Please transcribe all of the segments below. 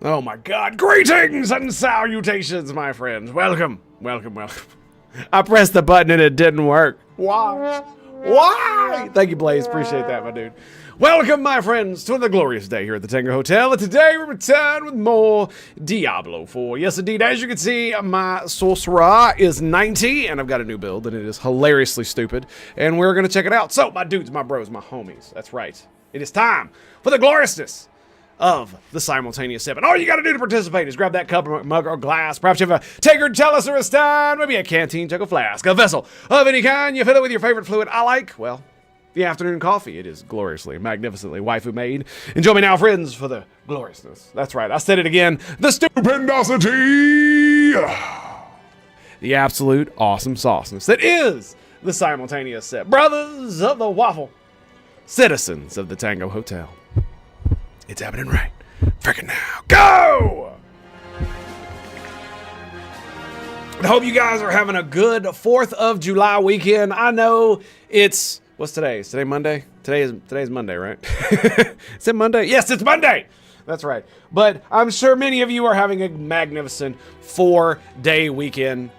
Oh my God. Greetings and salutations, my friends. Welcome. I pressed the button and it didn't work. Why? Thank you, Blaze. Appreciate that, my dude. Welcome, my friends, to another glorious day here at the Tango Hotel. And today we return with more Diablo 4. Yes, indeed. As you can see, my sorcerer is 90, and I've got a new build, and it is hilariously stupid. And we're going to check it out. So, my dudes, my bros, my homies. That's right. It is time for the gloriousness of the simultaneous sip. And all you got to do to participate is grab that cup, or mug, or glass. Perhaps you have a tankard, chalice, or a stein. Maybe a canteen, jug, or flask. A vessel of any kind. You fill it with your favorite fluid. I like, well, the afternoon coffee. It is gloriously, magnificently waifu made. Enjoy me now, friends, for the gloriousness. That's right. I said it again. The stupendosity. The absolute awesome sauceness that is the simultaneous sip. Brothers of the waffle. Citizens of the Tango Hotel. It's happening right freaking now. Go! I hope you guys are having a good 4th of July weekend. I know it's, what's today? Is today Monday? Today's Monday, right? Is it Monday? Yes, it's Monday! That's right. But I'm sure many of you are having a magnificent 4-day weekend.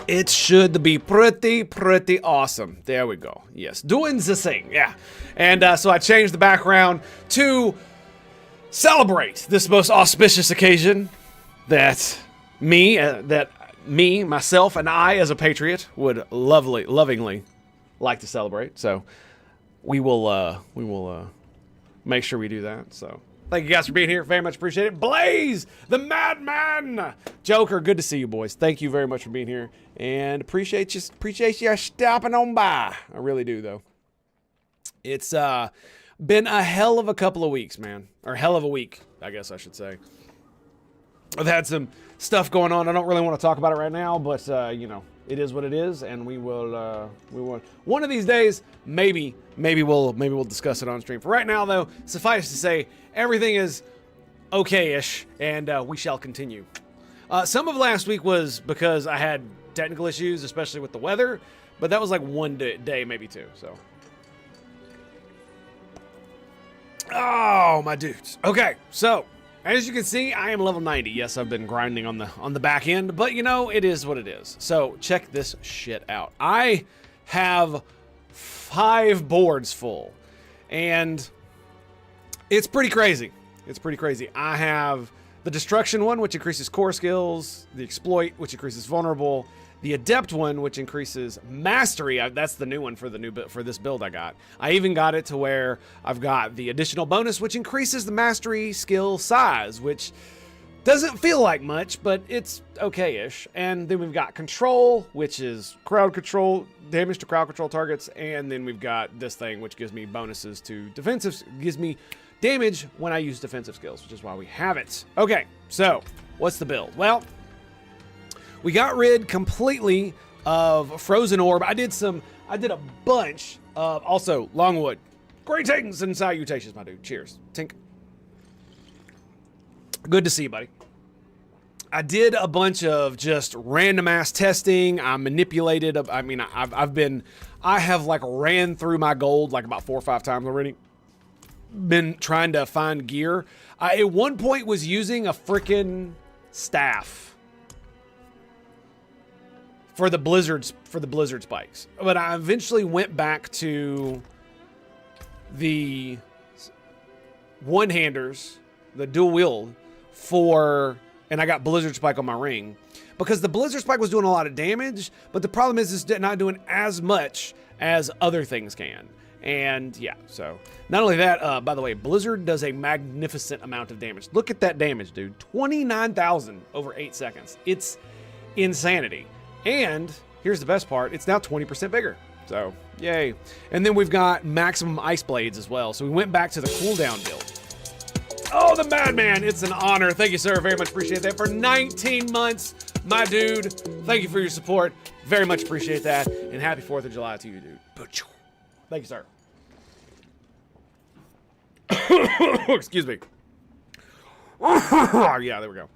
It should be pretty awesome. There we go. Yes, doing the thing, yeah. And so I changed the background to celebrate this most auspicious occasion that myself, and I, as a patriot, would lovingly like to celebrate. So we will make sure we do that. So thank you guys for being here. Very much appreciate it. Blaze, the madman, Joker. Good to see you, boys. Thank you very much for being here, and appreciate you stopping on by. I really do, though. It's been a hell of a couple of weeks, man. Or hell of a week, I guess I should say. I've had some stuff going on. I don't really want to talk about it right now, but you know, it is what it is, and we will one of these days, maybe we'll discuss it on stream. For right now, though, suffice to say, everything is okay-ish, and we shall continue. Some of last week was because I had technical issues, especially with the weather, but that was like one day, maybe two, so. Oh, my dudes. Okay, so as you can see, I am level 90. Yes, I've been grinding on the back end, but you know, it is what it is. So check this shit out. I have 5 boards full, and it's pretty crazy. It's pretty crazy. I have the destruction one, which increases core skills, the exploit, which increases vulnerable, the adept one, which increases mastery. That's the new one for this build I got. I even got it to where I've got the additional bonus, which increases the mastery skill size, which doesn't feel like much, but it's okay-ish. And then we've got control, which is crowd control, damage to crowd control targets. And then we've got this thing, which gives me bonuses to defensive, gives me damage when I use defensive skills, which is why we have it. Okay, so what's the build? Well, we got rid completely of Frozen Orb. I did a bunch of, also, Longwood. Greetings and salutations, my dude. Cheers. Tink. Good to see you, buddy. I did a bunch of just random ass testing. I manipulated, I mean, I have like ran through my gold like about 4 or 5 times already. Been trying to find gear. I at one point was using a freaking staff for the blizzard spikes, but I eventually went back to the one-handers, the dual wield and I got blizzard spike on my ring because the blizzard spike was doing a lot of damage, but the problem is it's not doing as much as other things can. And yeah, so not only that, by the way, blizzard does a magnificent amount of damage. Look at that damage, dude. 29,000 over 8 seconds. It's insanity. And here's the best part, it's now 20% bigger. So, yay. And then we've got maximum ice blades as well. So we went back to the cooldown build. Oh, the madman, it's an honor. Thank you, sir. Very much appreciate that. For 19 months, my dude. Thank you for your support. Very much appreciate that. And happy 4th of July to you, dude. Thank you, sir. Excuse me. Yeah, there we go.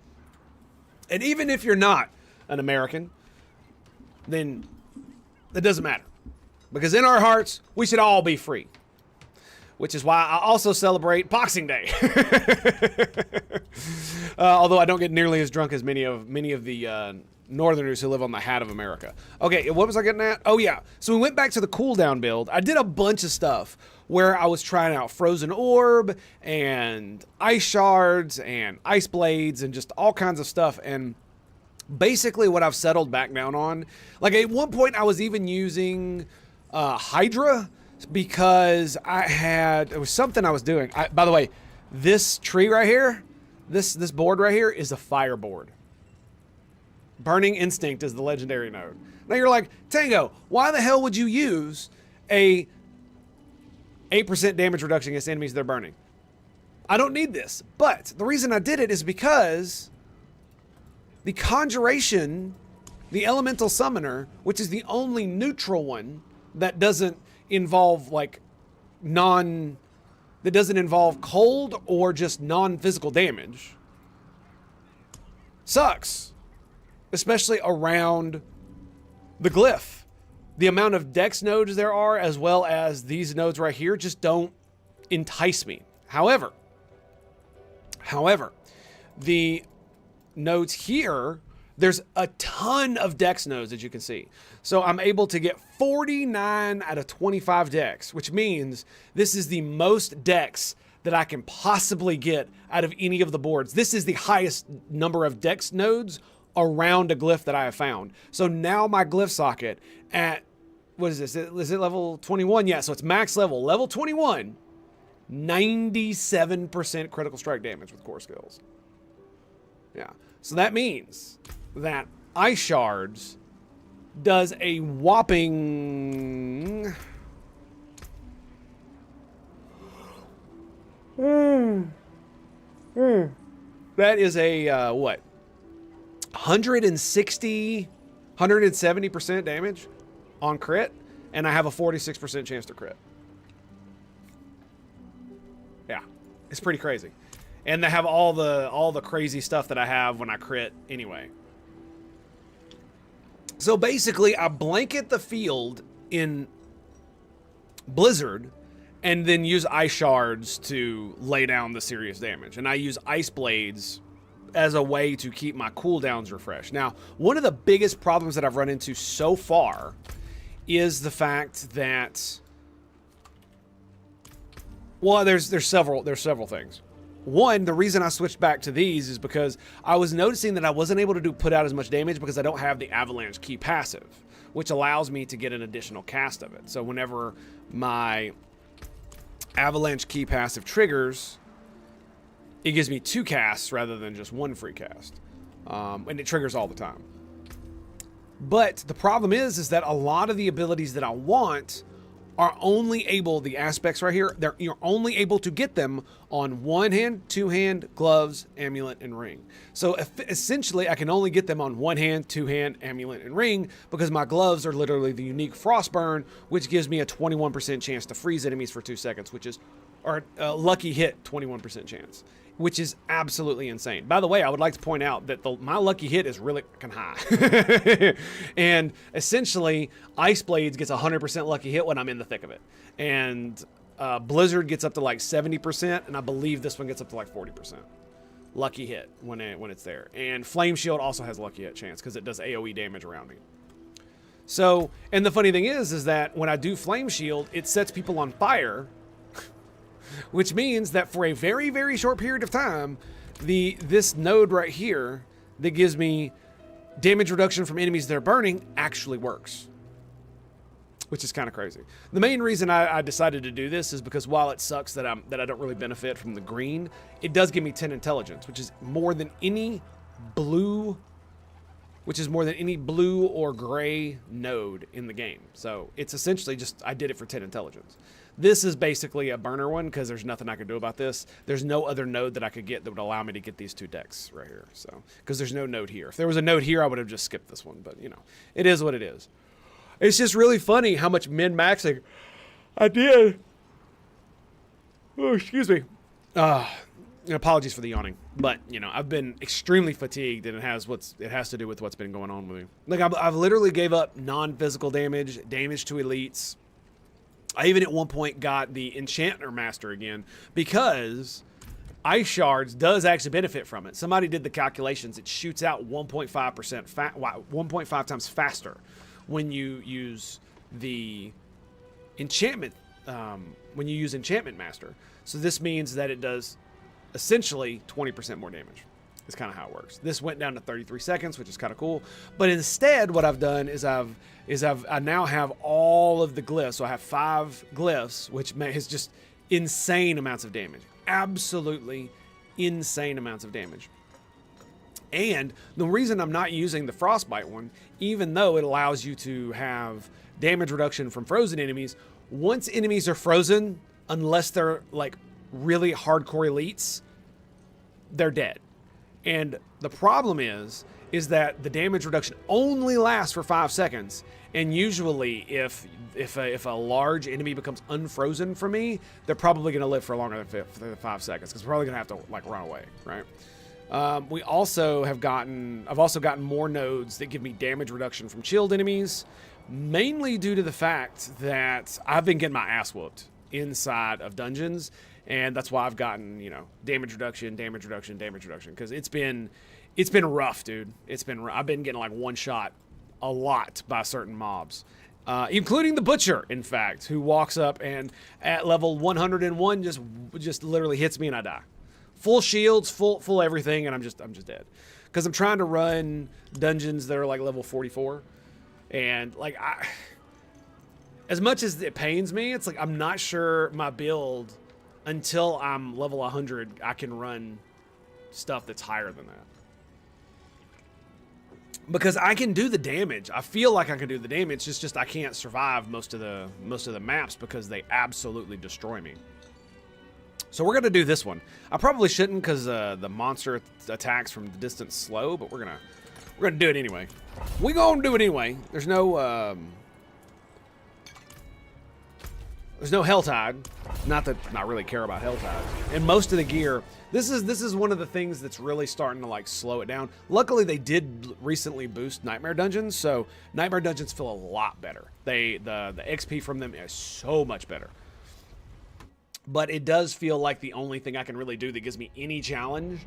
And even if you're not an American, then it doesn't matter. Because in our hearts, we should all be free. which is why I also celebrate Boxing Day. Although I don't get nearly as drunk as many of the Northerners who live on the hat of America. Okay, what was I getting at? Oh yeah, so we went back to the cooldown build. I did a bunch of stuff where I was trying out Frozen Orb and Ice Shards and Ice Blades and just all kinds of stuff. And basically what I've settled back down on, like at one point I was even using Hydra because it was something I was doing. By the way, this tree right here, this board right here is a fire board. Burning Instinct is the legendary node. Now you're like, Tango, why the hell would you use a 8% damage reduction against enemies that are burning? I don't need this. But the reason I did it is because the Conjuration, the Elemental Summoner, which is the only neutral one that doesn't involve like that doesn't involve cold or just non-physical damage, sucks. Especially around the glyph. The amount of dex nodes there are, as well as these nodes right here, just don't entice me. However, the nodes here, there's a ton of dex nodes, as you can see. So I'm able to get 49 out of 25 dex, which means this is the most dex that I can possibly get out of any of the boards. This is the highest number of dex nodes around a glyph that I have found. So now my glyph socket at, what is this? Is it level 21? Yeah, so it's max level. Level 21, 97% critical strike damage with core skills. Yeah, so that means that Ice Shards does a whopping... That is a, what? 160, 170% damage on crit, and I have a 46% chance to crit. Yeah, it's pretty crazy. And they have all the crazy stuff that I have when I crit anyway. So basically, I blanket the field in Blizzard and then use Ice Shards to lay down the serious damage. And I use Ice Blades as a way to keep my cooldowns refreshed. Now, one of the biggest problems that I've run into so far is the fact that, well, there's several things. One, the reason I switched back to these is because I was noticing that I wasn't able to put out as much damage because I don't have the Avalanche Key passive, which allows me to get an additional cast of it. So whenever my Avalanche Key passive triggers, it gives me 2 casts rather than just 1 free cast. And it triggers all the time. But the problem is that a lot of the abilities that I want are only able, the aspects right here, you're only able to get them on 1 hand, 2 hand, gloves, amulet, and ring. So essentially, I can only get them on 1 hand, 2 hand, amulet, and ring because my gloves are literally the unique Frostburn, which gives me a 21% chance to freeze enemies for 2 seconds, which is, or a lucky hit 21% chance, which is absolutely insane. By the way, I would like to point out that my lucky hit is really fucking high. And essentially, Ice Blades gets 100% lucky hit when I'm in the thick of it. And Blizzard gets up to like 70%, and I believe this one gets up to like 40%. Lucky hit when it's there. And Flame Shield also has lucky hit chance because it does AoE damage around me. So, and the funny thing is that when I do Flame Shield, it sets people on fire, which means that for a very, very short period of time, this node right here that gives me damage reduction from enemies that are burning actually works, which is kind of crazy. The main reason I decided to do this is because while it sucks that I don't really benefit from the green, it does give me 10 intelligence, which is more than any blue or gray node in the game. So it's essentially just, I did it for 10 intelligence. This is basically a burner one because there's nothing I could do about this. There's no other node that I could get that would allow me to get these 2 decks right here. So, because there's no node here. If there was a node here, I would have just skipped this one. But, you know, it is what it is. It's just really funny how much min-maxing I did. Oh, excuse me. Apologies for the yawning. But, you know, I've been extremely fatigued, and it has to do with what's been going on with me. Like, I've literally gave up non-physical damage to elites, I even at one point got the Enchanter Master again because Ice Shards does actually benefit from it. Somebody did the calculations. It shoots out 1.5 times faster when you use the enchantment, when you use Enchantment Master. So this means that it does essentially 20% more damage. Is kind of how it works. This went down to 33 seconds, which is kind of cool. But instead, what I've done is I now have all of the glyphs. So I have 5 glyphs, which is just insane amounts of damage. Absolutely insane amounts of damage. And the reason I'm not using the Frostbite one, even though it allows you to have damage reduction from frozen enemies, once enemies are frozen, unless they're like really hardcore elites, they're dead. And the problem is that the damage reduction only lasts for 5 seconds. And usually if a large enemy becomes unfrozen for me, they're probably going to live for longer than 5 seconds, because we're probably going to have to like run away, right? I've also gotten more nodes that give me damage reduction from chilled enemies, mainly due to the fact that I've been getting my ass whooped inside of dungeons. And that's why I've gotten, damage reduction, because it's been rough, dude. I've been getting like one shot a lot by certain mobs, including the Butcher, in fact, who walks up and at level 101 just literally hits me and I die. Full shields, full everything, and I'm just dead. Because I'm trying to run dungeons that are like level 44, and like as much as it pains me, it's like I'm not sure my build. Until I'm level 100, I can run stuff that's higher than that. Because I can do the damage. I feel like I can do the damage. It's just I can't survive most of the maps because they absolutely destroy me. So we're gonna do this one. I probably shouldn't because the monster attacks from the distance slow, but we're gonna do it anyway. We're gonna do it anyway. There's no Helltide. Not that I really care about Helltide. And most of the gear, this is one of the things that's really starting to like slow it down. Luckily, they did recently boost Nightmare Dungeons, so Nightmare Dungeons feel a lot better. The XP from them is so much better. But it does feel like the only thing I can really do that gives me any challenge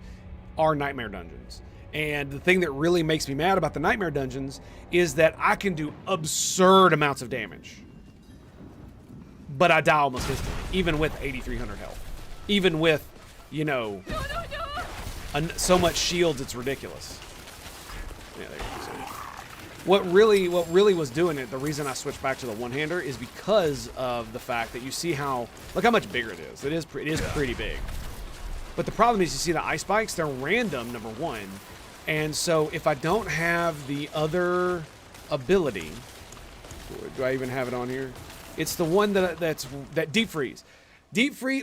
are Nightmare Dungeons. And the thing that really makes me mad about the Nightmare Dungeons is that I can do absurd amounts of damage. But I die almost instantly, even with 8,300 health. Even with, so much shields, it's ridiculous. Yeah, there you go. What really was doing it, the reason I switched back to the one-hander is because of the fact that you see look how much bigger it is. It is pretty big. But the problem is, you see the ice spikes, they're random, number one. And so if I don't have the other ability, do I even have it on here? It's the one that deep freeze.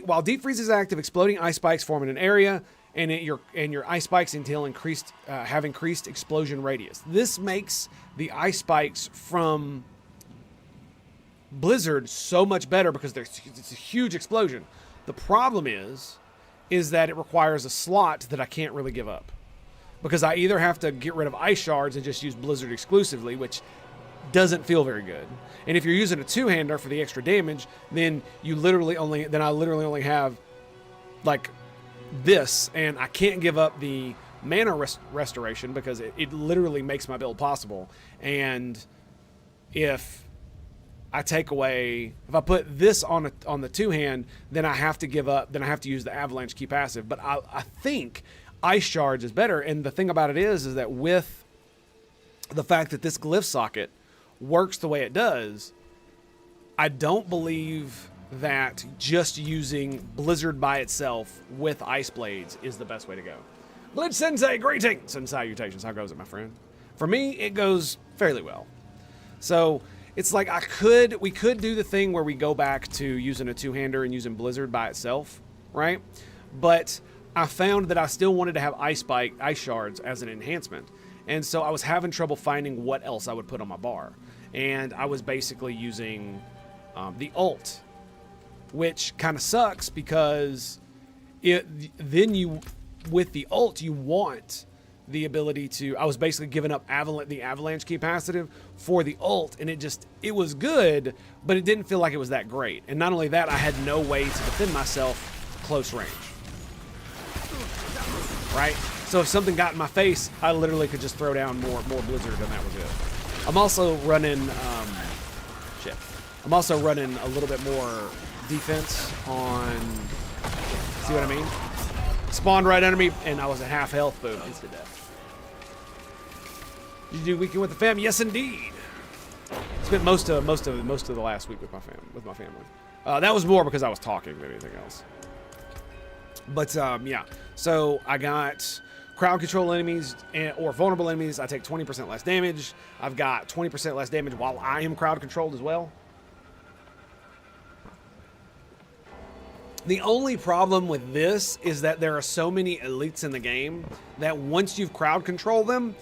While deep freeze is active, exploding ice spikes form in an area, and your ice spikes have increased explosion radius. This makes the ice spikes from Blizzard so much better because it's a huge explosion. The problem is that it requires a slot that I can't really give up, because I either have to get rid of ice shards and just use Blizzard exclusively, which doesn't feel very good. And if you're using a two-hander for the extra damage, then I literally only have like this, and I can't give up the mana restoration because it literally makes my build possible. And if I put this on the two-hand, then I have to give up, then I have to use the avalanche key passive. But I think ice shards is better. And the thing about it is that with the fact that this glyph socket works the way it does, I don't believe that just using Blizzard by itself with Ice Blades is the best way to go. Blitz Sensei, greetings and salutations. How goes it, my friend? For me, it goes fairly well. So it's like we could do the thing where we go back to using a two-hander and using Blizzard by itself, right? But I found that I still wanted to have ice shards as an enhancement. And so I was having trouble finding what else I would put on my bar. And I was basically using the ult, which kind of sucks because with the ult, you want the ability to, I was basically giving up the avalanche key passive for the ult, and it was good, but it didn't feel like it was that great. And not only that, I had no way to defend myself close range. Right? So if something got in my face, I literally could just throw down more blizzard, and that was it. I'm also running, I'm also running a little bit more defense on, see what I mean? Spawned right under me, and I was at half health. Boom, instant death. Did you do weekend with the fam? Yes, indeed. Spent most of the last week with my family. That was more because I was talking than anything else. But yeah, so I got crowd control enemies or vulnerable enemies. I take 20% less damage. I've got 20% less damage while I am crowd controlled as well. The only problem with this is that there are so many elites in the game that once you've crowd controlled them,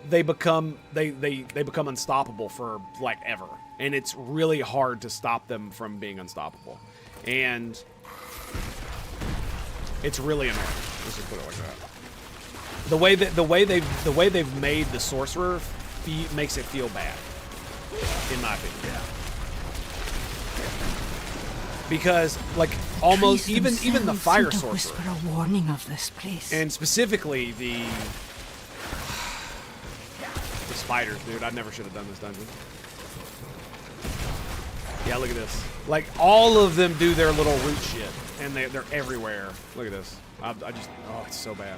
they become unstoppable for like ever. And it's really hard to stop them from being unstoppable. And it's really annoying. Let's just put it like that. The way they've made the sorcerer makes it feel bad, in my opinion. Yeah. Because like almost even the fire sorcerer, whisper a warning of this place. And specifically the spiders, dude. I never should have done this dungeon. Yeah, look at this. Like all of them do their little root shit, and they're everywhere. Look at this. I just, oh, it's so bad.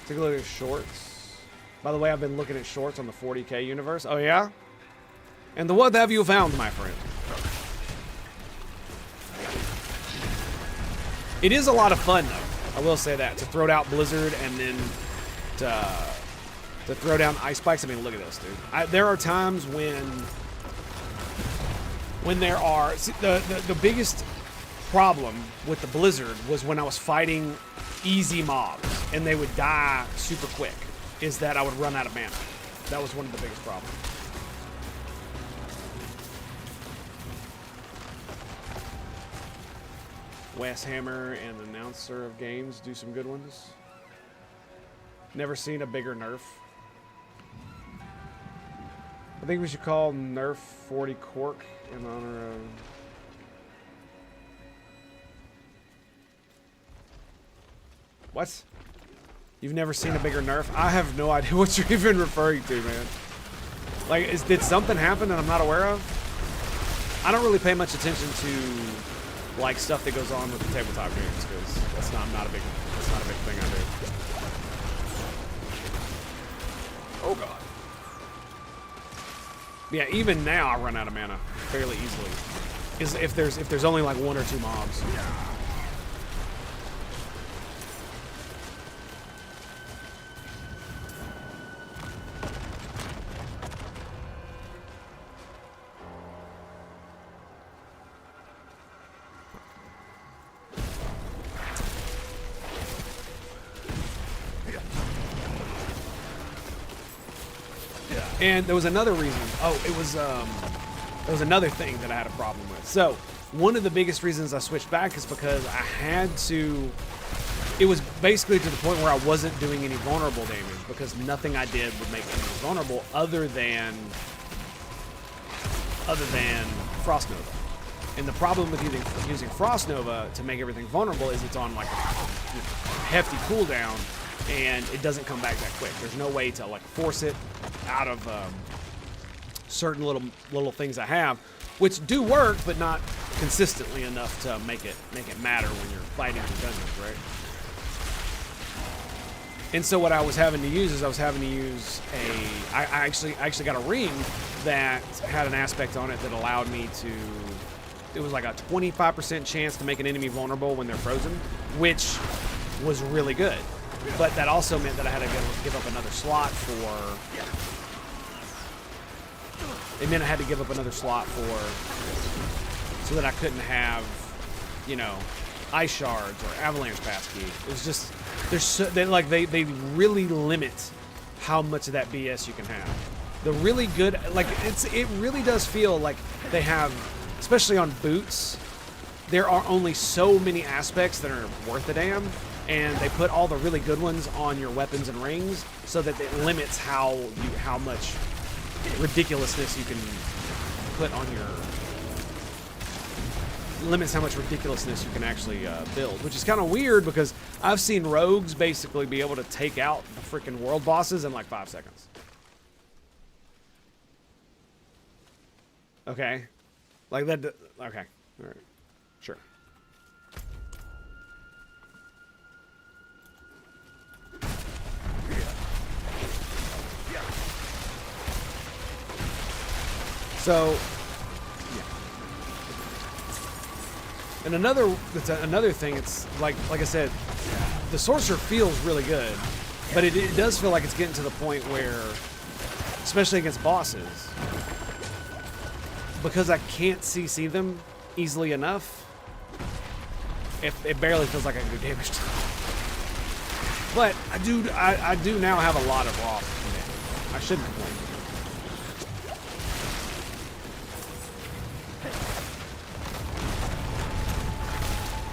Take a look at shorts. By the way, I've been looking at shorts on the 40K universe. Oh yeah? And what have you found, my friend? It is a lot of fun, though. I will say that, to throw out Blizzard and then to throw down ice spikes. I mean, look at this, dude. There are times when there are the biggest problem with the Blizzard was when I was fighting easy mobs and they would die super quick. Is that I would run out of mana. That was one of the biggest problems. Wes Hammer and the announcer of games do some good ones. Never seen a bigger nerf. I think we should call Nerf 40 Cork in honor of... What? You've never seen a bigger nerf? I have no idea what you're even referring to, man. Like, did something happen that I'm not aware of? I don't really pay much attention to, like, stuff that goes on with the tabletop games, because that's not a big thing I do. Oh god. Yeah, even now I run out of mana fairly easily. Is if there's only like one or two mobs. And there was another reason. Oh, it was there was another thing that I had a problem with. So one of the biggest reasons I switched back is because I had to. It was basically to the point where I wasn't doing any vulnerable damage because nothing I did would make enemies vulnerable other than Frost Nova. And the problem with using Frost Nova to make everything vulnerable is it's on like a hefty cooldown. And it doesn't come back that quick. There's no way to like force it out of certain little things I have, which do work, but not consistently enough to make it matter when you're fighting in dungeons, right? And so what I was having to use is I actually got a ring that had an aspect on it that allowed me to. It was like a 25% chance to make an enemy vulnerable when they're frozen, which was really good. But that also meant that I had to give up another slot for... It meant I had to give up another slot for... So that I couldn't have, you know, ice shards or avalanche passkey. It was just... They really limit how much of that BS you can have. The really good... Like, it really does feel like they have... Especially on boots, there are only so many aspects that are worth a damn. and they put all the really good ones on your weapons and rings so that it limits how much ridiculousness you can put on your limits how much ridiculousness you can actually build, which is kind of weird because I've seen rogues basically be able to take out the freaking world bosses in like 5 seconds. Okay, like that. Okay, all right, sure. So, yeah. And another thing. It's like I said, the sorcerer feels really good, but it does feel like it's getting to the point where, especially against bosses, because I can't CC them easily enough, it barely feels like I can do damage to them. But I do now have a lot of raw damage. I shouldn't complain.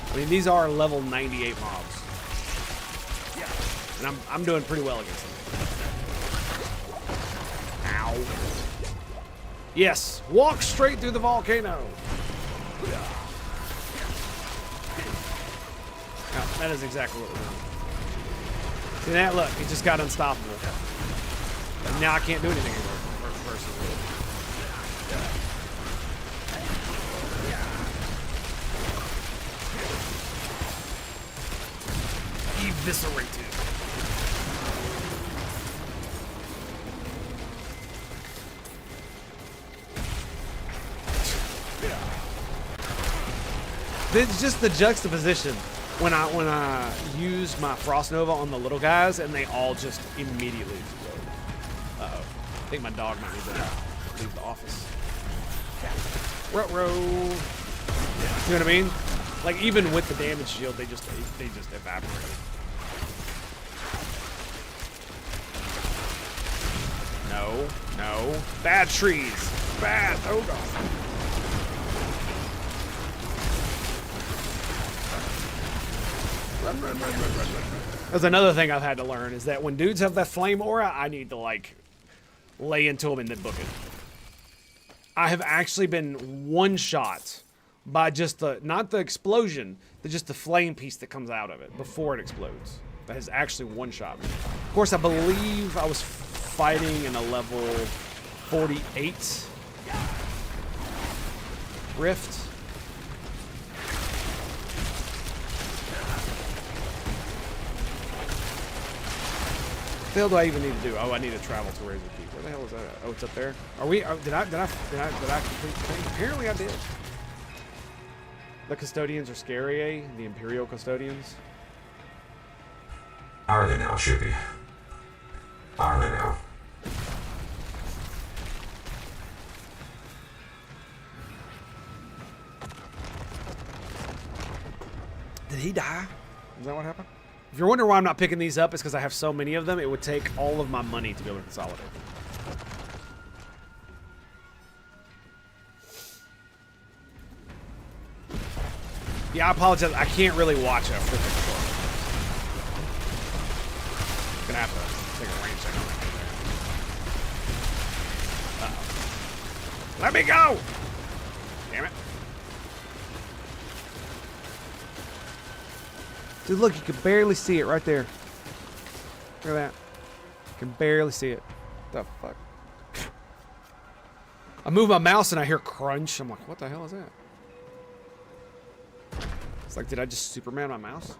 I mean, these are level 98 mobs. And I'm doing pretty well against them. Ow. Yes, walk straight through the volcano. Oh, that is exactly what we're doing. See that? Look, he just got unstoppable. And now I can't do anything anymore. Eviscerated. It's just the juxtaposition when I use my Frost Nova on the little guys and they all just immediately explode. Uh-oh. I think my dog might need to leave the office. Ruh-roh. You know what I mean? Like even with the damage shield, they just evaporate. No, no. Bad trees. Bad. Oh god. Run, run, run, run, run, run. That's another thing I've had to learn is that when dudes have that flame aura, I need to like lay into them and then book it. I have actually been one shot by just not the explosion, but just the flame piece that comes out of it before it explodes. That has actually one shot me. Of course, I believe I was fighting in a level 48 rift. What the hell do I even need to do? Oh, I need to travel to Razor Peak. Where the hell is that at? Oh, it's up there. Are we? Oh, did I complete the thing? Apparently, I did. The custodians are scary, eh? The Imperial custodians. Are they now, Shippy? Are they now? Did he die? Is that what happened? If you're wondering why I'm not picking these up, it's because I have so many of them. It would take all of my money to be able to consolidate. Yeah, I apologize. I can't really watch a freaking short. I'm gonna have to take a range check on that thing there. Uh-oh. Let me go! Damn it. Dude, look, you can barely see it right there. Look at that. You can barely see it. What the fuck? I move my mouse and I hear crunch. I'm like, what the hell is that? It's like, did I just Superman my mouse?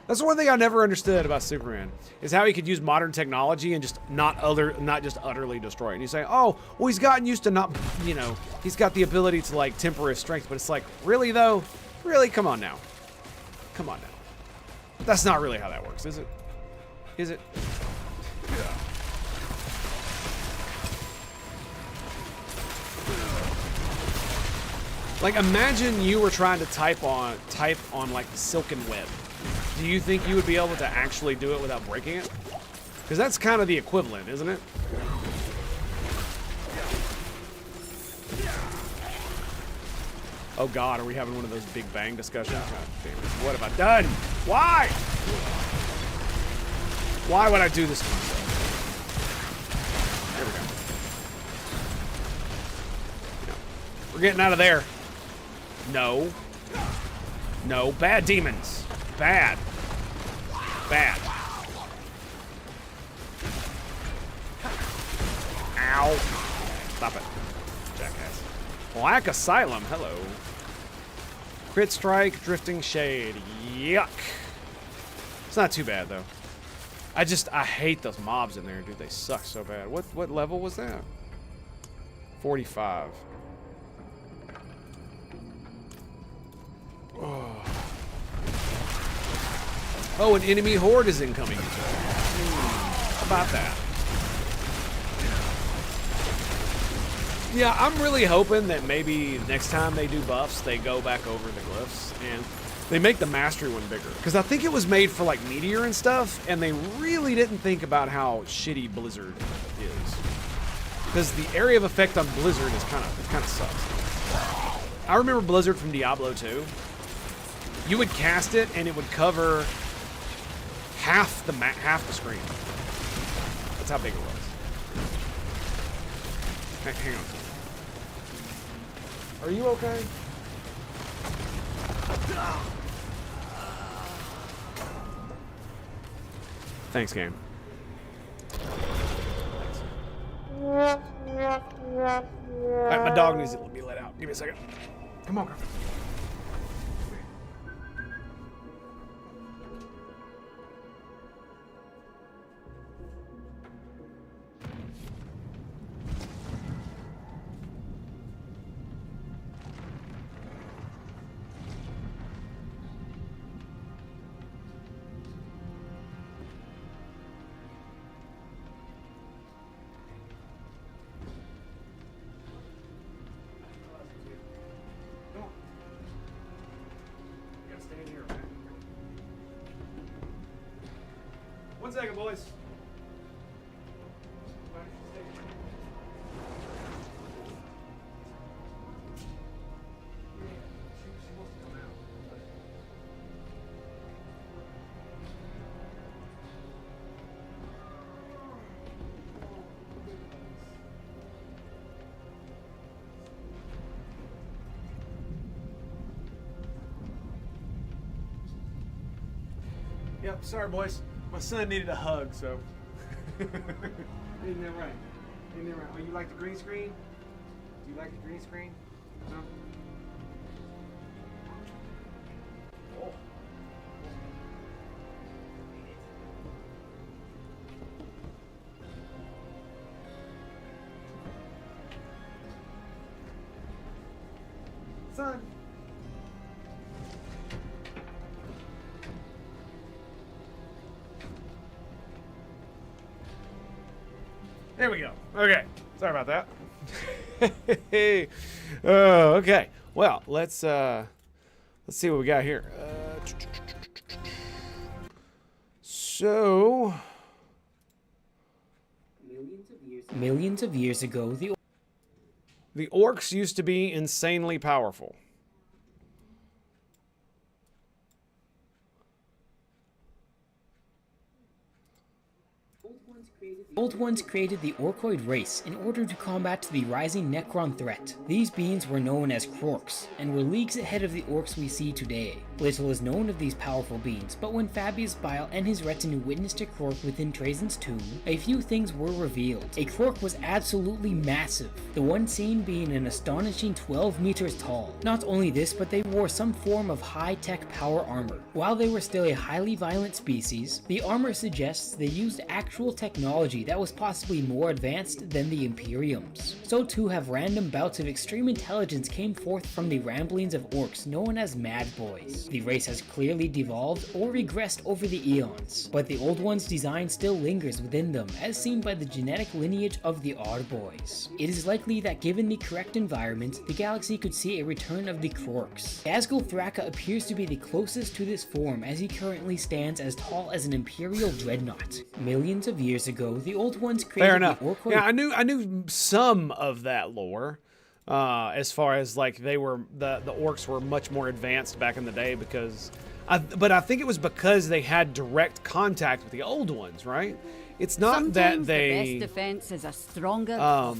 That's one thing I never understood about Superman, is how he could use modern technology and just not just utterly destroy it. And you say, oh, well, he's gotten used to not, you know, he's got the ability to like temper his strength, but it's like, really though? Really? Come on now. Come on now. That's not really how that works, is it? Is it? Yeah. Like, imagine you were trying to type on like Silken Web. Do you think you would be able to actually do it without breaking it? Because that's kind of the equivalent, isn't it? Oh God, are we having one of those Big Bang discussions? God damn it. What have I done? Why? Why would I do this to myself? There we go. We're getting out of there. No. No. Bad demons. Bad. Bad. Ow. Stop it. Jackass. Black Asylum. Hello. Crit Strike. Drifting Shade. Yuck. It's not too bad, though. I hate those mobs in there, dude. They suck so bad. What level was that? 45. Oh, an enemy horde is incoming. How about that? Yeah, I'm really hoping that maybe next time they do buffs, they go back over the glyphs and they make the mastery one bigger. Because I think it was made for like Meteor and stuff, and they really didn't think about how shitty Blizzard is. Because the area of effect on Blizzard is kind of sucks. I remember Blizzard from Diablo 2. You would cast it, and it would cover half the screen. That's how big it was. Hang on. Are you okay? Thanks, game. Alright, my dog needs to be let out. Give me a second. Come on, girl. One second, boys. Yep, sorry, boys. My son needed a hug, so. Isn't that right? Isn't that right? Oh, you like the green screen? Do you like the green screen? No? Oh. Son. There we go. Okay. Sorry about that. Okay. Well, let's see what we got here. So Millions of years ago, the orcs used to be insanely powerful. Old Ones created the Orcoid race in order to combat the rising Necron threat. These beings were known as Krorks, and were leagues ahead of the orcs we see today. Little is known of these powerful beings, but when Fabius Bile and his retinue witnessed a Krork within Trajan's tomb, a few things were revealed. A Krork was absolutely massive, the one seen being an astonishing 12 meters tall. Not only this, but they wore some form of high-tech power armor. While they were still a highly violent species, the armor suggests they used actual technology that was possibly more advanced than the Imperium's. So too have random bouts of extreme intelligence came forth from the ramblings of orcs known as Mad Boys. The race has clearly devolved or regressed over the eons, but the Old One's design still lingers within them, as seen by the genetic lineage of the Odd Boys. It is likely that given the correct environment, the galaxy could see a return of the Krorks. Asgul Thraka appears to be the closest to this form, as he currently stands as tall as an Imperial dreadnought. Millions of years ago, the Old Ones created fair enough. the Orcoid. Yeah, I knew some of that lore. As far as like the orcs were much more advanced back in the day but I think it was because they had direct contact with the old ones, right? It's not Sometimes that they the best defense is a stronger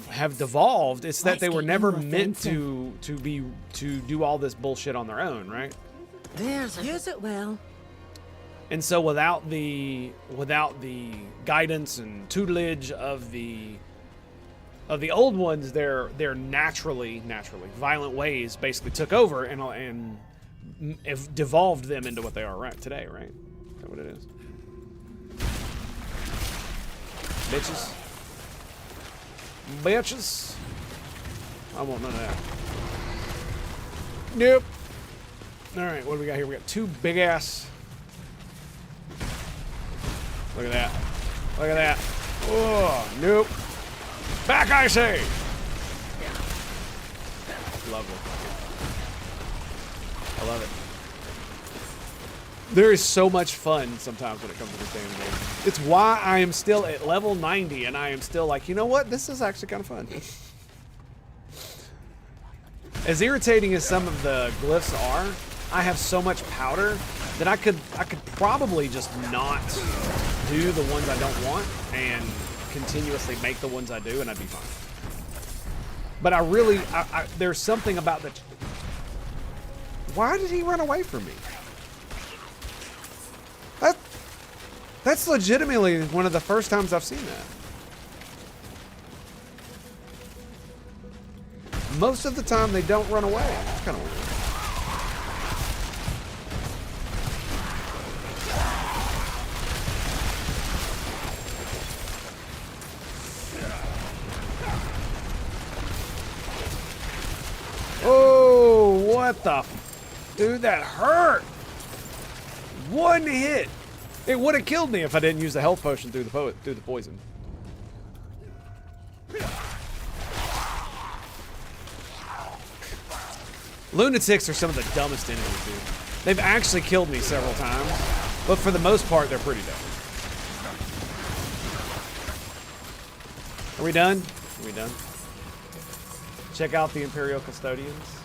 have devolved. It's that Let's they were get never you meant offensive. to do all this bullshit on their own, right? Use it well. And so without the guidance and tutelage of the old ones, their naturally violent ways basically took over and devolved them into what they are right today, right? Is that what it is? Bitches. Bitches. I want none of that. Nope. Alright, what do we got here? We got two big ass. Look at that. Look at that. Oh, nope. Back, I say! Lovely. I love it. There is so much fun sometimes when it comes to this damn game. It's why I am still at level 90 and I am still like, you know what? This is actually kind of fun. As irritating as some of the glyphs are, I have so much powder that I could probably just not do the ones I don't want and continuously make the ones I do and I'd be fine. But there's something about the... Why did he run away from me? That's legitimately one of the first times I've seen that. Most of the time they don't run away. It's kind of weird. Oh, what the... Dude, that hurt! One hit! It would have killed me if I didn't use the health potion through the poison. Lunatics are some of the dumbest enemies, dude. They've actually killed me several times, but for the most part, they're pretty dumb. Are we done? Are we done? Check out the Imperial Custodians.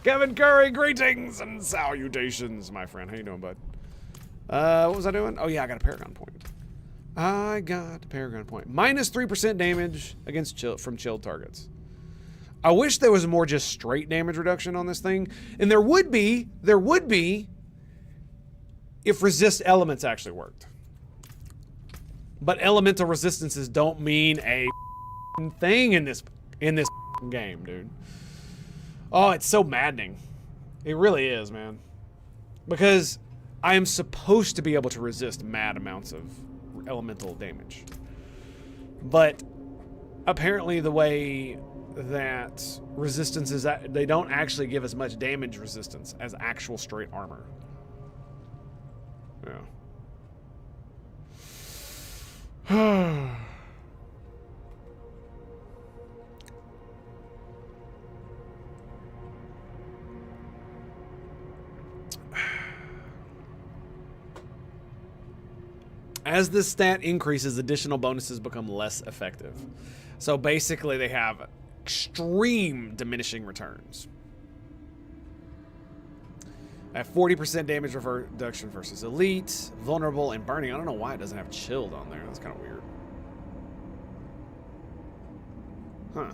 Kevin Curry, greetings and salutations, my friend. How you doing, bud? What was I doing? Oh, yeah, I got a Paragon point. I got a Paragon point. Minus 3% damage against from chilled targets. I wish there was more just straight damage reduction on this thing. And there would be if resist elements actually worked. But elemental resistances don't mean a thing in this game, dude. Oh, it's so maddening. It really is, man. Because I am supposed to be able to resist mad amounts of elemental damage. But apparently the way that resistance is, they don't actually give as much damage resistance as actual straight armor. Yeah. As this stat increases, additional bonuses become less effective. So basically they have extreme diminishing returns. At 40% damage reduction versus elite, vulnerable, and burning. I don't know why it doesn't have chilled on there. That's kind of weird. Huh.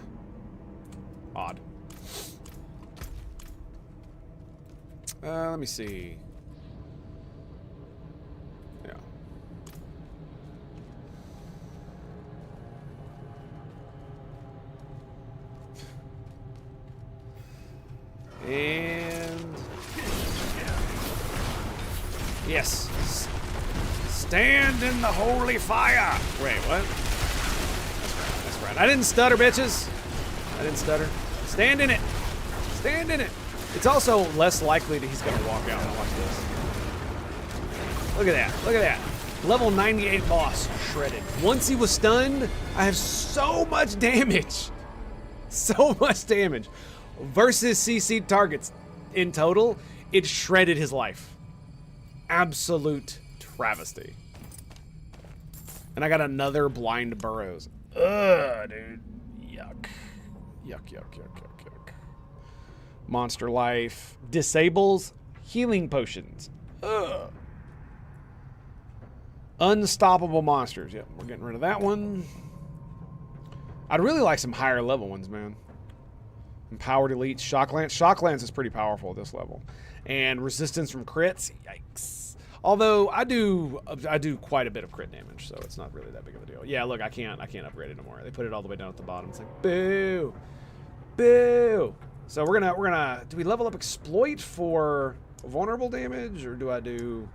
Odd. Let me see. Yeah. And yes, stand in the holy fire. Wait, what? That's right. I didn't stutter, bitches. I didn't stutter. Stand in it. Stand in it. It's also less likely that he's gonna walk out. Watch this. Look at that. Look at that. Level 98 boss shredded. Once he was stunned, I have so much damage. So much damage. Versus CC targets in total, it shredded his life. Absolute travesty. And I got another blind burrows. Ugh, dude. Yuck. Yuck, yuck, yuck, yuck, yuck. Monster life. Disables healing potions. Ugh. Unstoppable monsters. Yep, we're getting rid of that one. I'd really like some higher level ones, man. Empowered Elite. Shock Lance. Shock Lance is pretty powerful at this level. And resistance from crits. Yikes. Although I do quite a bit of crit damage, so it's not really that big of a deal. Yeah, look, I can't upgrade it anymore. They put it all the way down at the bottom. It's like boo, boo. So we're gonna do we level up exploit for vulnerable damage, or do I do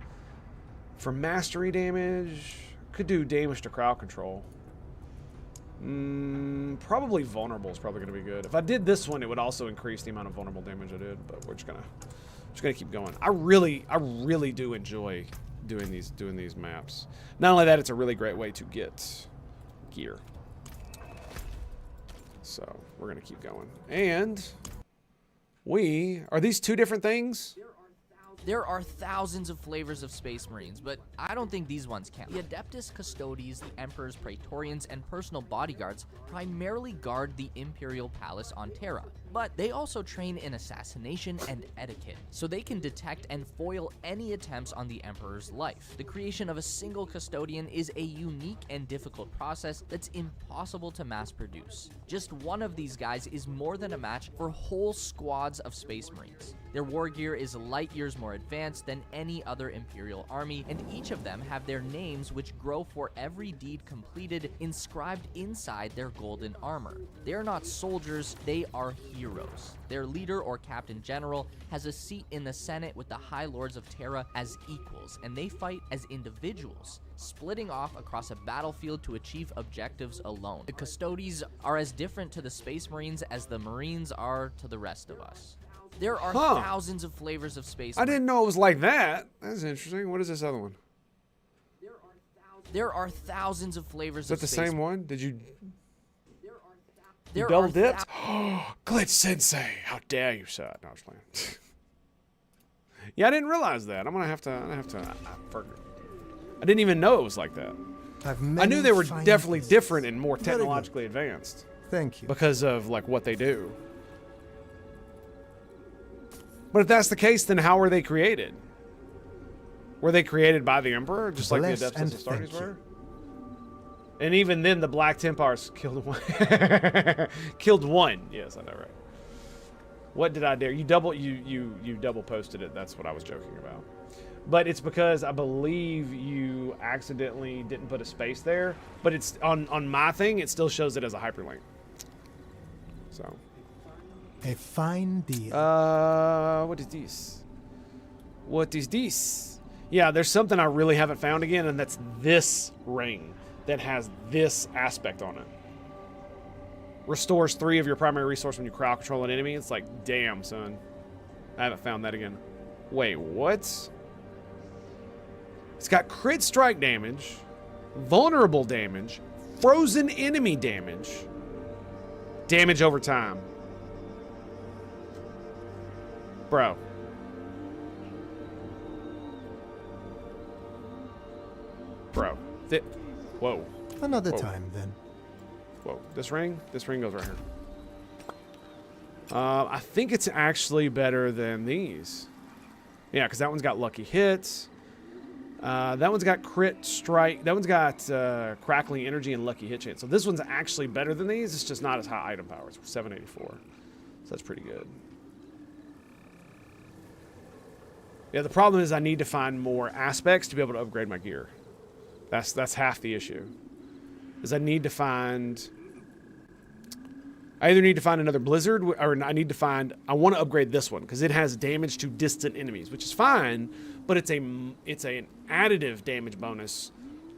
for mastery damage? Could do damage to crowd control. Probably vulnerable is probably gonna be good. If I did this one, it would also increase the amount of vulnerable damage I did. But we're just gonna keep going. I really do enjoy doing these maps. Not only that, it's a really great way to get gear. So we're gonna keep going. And are these two different things? There are thousands of flavors of Space Marines, but I don't think these ones count. The Adeptus Custodes, the Emperor's Praetorians, and personal bodyguards primarily guard the Imperial Palace on Terra, but they also train in assassination and etiquette, so they can detect and foil any attempts on the Emperor's life. The creation of a single custodian is a unique and difficult process that's impossible to mass produce. Just one of these guys is more than a match for whole squads of Space Marines. Their war gear is light years more advanced than any other Imperial army, and each of them have their names which grow for every deed completed inscribed inside their golden armor. They are not soldiers, they are heroes. Their leader or captain general has a seat in the Senate with the High Lords of Terra as equals, and they fight as individuals, splitting off across a battlefield to achieve objectives alone. The Custodes are as different to the Space Marines as the Marines are to the rest of us. There are thousands of flavors of Space Marines. I didn't know it was like that. That's interesting. What is this other one? There are thousands of flavors of Space Marines. Is that the same one? Did you... You double dipped? Glitch Sensei! How dare you, sir? No, I was playing. Yeah, I didn't realize that. I'm gonna have to. I didn't even know it was like that. I knew they were definitely different and more technologically advanced. Thank you. Because of like what they do. But if that's the case, then how were they created? Were they created by the Emperor, just like the Adeptus Astartes were? And even then, the Black Templars killed one. Killed one. Yes, I know, right? What did I dare? You double posted it. That's what I was joking about. But it's because I believe you accidentally didn't put a space there. But it's on my thing. It still shows it as a hyperlink. So. A fine deal. What is this? What is this? Yeah, there's something I really haven't found again, and that's this ring that has this aspect on it. Restores 3 of your primary resource when you crowd control an enemy. It's like, damn, son. I haven't found that again. Wait, what? It's got crit strike damage, vulnerable damage, frozen enemy damage, damage over time. Bro. Bro. Whoa. Another time, then. Whoa. This ring goes right here. I think it's actually better than these. Yeah, because that one's got lucky hits. That one's got crit strike. That one's got crackling energy and lucky hit chance. So this one's actually better than these. It's just not as high item power. It's 784. So that's pretty good. Yeah, the problem is I need to find more aspects to be able to upgrade my gear. That's half the issue. Is I need to find... I either need to find another blizzard, or I want to upgrade this one, because it has damage to distant enemies, which is fine, but it's an additive damage bonus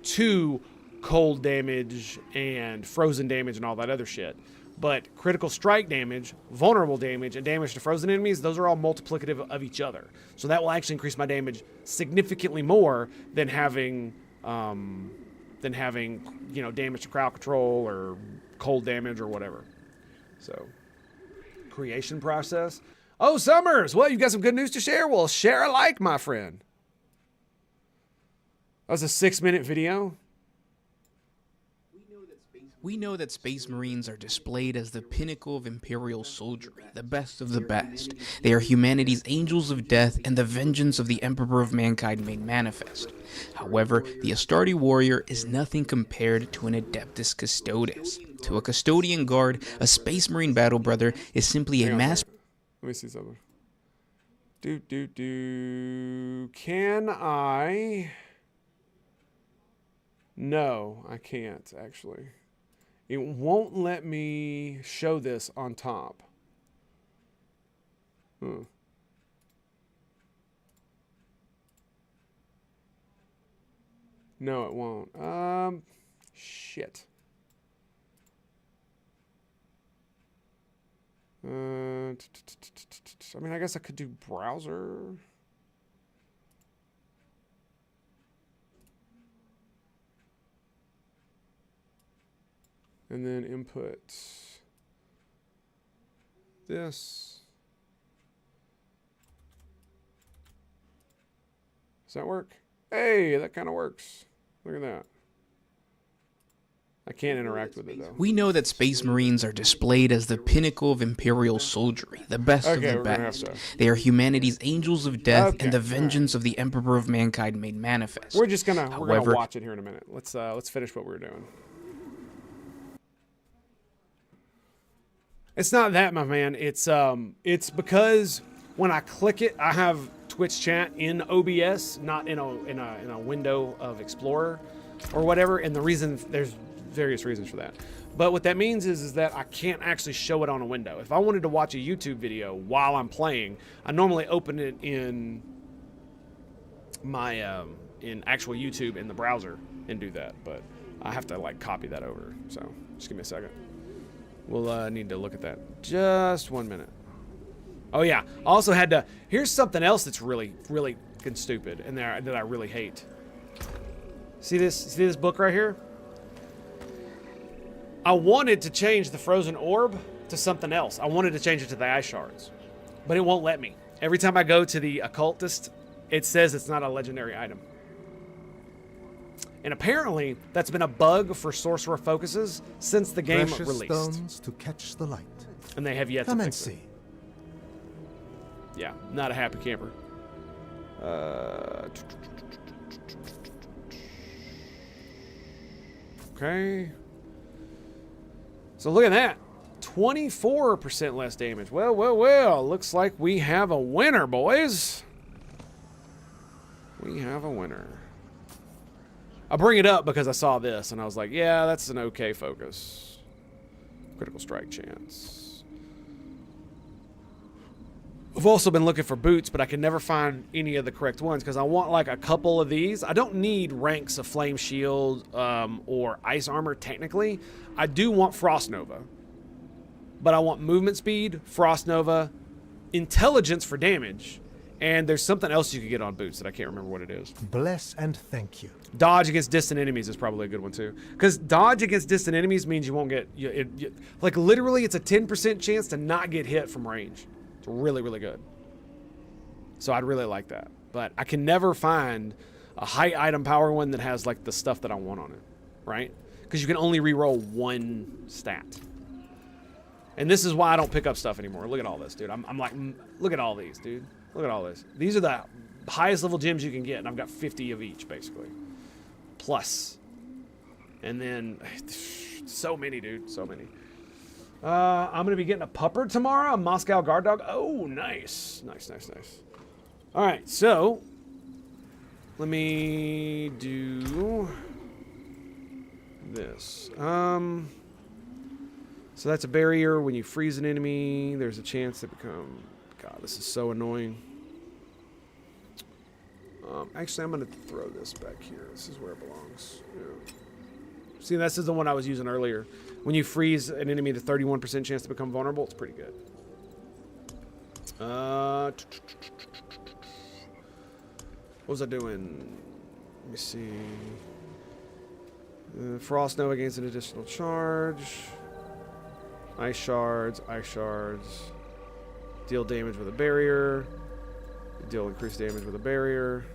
to cold damage and frozen damage and all that other shit. But critical strike damage, vulnerable damage, and damage to frozen enemies, those are all multiplicative of each other. So that will actually increase my damage significantly more than having you know, damage to crowd control or cold damage or whatever. So, creation process. Oh, Summers! Well, you've got some good news to share? Well, share alike, my friend. That was a 6-minute video. We know that Space Marines are displayed as the pinnacle of Imperial soldiery, the best of the best. They are humanity's angels of death and the vengeance of the Emperor of Mankind made manifest. However, the Astarte warrior is nothing compared to an Adeptus Custodes. To a Custodian Guard, a Space Marine battle brother is simply a mass... Let me see something. Can I... No, I can't, actually. It won't let me show this on top. No, it won't. Shit. I mean, I guess I could do browser. And then input this. Does that work? Hey, that kind of works. Look at that. I can't interact with it, though. We know that Space Marines are displayed as the pinnacle of Imperial soldiery, the best of the best. They are humanity's angels of death and the vengeance of the Emperor of Mankind made manifest. We're just gonna watch it here in a minute. Let's finish what we were doing. It's not that, my man. It's because when I click it, I have Twitch chat in OBS, not in a window of Explorer or whatever. And the reason, there's various reasons for that. But what that means is that I can't actually show it on a window. If I wanted to watch a YouTube video while I'm playing, I normally open it in my in actual YouTube in the browser and do that. But I have to like copy that over. So just give me a second. We'll need to look at that. Just 1 minute. Oh yeah, I also had to, here's something else that's really, really fucking stupid and that I really hate. See this book right here? I wanted to change the frozen orb to something else. I wanted to change it to the ice shards, but it won't let me. Every time I go to the occultist, it says it's not a legendary item. And apparently, that's been a bug for Sorcerer Focuses since the game released. Stones to catch the light. And they have yet Come to and fix see. it. Yeah, not a happy camper. Okay. So look at that. 24% less damage. Well. Looks like we have a winner, boys. We have a winner. I bring it up because I saw this and I was like, yeah, that's an okay focus. Critical strike chance. I've also been looking for boots, but I can never find any of the correct ones because I want like a couple of these. I don't need ranks of Flame Shield or Ice Armor technically. I do want Frost Nova. But I want movement speed, Frost Nova, intelligence for damage, and there's something else you could get on boots that I can't remember what it is. Bless and thank you. Dodge against distant enemies is probably a good one too. Because dodge against distant enemies means you won't get, like literally it's a 10% chance to not get hit from range. It's really, really good. So I'd really like that. But I can never find a high item power one that has like the stuff that I want on it, right? Because you can only reroll one stat. And this is why I don't pick up stuff anymore. Look at all this, dude. I'm like, look at all these, dude. Look at all this. These are the highest level gems you can get, and I've got 50 of each, basically. Plus. And then, so many, dude. So many. I'm going to be getting a pupper tomorrow, a Moscow guard dog. Oh, nice. Nice. All right, so let me do this. So that's a barrier. When you freeze an enemy, there's a chance to become... God, this is so annoying. Actually, I'm going to throw this back here. This is where it belongs. Yeah. See, this is the one I was using earlier. When you freeze an enemy, the 31% chance to become vulnerable, it's pretty good. What was I doing? Let me see. Frost Nova against an additional charge. Ice shards. Deal damage with a barrier. Deal increased damage with a barrier.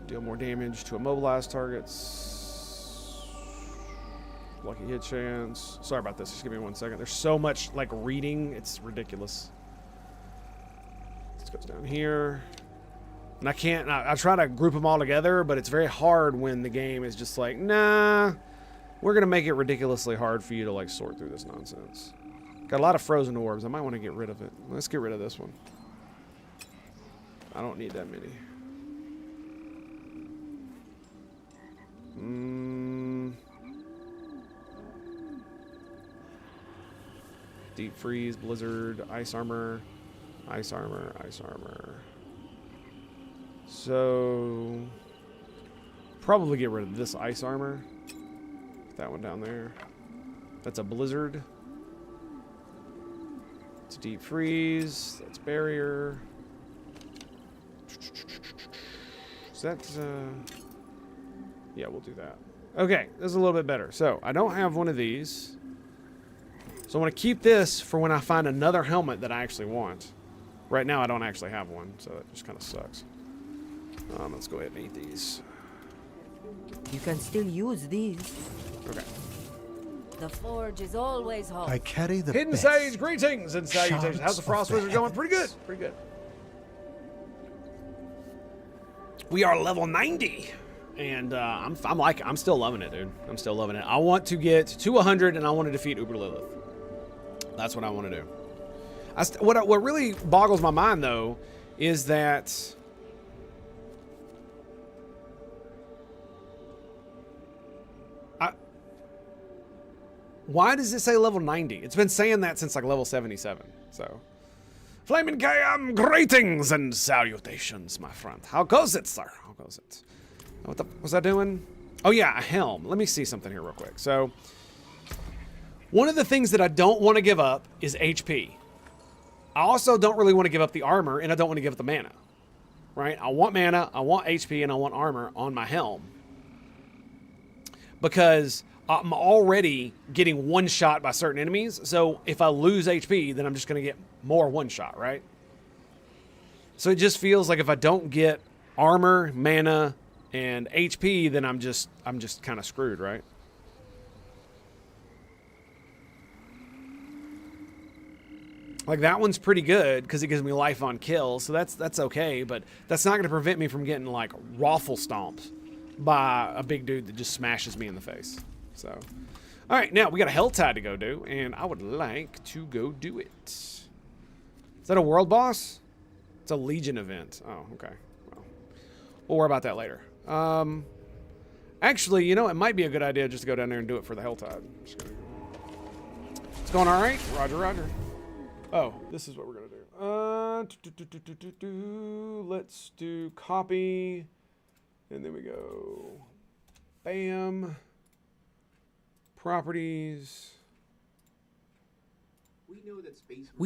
Deal more damage to immobilized targets. Lucky hit chance. Sorry about this. Just give me 1 second. There's so much like reading. It's ridiculous. This goes down here. And I can't, I try to group them all together, but it's very hard when the game is just like, nah, we're going to make it ridiculously hard for you to like sort through this nonsense. Got a lot of frozen orbs. I might want to get rid of it. Let's get rid of this one. I don't need that many. Deep freeze, blizzard, ice armor, ice armor, ice armor. So probably get rid of this ice armor. Put that one down there. That's a blizzard. It's deep freeze. That's barrier. Is that yeah, we'll do that. Okay, this is a little bit better. So I don't have one of these. So I want to keep this for when I find another helmet that I actually want. Right now I don't actually have one, so that just kind of sucks. Let's go ahead and eat these. You can still use these. Okay. The forge is always hot. I carry the Hidden best. Sage, greetings and salutations. Shards How's the Frost of the Wizard going? Pretty good. Pretty good. We are level 90. And I'm still loving it, dude. I'm still loving it. I want to get to 100 and I want to defeat Uber Lilith. That's what I want to do. What really boggles my mind, though, is that why does it say level 90? It's been saying that since like level 77. So, Flaming KM, greetings and salutations, my friend. How goes it, sir? How goes it? What the was I doing? Oh yeah, a helm. Let me see something here real quick. So, one of the things that I don't want to give up is HP. I also don't really want to give up the armor, and I don't want to give up the mana. Right? I want mana, I want HP, and I want armor on my helm. Because I'm already getting one shot by certain enemies, so if I lose HP, then I'm just going to get more one shot, right? So it just feels like if I don't get armor, mana, and HP, then I'm just kind of screwed, right? Like that one's pretty good because it gives me life on kill, so that's okay, but that's not going to prevent me from getting like raffle stomped by a big dude that just smashes me in the face. So, all right, now we got a Hell Tide to go do, and I would like to go do it. Is that a world boss? It's a Legion event. Oh, okay. Well, we'll worry about that later. Actually, you know, it might be a good idea just to go down there and do it for the Hell Tide. It's going all right? Roger, roger. Oh, this is what we're going to do. Let's do copy, and then we go bam. Properties. We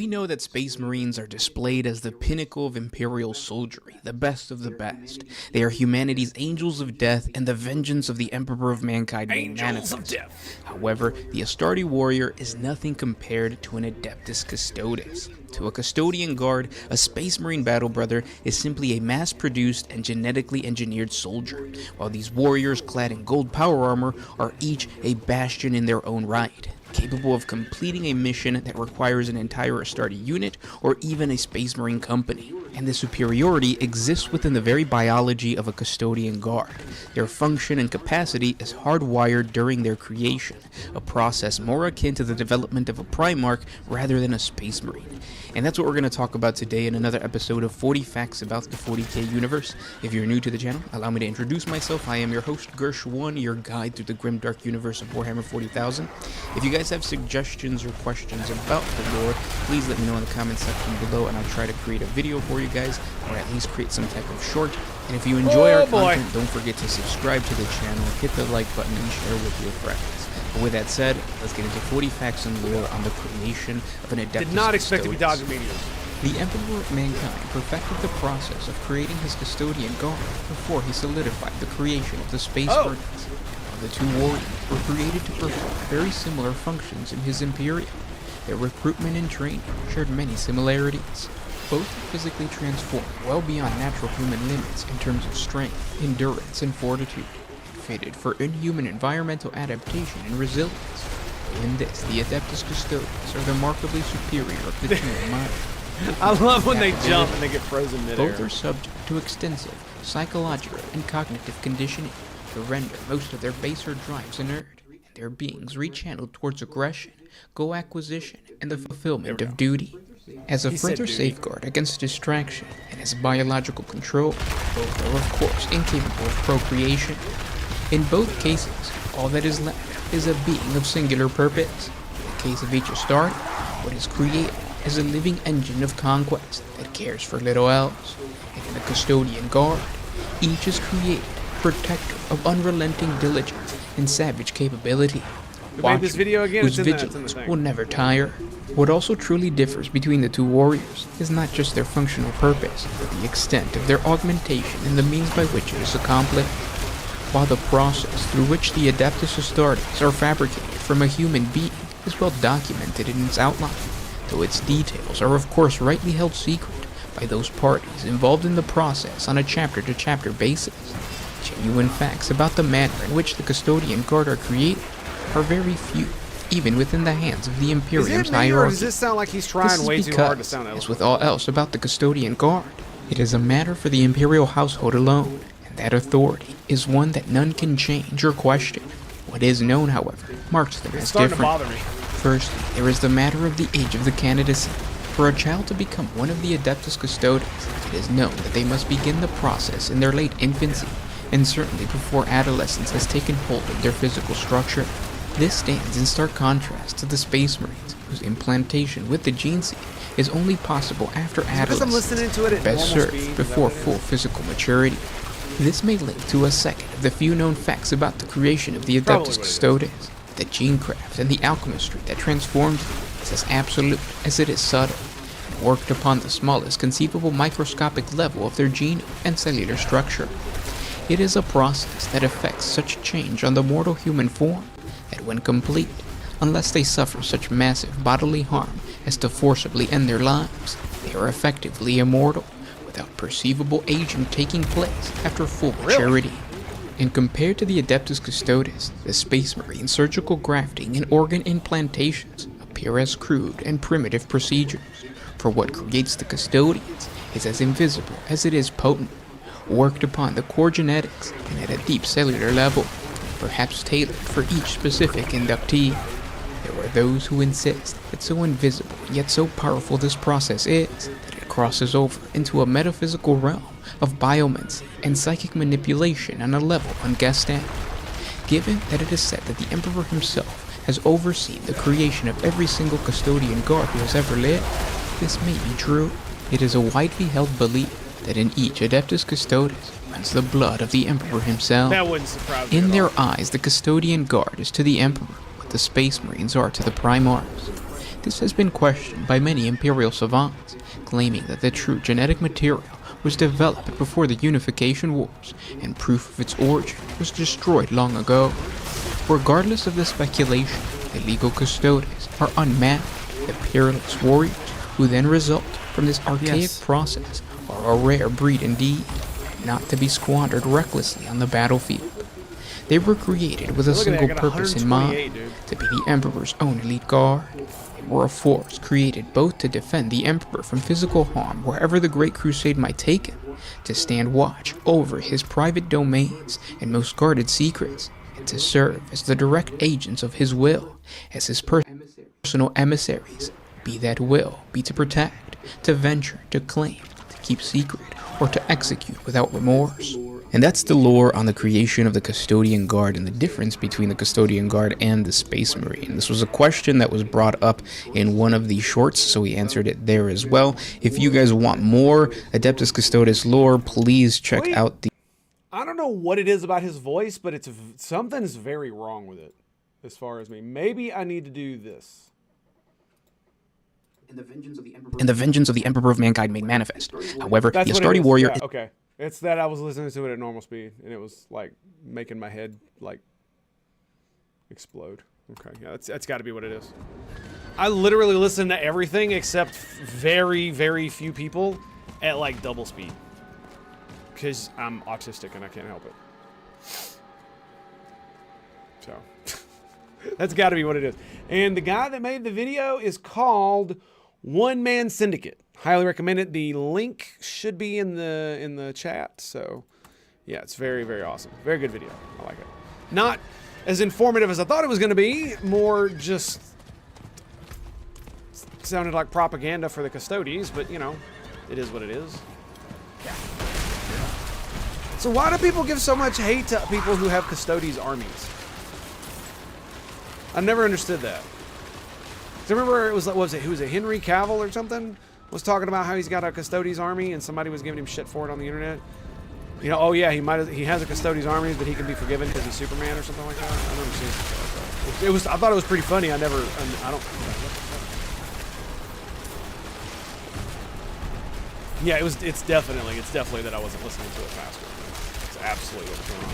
know that Space Marines are displayed as the pinnacle of Imperial soldiery, the best of the best. They are humanity's angels of death and the vengeance of the Emperor of Mankind made manifest. However, the Astarte warrior is nothing compared to an Adeptus Custodes. To a Custodian Guard, a Space Marine battle brother is simply a mass-produced and genetically engineered soldier, while these warriors clad in gold power armor are each a bastion in their own right, capable of completing a mission that requires an entire Astarte unit or even a Space Marine company. And this superiority exists within the very biology of a Custodian Guard. Their function and capacity is hardwired during their creation, a process more akin to the development of a Primarch rather than a Space Marine. And that's what we're going to talk about today in another episode of 40 Facts About the 40k Universe. If you're new to the channel, allow me to introduce myself. I am your host, Gersh1, your guide through the grimdark universe of Warhammer 40,000. If you guys have suggestions or questions about the lore, please let me know in the comments section below, and I'll try to create a video for you guys, or at least create some type of short. And if you enjoy our content, don't forget to subscribe to the channel, hit the like button, and share with your friends. But with that said, let's get into 40 facts and lore on the creation of an Adeptus Did not expect to be dodging meteors. The Emperor of Mankind perfected the process of creating his Custodian Guard before he solidified the creation of the Space Marines. The two warriors were created to perform very similar functions in his Imperium. Their recruitment and training shared many similarities. Both physically transformed well beyond natural human limits in terms of strength, endurance, and fortitude. fitted for inhuman environmental adaptation and resilience. In this, the Adeptus Custodes are the remarkably superior of the two in mind. I love when they jump and they get frozen midair. Both are subject to extensive psychological and cognitive conditioning to render most of their baser drives inert, and their beings rechanneled towards aggression, goal acquisition, and the fulfillment of duty. As a further safeguard against distraction and as biological control, both are of course incapable of procreation. In both cases, all that is left is a being of singular purpose. In the case of each Astarte, what is created is a living engine of conquest that cares for little else. And in the Custodian Guard, each is created protector of unrelenting diligence and savage capability. We made this video again, whose it's in the vigilance thing. will never tire. What also truly differs between the two warriors is not just their functional purpose, but the extent of their augmentation and the means by which it is accomplished. While the process through which the Adeptus Astartes are fabricated from a human being is well documented in its outline, though its details are of course rightly held secret by those parties involved in the process on a chapter-to-chapter basis. Genuine facts about the manner in which the Custodian Guard are created are very few, even within the hands of the Imperium's Is it me, or hierarchy. does this sound like he's This trying is way because, too hard to sound as eloquent? with all else about the Custodian Guard, it is a matter for the Imperial household alone, and that authority is one that none can change or question. What is known, however, marks them It's as starting different. to bother me. Firstly, there is the matter of the age of the candidacy. For a child to become one of the Adeptus Custodes, it is known that they must begin the process in their late infancy, and certainly before adolescence has taken hold of their physical structure. This stands in stark contrast to the Space Marines, whose implantation with the gene seed is only possible after Because I'm adolescence, listening to it at best normal served speed. Is before that what it full is? physical maturity. This may link to a second of the few known facts about the creation of the Probably Adeptus what it is. Custodes. The gene craft and the alchemistry that transformed them is as absolute as it is subtle, and worked upon the smallest conceivable microscopic level of their genome and cellular structure. It is a process that affects such change on the mortal human form that when complete, unless they suffer such massive bodily harm as to forcibly end their lives, they are effectively immortal, without perceivable aging taking place after full maturity. And compared to the Adeptus Custodes, the Space Marine surgical grafting and organ implantations appear as crude and primitive procedures, for what creates the Custodians is as invisible as it is potent, worked upon the core genetics and at a deep cellular level, perhaps tailored for each specific inductee. There are those who insist that so invisible yet so powerful this process is, that it crosses over into a metaphysical realm of biomancy and psychic manipulation on a level unguessed. Given that it is said that the Emperor himself has overseen the creation of every single Custodian Guard who has ever lived, this may be true. It is a widely held belief that in each Adeptus Custodes runs the blood of the Emperor himself. That wouldn't surprise me. In at their all. eyes, the Custodian Guard is to the Emperor what the Space Marines are to the Primarchs. This has been questioned by many Imperial savants, claiming that the true genetic material was developed before the Unification Wars, and proof of its origin was destroyed long ago. Regardless of the speculation, the legal Custodes are unmanned, the peerless warriors who then result from this archaic process are a rare breed indeed, and not to be squandered recklessly on the battlefield. They were created with a Look at that, I single got purpose in 128, mind, dude. to be the Emperor's own elite guard. They were a force created both to defend the Emperor from physical harm wherever the Great Crusade might take him, to stand watch over his private domains and most guarded secrets, and to serve as the direct agents of his will, as his personal emissaries, be that will be to protect, to venture, to claim, to keep secret, or to execute without remorse. And that's the lore on the creation of the Custodian Guard and the difference between the Custodian Guard and the Space Marine. This was a question that was brought up in one of the shorts, so we answered it there as well. If you guys want more Adeptus Custodes lore, please check out the... I don't know what it is about his voice, but it's something's very wrong with it, as far as me. Maybe I need to do this. And the vengeance of the Emperor of Mankind made manifest. However, That's the what it Astarte is. warrior Yeah, okay. It's that I was listening to it at normal speed, and it was like making my head like explode. Okay, yeah, that's got to be what it is. I literally listen to everything except very, very few people at like double speed, because I'm autistic and I can't help it. So that's got to be what it is. And the guy that made the video is called One Man Syndicate. Highly recommend it. The link should be in the chat. So yeah, it's very, very awesome. Very good video. I like it. Not as informative as I thought it was going to be. More just sounded like propaganda for the custodies, but you know, it is what it is. So why do people give so much hate to people who have custodies armies? I never understood that. I remember it was like, what was it? Who was it? Henry Cavill or something was talking about how he's got a custodies army, and somebody was giving him shit for it on the internet. You know, oh yeah, he has a custodies army, but he can be forgiven because he's Superman or something like that. I remember seeing something like that. It was. I thought it was pretty funny. I don't. Yeah, it's definitely that I wasn't listening to it faster. It's absolutely what's going on.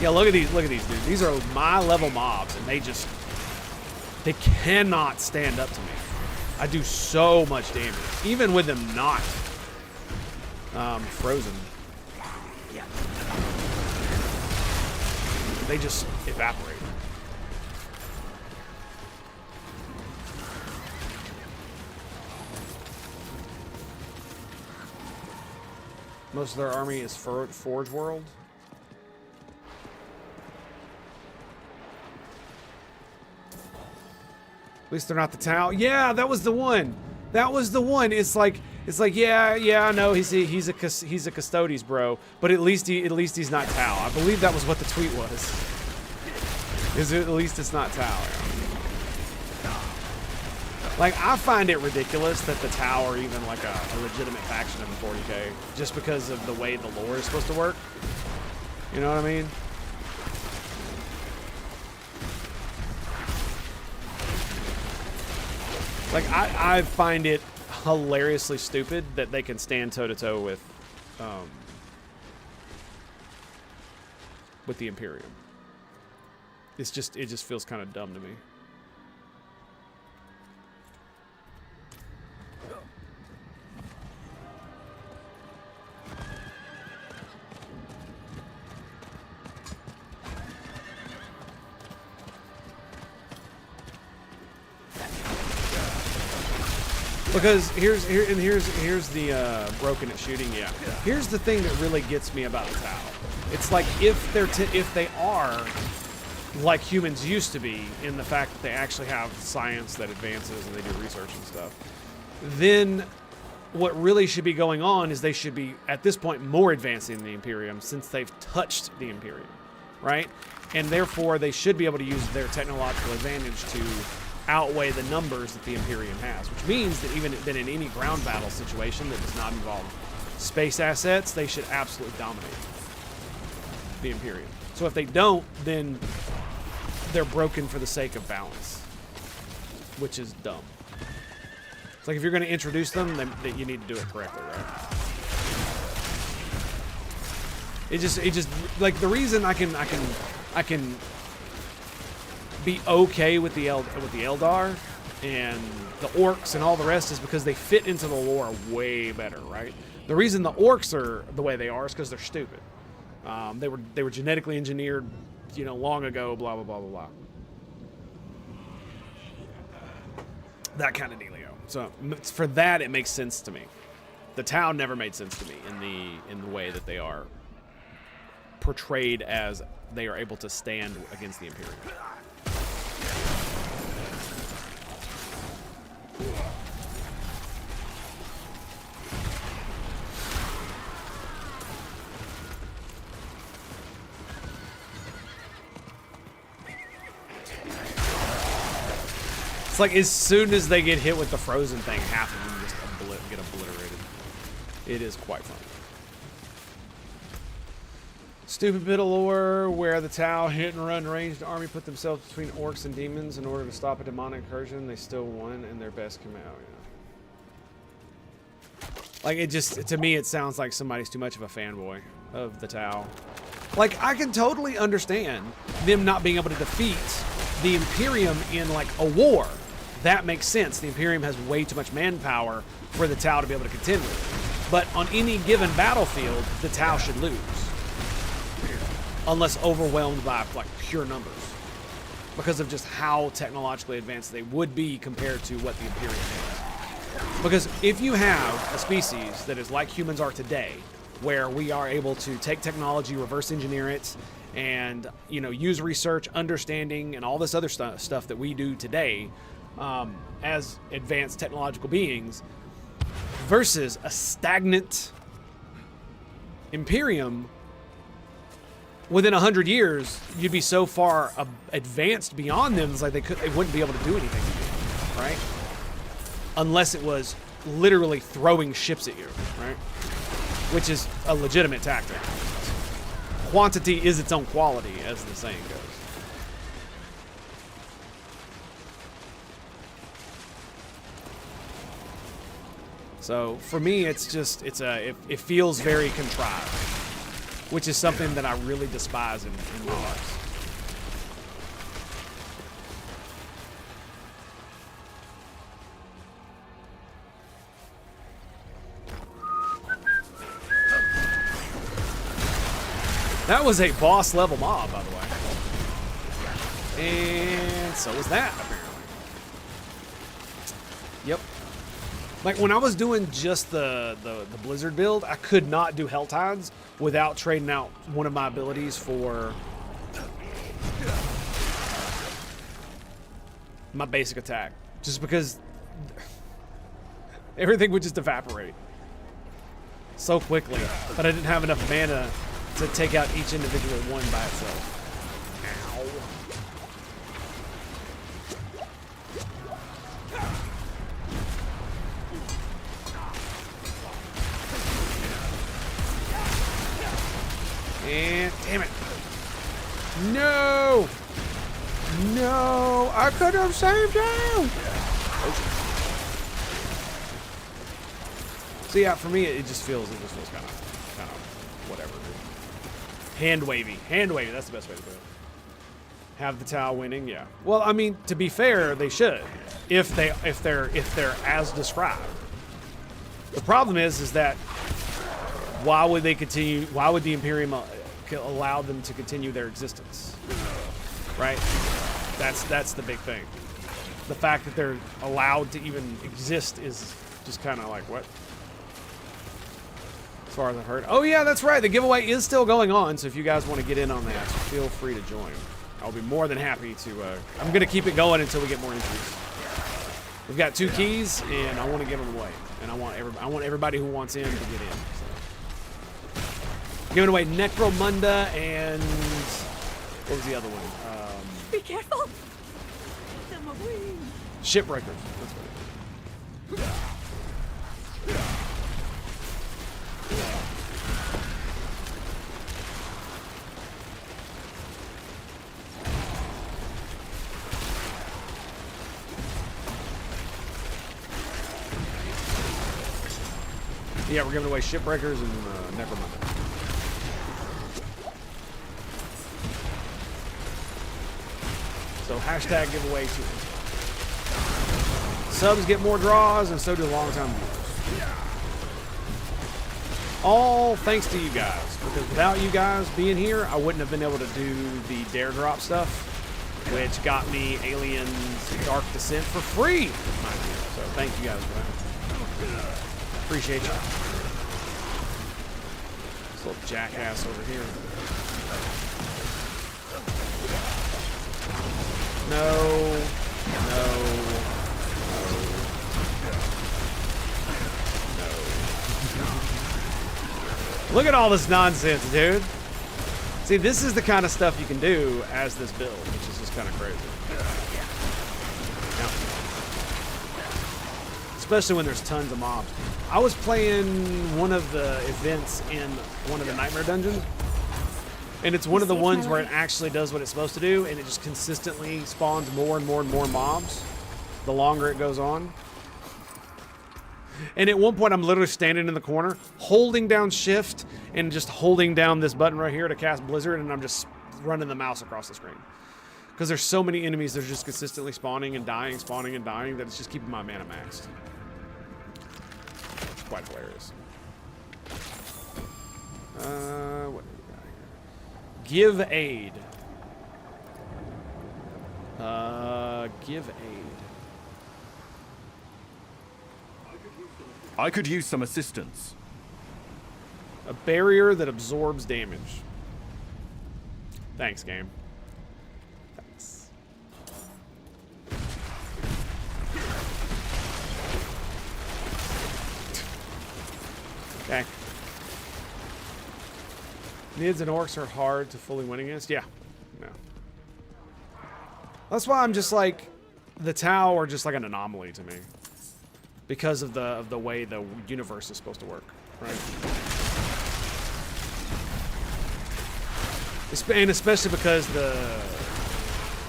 Yeah, look at these dudes. These are my level mobs, and they cannot stand up to me. I do so much damage, even with them not frozen. Yeah, they just evaporate. Most of their army is Forge World. At least they're not the Tau. Yeah, that was the one. That was the one. It's like yeah, I know he's a Custodes bro, but at least he's not Tau. I believe that was what the tweet was. At least it's not Tau. Like, I find it ridiculous that the Tau are even like a legitimate faction in 40k, just because of the way the lore is supposed to work. You know what I mean? Like, I find it hilariously stupid that they can stand toe-to-toe with the Imperium. It just feels kind of dumb to me. Because here's the broken at shooting. Yeah. Here's the thing that really gets me about the Tau. It's like if they are like humans used to be, in the fact that they actually have science that advances and they do research and stuff, then what really should be going on is they should be at this point more advancing than the Imperium, since they've touched the Imperium, right? And therefore they should be able to use their technological advantage to outweigh the numbers that the Imperium has, which means that even then in any ground battle situation that does not involve space assets, they should absolutely dominate the Imperium. So if they don't, then they're broken for the sake of balance, which is dumb. It's like if you're going to introduce them, then you need to do it correctly, right? It just like the reason I can be okay with the Eldar and the Orcs and all the rest is because they fit into the lore way better, right? The reason the Orcs are the way they are is because they're stupid. They were genetically engineered, you know, long ago. Blah blah blah blah blah. That kind of dealio. So for that, it makes sense to me. The Tau never made sense to me in the way that they are portrayed as they are able to stand against the Imperium. It's like as soon as they get hit with the frozen thing, half of them just get obliterated. It is quite fun. Stupid bit of lore where the Tau hit and run ranged army put themselves between orcs and demons in order to stop a demonic incursion. They still won and their best came out. Yeah. Like it just, to me, it sounds like somebody's too much of a fanboy of the Tau. Like I can totally understand them not being able to defeat the Imperium in like a war. That makes sense. The Imperium has way too much manpower for the Tau to be able to contend with. But on any given battlefield, the Tau should lose. Unless overwhelmed by like pure numbers. because of just how technologically advanced they would be compared to what the Imperium is. Because if you have a species that is like humans are today, where we are able to take technology, reverse engineer it, and use research, understanding, and all this other stuff that we do today as advanced technological beings, versus a stagnant Imperium, within 100 years, you'd be so far advanced beyond them, it's like they wouldn't be able to do anything to you, right? Unless it was literally throwing ships at you, right? Which is a legitimate tactic. Quantity is its own quality, as the saying goes. So for me, it feels very contrived, which is something that I really despise in mods. That was a boss level mob, by the way. And so was that, apparently. Yep. Like, when I was doing just the Blizzard build, I could not do Hell Tides without trading out one of my abilities for my basic attack. Just because everything would just evaporate so quickly. But I didn't have enough mana to take out each individual one by itself. Ow. And damn it. No! No! I could have saved you! So yeah, for me it just feels kind of whatever. Hand wavy, that's the best way to put it. Have the Tau winning, yeah. Well, I mean, to be fair, they should. If they're as described. The problem is that why would they continue? Why would the Imperium allow them to continue their existence? Right? That's the big thing. The fact that they're allowed to even exist is just kind of like, what? As far as I've heard. Oh yeah, that's right. The giveaway is still going on, so if you guys want to get in on that, feel free to join. I'll be more than happy to. I'm going to keep it going until we get more entries. We've got 2 keys, and I want to give them away. And I want everybody who wants in to get in. So. Giving away Necromunda and what was the other one? Be careful. I'm away. Shipbreakers. That's what it is. Yeah, we're giving away Shipbreakers and Necromunda. So hashtag giveaway too. Subs get more draws, and so do long-time viewers. All thanks to you guys, because without you guys being here, I wouldn't have been able to do the Dare Drop stuff, which got me Aliens Dark Descent for free. So thank you guys for that. Appreciate you. This little jackass over here. No. Look at all this nonsense, dude. See, this is the kind of stuff you can do as this build, which is just kind of crazy. Yeah. Especially when there's tons of mobs. I was playing one of the events in one of the Nightmare dungeons, and it's one of the ones where it actually does what it's supposed to do, and it just consistently spawns more and more and more mobs the longer it goes on. And at one point, I'm literally standing in the corner, holding down Shift, and just holding down this button right here to cast Blizzard, and I'm just running the mouse across the screen. Because there's so many enemies that are just consistently spawning and dying, that it's just keeping my mana maxed. It's quite hilarious. What do we got here? Give aid. Give aid. I could use some assistance. A barrier that absorbs damage. Thanks, game. Thanks. Okay. Nids and orcs are hard to fully win against. Yeah. No. That's why I'm just like, the Tau are just like an anomaly to me, because of the way the universe is supposed to work, right? And especially because the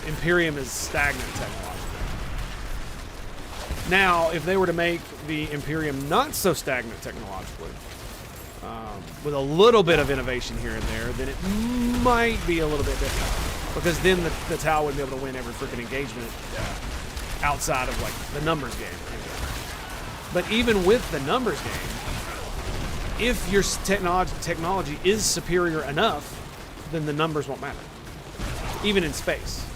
Imperium is stagnant technologically. Now, if they were to make the Imperium not so stagnant technologically, with a little bit of innovation here and there, then it might be a little bit different. Because then the Tau would be able to win every freaking engagement outside of like the numbers game. But even with the numbers game, if your technology is superior enough, then the numbers won't matter, even in space.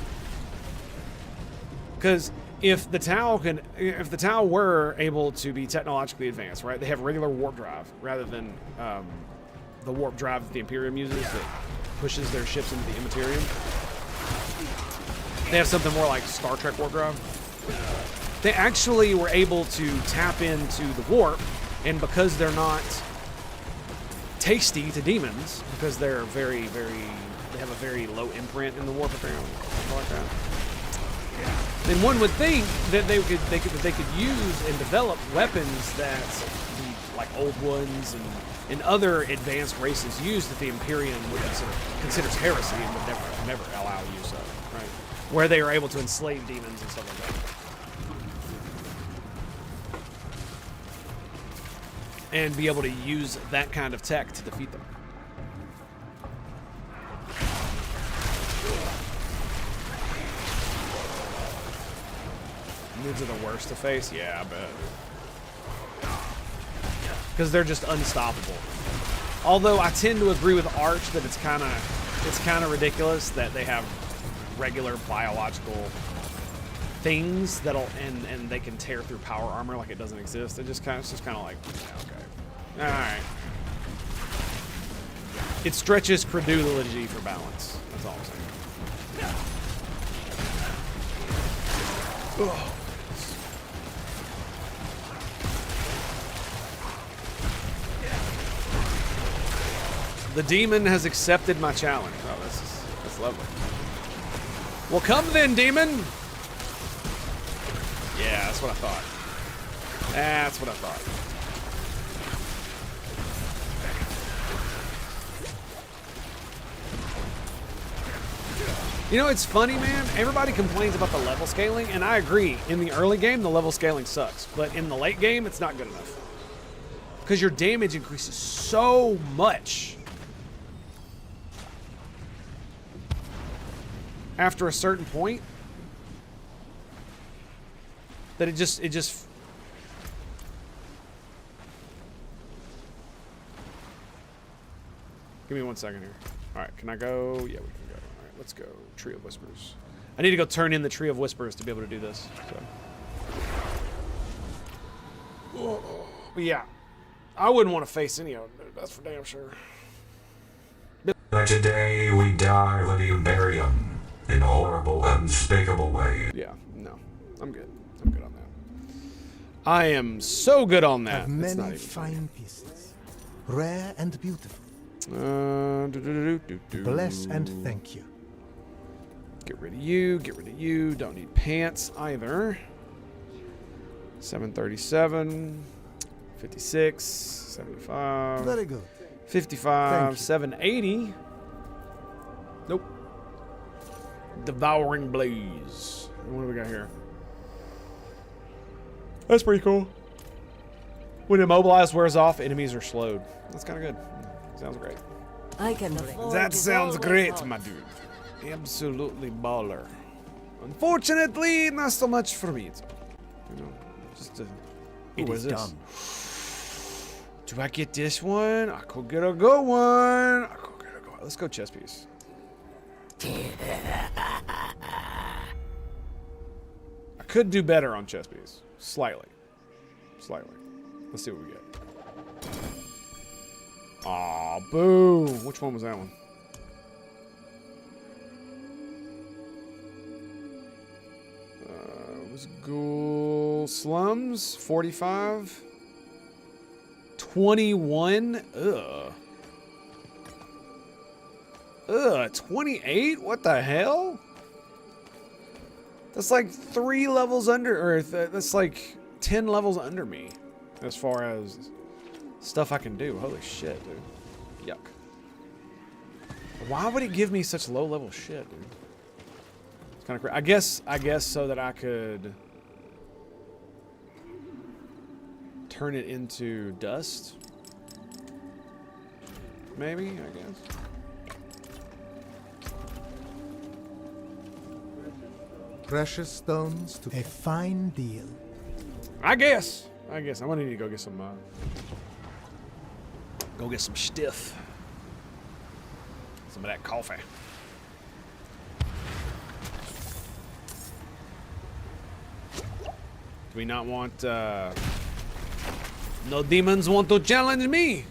Because if the Tau were able to be technologically advanced, right? They have regular warp drive rather than the warp drive that the Imperium uses that pushes their ships into the Immaterium. They have something more like Star Trek warp drive. They actually were able to tap into the warp, and because they're not tasty to demons, because they're they have a very low imprint in the warp, apparently, something like that. Then one would think that they could use and develop weapons that the like old ones and other advanced races use that the Imperium would considers heresy and would never allow use of, right? Where they are able to enslave demons and stuff like that. And be able to use that kind of tech to defeat them. Mids are the worst to face? Yeah, I bet. Because they're just unstoppable. Although I tend to agree with Arch that it's kind of ridiculous that they have regular biological things that'll and they can tear through power armor like it doesn't exist. It's just kind of like, yeah, okay, all right. It stretches credulity for balance. That's all I'm saying. Oh. The demon has accepted my challenge. Oh, that's lovely. Well, come then, demon. Yeah, that's what I thought. That's what I thought. You know, it's funny, man. Everybody complains about the level scaling, and I agree. In the early game, the level scaling sucks. But in the late game, it's not good enough. Because your damage increases so much. After a certain point, that it just give me 1 second here. All right, can I go? Yeah, we can go. All right, let's go. Tree of Whispers. I need to go turn in the Tree of Whispers to be able to do this. So, but yeah, I wouldn't want to face any of them. That's for damn sure. But today we die with the Imperium in a horrible, unspeakable way. Yeah, no, I'm good. I'm good on that. I am so good on that. Have many fine pieces, rare and beautiful. Bless and thank you. Get rid of you. Get rid of you. Don't need pants either. 737, 56, 75. Very good. 55, 780. Nope. Devouring Blaze. What do we got here? That's pretty cool. When immobilized wears off, enemies are slowed. That's kind of good. Sounds great. I can afford That to sounds go great, without. my dude. Absolutely baller. Unfortunately, not so much for me. So, you know, just It is done. Do I get this one? I could get a good one. I could get a good one. Let's go chess piece. could do better on chest piece. Slightly. Slightly. Let's see what we get. Aw, boo. Which one was that one? It was Ghoul Slums, 45. 21. Ugh. Ugh, 28? What the hell? That's like 3 levels under, or that's like 10 levels under me as far as stuff I can do. Holy shit, dude. Yuck. Why would it give me such low level shit, dude? It's kind of crazy. I guess so that I could turn it into dust. Maybe, I guess. Precious stones to a fine deal. I guess. I'm gonna need to go get some stiff. Some of that coffee. Do we not want no demons want to challenge me?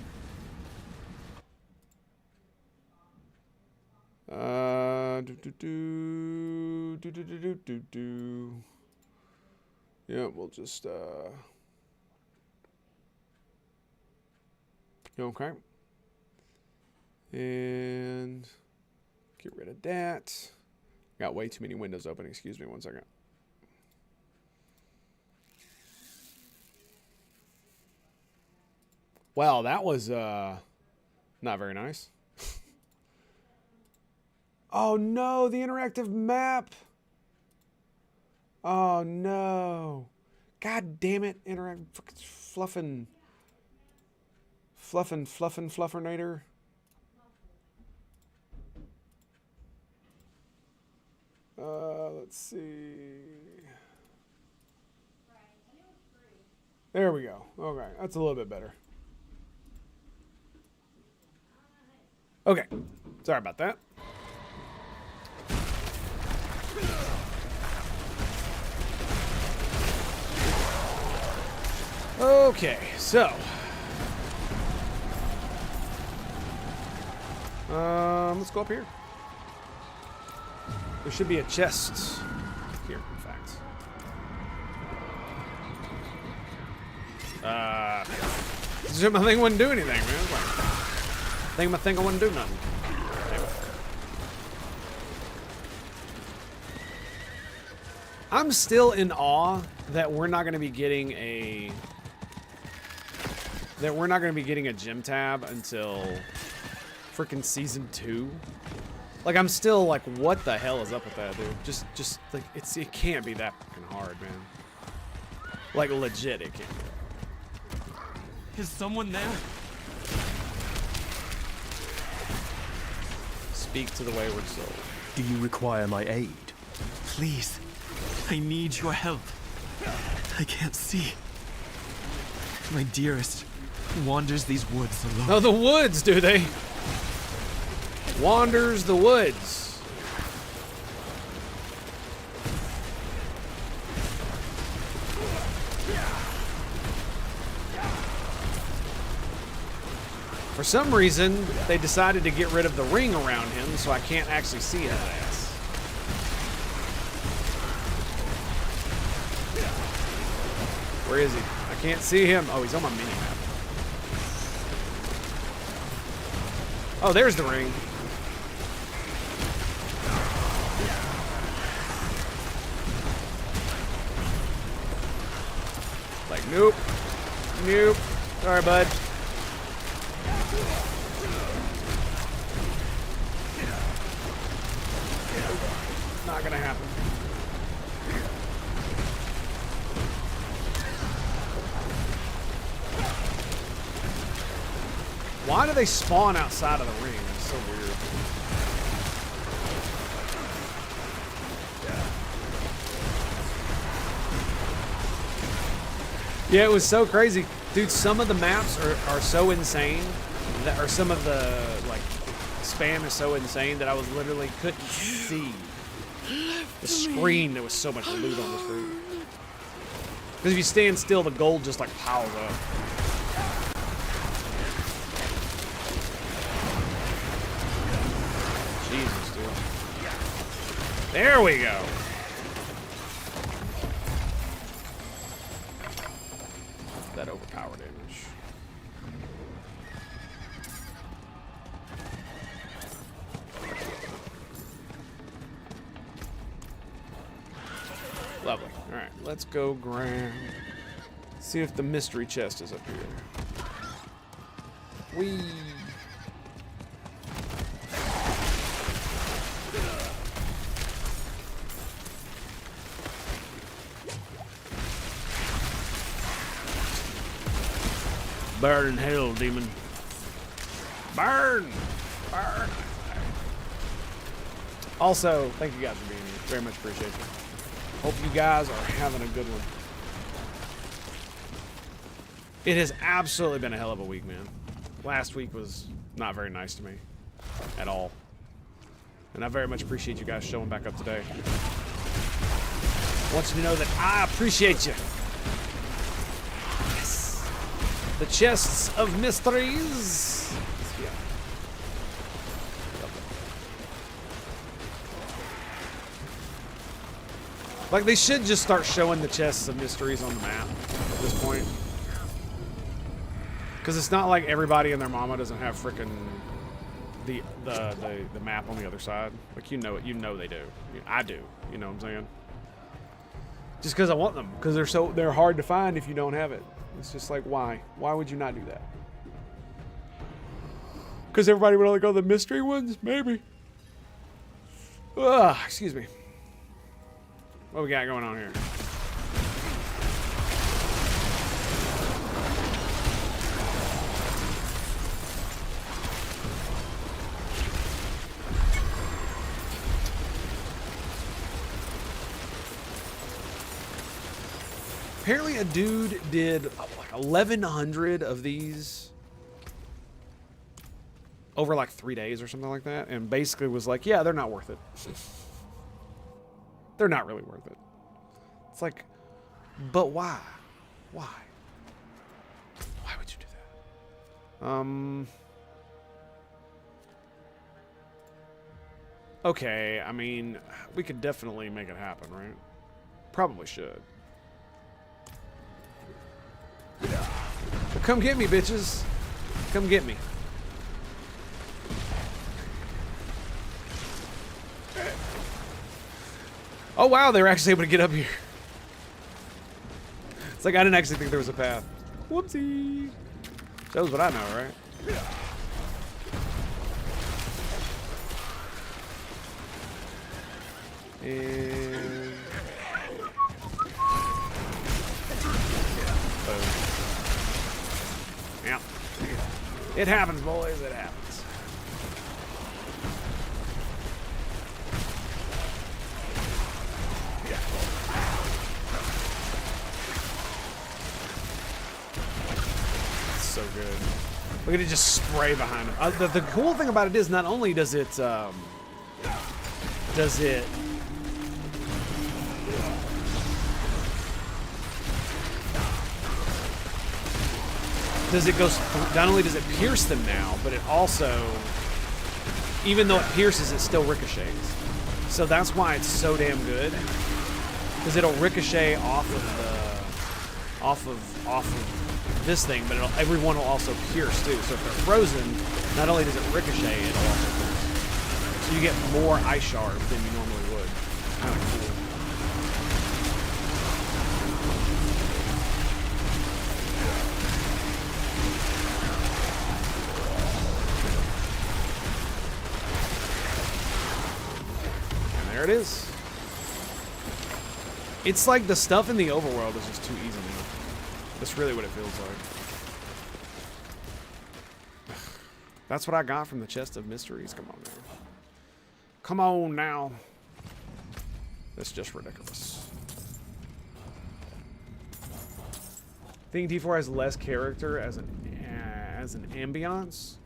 Yeah, we'll just okay. And get rid of that. Got way too many windows open. Excuse me 1 second. Well, that was not very nice. Oh no, the interactive map. Oh no. God damn it, fluffernator. Let's see. There we go. Okay, that's a little bit better. Okay, sorry about that. Okay, so let's go up here. There should be a chest here, in fact. My thing wouldn't do anything, man. My thing I wouldn't do nothing. Damn it. I'm still in awe that we're not going to be getting a gym tab until freaking season 2. Like, I'm still like, what the hell is up with that, dude? Just like, it can't be that fucking hard, man. Like, legit, it can't be. Is someone there? Speak to the wayward soul. Do you require my aid? Please, I need your help. I can't see. My dearest wanders these woods alone. Oh, the woods, do they? Wanders the woods. For some reason, they decided to get rid of the ring around him, so I can't actually see his ass. Where is he? I can't see him. Oh, he's on my mini-map. Oh, there's the ring. Like, nope. Nope. Sorry, bud. Not gonna happen. Why do they spawn outside of the ring? It's so weird. Yeah, it was so crazy. Dude, some of the maps are so insane, that, or some of the, like, spam is so insane that I was literally couldn't see the screen. There was so much loot on the screen. Because if you stand still, the gold just like piles up. Jesus, dude. There we go. That overpower damage. Lovely. Alright, let's go grab. See if the mystery chest is up here. Whee! Burn in hell, demon. Burn! Burn! Also, thank you guys for being here. Very much appreciate you. Hope you guys are having a good one. It has absolutely been a hell of a week, man. Last week was not very nice to me. At all. And I very much appreciate you guys showing back up today. I want you to know that I appreciate you. Yes. The chests of mysteries. Yeah. Like, they should just start showing the chests of mysteries on the map at this point. Because it's not like everybody and their mama doesn't have frickin' the map on the other side. Like, you know it. You know they do. I do. You know what I'm saying? Just because I want them. Because they're hard to find if you don't have it. It's just like, why? Why would you not do that? Because everybody would only go the mystery ones? Maybe. Ugh, excuse me. What we got going on here? Apparently a dude did like 1,100 of these over like 3 days or something like that, and basically was like, yeah, they're not worth it. They're not really worth it. It's like, but why? Why? Why would you do that? Okay, I mean, we could definitely make it happen, right? Probably should. Well, come get me, bitches. Come get me. Oh wow, they were actually able to get up here. It's like I didn't actually think there was a path. Whoopsie. Shows what I know, right? And boom. Yeah. It happens, boys. It happens. So good. Look at it just spray behind him. The cool thing about it is not only does it go not only does it pierce them now, but it also, even though it pierces, it still ricochets. So that's why it's so damn good, because it'll ricochet off of this thing, but everyone will also pierce too. So if they're frozen, not only does it ricochet, it'll also pierce. So you get more ice shards than you normally would. Kind of cool. And there it is. It's like the stuff in the overworld is just too easy now. That's really what it feels like. That's what I got from the chest of mysteries. Come on now. Come on now. That's just ridiculous. I think D4 has less character as an ambiance.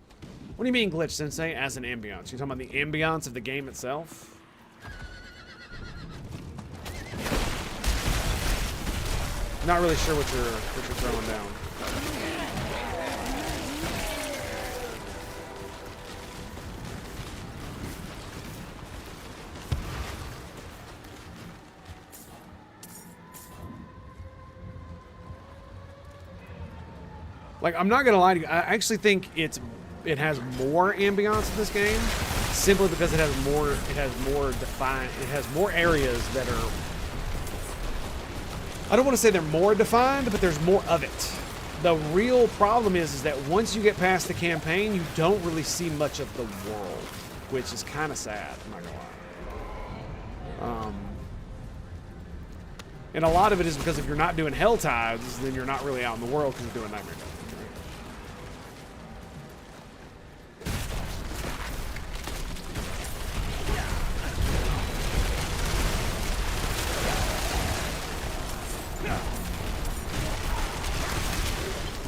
What do you mean, Glitch Sensei? As an ambiance? You talking about the ambiance of the game itself? Not really sure what you're throwing down. Like, I'm not gonna lie to you, I actually think it has more ambiance in this game, simply because it has more areas that are, I don't want to say they're more defined, but there's more of it. The real problem is that once you get past the campaign, you don't really see much of the world, which is kind of sad, I'm not gonna lie. And a lot of it is because if you're not doing Hell Tides, then you're not really out in the world because you're doing Nightmare Dungeons.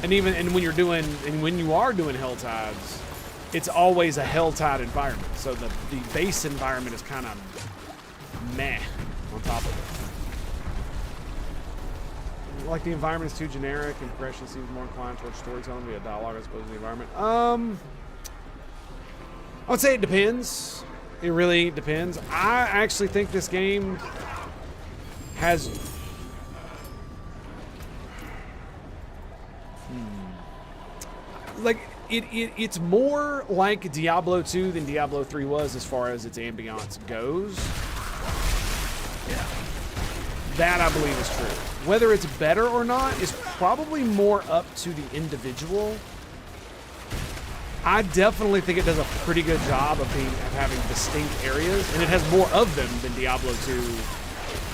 And when you are doing Hell Tides, it's always a Hell Tide environment. So the base environment is kind of meh on top of it. Like, the environment is too generic and progression seems more inclined towards storytelling via dialogue as opposed to the environment. I would say it depends. It really depends. I actually think this game has like it's more like Diablo 2 than Diablo 3 was as far as its ambiance goes. That I believe is true. Whether it's better or not is probably more up to the individual. I definitely think it does a pretty good job of having distinct areas, and it has more of them than Diablo 2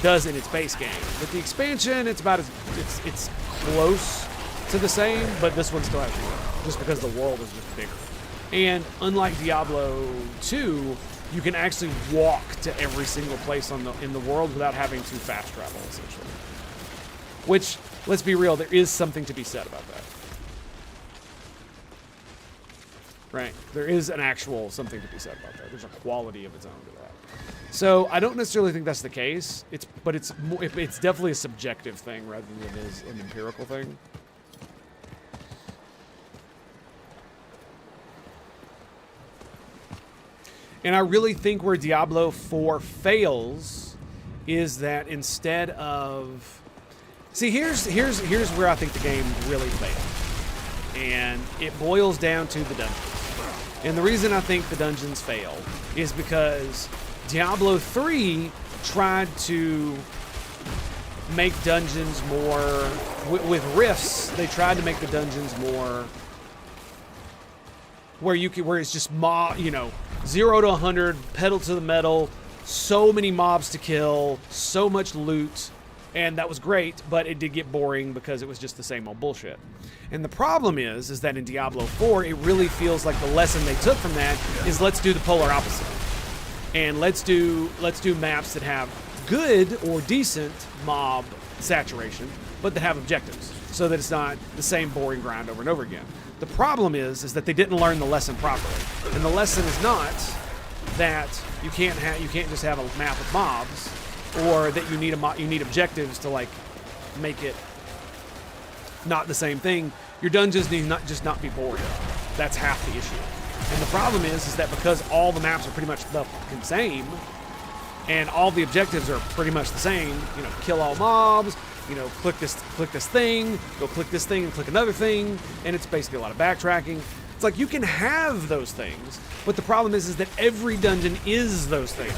does in its base game. With the expansion, it's about it's close to the same, but this one still has more, just because the world is just bigger. And unlike Diablo 2, you can actually walk to every single place in the world without having to fast travel, essentially. Which, let's be real, there is something to be said about that. Right? There is an actual something to be said about that. There's a quality of its own to that. So I don't necessarily think that's the case. It's definitely a subjective thing rather than it is an empirical thing. And I really think where Diablo 4 fails is that instead of... See, here's where I think the game really failed. And it boils down to the dungeons. And the reason I think the dungeons fail is because Diablo 3 tried to make dungeons more... With rifts, they tried to make the dungeons more... Where it's just 0 to 100, pedal to the metal, so many mobs to kill, so much loot, and that was great, but it did get boring because it was just the same old bullshit. And the problem is that in Diablo 4, it really feels like the lesson they took from that is let's do the polar opposite. And let's do maps that have good or decent mob saturation, but that have objectives, so that it's not the same boring grind over and over again. The problem is that they didn't learn the lesson properly, and the lesson is not that you can't just have a map with mobs, or that you need objectives to like make it not the same thing. Your dungeons need not be boring. That's half the issue. And the problem is that because all the maps are pretty much the fucking same, and all the objectives are pretty much the same, kill all mobs. Click this thing, go click this thing and click another thing, and it's basically a lot of backtracking. It's like you can have those things, but the problem is that every dungeon is those things.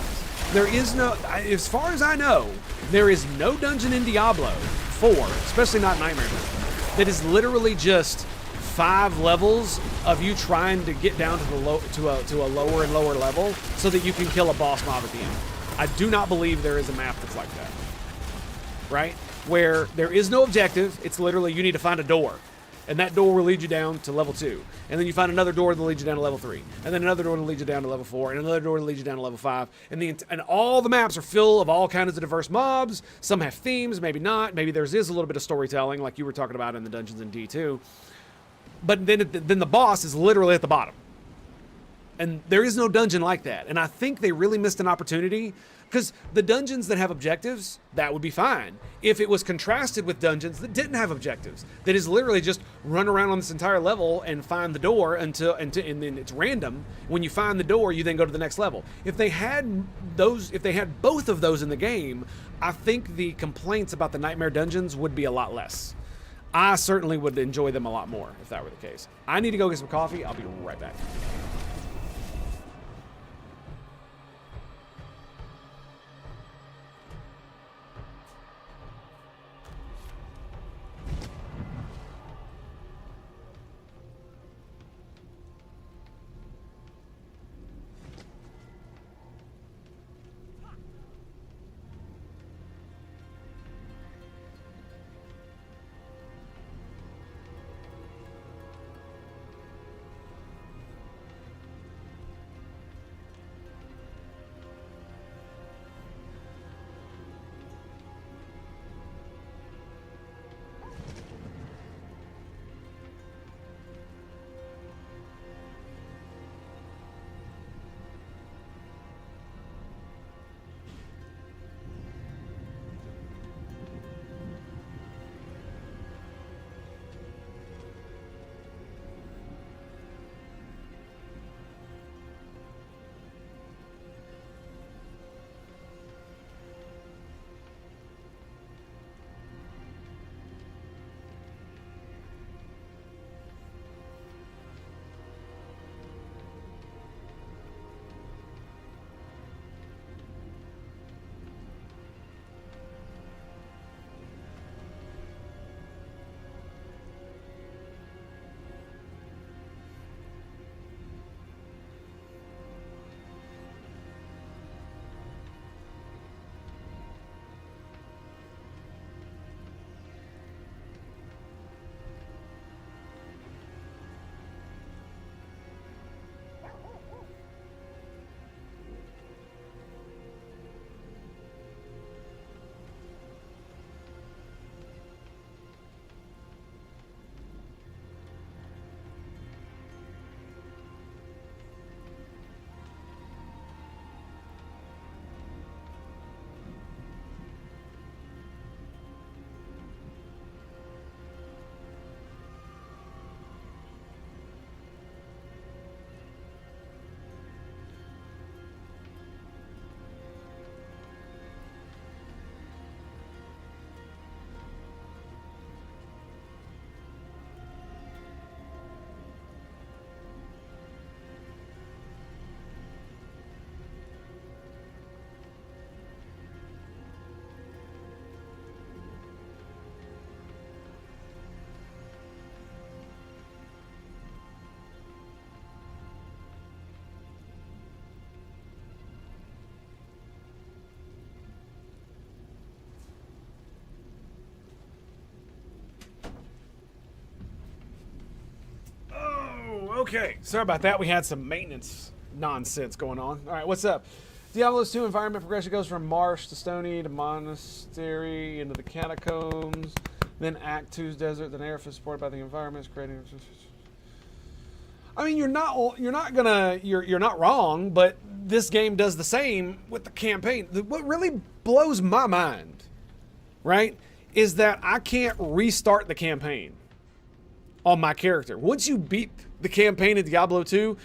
There is no, as far as I know, there is no dungeon in Diablo 4, especially not Nightmare Dungeon, that is literally just 5 levels of you trying to get down to a lower and lower level so that you can kill a boss mob at the end. I do not believe there is a map that's like that. Right? Where there is no objective, it's literally you need to find a door. And that door will lead you down to level 2. And then you find another door that leads you down to level 3. And then another door that leads you down to level 4. And another door that leads you down to level 5. And all the maps are full of all kinds of diverse mobs. Some have themes, maybe not. Maybe there is a little bit of storytelling like you were talking about in the dungeons in D2. But then the boss is literally at the bottom. And there is no dungeon like that. And I think they really missed an opportunity, because the dungeons that have objectives, that would be fine. If it was contrasted with dungeons that didn't have objectives, that is literally just run around on this entire level and find the door and then it's random. When you find the door, you then go to the next level. If they had both of those in the game, I think the complaints about the Nightmare dungeons would be a lot less. I certainly would enjoy them a lot more if that were the case. I need to go get some coffee. I'll be right back. Okay, sorry about that. We had some maintenance nonsense going on. All right, what's up? Diablo 2 environment progression goes from marsh to stony to monastery into the catacombs, then Act 2's desert, then air is supported by the environments creating. I mean, you're not wrong, but this game does the same with the campaign. What really blows my mind, right, is that I can't restart the campaign on my character. Once you beat the campaign in Diablo 2,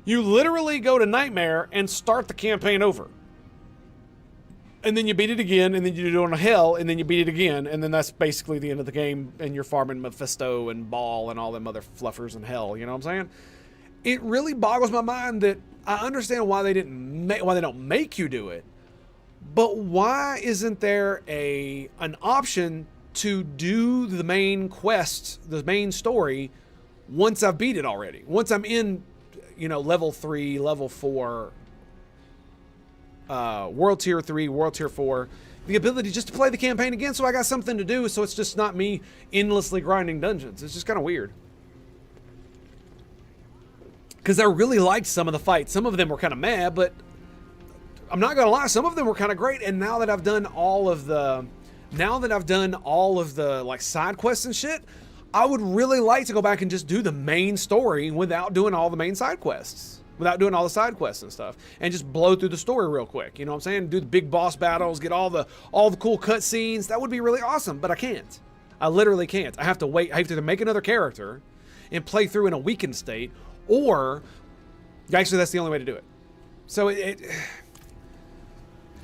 you literally go to Nightmare and start the campaign over. And then you beat it again, and then you do it on Hell, and then you beat it again, and then that's basically the end of the game, and you're farming Mephisto and Baal and all them other fluffers in Hell, you know what I'm saying? It really boggles my mind that I understand why they don't make you do it, but why isn't there an option to do the main quest, the main story, once I've beat it already? Once I'm in, level 3, level 4, World Tier 3, World Tier 4, the ability just to play the campaign again so I got something to do, so it's just not me endlessly grinding dungeons. It's just kind of weird. Because I really liked some of the fights. Some of them were kind of meh, but I'm not going to lie, some of them were kind of great, and now that I've done all of the like side quests and shit, I would really like to go back and just do the main story without doing all the main side quests. without doing all the side quests and stuff, and just blow through the story real quick. You know what I'm saying? Do the big boss battles, get all the cool cutscenes. That would be really awesome, but I can't. I literally can't. I have to wait. I have to either make another character and play through in a weakened state, or actually that's the only way to do it. So it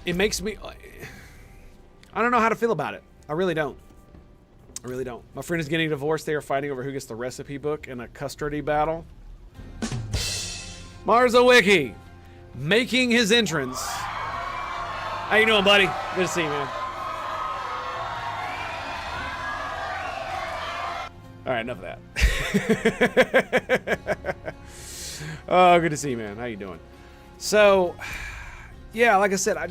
makes me, I don't know how to feel about it. I really don't. I really don't. My friend is getting divorced. They are fighting over who gets the recipe book in a custody battle. Marzowicki making his entrance. How you doing, buddy? Good to see you, man. All right, enough of that. Oh, good to see you, man. How you doing? So, yeah, like I said, I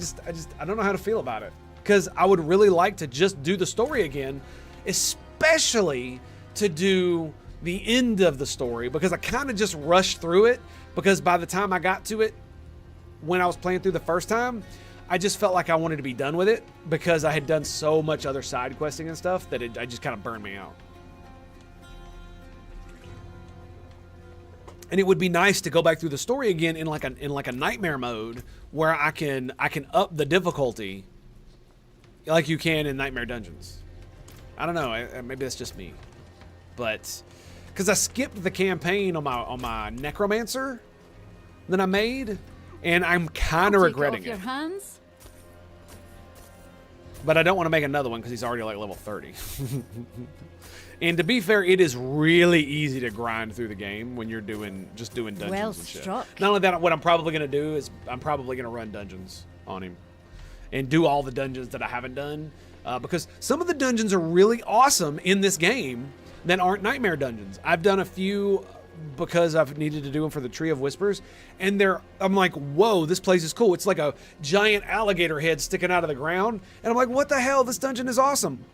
don't know how to feel about it, because I would really like to just do the story again, especially to do the end of the story, because I kind of just rushed through it, because by the time I got to it, when I was playing through the first time, I just felt like I wanted to be done with it, because I had done so much other side questing and stuff that I just kind of burned me out. And it would be nice to go back through the story again in like a nightmare mode, where I can up the difficulty like you can in Nightmare Dungeons. I don't know, maybe that's just me, but because I skipped the campaign on my Necromancer that I made, and I'm kind of regretting it. Hands? But I don't want to make another one because he's already like level 30. And to be fair, it is really easy to grind through the game when you're just doing dungeons Well and shit. struck. Not only that, what I'm probably going to do is I'm probably going to run dungeons on him and do all the dungeons that I haven't done, because some of the dungeons are really awesome in this game that aren't Nightmare Dungeons. I've done a few because I've needed to do them for the Tree of Whispers, and I'm like, whoa, this place is cool. It's like a giant alligator head sticking out of the ground, and I'm like, what the hell? This dungeon is awesome.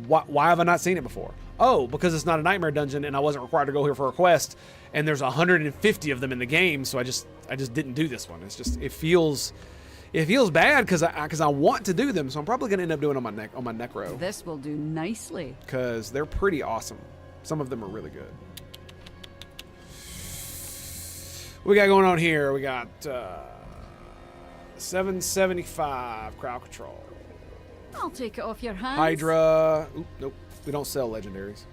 Why have I not seen it before? Oh, because it's not a Nightmare Dungeon, and I wasn't required to go here for a quest, and there's 150 of them in the game, so I just didn't do this one. It's just, it feels bad because I want to do them, so I'm probably gonna end up doing it on my Necro, This will do nicely. because they're pretty awesome. Some of them are really good. What we got going on here? We got 775 crowd control. I'll take it off your hands. Hydra. Oop, nope. We don't sell legendaries.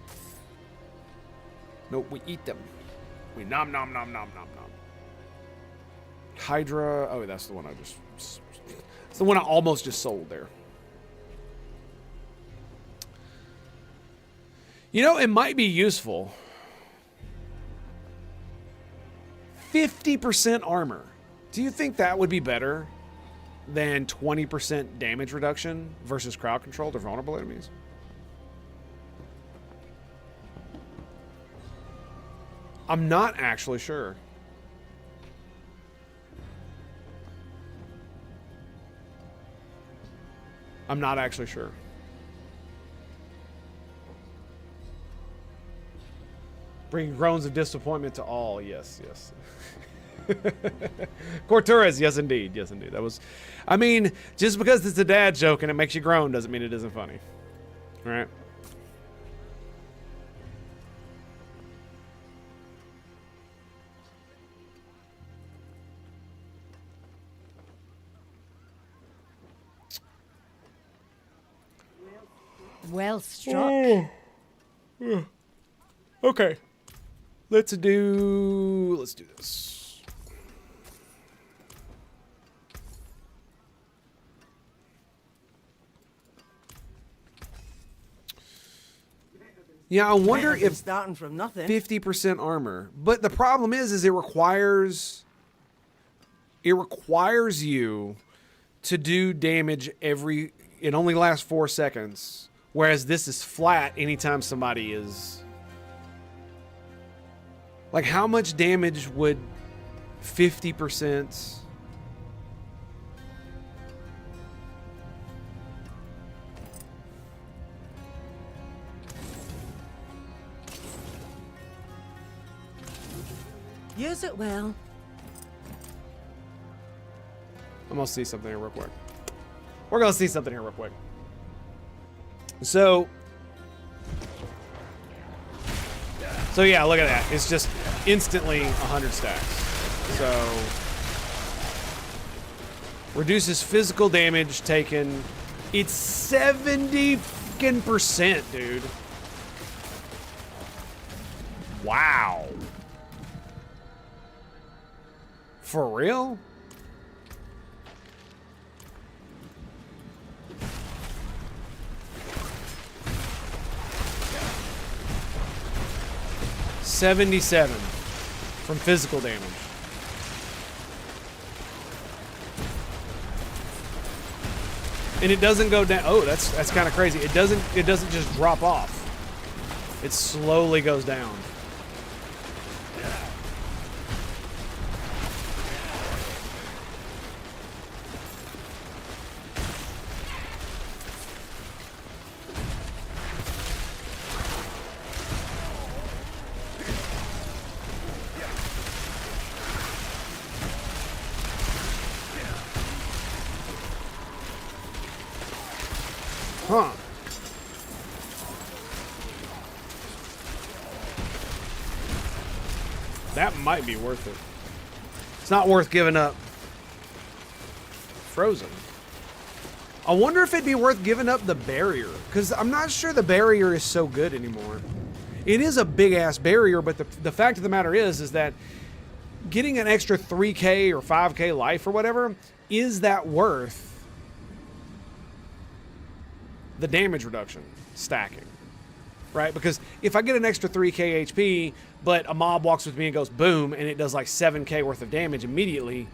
Nope, we eat them. We nom nom nom nom nom nom. Hydra. Oh, that's the one I just. It's the one I almost just sold there. You know, it might be useful. 50% armor. Do you think that would be better than 20% damage reduction versus crowd control to vulnerable enemies? I'm not actually sure. I'm not actually sure. Bring groans of disappointment to all. Yes, yes. Corturas, yes indeed. Yes indeed. That was, I mean, just because it's a dad joke and it makes you groan doesn't mean it isn't funny. All right? Well struck. Okay. Let's do this. Yeah, I wonder if starting from nothing. 50% armor. But the problem is it requires you to do damage it only lasts 4 seconds. Whereas this is flat anytime somebody is... Like, how much damage would 50%... Use it well. I'm gonna see something here real quick. We're gonna see something here real quick. So yeah, look at that. It's just instantly 100 stacks. So, reduces physical damage taken. It's 70%, dude. Wow. For real? $77 from physical damage. And it doesn't go down. Oh, that's kind of crazy. It doesn't just drop off. It slowly goes down. Huh. That might be worth it. It's not worth giving up. Frozen. I wonder if it'd be worth giving up the barrier, because I'm not sure the barrier is so good anymore. It is a big-ass barrier, but the fact of the matter is that getting an extra 3K or 5K life or whatever, is that worth the damage reduction stacking, right? Because if I get an extra 3K HP, but a mob walks with me and goes boom, and it does like 7K worth of damage immediately,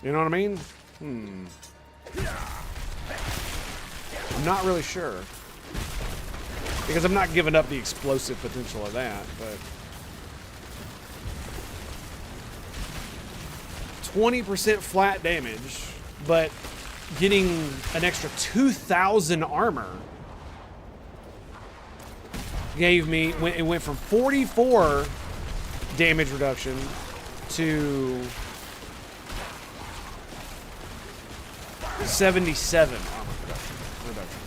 you know what I mean? I'm not really sure, because I'm not giving up the explosive potential of that, but 20% flat damage, but getting an extra 2,000 armor gave me, it went from 44 damage reduction to 77 armor reduction.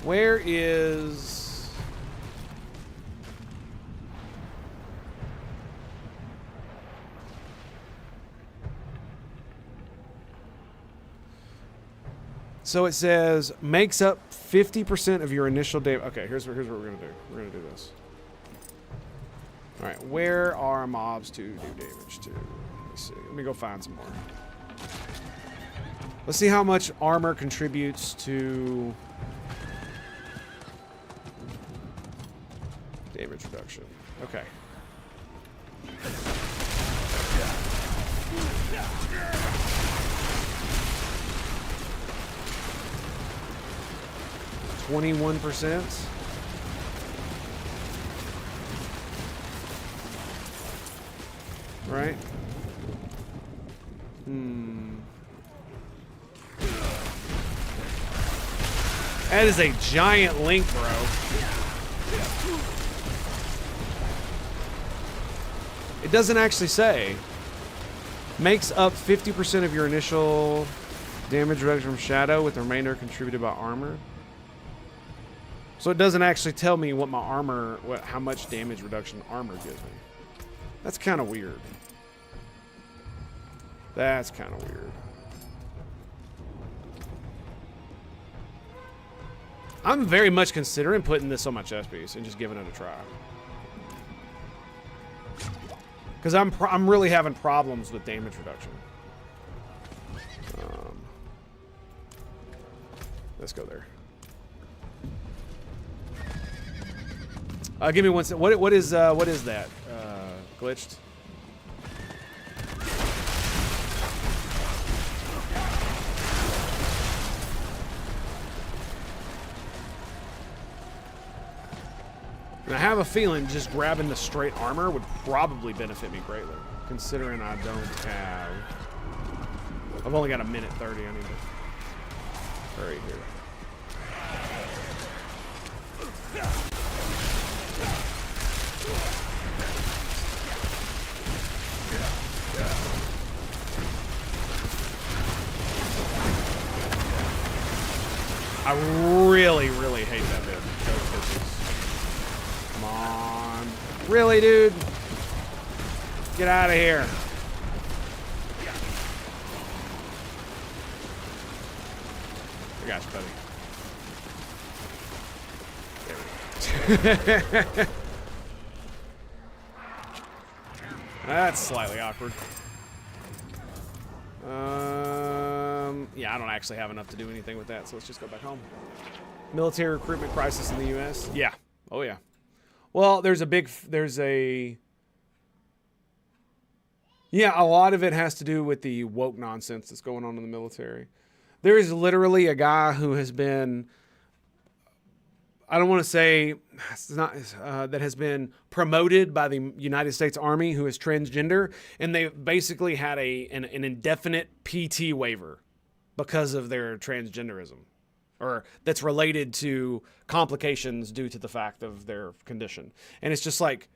Where is... So it says, makes up 50% of your initial damage. Okay, here's what we're going to do. We're going to do this. All right, where are mobs to do damage to? Let's see. Let me go find some more. Let's see how much armor contributes to damage reduction. Okay. %. Right? That is a giant link, bro. It doesn't actually say. Makes up 50% of your initial damage reduction from shadow, with the remainder contributed by armor. So it doesn't actually tell me what my armor, how much damage reduction armor gives me. That's kind of weird. That's kind of weird. I'm very much considering putting this on my chest piece and just giving it a try. Because I'm really having problems with damage reduction. Let's go there. Give me one second. What is that? Glitched. And I have a feeling just grabbing the straight armor would probably benefit me greatly, considering I don't have... I've only got a minute 30. I need to hurry here. I really, really hate that bit. Those bitches. Come on. Really, dude? Get out of here. I got you, buddy. There we go. That's slightly awkward. Yeah, I don't actually have enough to do anything with that, so let's just go back home. Military recruitment crisis in the U.S. Yeah. Oh, yeah. Well, yeah, a lot of it has to do with the woke nonsense that's going on in the military. There is literally a guy who has been, I don't want to say, it's not, that has been promoted by the United States Army, who is transgender, and they basically had an indefinite PT waiver because of their transgenderism, or that's related to complications due to the fact of their condition. And it's just like,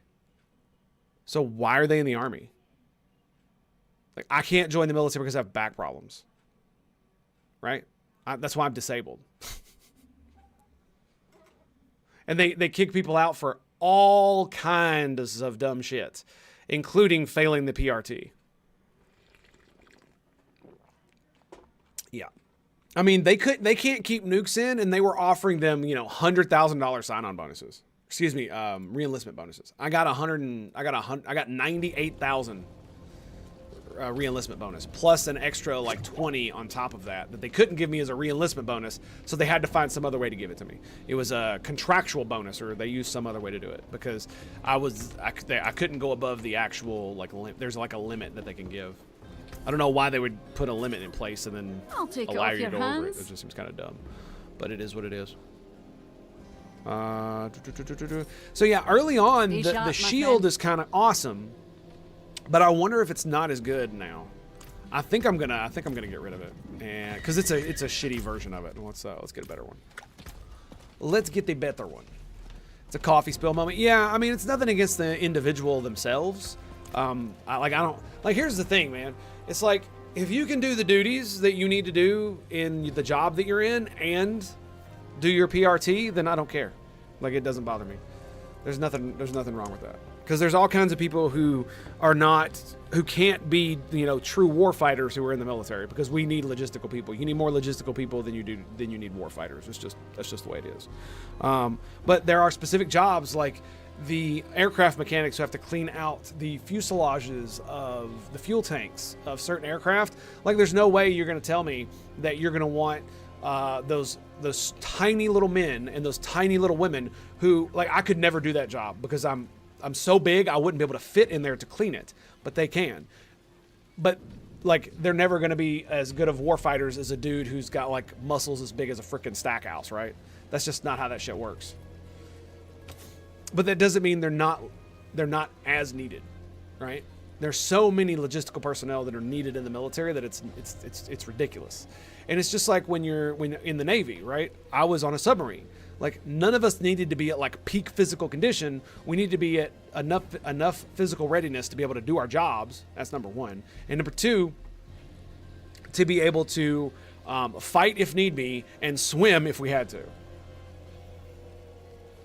so why are they in the Army? Like, I can't join the military because I have back problems, right? That's why I'm disabled. And they kick people out for all kinds of dumb shit, including failing the PRT. Yeah. I mean, they can't keep nukes in, and they were offering them, $100,000 sign-on bonuses. Excuse me, re-enlistment bonuses. I got 98,000 re-enlistment bonus, plus an extra like 20 on top of that they couldn't give me as a re-enlistment bonus, so they had to find some other way to give it to me. It was a contractual bonus, or they used some other way to do it, because I couldn't go above the actual there's like a limit that they can give. I don't know why they would put a limit in place and then allow you to go over it. It just seems kind of dumb, but it is what it is. So yeah, early on the shield is kind of awesome. But I wonder if it's not as good now. I think I'm gonna get rid of it, and because it's a shitty version of it. Let's get a better one. Let's get the better one. It's a coffee spill moment. Yeah, I mean, it's nothing against the individual themselves. Here's the thing, man. It's like, if you can do the duties that you need to do in the job that you're in and do your PRT, then I don't care. Like, it doesn't bother me. There's nothing wrong with that. Because there's all kinds of people who can't be, true war fighters who are in the military, because we need logistical people. You need more logistical people than you need war fighters. That's just the way it is. But there are specific jobs, like the aircraft mechanics who have to clean out the fuselages of the fuel tanks of certain aircraft. Like, there's no way you're going to tell me that you're going to want those tiny little men and those tiny little women who, like, I could never do that job because I'm so big I wouldn't be able to fit in there to clean it, but they can. But like, they're never going to be as good of war fighters as a dude who's got like muscles as big as a freaking stack house, right? That's just not how that shit works. But that doesn't mean they're not as needed, right? There's so many logistical personnel that are needed in the military that it's ridiculous. And it's just like when you're in the Navy, right? I was on a submarine. Like, none of us needed to be at like peak physical condition. We need to be at enough physical readiness to be able to do our jobs. That's number one. And number two, to be able to fight if need be and swim if we had to.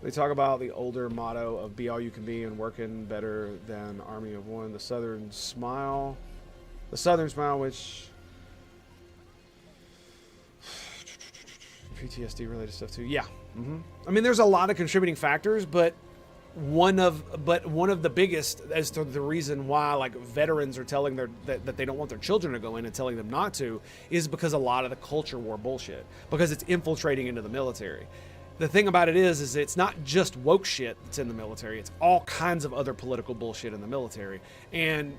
They talk about the older motto of be all you can be and working better than Army of One. The Southern Smile, which PTSD related stuff too. Yeah. I mean, there's a lot of contributing factors, but one of the biggest as to the reason why like veterans are telling that they don't want their children to go in and telling them not to is because a lot of the culture war bullshit, because it's infiltrating into the military. The thing about it is it's not just woke shit that's in the military. It's all kinds of other political bullshit in the military. And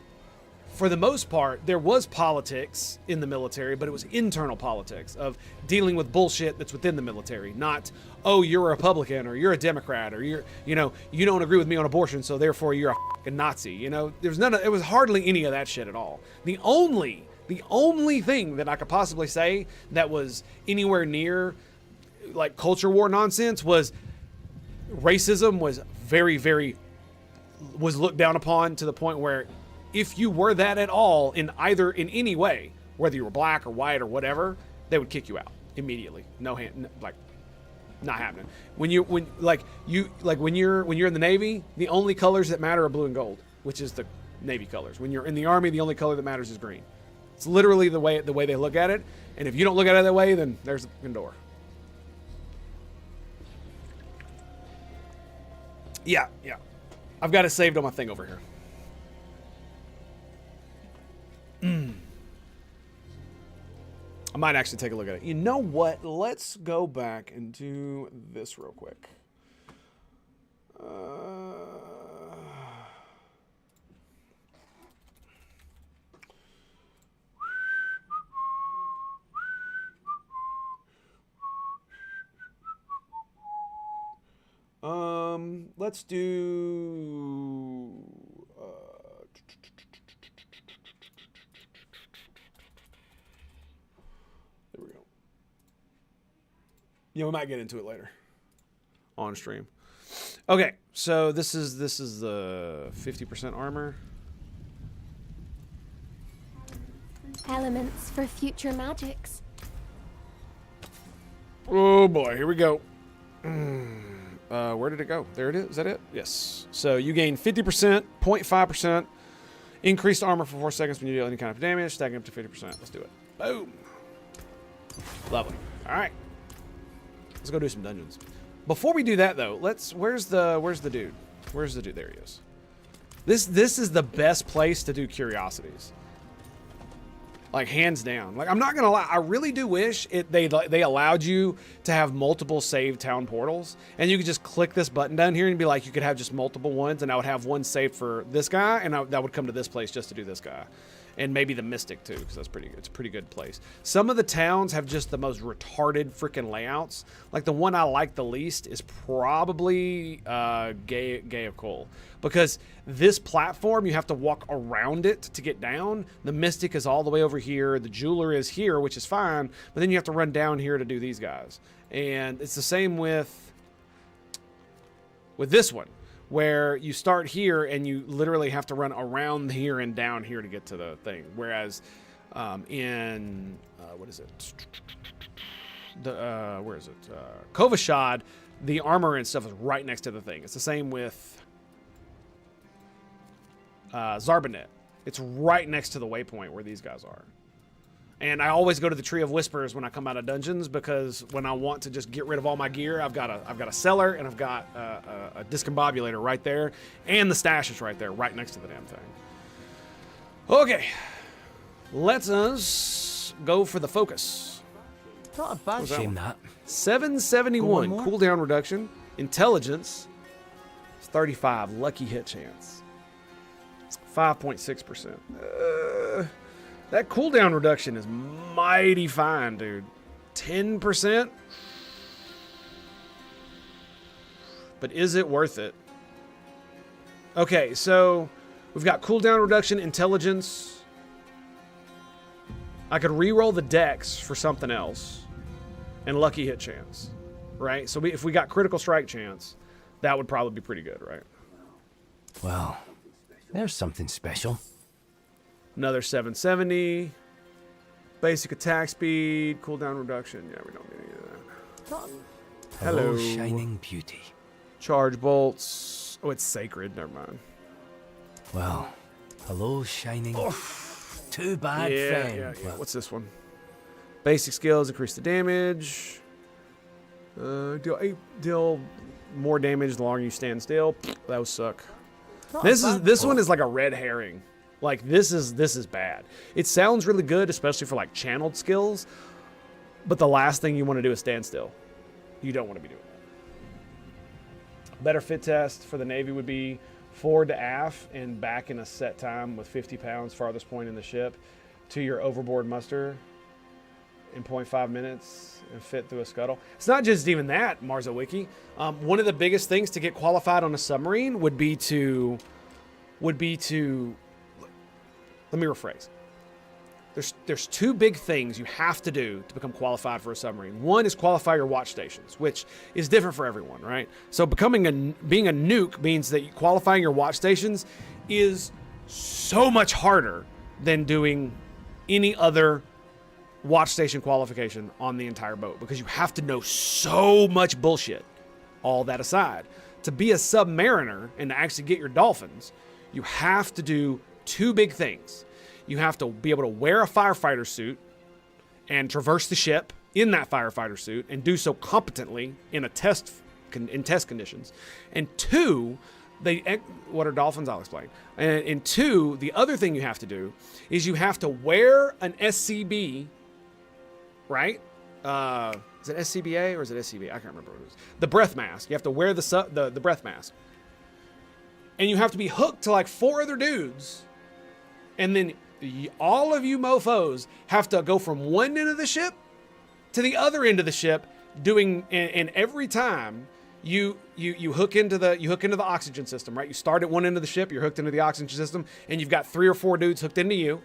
for the most part, there was politics in the military, but it was internal politics of dealing with bullshit that's within the military. Not, oh, you're a Republican or you're a Democrat or you don't agree with me on abortion, so therefore you're a fucking Nazi. It was hardly any of that shit at all. The only thing that I could possibly say that was anywhere near like culture war nonsense was racism was was looked down upon to the point where if you were that at all in any way, whether you were black or white or whatever, they would kick you out. immediately. No hand, like, not happening. When you're in the Navy, the only colors that matter are blue and gold, which is the Navy colors. When you're in the Army, the only color that matters is green. It's literally the way they look at it. And if you don't look at it that way, then there's the door. Yeah. I've got it saved on my thing over here. I might actually take a look at it. You know what? Let's go back and do this real quick. Let's do. There we go. Yeah, we might get into it later on stream. Okay, so this is the 50% armor. Elements for future magics. Oh boy, here we go. Where did it go? There it is. Is that it? Yes. So you gain 50%, 0.5% increased armor for 4 seconds when you deal any kind of damage, stacking up to 50%. Let's do it. Boom. Lovely. All right. Let's go do some dungeons. Before we do that, though, where's the dude? Where's the dude? There he is. This is the best place to do curiosities. Like, hands down. Like, I'm not gonna lie, I really do wish they allowed you to have multiple save town portals, and you could just click this button down here and be like, you could have just multiple ones, and I would have one saved for this guy, and that would come to this place just to do this guy. And maybe the Mystic too, because it's a pretty good place. Some of the towns have just the most retarded freaking layouts. Like, the one I like the least is probably Gay of Coal, because this platform, you have to walk around it to get down. The Mystic is all the way over here. The Jeweler is here, which is fine, but then you have to run down here to do these guys. And it's the same with this one, where you start here and you literally have to run around here and down here to get to the thing. Whereas in what is it? Where is it? Kovashad, the armor and stuff is right next to the thing. It's the same with Zarbanet. It's right next to the waypoint where these guys are. And I always go to the Tree of Whispers when I come out of dungeons, because when I want to just get rid of all my gear, I've got a cellar, and I've got a discombobulator right there, and the stash is right there, right next to the damn thing. Okay, let us go for the focus. Not a bad shame, that. 771 cooldown reduction, intelligence, 35 lucky hit chance, 5.6%. That cooldown reduction is mighty fine, dude. 10%? But is it worth it? Okay, so we've got cooldown reduction, intelligence. I could re-roll the dex for something else. And lucky hit chance, right? So if we got critical strike chance, that would probably be pretty good, right? Well, there's something special. Another 770. Basic attack speed, cooldown reduction. Yeah, we don't need any of that. Hello. Shining beauty. Charge bolts. Oh, it's sacred. Never mind. Well, hello, shining. Too bad, friend. Yeah. What's this one? Basic skills, increase the damage. Deal more damage the longer you stand still. That would suck. This one is like a red herring. Like, this is bad. It sounds really good, especially for like channeled skills, but the last thing you want to do is stand still. You don't want to be doing that. Better fit test for the Navy would be forward to aft and back in a set time with 50 pounds farthest point in the ship to your overboard muster in 0.5 minutes and fit through a scuttle. It's not just even that, Marza Wiki. One of the biggest things to get qualified on a submarine would be to let me rephrase. There's two big things you have to do to become qualified for a submarine. One is qualify your watch stations, which is different for everyone, right? So being a nuke means that qualifying your watch stations is so much harder than doing any other watch station qualification on the entire boat because you have to know so much bullshit. All that aside, to be a submariner and to actually get your dolphins, you have to do two big things. You have to be able to wear a firefighter suit and traverse the ship in that firefighter suit and do so competently in test conditions. And two, what are dolphins? I'll explain. And two, the other thing you have to do is you have to wear an SCB, right? Is it SCBA or is it SCB? I can't remember what it is. The breath mask. You have to wear the breath mask. And you have to be hooked to like 4 other dudes. And then all of you mofos have to go from one end of the ship to the other end of the ship doing, and every time you hook into the oxygen system, right? You start at one end of the ship, you're hooked into the oxygen system, and you've got 3 or 4 dudes hooked into you.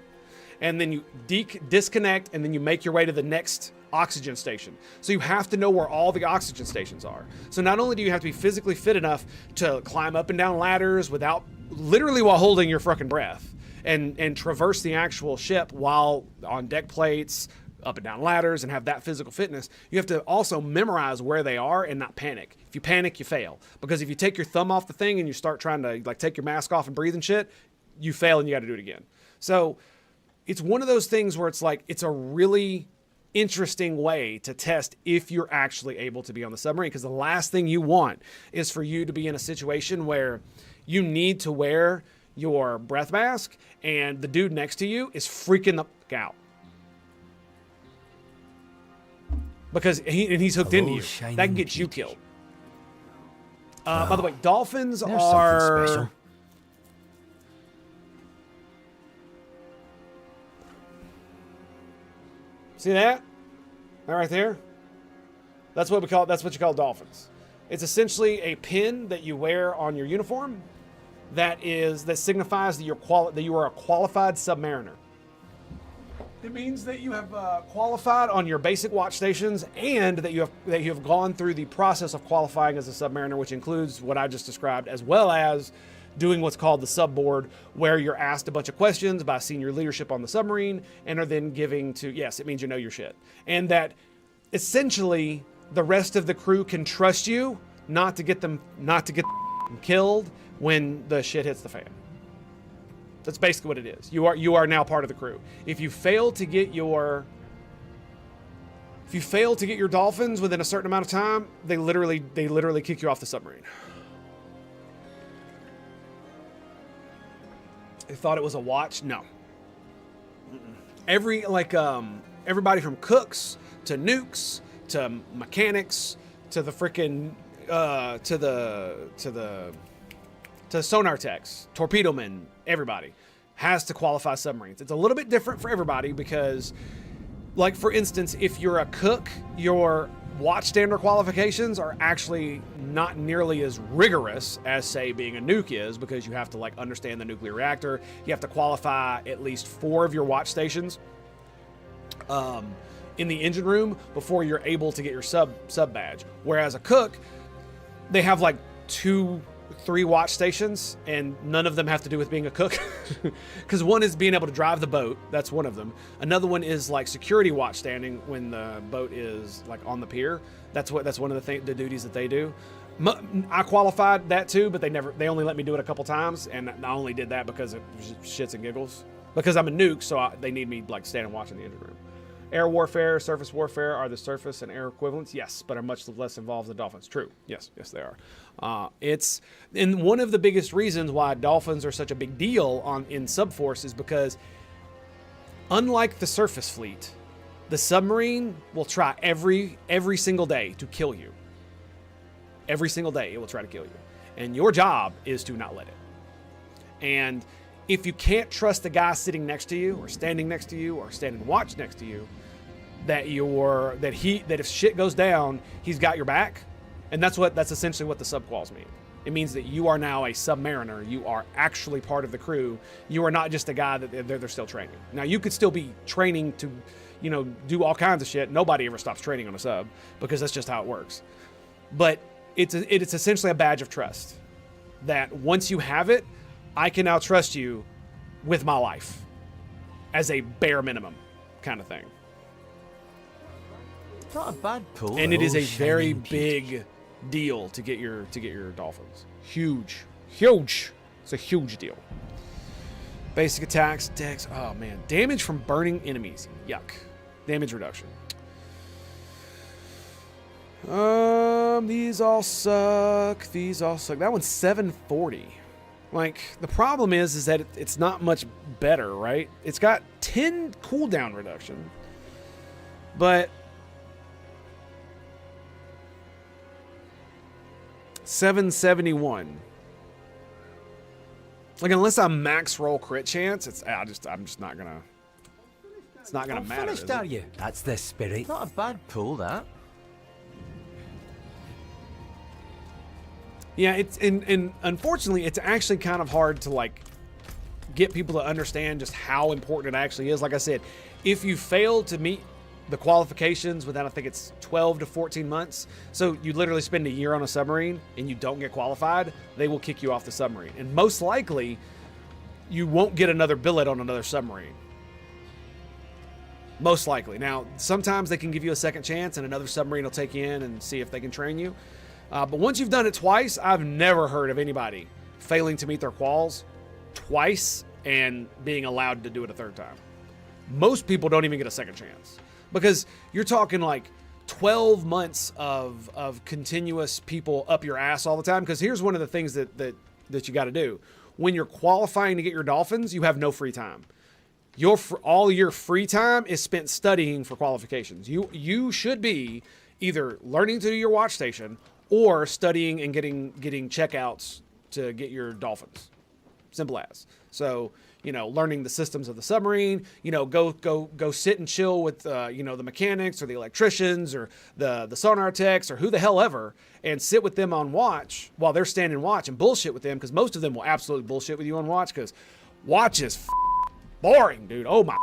And then you disconnect, and then you make your way to the next oxygen station. So you have to know where all the oxygen stations are. So not only do you have to be physically fit enough to climb up and down ladders literally while holding your fucking breath, and traverse the actual ship while on deck plates, up and down ladders, and have that physical fitness, you have to also memorize where they are and not panic. If you panic, you fail. Because if you take your thumb off the thing and you start trying to like take your mask off and breathe and shit, you fail and you got to do it again. So it's one of those things where it's like, it's a really interesting way to test if you're actually able to be on the submarine. Because the last thing you want is for you to be in a situation where you need to wear your breath mask and the dude next to you is freaking the fuck out. Because he's hooked into you. That can get you killed. By the way, dolphins are... Special. See that? That right there? That's what you call dolphins. It's essentially a pin that you wear on your uniform that signifies that you are a qualified submariner. It means that you have qualified on your basic watch stations and that you have gone through the process of qualifying as a submariner, which includes what I just described, as well as doing what's called the sub board, where you're asked a bunch of questions by senior leadership on the submarine and are then giving to, yes, it means you know your shit. And that essentially the rest of the crew can trust you not to get them killed when the shit hits the fan. That's basically what it is. You are now part of the crew. If you fail to get your dolphins within a certain amount of time, they literally kick you off the submarine. They thought it was a watch. No. Everybody from cooks to nukes to mechanics to the freaking to sonar techs, torpedo men, everybody has to qualify submarines. It's a little bit different for everybody because, like, for instance, if you're a cook, your watch standard qualifications are actually not nearly as rigorous as, say, being a nuke is, because you have to, like, understand the nuclear reactor. You have to qualify at least 4 of your watch stations in the engine room before you're able to get your sub badge. Whereas a cook, they have like 2-3 watch stations, and none of them have to do with being a cook. Because one is being able to drive the boat. That's one of them. Another one is like security watch standing when the boat is like on the pier. That's one of the duties that they do. I qualified that too, but they only let me do it a couple times, and I only did that because it was shits and giggles. Because I'm a nuke, so they need me like standing watching the engine room. Air warfare, surface warfare are the surface and air equivalents, yes, but are much less involved than dolphins. True, yes, they are. And one of the biggest reasons why dolphins are such a big deal in subforce is because, unlike the surface fleet, the submarine will try every single day to kill you. Every single day, it will try to kill you, and your job is to not let it. And if you can't trust the guy sitting next to you, or standing next to you, or standing watch next to you, that if shit goes down, he's got your back, and that's essentially what the subquals mean. It means that you are now a submariner. You are actually part of the crew. You are not just a guy that they're still training. Now, you could still be training to, do all kinds of shit. Nobody ever stops training on a sub because that's just how it works. But it's essentially a badge of trust that once you have it, I can now trust you with my life as a bare minimum kind of thing. Not a bad pull. And it is Oh, a very shining big deal to get your dolphins. Huge. It's a huge deal. Basic attacks, dex. Oh man, damage from burning enemies. Yuck. Damage reduction. These all suck. That one's 740. Like, the problem is that it's not much better, right? It's got 10 cooldown reduction, but 771. Like, unless I max roll crit chance, I'm just not gonna. It's not gonna matter. Finished, are you? That's the spirit. Not a bad pull, that. Yeah, it's and unfortunately, it's actually kind of hard to like get people to understand just how important it actually is. Like I said, if you fail to meet the qualifications within, I think it's 12 to 14 months, so you literally spend a year on a submarine and you don't get qualified, they will kick you off the submarine, and most likely, you won't get another billet on another submarine. Most likely. Now, sometimes they can give you a second chance, and another submarine will take you in and see if they can train you. But once you've done it twice, I've never heard of anybody failing to meet their quals twice and being allowed to do it a third time. Most people don't even get a second chance because you're talking like 12 months of continuous people up your ass all the time. Because here's one of the things that you got to do. When you're qualifying to get your dolphins, you have no free time. All your free time is spent studying for qualifications. You should be either learning to do your watch station or studying and getting checkouts to get your dolphins. Simple as. So, learning the systems of the submarine, go sit and chill with, the mechanics or the electricians or the sonar techs or who the hell ever, and sit with them on watch while they're standing watch and bullshit with them, because most of them will absolutely bullshit with you on watch, because watch is boring, dude. Oh my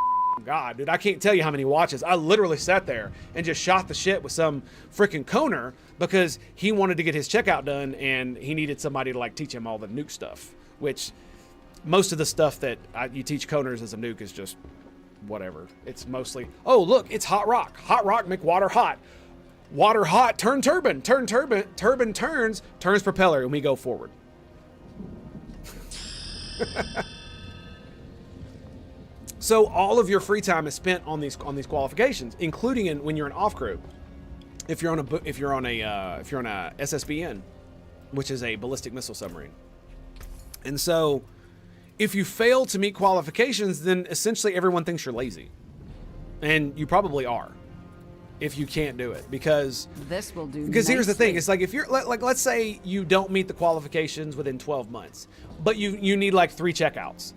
God, dude, I can't tell you how many watches. I literally sat there and just shot the shit with some freaking coner because he wanted to get his checkout done and he needed somebody to like teach him all the nuke stuff, which most of the stuff that you teach coners as a nuke is just whatever. It's mostly, oh, look, it's hot rock. Hot rock make water hot. Water hot, turn turbine. Turn turbine, turbine turns propeller, and we go forward. So all of your free time is spent on these qualifications, including when you're an off crew. If you're on a SSBN, which is a ballistic missile submarine. And so if you fail to meet qualifications, then essentially everyone thinks you're lazy. And you probably are if you can't do it, because this will do. Because here's the thing, it's like if you're like, let's say you don't meet the qualifications within 12 months, but you need like 3 checkouts.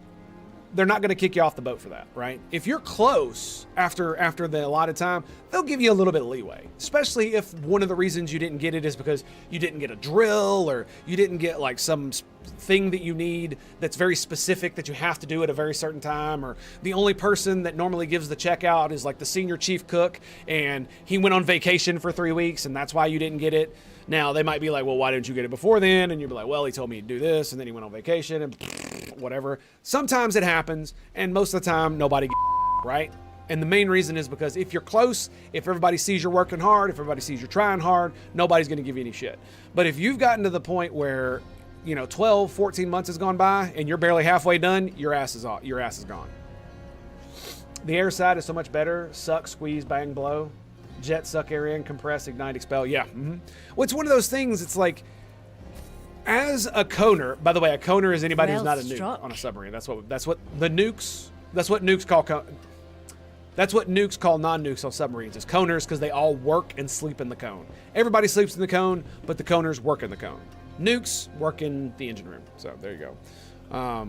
They're not going to kick you off the boat for that, right? If you're close after the allotted time, they'll give you a little bit of leeway, especially if one of the reasons you didn't get it is because you didn't get a drill or you didn't get like some thing that you need that's very specific that you have to do at a very certain time, or the only person that normally gives the checkout is like the senior chief cook and he went on vacation for 3 weeks and that's why you didn't get it. Now, they might be like, well, why didn't you get it before then? And you'll be like, well, he told me to do this, and then he went on vacation, and whatever. Sometimes it happens, and most of the time, nobody gets right? And the main reason is because if you're close, if everybody sees you're working hard, if everybody sees you're trying hard, nobody's going to give you any shit. But if you've gotten to the point where, 12, 14 months has gone by, and you're barely halfway done, your ass is gone. The air side is so much better. Suck, squeeze, bang, blow. Jet, suck, air in, compress, ignite, expel. Yeah. Mm-hmm. Well, it's one of those things. It's like, as a coner. By the way, a coner is anybody who's not a nuke on a submarine. That's what the nukes. That's what nukes call. That's what nukes call non-nukes on submarines. Is coners, because they all work and sleep in the cone. Everybody sleeps in the cone, but the coners work in the cone. Nukes work in the engine room. So there you go.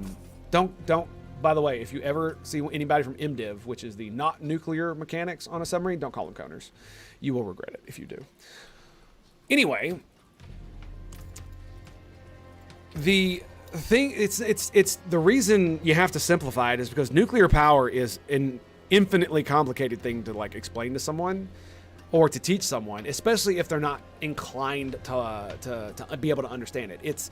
Don't. By the way, if you ever see anybody from MDiv, which is the not nuclear mechanics on a submarine, don't call them coners. You will regret it if you do. Anyway, the thing, it's the reason you have to simplify it is because nuclear power is an infinitely complicated thing to like explain to someone or to teach someone, especially if they're not inclined to be able to understand it.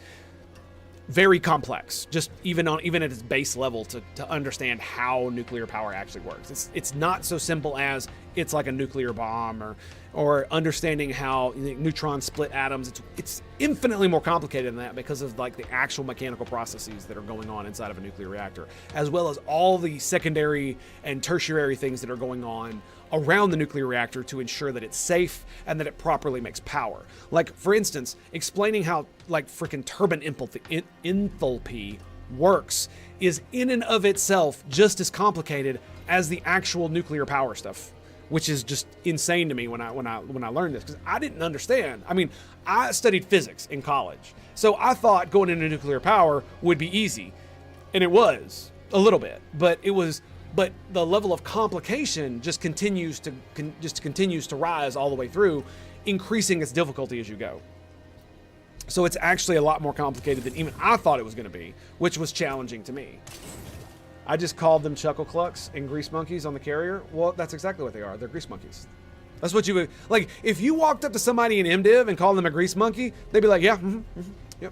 very complex, just even at its base level to understand how nuclear power actually works. It's not so simple as it's like a nuclear bomb or understanding how neutrons split atoms. It's infinitely more complicated than that because of like the actual mechanical processes that are going on inside of a nuclear reactor, as well as all the secondary and tertiary things that are going on around the nuclear reactor to ensure that it's safe and that it properly makes power. Like, for instance, explaining how like freaking turbine enthalpy works is in and of itself just as complicated as the actual nuclear power stuff, which is just insane to me when I learned this, because I didn't understand. I mean, I studied physics in college, so I thought going into nuclear power would be easy, and it was a little bit, but the level of complication just continues to rise all the way through, increasing its difficulty as you go. So it's actually a lot more complicated than even I thought it was going to be, which was challenging to me. I just called them chuckle clucks and grease monkeys on the carrier. Well, that's exactly what they are. They're grease monkeys. That's what you would, like, if you walked up to somebody in MDiv and called them a grease monkey, they'd be like, yeah, yep.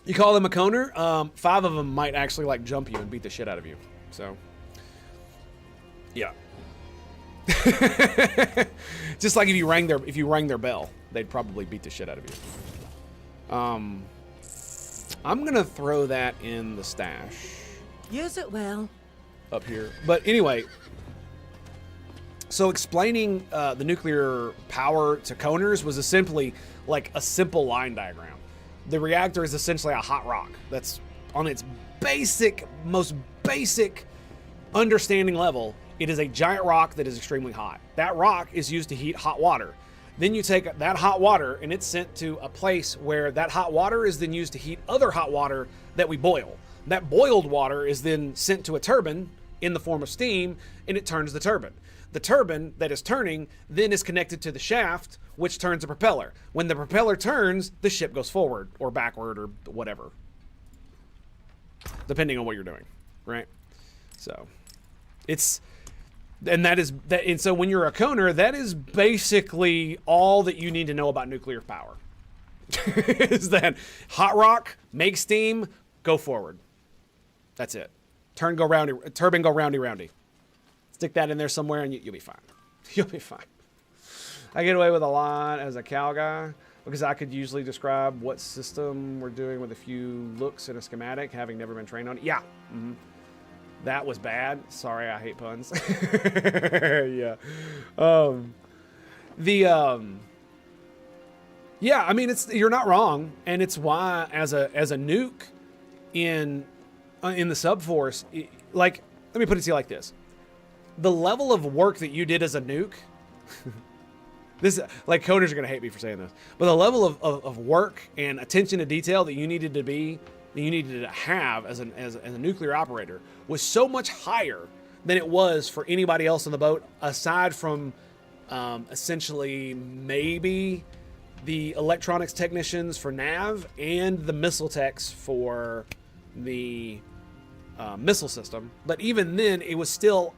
You call them a coner, 5 of them might actually like jump you and beat the shit out of you. So, yeah. Just like if you rang their bell, they'd probably beat the shit out of you. I'm gonna throw that in the stash. Use it well. Up here. But anyway, so explaining the nuclear power to coners was essentially like a simple line diagram. The reactor is essentially a hot rock that's on its most basic understanding level. It is a giant rock that is extremely hot. That rock is used to heat hot water. Then you take that hot water and it's sent to a place where that hot water is then used to heat other hot water that we boil. That boiled water is then sent to a turbine in the form of steam, and it turns the turbine. The turbine that is turning then is connected to the shaft, which turns the propeller. When the propeller turns, the ship goes forward or backward or whatever, depending on what you're doing, right? So and so when you're a coner, that is basically all that you need to know about nuclear power. Is that hot rock, make steam, go forward. That's it. Turbine go roundy. Stick that in there somewhere and you'll be fine. You'll be fine. I get away with a lot as a cow guy because I could usually describe what system we're doing with a few looks in a schematic, having never been trained on it. Yeah. Mm-hmm. That was bad. Sorry, I hate puns. Yeah. Yeah, I mean, you're not wrong, and it's why as a nuke in the subforce, like, let me put it to you like this: the level of work that you did as a nuke, this, like, coders are gonna hate me for saying this, but the level of work and attention to detail that you needed to have as a nuclear operator was so much higher than it was for anybody else on the boat, aside from essentially maybe the electronics technicians for nav and the missile techs for the missile system. But even then, it was still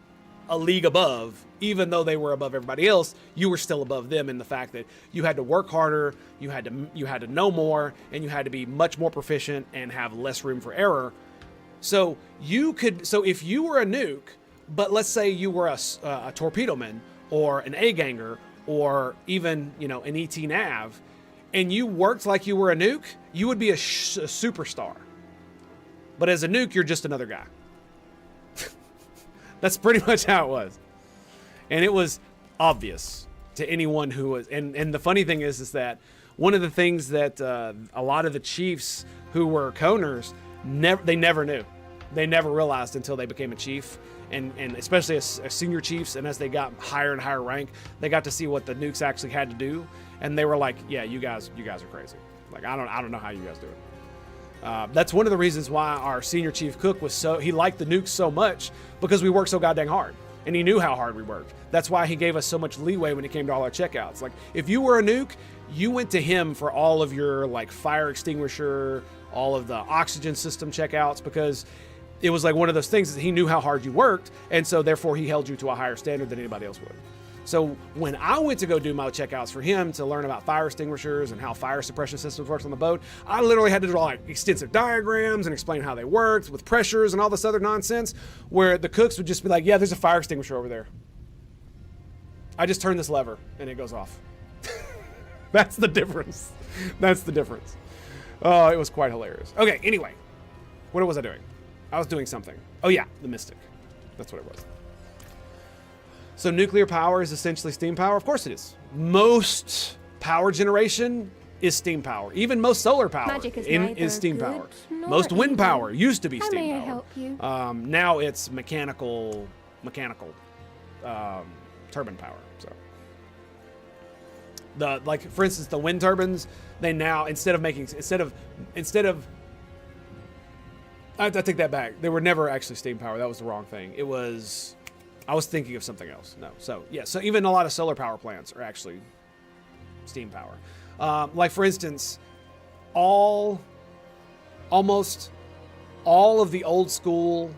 a league above. Even though they were above everybody else, you were still above them in the fact that you had to work harder, you had to know more, and you had to be much more proficient and have less room for error. So if you were a nuke, but let's say you were a torpedo man or an A-ganger or even, an ET nav, and you worked like you were a nuke, you would be a superstar. But as a nuke, you're just another guy. That's pretty much how it was. And it was obvious to anyone who was, and the funny thing is that one of the things that a lot of the chiefs who were coners, they never knew. They never realized until they became a chief. And especially as senior chiefs, and as they got higher and higher rank, they got to see what the nukes actually had to do, and they were like, "Yeah, you guys are crazy. Like, I don't know how you guys do it." That's one of the reasons why our senior chief cook he liked the nukes so much, because we worked so goddamn hard, and he knew how hard we worked. That's why he gave us so much leeway when it came to all our checkouts. Like, if you were a nuke, you went to him for all of your like fire extinguisher, all of the oxygen system checkouts, because it was like one of those things that he knew how hard you worked, and so therefore he held you to a higher standard than anybody else would. So when I went to go do my checkouts for him to learn about fire extinguishers and how fire suppression systems works on the boat, I literally had to draw like extensive diagrams and explain how they worked with pressures and all this other nonsense, where the cooks would just be like, yeah, there's a fire extinguisher over there. I just turn this lever and it goes off. That's the difference. That's the difference. Oh, it was quite hilarious. Okay, anyway, what was I doing? I was doing something. Oh yeah, the Mystic. That's what it was. So nuclear power is essentially steam power? Of course it is. Most power generation is steam power. Even most solar power is steam power. Most wind power used to be steam power. How may I help you? Now it's mechanical turbine power. So for instance, the wind turbines, they now I take that back. They were never actually steam power. That was the wrong thing. I was thinking of something else. No. So yeah, so even a lot of solar power plants are actually steam power. Like for instance, almost all of the old school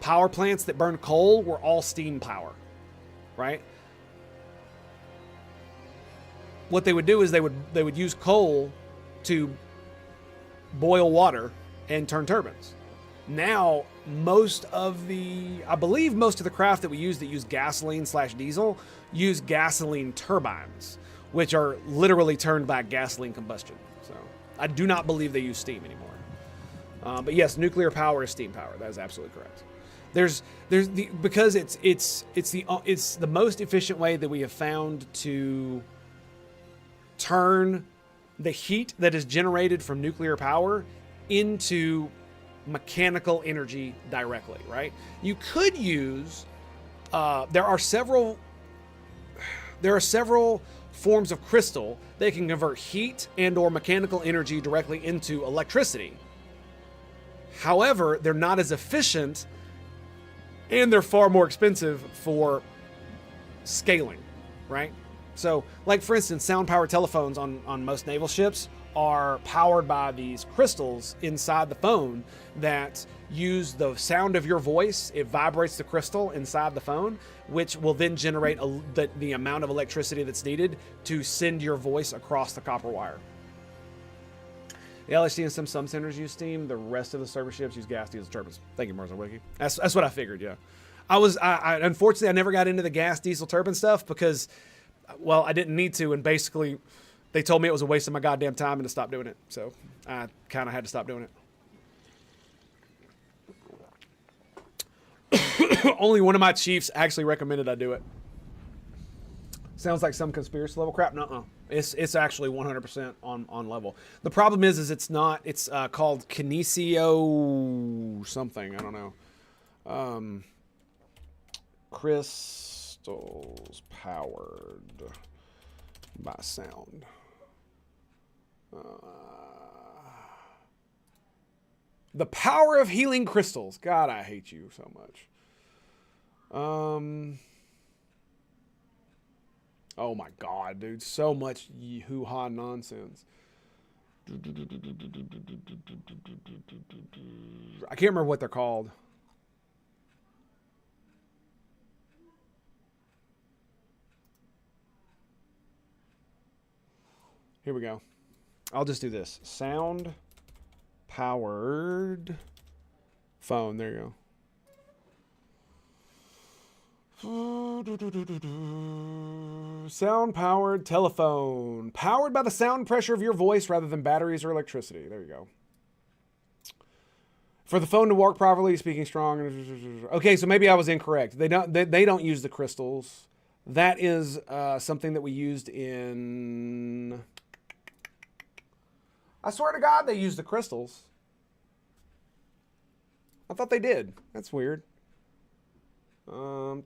power plants that burned coal were all steam power, right? What they would do is they would use coal to boil water and turn turbines. Now, I believe most of the craft that we use that use gasoline/diesel use gasoline turbines, which are literally turned by gasoline combustion. So I do not believe they use steam anymore. But yes, nuclear power is steam power. That is absolutely correct. Because it's the most efficient way that we have found to turn the heat that is generated from nuclear power into mechanical energy directly, right? You could use there are several forms of crystal that can convert heat and or mechanical energy directly into electricity. However, they're not as efficient and they're far more expensive for scaling, right? So, like for instance, sound powered telephones on most naval ships are powered by these crystals inside the phone that use the sound of your voice. It vibrates the crystal inside the phone, which will then generate the amount of electricity that's needed to send your voice across the copper wire. The LHD and some centers use steam. The rest of the service ships use gas diesel turbines. Thank you, Marzo Wiki. That's what I figured. Yeah, I unfortunately I never got into the gas diesel turbine stuff because, well, I didn't need to, and basically they told me it was a waste of my goddamn time and to stop doing it. So I kind of had to stop doing it. Only one of my chiefs actually recommended I do it. Sounds like some conspiracy level crap. Nuh-uh. It's actually 100% on level. The problem is it's not. It's called kinesio something. I don't know. Crystals powered by sound. The power of healing crystals. God, I hate you so much. Oh my God, dude. So much hoo-ha nonsense. I can't remember what they're called. Here we go. I'll just do this. Sound powered phone. There you go. Sound powered telephone. Powered by the sound pressure of your voice rather than batteries or electricity. There you go. For the phone to work properly, speaking strong. Okay, so maybe I was incorrect. They don't use the crystals. That is something that we used in. I swear to God, they used the crystals. I thought they did. That's weird. The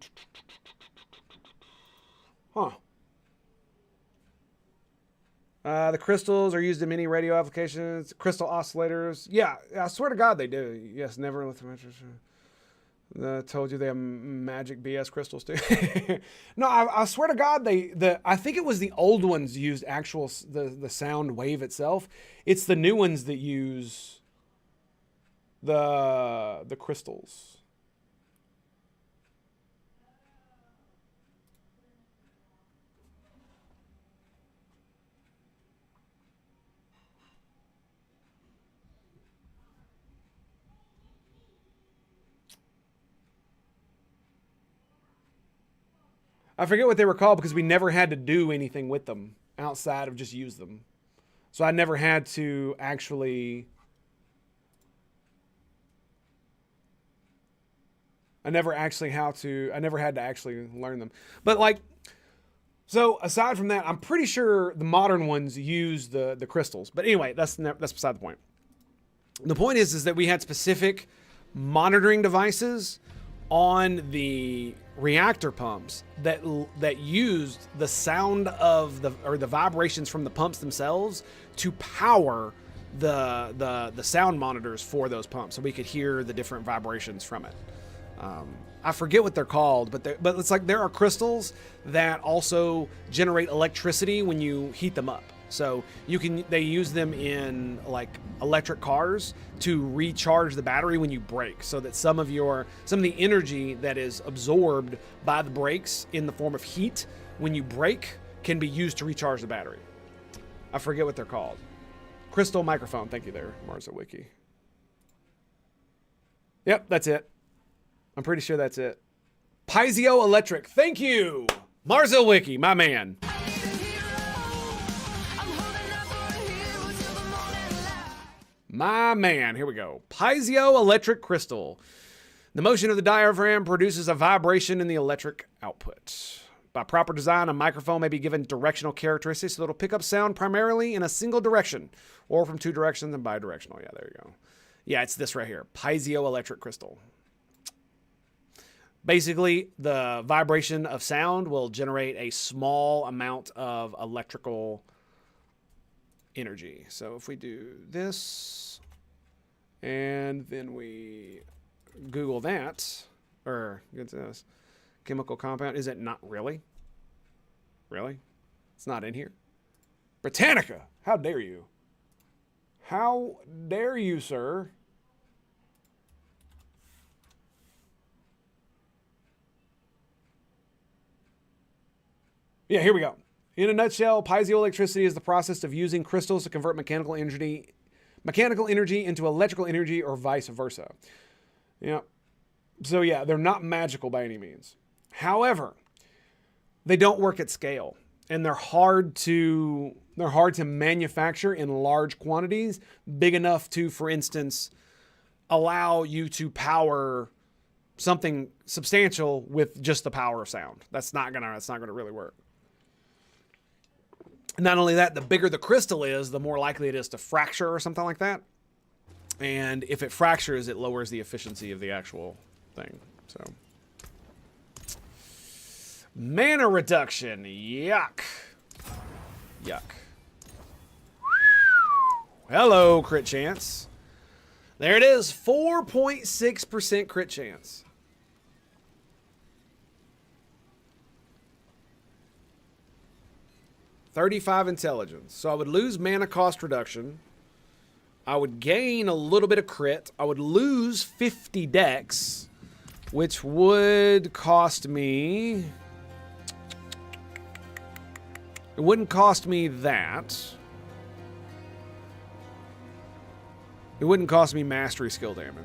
crystals are used in many radio applications. Crystal oscillators. Yeah, I swear to God they do. Yes, never with I told you they have magic BS crystals too. No, I swear to God I think it was the old ones used actual the sound wave itself. It's the new ones that use the crystals. I forget what they were called because we never had to do anything with them outside of just use them. So I never had to actually... I never had to actually learn them. But like, so aside from that, I'm pretty sure the modern ones use the crystals. But anyway, that's beside the point. The point is that we had specific monitoring devices on the reactor pumps that used the sound of the vibrations from the pumps themselves to power the sound monitors for those pumps, so we could hear the different vibrations from it. I forget what they're called, but it's like there are crystals that also generate electricity when you heat them up. So they use them in like electric cars to recharge the battery when you brake, so that some of the energy that is absorbed by the brakes in the form of heat when you brake can be used to recharge the battery. I forget what they're called. Crystal microphone. Thank you there, Marza Wiki. Yep, that's it. I'm pretty sure that's it. Piezoelectric. Thank you, Marza Wiki, my man. My man, here we go. Piezoelectric crystal. The motion of the diaphragm produces a vibration in the electric output. By proper design, a microphone may be given directional characteristics so it'll pick up sound primarily in a single direction, or from two directions and bidirectional. Yeah, there you go. Yeah, it's this right here. Piezoelectric crystal. Basically, the vibration of sound will generate a small amount of electrical energy. So if we do this, and then we Google that, or get this chemical compound, is it not really? Really? It's not in here? Britannica! How dare you? How dare you, sir? Yeah, here we go. In a nutshell, piezoelectricity is the process of using crystals to convert mechanical energy into electrical energy, or vice versa. Yeah. So yeah, they're not magical by any means. However, they don't work at scale, and they're hard to manufacture in large quantities, big enough to, for instance, allow you to power something substantial with just the power of sound. That's not gonna really work. Not only that, the bigger the crystal is, the more likely it is to fracture or something like that. And if it fractures, it lowers the efficiency of the actual thing. So, mana reduction. Yuck. Yuck. Hello, crit chance. There it is. 4.6% crit chance. $35 intelligence. So I would lose mana cost reduction. I would gain a little bit of crit. I would lose 50 dex, which would cost me... It wouldn't cost me that. It wouldn't cost me mastery skill damage.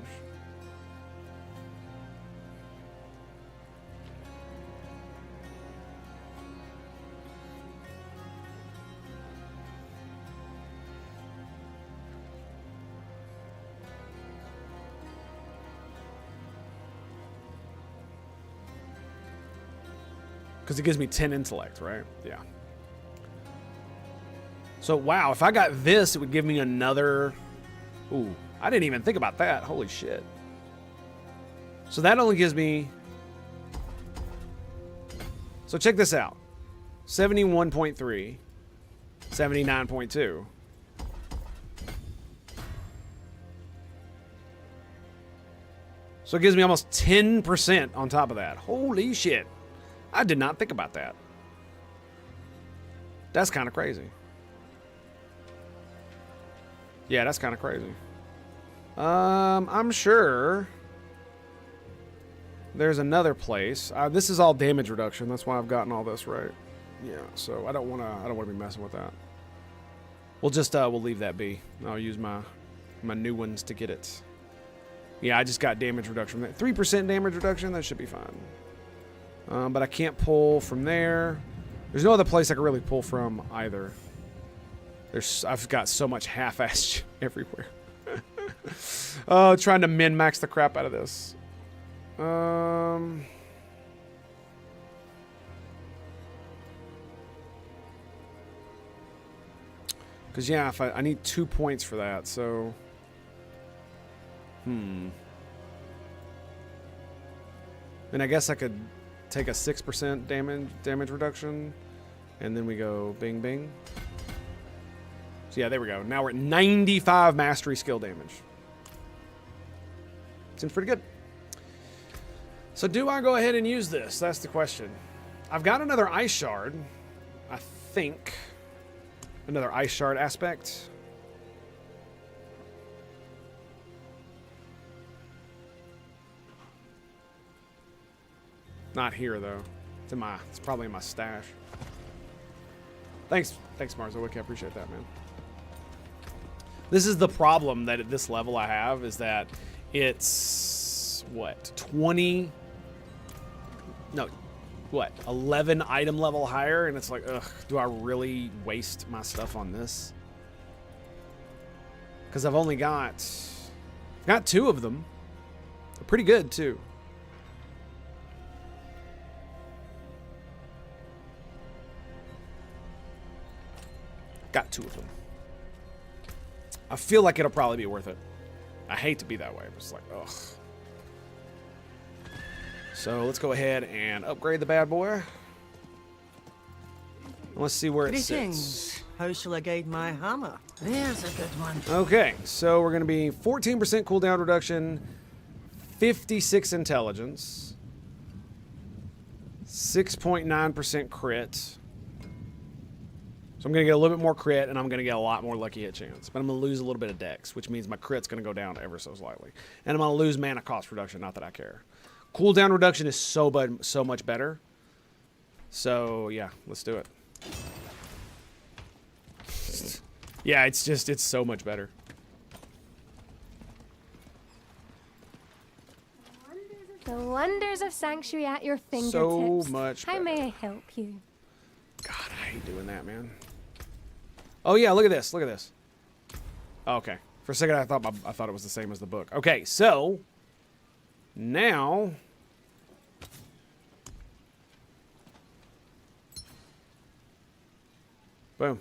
Because it gives me 10 intellect, right? Yeah. So, wow, if I got this, it would give me another... Ooh, I didn't even think about that. Holy shit. So that only gives me... So check this out. 71.3. 79.2. So it gives me almost 10% on top of that. Holy shit. I did not think about that. That's kind of crazy. Yeah, that's kind of crazy. I'm sure there's another place. This is all damage reduction. That's why I've gotten all this right. Yeah, so I don't want to be messing with that. We'll just we'll leave that be. I'll use my new ones to get it. Yeah, I just got damage reduction. 3% damage reduction. That should be fine. But I can't pull from there. There's no other place I can really pull from either. I've got so much half-assed everywhere. Oh, trying to min-max the crap out of this. Because, yeah, if I need 2 points for that, so... Then I guess I could take a 6% damage reduction, and then we go bing, bing. So, yeah, there we go. Now we're at 95 mastery skill damage. Seems pretty good. So, do I go ahead and use this? That's the question. I've got another ice shard, I think. Another ice shard aspect. Not here though. It's probably in my stash. Thanks Marzowick. I appreciate that, man. This is the problem that at this level I have, is that it's what, 11 item level higher, and it's like, ugh, do I really waste my stuff on this? Because I've only got 2 of them. They're pretty good too. Got 2 of them. I feel like it'll probably be worth it. I hate to be that way, but it's like, ugh. So let's go ahead and upgrade the bad boy. Let's see where it sits. How shall I guide my hammer? There's a good one. Okay, so we're going to be 14% cooldown reduction, 56 intelligence, 6.9% crit. So I'm going to get a little bit more crit, and I'm going to get a lot more lucky hit chance. But I'm going to lose a little bit of dex, which means my crit's going to go down ever so slightly. And I'm going to lose mana cost reduction, not that I care. Cooldown reduction is so much better. So, yeah, let's do it. Yeah, it's so much better. The wonders of Sanctuary at your fingertips. So much better. How may I help you? God, I hate doing that, man. Oh yeah, look at this. Look at this. Oh, okay. For a second, I thought it was the same as the book. Okay, so now boom.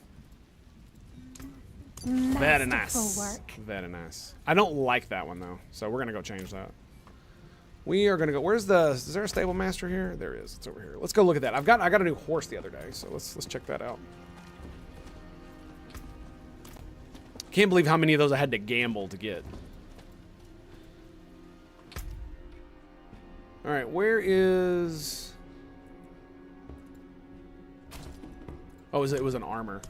Very nice. Work. Very nice. I don't like that one though, so we're gonna go change that. We are gonna go. Is there a stable master here? There is. It's over here. Let's go look at that. I got a new horse the other day, so let's check that out. Can't believe how many of those I had to gamble to get. All right, where is? Oh, it was an armor.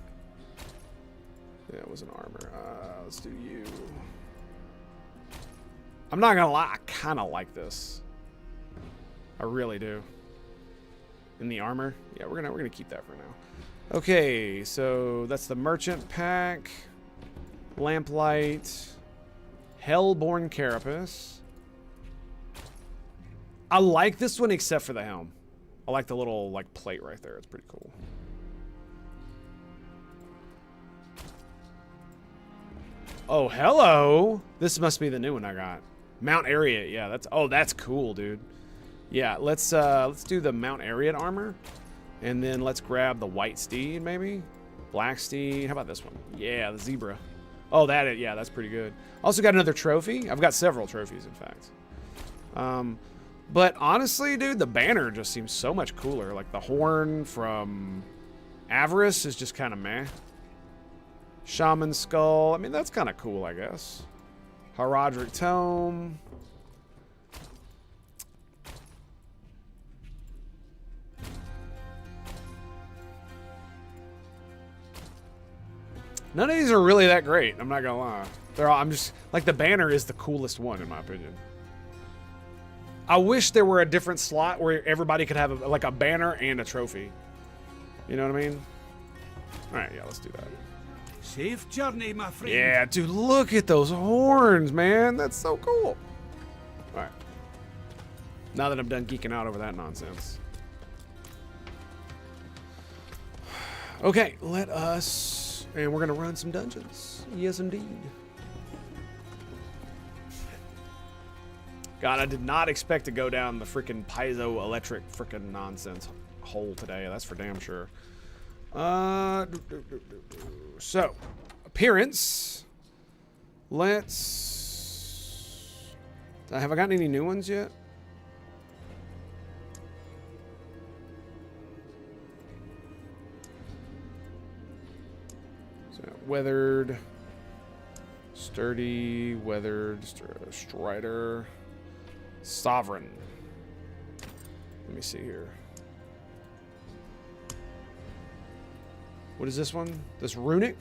Yeah, it was an armor. Let's do you. I'm not gonna lie, I kind of like this. I really do. In the armor, yeah, we're gonna keep that for now. Okay, so that's the merchant pack, lamplight, hellborn carapace. I like this one except for the helm. I like the little plate right there. It's pretty cool. Oh, hello. This must be the new one I got. Mount Ariat, yeah, that's cool, dude. Yeah, let's do the Mount Ariat armor, and then let's grab the white steed, maybe black steed. How about this one? Yeah, the zebra. Oh, yeah, that's pretty good. Also got another trophy. I've got several trophies, in fact. But honestly, dude, the banner just seems so much cooler. Like the horn from Avarice is just kind of meh. Shaman skull. I mean, that's kind of cool, I guess. Haradric Tome. None of these are really that great. I'm not gonna lie. I'm just like, the banner is the coolest one in my opinion. I wish there were a different slot where everybody could have a banner and a trophy. You know what I mean? All right, yeah, let's do that. Safe journey, my friend. Yeah, dude, look at those horns, man. That's so cool. All right. Now that I'm done geeking out over that nonsense. Okay, let us... And we're going to run some dungeons. Yes, indeed. God, I did not expect to go down the freaking piezoelectric freaking nonsense hole today. That's for damn sure. So, appearance. Let's... Have I gotten any new ones yet? So, weathered, sturdy, weathered, strider, sovereign. Let me see here. What is this one? This runic?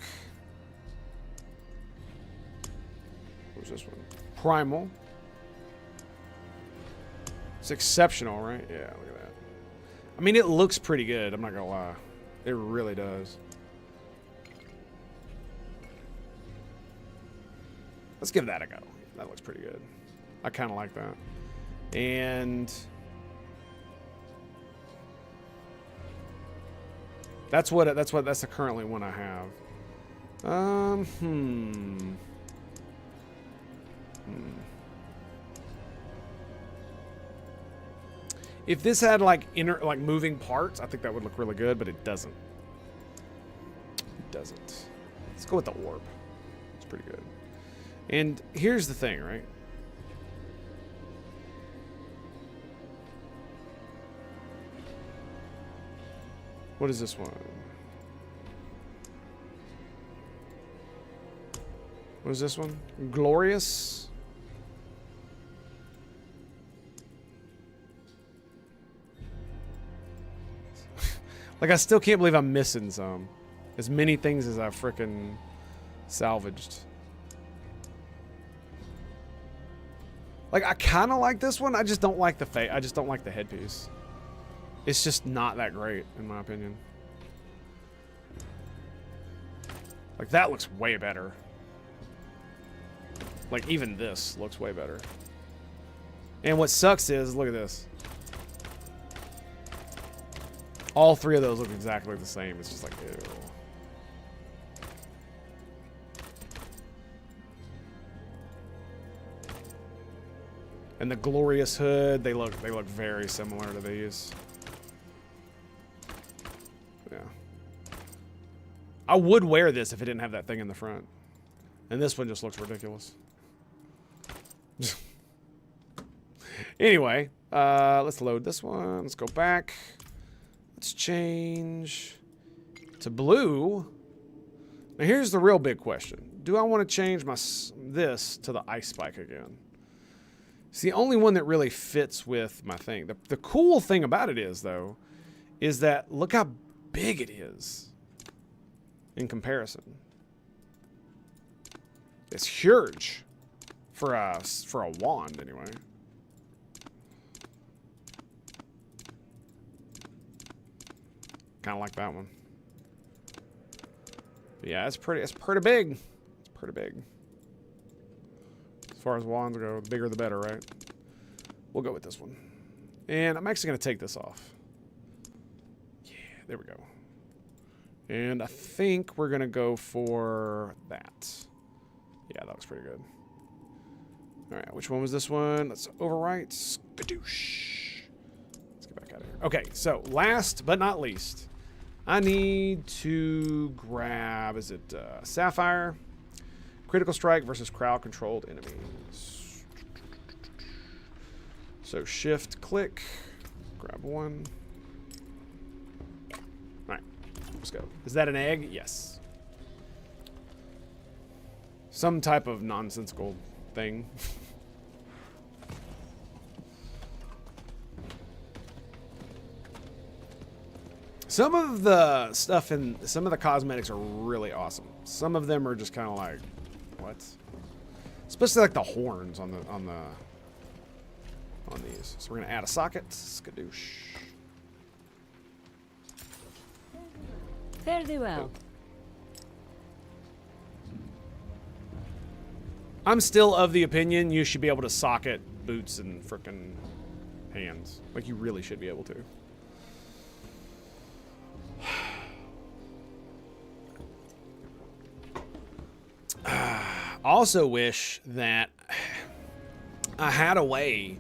What's this one? Primal. It's exceptional, right? Yeah, look at that. I mean, it looks pretty good. I'm not gonna lie. It really does. Let's give that a go. That looks pretty good. I kind of like that. And that's the currently one I have. If this had like moving parts, I think that would look really good, but it doesn't. It doesn't. Let's go with the orb. It's pretty good. And here's the thing, right? What is this one? What is this one? Glorious? Like, I still can't believe I'm missing some. As many things as I've frickin' salvaged. Like, I kind of like this one. I just don't like the I just don't like the headpiece. It's just not that great, in my opinion. Like, that looks way better. Like, even this looks way better. And what sucks is, look at this. All three of those look exactly the same. It's just like, ew. And the glorious hood, they look very similar to these. Yeah. I would wear this if it didn't have that thing in the front. And this one just looks ridiculous. Anyway, let's load this one. Let's go back. Let's change to blue. Now here's the real big question. Do I want to change this to the ice spike again? It's the only one that really fits with my thing. The cool thing about it is, though, is that look how big it is in comparison. It's huge for a wand, anyway. Kind of like that one. But yeah, it's pretty big. It's pretty big. As far as wands go, the bigger the better, right? We'll go with this one. And I'm actually going to take this off. Yeah, there we go. And I think we're going to go for that. Yeah, that looks pretty good. All right, which one was this one? Let's overwrite. Skadoosh. Let's get back out of here. Okay, so last but not least, I need to grab, is it Sapphire? Critical strike versus crowd-controlled enemies. So shift, click, grab one. All right, let's go. Is that an egg? Yes. Some type of nonsensical thing. Some of the stuff in some of the cosmetics are really awesome. Some of them are just kind of like, what? Especially like the horns on these. So we're gonna add a socket. Skadoosh. Fare thee well. I'm still of the opinion you should be able to socket boots and frickin' hands. Like, you really should be able to. also wish that I had a way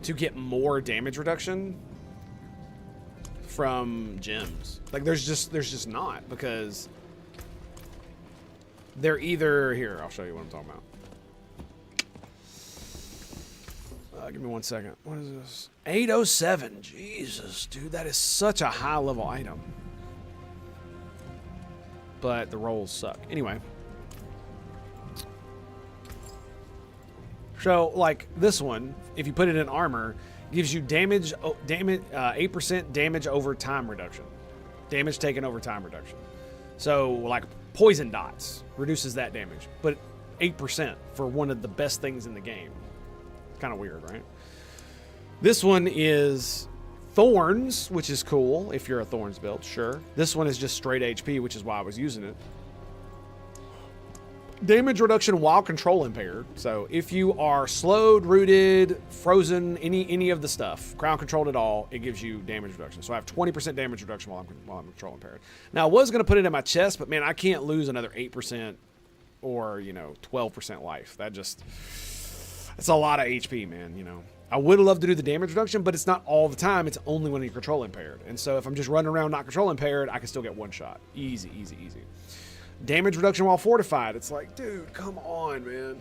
to get more damage reduction from gems. Like there's just not, because they're either here. I'll show you what I'm talking about. Give me 1 second. What is this? 807. Jesus, dude, that is such a high level item. But the rolls suck. Anyway. So, like this one, if you put it in armor, gives you damage 8% damage over time reduction. Damage taken over time reduction. So, like poison dots reduces that damage, but 8% for one of the best things in the game. Kind of weird, right? This one is thorns, which is cool if you're a thorns build, sure. This one is just straight HP, which is why I was using it. Damage reduction while control impaired. So if you are slowed, rooted, frozen, any of the stuff, crowd controlled at all, it gives you damage reduction. So I have 20% damage reduction while I'm control impaired. Now I was going to put it in my chest, but man, I can't lose another 8% or 12% life. It's a lot of HP, man. I would love to do the damage reduction, but it's not all the time. It's only when you're control impaired. And so if I'm just running around not control impaired, I can still get one shot. Easy, easy, easy. Damage reduction while fortified. It's like, dude, come on, man.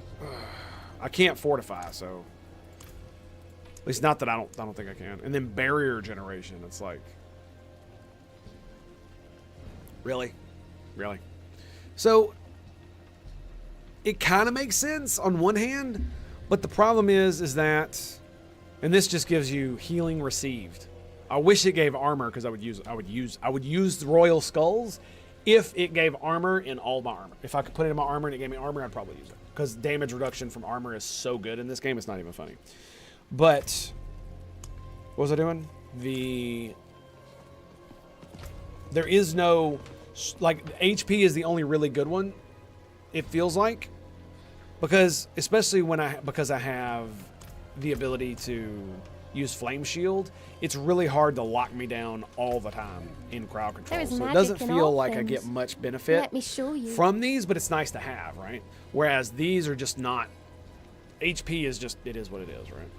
I can't fortify, so at least not that I don't think I can. And then barrier generation. It's like, really? So it kind of makes sense on one hand, but the problem is that, and this just gives you healing received. I wish it gave armor, because I would use the royal skulls if it gave armor in all my armor. If I could put it in my armor and it gave me armor, I'd probably use it, because damage reduction from armor is so good in this game, it's not even funny. But what was I doing? There is no, like, HP is the only really good one, it feels like, because especially because I have the ability to use flame shield, it's really hard to lock me down all the time in crowd control. So it doesn't feel like I get much benefit Let me show you. from these, but it's nice to have, right? Whereas these are just not. HP is just, it is what it is, right?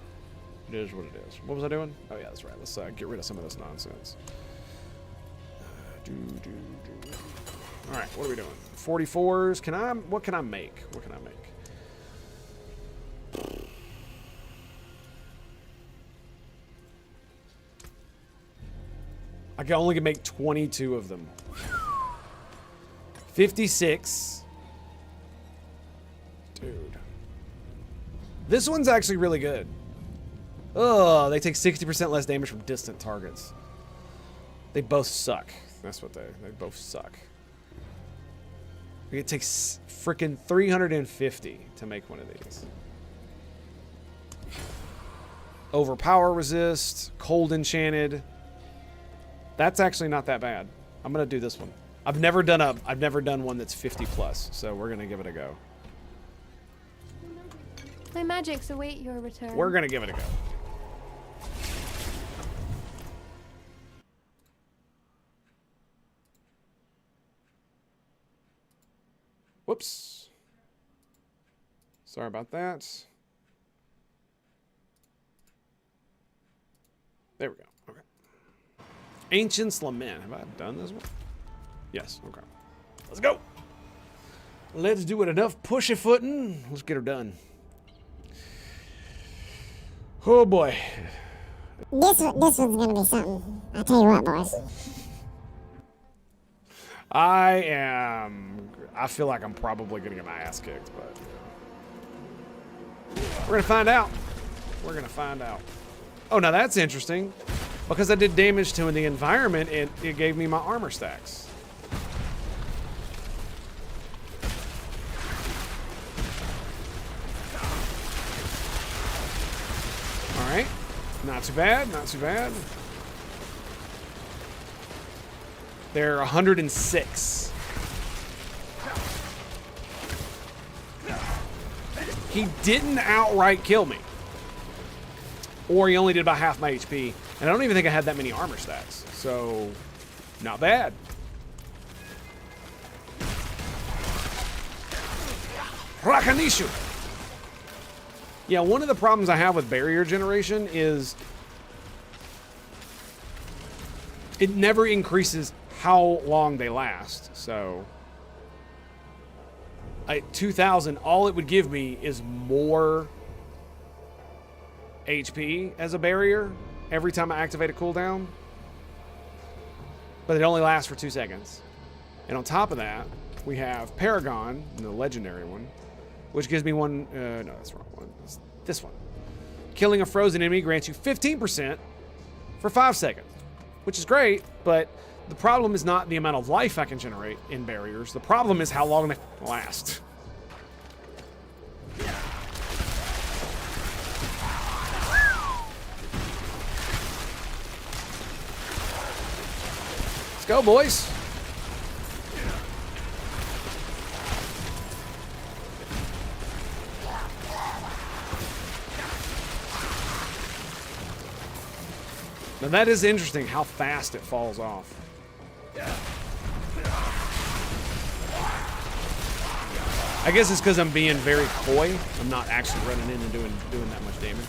It is what it is. What was I doing? Oh yeah, that's right. Let's get rid of some of this nonsense. All right, what are we doing? 44s. What can I make? What can I make? I can only make 22 of them. 56. Dude. This one's actually really good. Oh, they take 60% less damage from distant targets. They both suck. That's what they both suck. It takes freaking 350 to make one of these. Overpower resist, cold enchanted. That's actually not that bad. I'm gonna do this one. I've never done one that's 50 plus, so we're gonna give it a go. My magics await your return. We're gonna give it a go. Whoops. Sorry about that. There we go. Okay. Ancient's Lament. Have I done this one? Yes. Okay. Let's go. Let's do it. Enough pussyfooting. Let's get her done. Oh boy. This one's gonna be something. I'll tell you what, boys. I feel like I'm probably gonna get my ass kicked, but we're gonna find out. We're gonna find out. Oh, now that's interesting. Because I did damage to the environment, it gave me my armor stacks. Alright. Not too bad, not too bad. They're 106. He didn't outright kill me. Or he only did about half my HP. And I don't even think I had that many armor stacks. So, not bad. Rakanishu. Yeah, one of the problems I have with barrier generation is it never increases how long they last. So at 2,000, all it would give me is more HP as a barrier every time I activate a cooldown. But it only lasts for 2 seconds. And on top of that, we have Paragon, the legendary one, which gives me one, no, that's the wrong one. It's this one. Killing a frozen enemy grants you 15% for 5 seconds, which is great, but the problem is not the amount of life I can generate in barriers. The problem is how long they last. Let's go, boys. Now that is interesting how fast it falls off. I guess it's because I'm being very coy. I'm not actually running in and doing that much damage.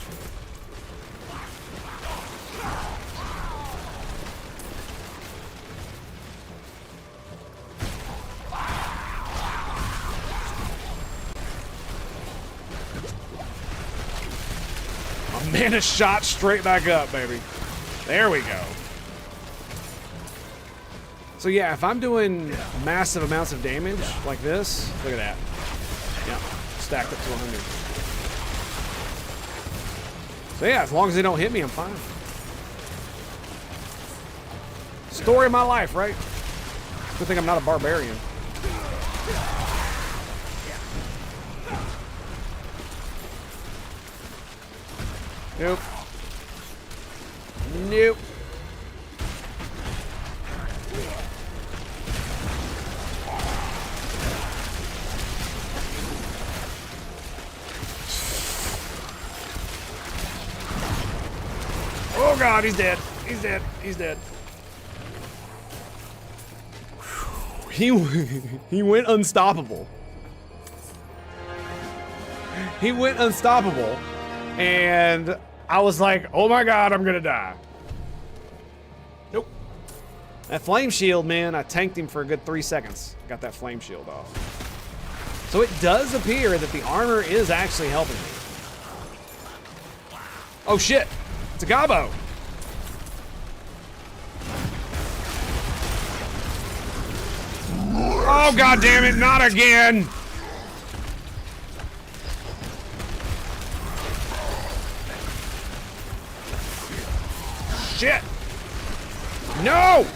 My mana shot straight back up, baby. There we go. So yeah, if I'm doing massive amounts of damage like this, look at that. Yeah, stacked up to 100. So yeah, as long as they don't hit me, I'm fine. Story of my life, right? Good thing I'm not a barbarian. Nope. Nope. Oh God, he's dead. He's dead. He's dead. He went unstoppable. He went unstoppable. And I was like, oh my God, I'm gonna die. Nope. That flame shield, man, I tanked him for a good 3 seconds. Got that flame shield off. So it does appear that the armor is actually helping me. Oh shit, it's a gobbo. Oh God damn it, not again. Shit! No!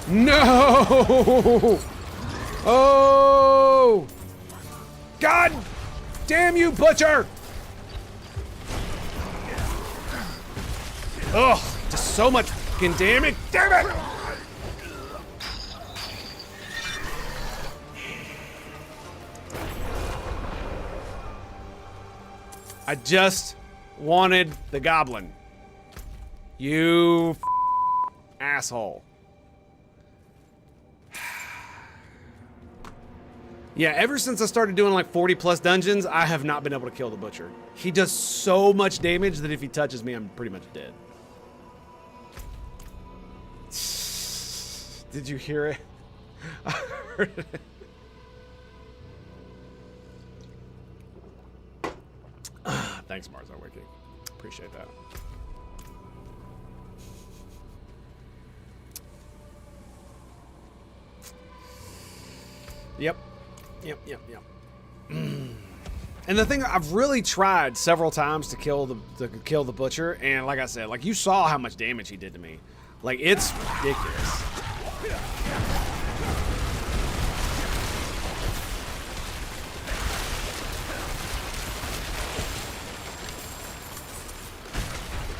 No! Oh! God damn you, butcher! Ugh, just so much fucking damage. Damn it! I just wanted the goblin. You asshole. Yeah, ever since I started doing like 40 plus dungeons, I have not been able to kill the butcher. He does so much damage that if he touches me, I'm pretty much dead. Did you hear it? I heard it. Thanks, Marzo Wiki. Appreciate that. Yep. And the thing, I've really tried several times to kill the butcher, and like I said, like you saw how much damage he did to me. Like it's ridiculous.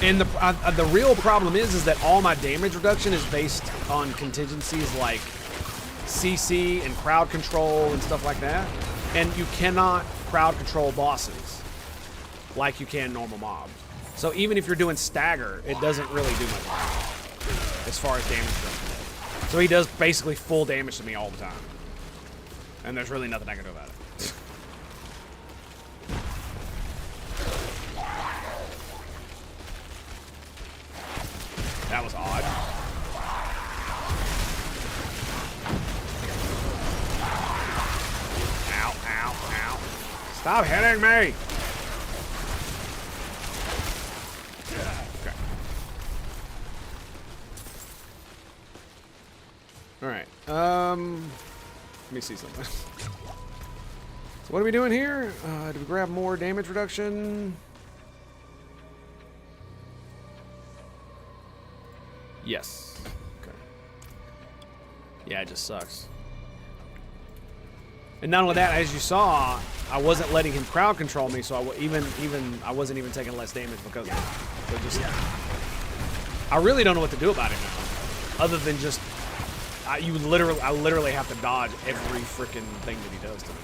And the real problem is that all my damage reduction is based on contingencies like CC and crowd control and stuff like that. And you cannot crowd control bosses like you can normal mobs. So even if you're doing stagger, it doesn't really do much as far as damage reduction. So he does basically full damage to me all the time. And there's really nothing I can do about it. That was odd. Ow, ow, ow. Stop hitting me! Okay. Alright, let me see something. So what are we doing here? Do we grab more damage reduction? Yes. Okay. Yeah, it just sucks. And not only that, as you saw, I wasn't letting him crowd control me, so I wasn't even taking less damage because of it. So just, I really don't know what to do about it now, other than just, I literally have to dodge every freaking thing that he does to me,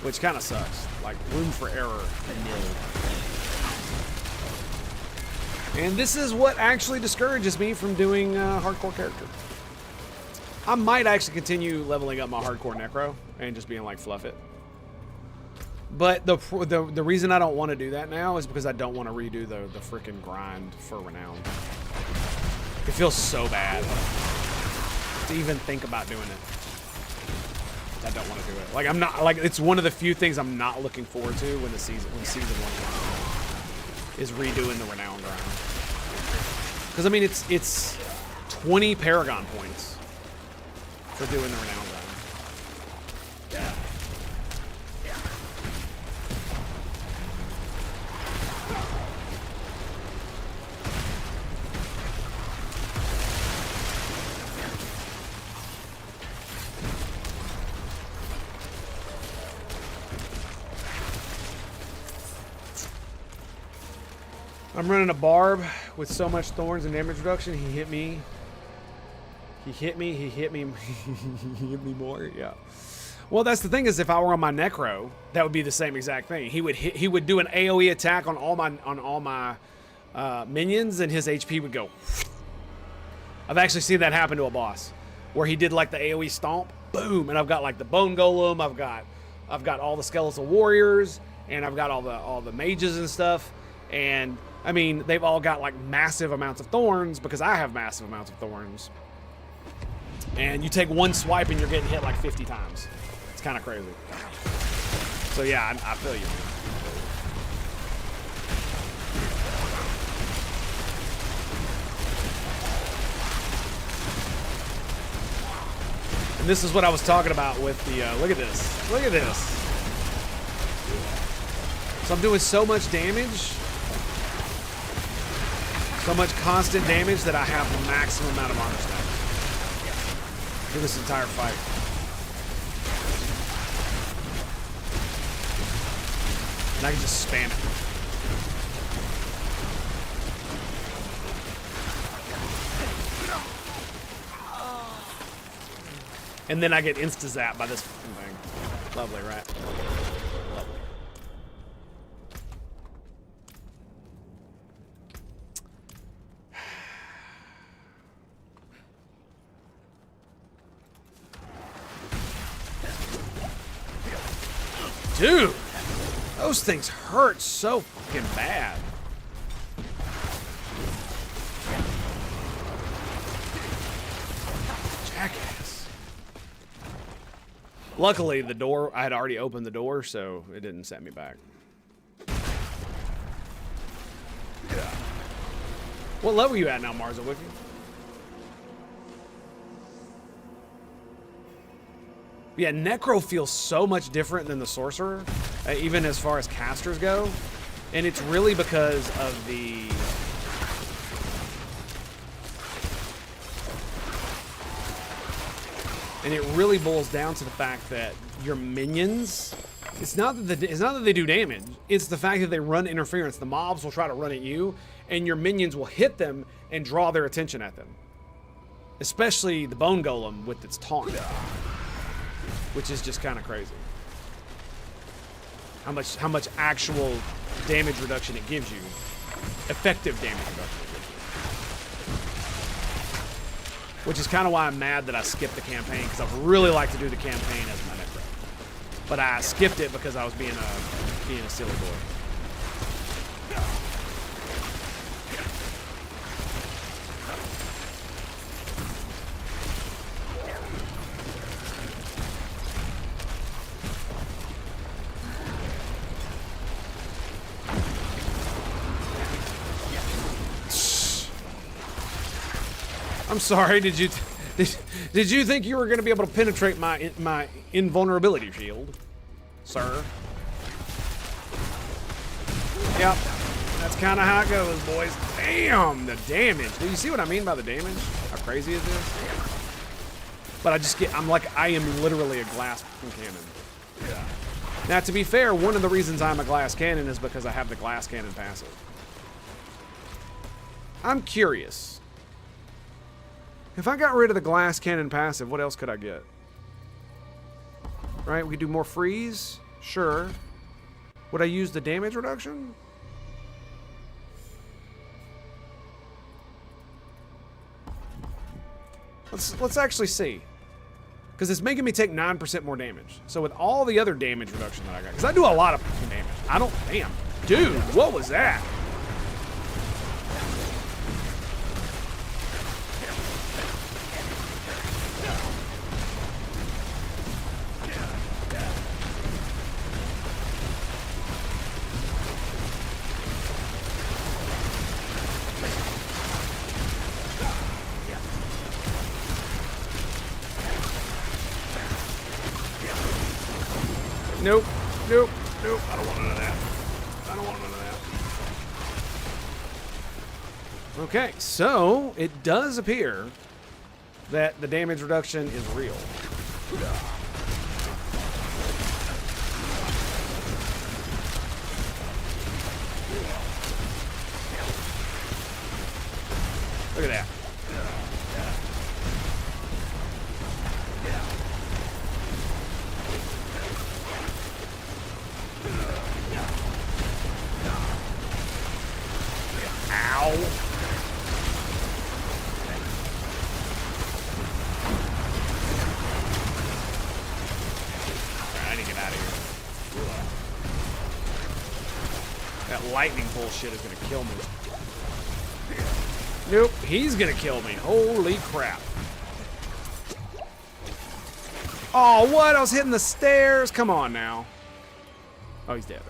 which kind of sucks. Like, room for error, nil. And this is what actually discourages me from doing hardcore character. I might actually continue leveling up my hardcore necro and just being like fluff it. But the reason I don't want to do that now is because I don't want to redo the freaking grind for renown. It feels so bad to even think about doing it. I don't want to do it. Like, I'm not, like, it's one of the few things I'm not looking forward to when season 1 is redoing the renown grind. Because I mean, it's 20 Paragon points for doing the renown grind. I'm running a barb with so much thorns and damage reduction. He hit me. He hit me. He hit me. He hit me more. Yeah. Well, that's the thing is, if I were on my necro, that would be the same exact thing. He would do an AOE attack on all my minions, and his HP would go. I've actually seen that happen to a boss, where he did like the AOE stomp, boom, and I've got like the bone golem. I've got all the skeletal warriors, and I've got all the mages and stuff. And I mean, they've all got like massive amounts of thorns because I have massive amounts of thorns. And you take one swipe and you're getting hit like 50 times. It's kind of crazy. So yeah, I feel you. And this is what I was talking about with the, look at this. Look at this. So I'm doing so much damage. So much constant damage that I have the maximum amount of armor stack for this entire fight. And I can just spam it. And then I get insta-zapped by this fucking thing. Lovely, right? Lovely. Dude, those things hurt so fucking bad. Jackass. Luckily, the door, I had already opened the door, so it didn't set me back. Yeah. What level are you at now, Marza Wiki? Yeah, Necro feels so much different than the Sorcerer, even as far as casters go. And it's really because of the... And it really boils down to the fact that your minions... It's not that they do damage, it's the fact that they run interference. The mobs will try to run at you, and your minions will hit them and draw their attention at them. Especially the Bone Golem with its taunt. Which is just kind of crazy. How much actual damage reduction it gives you. Effective damage reduction it gives which is kind of why I'm mad that I skipped the campaign, because I would really like to do the campaign as my necro. But I skipped it because I was being a silly boy. I'm sorry. Did you think you were going to be able to penetrate my invulnerability shield, sir? Yep. That's kind of how it goes, boys. Damn, the damage. Do you see what I mean by the damage? How crazy is this? But I am literally a glass cannon. Yeah. Now, to be fair, one of the reasons I'm a glass cannon is because I have the glass cannon passive. I'm curious. If I got rid of the glass cannon passive, what else could I get? Right, we could do more freeze. Sure. Would I use the damage reduction? Let's actually see. Because it's making me take 9% more damage. So with all the other damage reduction that I got, because I do a lot of damage. Damn. Dude, what was that? Nope, nope, nope. I don't want none of that. I don't want none of that. Okay, so it does appear that the damage reduction is real. Look at that. Lightning bullshit is gonna kill me. Nope, he's gonna kill me. Holy crap. Oh, what? I was hitting the stairs. Come on now. Oh, he's dead.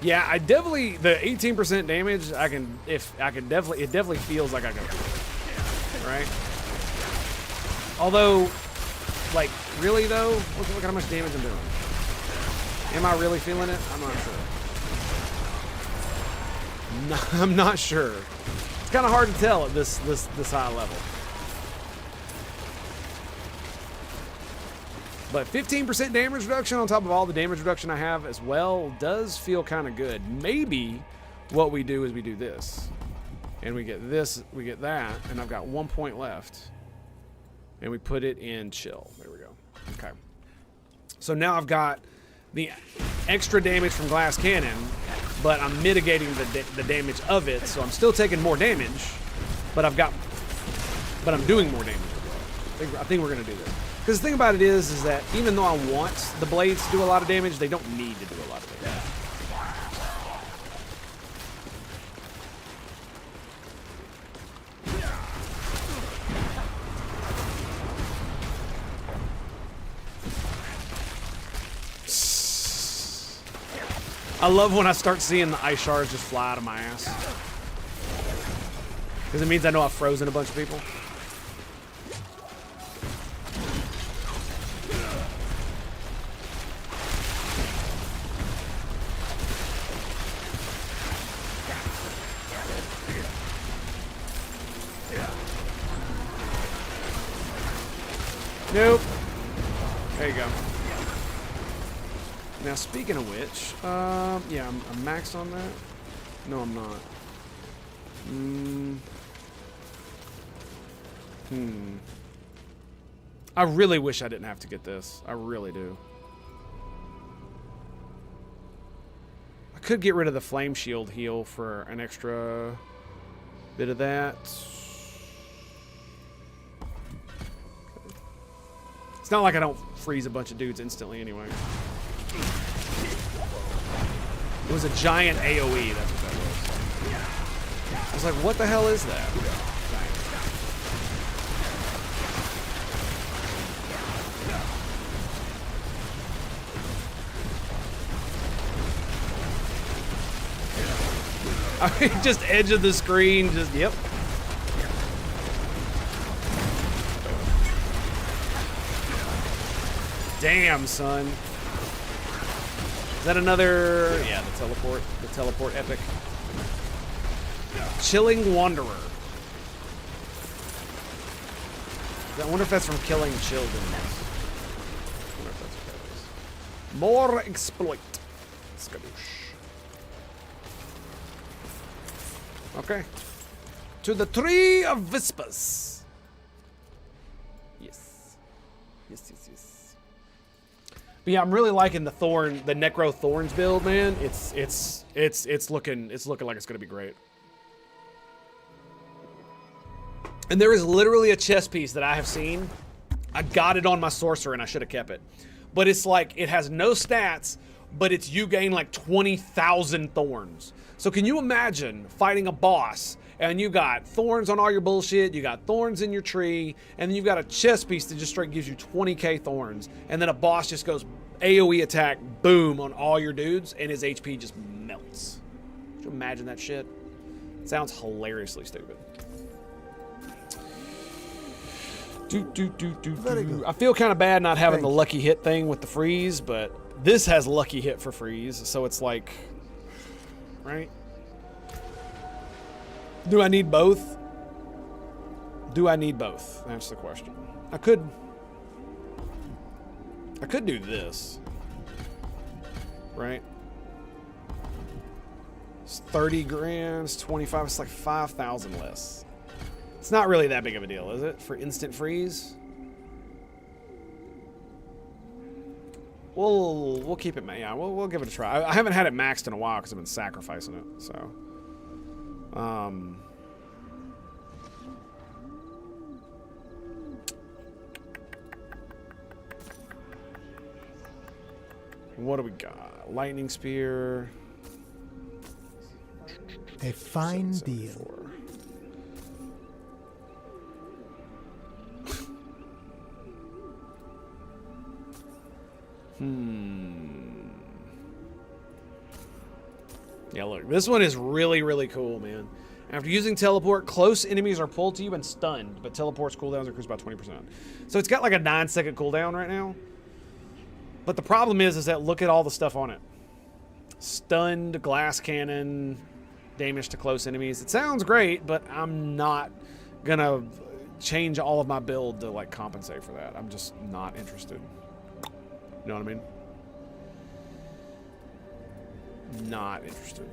Yeah, I definitely, the 18% damage, it definitely feels like I can do it. Right? Although, like, really though? Look how much damage I'm doing. Am I really feeling it? I'm not sure. No, I'm not sure. It's kind of hard to tell at this high level. But 15% damage reduction on top of all the damage reduction I have as well does feel kind of good. Maybe what we do is we do this. And we get this, we get that, and I've got 1 point left. And we put it in chill. There we go. Okay. So now I've got the extra damage from glass cannon, but I'm mitigating the damage of it, so I'm still taking more damage, but I'm doing more damage. I think we're gonna do this. Because the thing about it is that even though I want the blades to do a lot of damage, they don't need to do a lot of damage. I love when I start seeing the ice shards just fly out of my ass. Because it means I know I've frozen a bunch of people. Nope. There you go. Now, speaking of which, yeah, I'm maxed on that. No, I'm not. I really wish I didn't have to get this. I really do. I could get rid of the flame shield heal for an extra bit of that. It's not like I don't freeze a bunch of dudes instantly anyway. It was a giant AoE, that's what that was. I was like, what the hell is that? I mean, just edge of the screen, just, yep. Damn, son. Is that another? Yeah, the teleport. The teleport epic. Chilling Wanderer. I wonder if that's from killing children. I wonder if that's what that is. More exploit. Skadoosh. Okay. To the Tree of Vispas. Yes. Yes, yes, yes. But yeah, I'm really liking the Necro Thorns build, man. It's looking like it's gonna be great. And there is literally a chess piece that I have seen. I got it on my sorcerer and I should have kept it. But it's like, it has no stats, but it's you gain like 20,000 thorns. So can you imagine fighting a boss and you got thorns on all your bullshit, you got thorns in your tree, and then you've got a chess piece that just straight gives you 20k thorns, and then a boss just goes AoE attack, boom, on all your dudes, and his HP just melts. Could you imagine that shit? It sounds hilariously stupid. I feel kind of bad not having the lucky hit thing with the freeze, but this has lucky hit for freeze, so it's like, right? Do I need both? Do I need both? That's the question. I could do this, right? It's 30 grand, it's 25, it's like 5,000 less. It's not really that big of a deal, is it? For instant freeze? We'll keep it, yeah, we'll give it a try. I haven't had it maxed in a while because I've been sacrificing it, so. What do we got? Lightning spear. A fine deal. Yeah, look, this one is really, really cool, man. After using teleport, close enemies are pulled to you and stunned, but teleport's cooldowns increase by 20%. So it's got like a 9-second cooldown right now. But the problem is that look at all the stuff on it. Stunned, glass cannon, damage to close enemies. It sounds great, but I'm not gonna change all of my build to like compensate for that. I'm just not interested. You know what I mean? Not interested.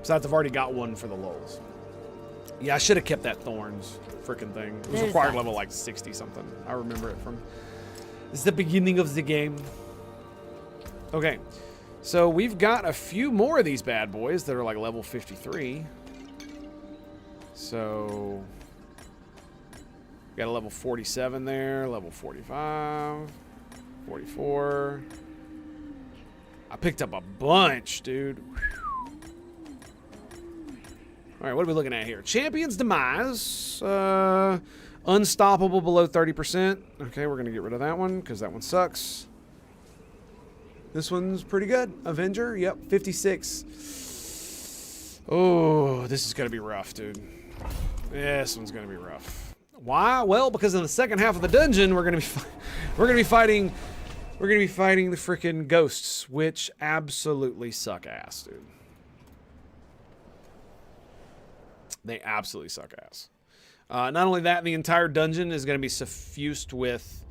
Besides, I've already got one for the lulz. Yeah, I should have kept that thorns freaking thing. It was required level like 60 something. I remember it from it's the beginning of the game. Okay, so we've got a few more of these bad boys that are like level 53. So got a level 47 there, level 45, 44. I picked up a bunch, dude. All right, what are we looking at here? Champion's Demise. Unstoppable below 30%. Okay, we're going to get rid of that one because that one sucks. This one's pretty good. Avenger, yep, 56. Oh, this is going to be rough, dude. This one's going to be rough. Why? Well, because in the second half of the dungeon, we're going to be fighting the freaking ghosts, which absolutely suck ass, dude. They absolutely suck ass. Not only that, the entire dungeon is going to be suffused with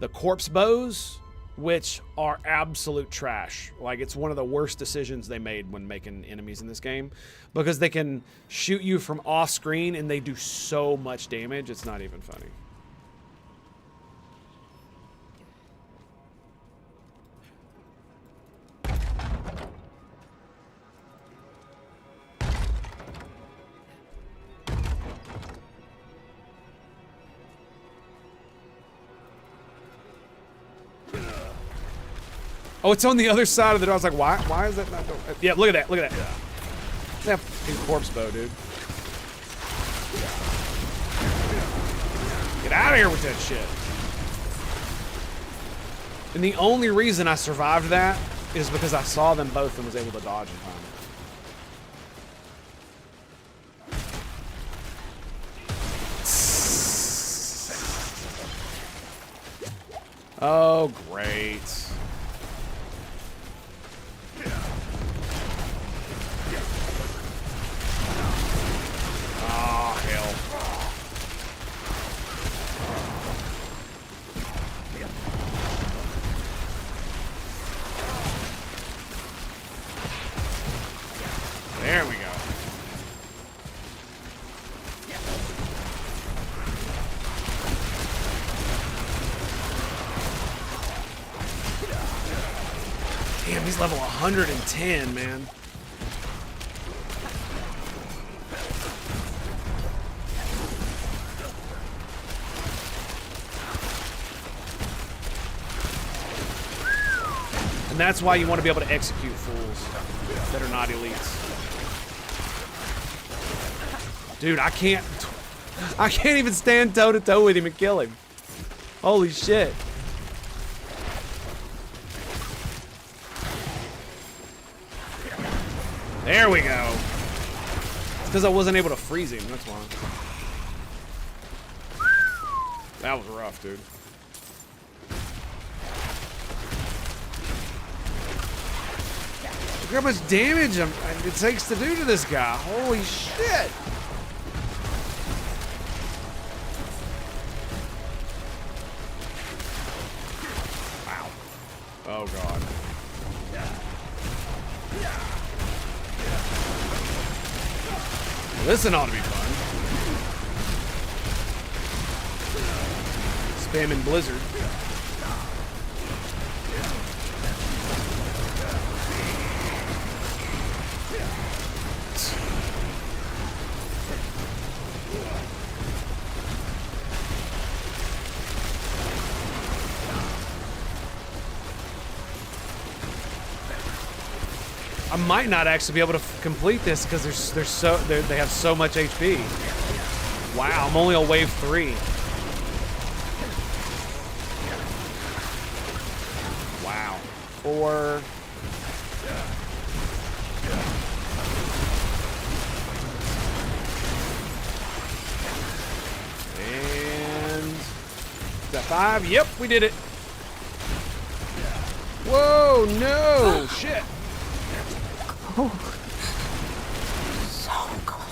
the corpse bows, which are absolute trash. Like, it's one of the worst decisions they made when making enemies in this game, because they can shoot you from off screen and they do so much damage, it's not even funny. Oh, it's on the other side of the door. I was like, why is that not going? Yeah, look at that. Look at that. That fucking corpse bow, dude. Get out of here with that shit. And the only reason I survived that is because I saw them both and was able to dodge in time. Oh, great. Oh, hell. There we go. Damn, he's level 110, man. And that's why you want to be able to execute fools that are not elites. Dude, I can't even stand toe to toe with him and kill him. Holy shit. There we go. It's because I wasn't able to freeze him, that's why. That was rough, dude. Look how much damage it takes to do to this guy. Holy shit. Wow. Oh, God. Listen, ought to be fun. Spamming Blizzard. I might not actually be able to complete this because they have so much HP. Wow, I'm only on wave 3. Wow. 4. And is that 5? Yep, we did it. Whoa, no, shit. Oh, so cold.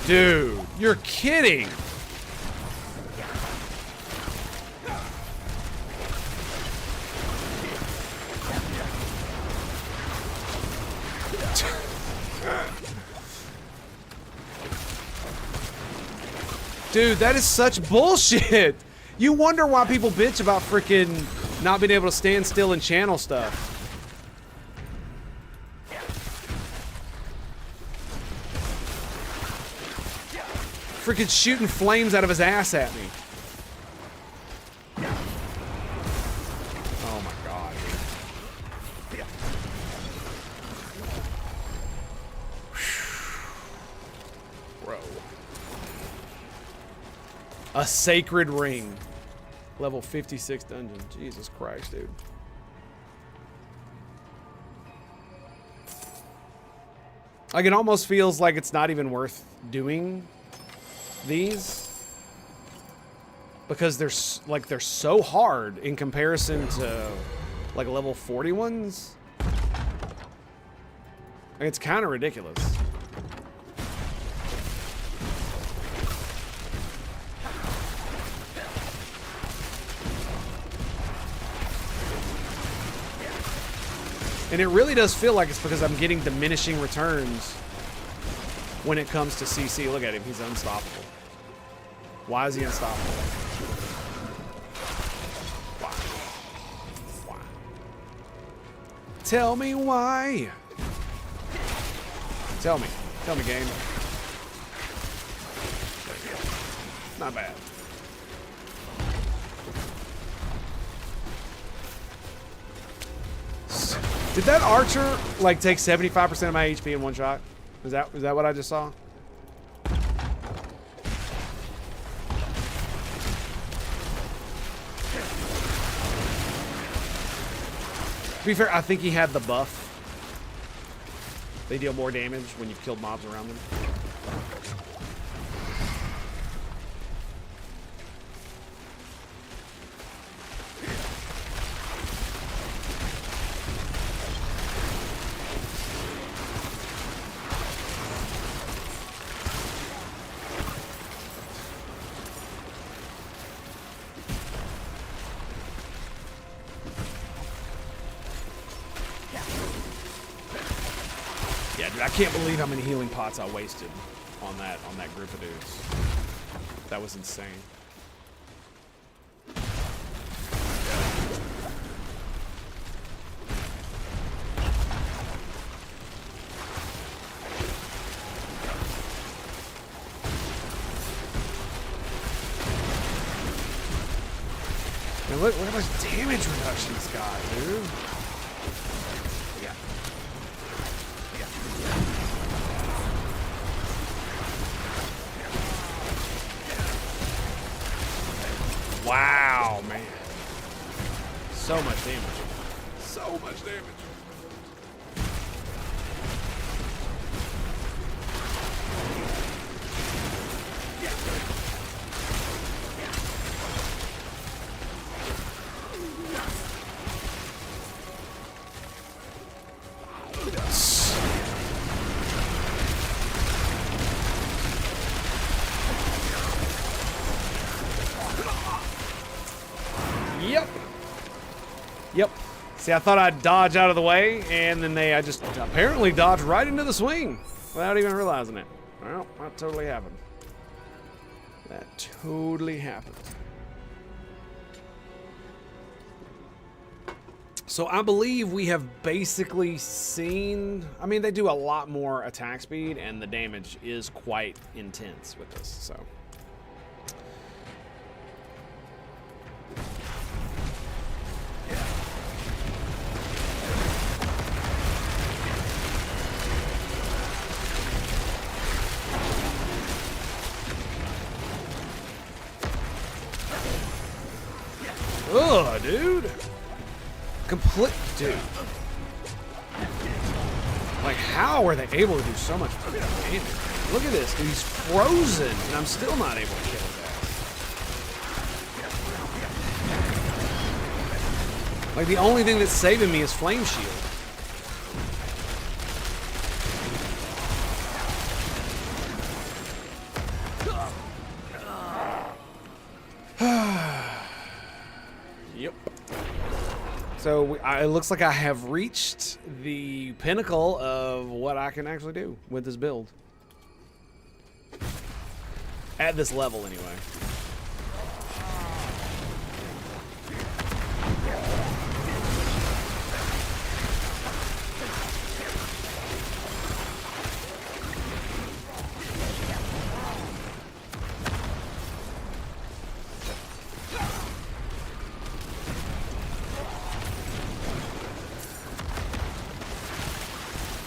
Dude, you're kidding. Dude, that is such bullshit. You wonder why people bitch about freaking not being able to stand still and channel stuff. Freaking shooting flames out of his ass at me. Oh my God. Bro. A sacred ring. Level 56 dungeon. Jesus Christ, dude. Like, it almost feels like it's not even worth doing these. Because they're so hard in comparison to like level 40 ones. Like, it's kind of ridiculous. And it really does feel like it's because I'm getting diminishing returns when it comes to CC. Look at him, he's unstoppable. Why is he unstoppable? Why? Why? Tell me why. Tell me game. Not bad. Did that archer like take 75% of my HP in one shot? Is that what I just saw? To be fair, I think he had the buff. They deal more damage when you've killed mobs around them. Yeah, dude, I can't believe how many healing pots I wasted on that group of dudes. That was insane. Man, look how much damage reduction this guy, dude. Wow, man. So much damage. So much damage. Yep. See, I thought I'd dodge out of the way, and then I just apparently dodged right into the swing without even realizing it. Well, that totally happened. That totally happened. So I believe we have basically seen, I mean, they do a lot more attack speed, and the damage is quite intense with this, so. Ugh, dude. Dude. Like, how are they able to do so much damage? Look at this, dude. He's frozen, and I'm still not able to kill his ass. Like, the only thing that's saving me is Flame Shield. Yep. So it looks like I have reached the pinnacle of what I can actually do with this build. At this level, anyway.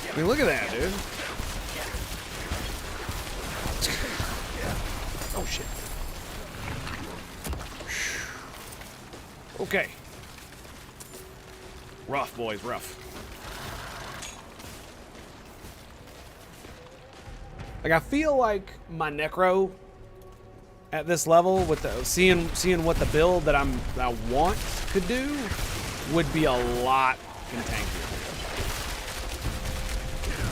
I mean, look at that, dude. Oh, shit. Okay. Rough, boys, rough. Like, I feel like my Necro at this level, with the seeing what the build that I want could do, would be a lot tankier.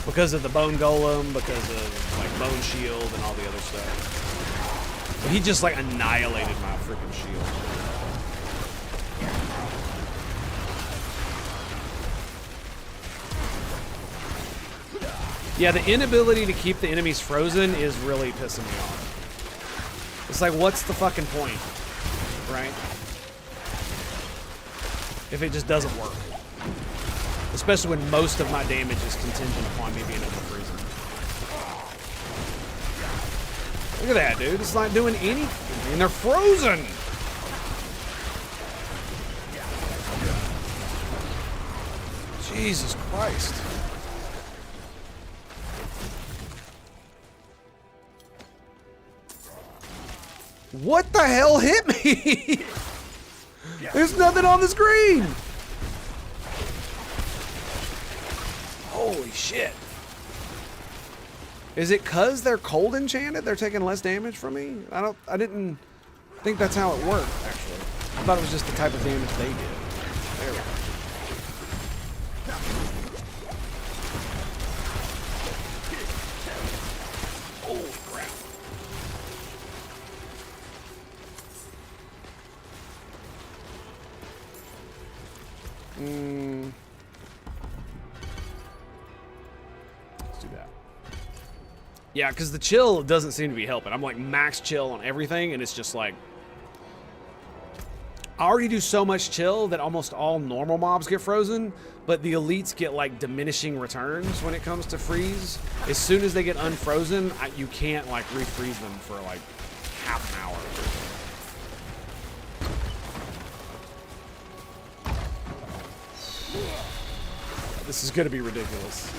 Because of the Bone Golem, because of like Bone Shield and all the other stuff. But he just like annihilated my freaking shield. Yeah, the inability to keep the enemies frozen is really pissing me off. It's like, what's the fucking point, right? If it just doesn't work. Especially when most of my damage is contingent upon me being able to freeze Look at that, dude. It's not doing anything. And they're frozen. Jesus Christ. What the hell hit me? There's nothing on the screen. Holy shit. Is it cause they're cold enchanted? They're taking less damage from me? I didn't think that's how it worked, actually. I thought it was just the type of damage they did. There we go. Holy crap. Let's do that. Yeah, because the chill doesn't seem to be helping. I'm like max chill on everything, and it's just like... I already do so much chill that almost all normal mobs get frozen, but the elites get like diminishing returns when it comes to freeze. As soon as they get unfrozen, you can't like refreeze them for like half an hour. This is gonna be ridiculous.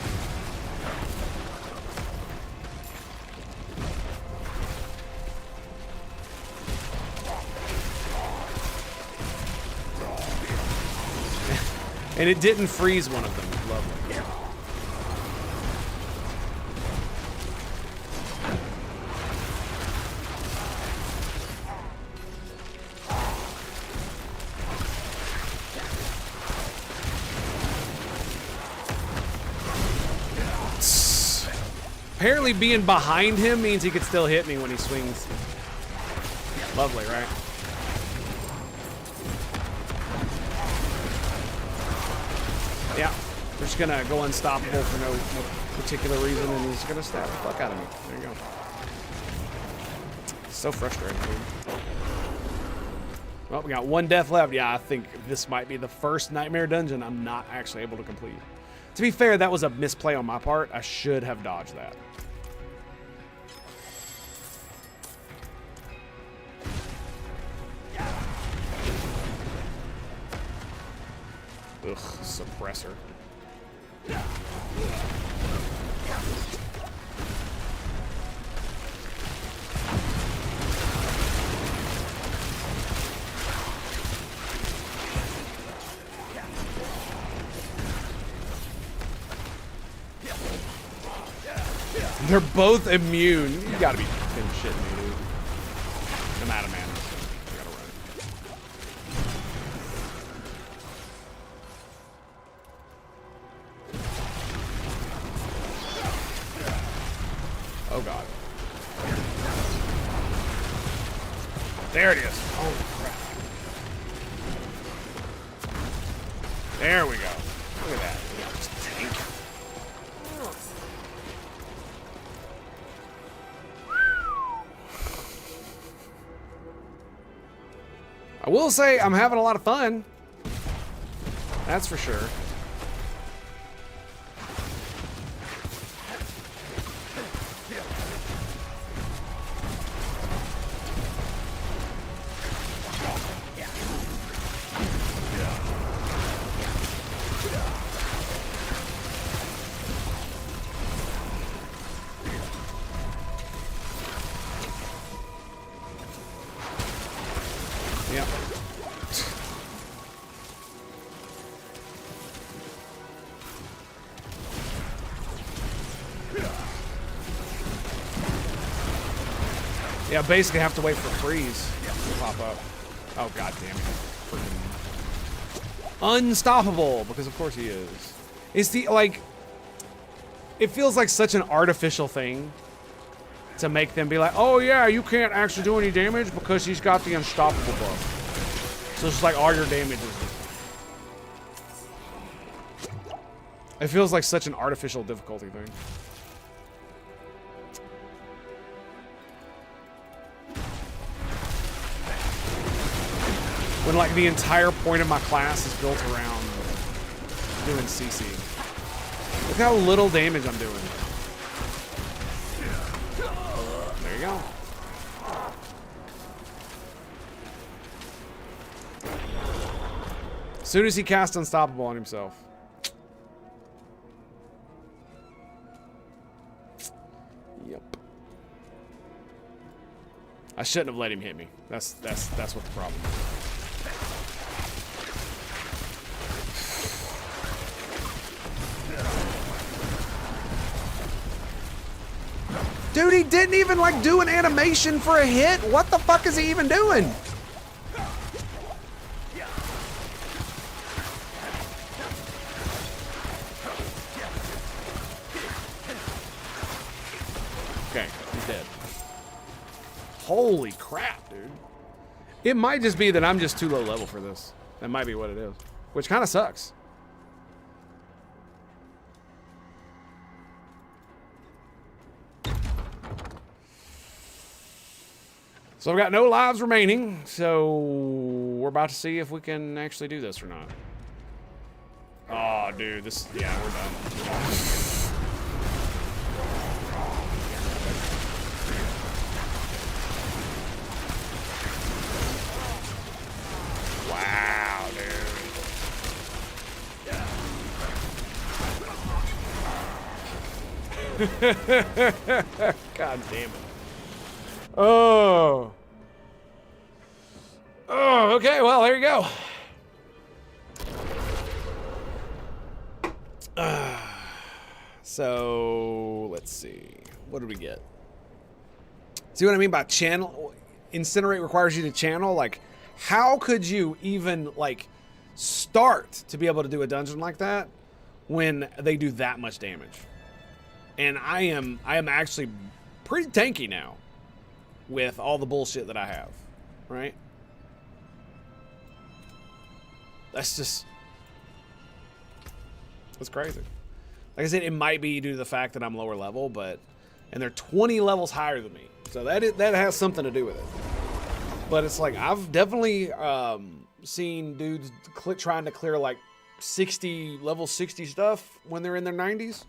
And it didn't freeze one of them. Lovely. Apparently being behind him means he could still hit me when he swings. Lovely, right? Yeah, we're just gonna go unstoppable for no particular reason, and he's gonna stab the fuck out of me. There you go. So frustrating, dude. Well, we got one death left. Yeah, I think this might be the first nightmare dungeon I'm not actually able to complete. To be fair, that was a misplay on my part. I should have dodged that. Ugh, suppressor. They're both immune. You gotta be fucking shitting me, dude. I'm out of mana. I gotta run. Oh god. There it is. Holy crap. There we go. Look at that. We got this tank. I will say I'm having a lot of fun. That's for sure. Yep. Yeah, basically have to wait for freeze to pop up. Oh god damn it. Freaking unstoppable, because of course he is. It's the like it feels like such an artificial thing to make them be like, oh yeah, you can't actually do any damage because he's got the unstoppable buff. So it's like all your damage is just... It feels like such an artificial difficulty thing. When like the entire point of my class is built around doing CC. Look how little damage I'm doing. There you go. soon as he casts Unstoppable on himself. Yep. I shouldn't have let him hit me. That's what the problem is. Dude, he didn't even like do an animation for a hit. What the fuck is he even doing? Okay, he's dead. Holy crap, dude. It might just be that I'm just too low level for this. That might be what it is. Which kind of sucks. So I've got no lives remaining, so we're about to see if we can actually do this or not. Oh, dude, this, yeah, we're done. Wow, dude. God damn it. Oh. Oh, okay, well, there you go. So, let's see. What did we get? See what I mean by channel? Incinerate requires you to channel. Like, how could you even, like, start to be able to do a dungeon like that when they do that much damage? And I am actually pretty tanky now with all the bullshit that I have, right? That's crazy. Like I said, it might be due to the fact that I'm lower level, and they're 20 levels higher than me, so that has something to do with it. But it's like I've definitely seen dudes trying to clear like level 60 stuff when they're in their 90s.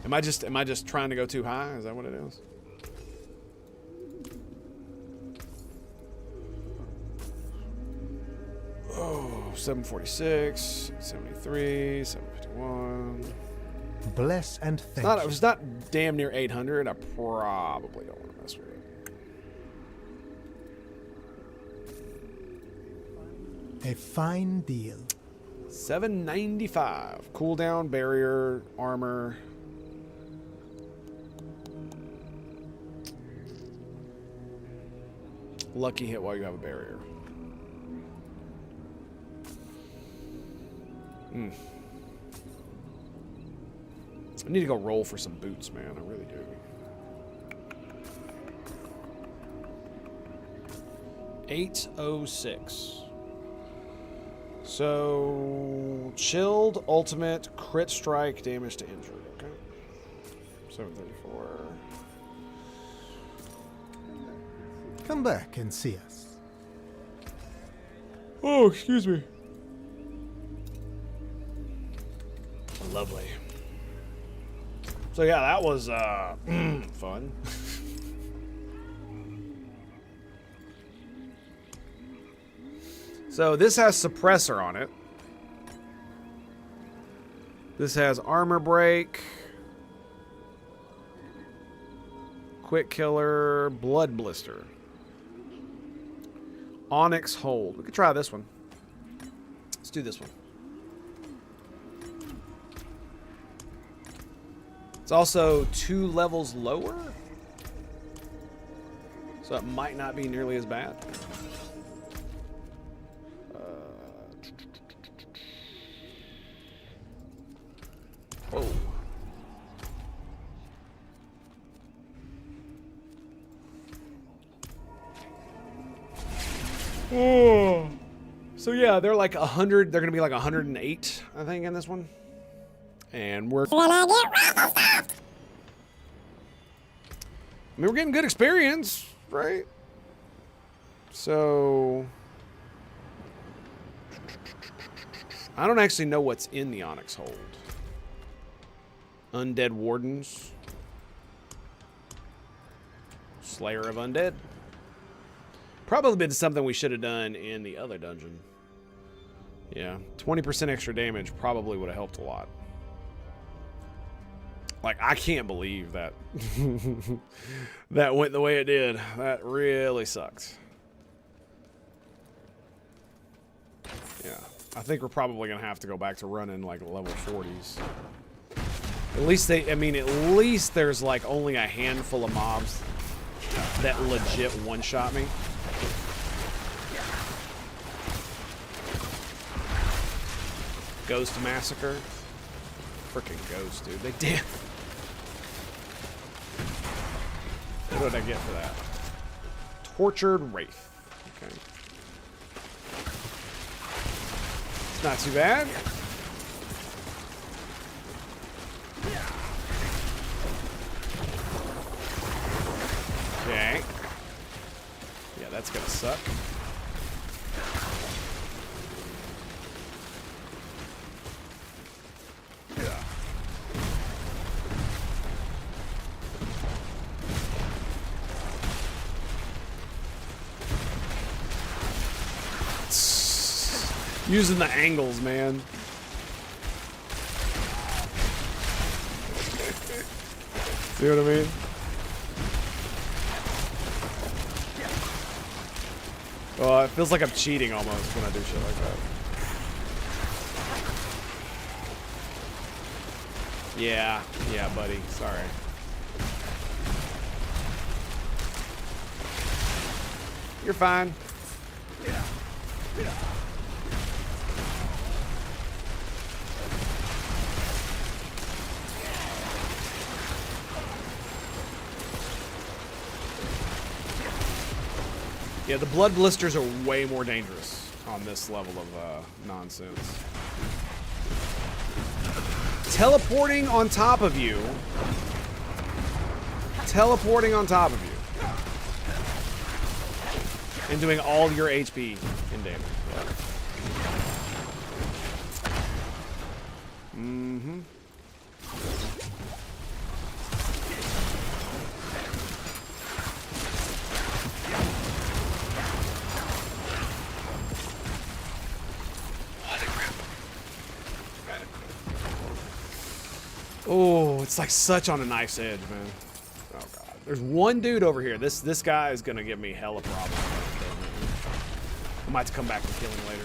Am I just trying to go too high? Is that what it is? Oh, 746, 73, 751. Bless and thank you. It was not damn near 800. I probably don't want to mess with it. A fine deal. 795. Cooldown, barrier, armor. Lucky hit while you have a barrier. I need to go roll for some boots, man. I really do. 806. So, chilled, ultimate, crit strike, damage to injury. Okay. 734. Come back and see us. Oh, excuse me. Lovely. So yeah, that was fun. So this has suppressor on it. This has armor break, quick killer, blood blister, onyx hold. We could try this one. Let's do this one. It's also 2 levels lower, so it might not be nearly as bad. Oh. Oh. So yeah, they're like 100. They're gonna be like 108, I think, in this one. And we're gonna get I mean, we're getting good experience, right? So I don't actually know what's in the Onyx Hold. Undead Wardens. Slayer of Undead. Probably been something we should have done in the other dungeon. Yeah, 20% extra damage probably would have helped a lot. Like, I can't believe that that went the way it did. That really sucks. Yeah, I think we're probably gonna have to go back to running like level 40s. At least at least there's like only a handful of mobs that legit one-shot me. Ghost Massacre. Freaking ghost, dude. They did. What did I get for that? Tortured Wraith. Okay. It's not too bad. Okay. Yeah, that's gonna suck. Using the angles, man. See what I mean? Well, it feels like I'm cheating almost when I do shit like that. Yeah, buddy. Sorry. You're fine. Yeah, the blood blisters are way more dangerous on this level of nonsense. Teleporting on top of you. Teleporting on top of you. And doing all your HP in damage. Yeah. Mm-hmm. Oh, it's like such on a knife's edge, man. Oh god. There's one dude over here. This guy is gonna give me hella problems. I might have to come back and kill him later.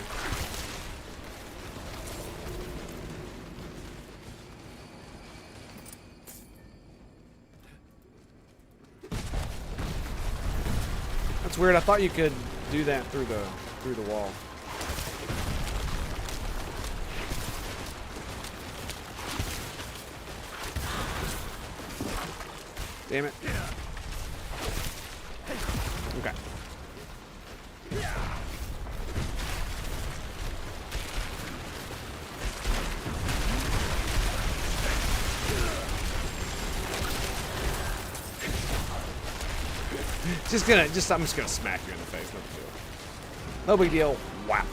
That's weird. I thought you could do that through the wall. Damn it. Okay. I'm just gonna smack you in the face. No big deal. No big deal. Whap.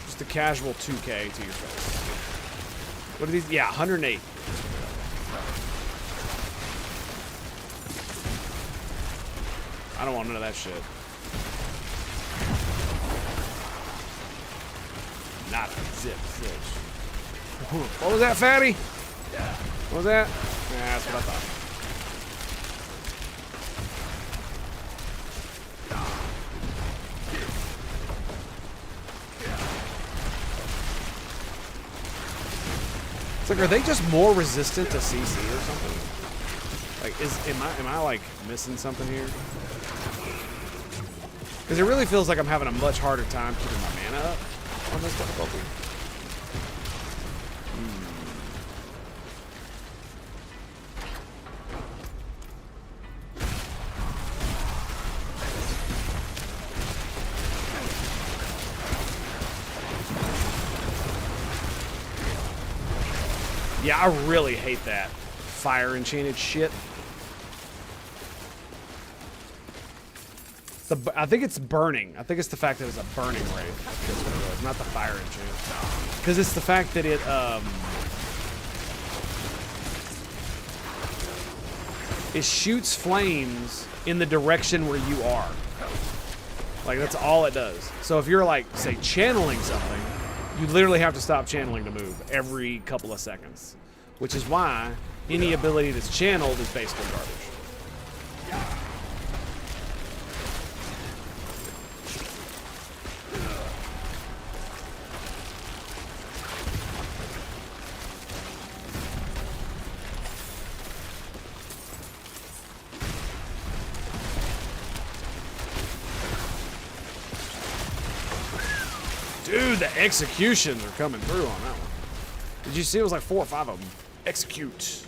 Just a casual 2K to your face. What are these? Yeah, 108. I don't want none of that shit. Not a zip switch. What was that, fatty? What was that? Yeah, that's what I thought. It's like, are they just more resistant to CC or something? Like, am I like missing something here? Because it really feels like I'm having a much harder time keeping my mana up on this difficulty. Yeah, I really hate that fire enchanted shit. I think it's burning. I think it's the fact that it's a burning wraith. That's what it was, not the fire enchant. Because it's the fact that it shoots flames in the direction where you are. Like, that's all it does. So if you're, like, say, channeling something, you literally have to stop channeling to move every couple of seconds. Which is why any ability that's channeled is basically garbage. Dude, the executions are coming through on that one. Did you see it was like 4 or 5 of them? Execute.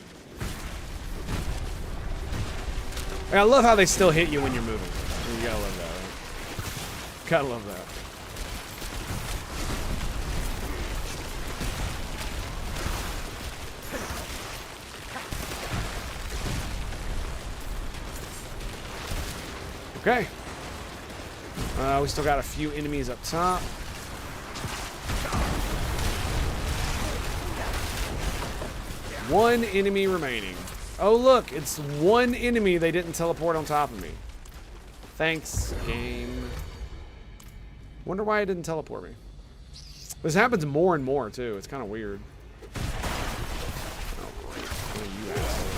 And I love how they still hit you when you're moving. You gotta love that, right? Gotta love that. Okay. We still got a few enemies up top. One enemy remaining. Oh, look, it's one enemy they didn't teleport on top of me. Thanks, game. Wonder why it didn't teleport me. This happens more and more, too. It's kind of weird. Oh, great. Oh, you asshole.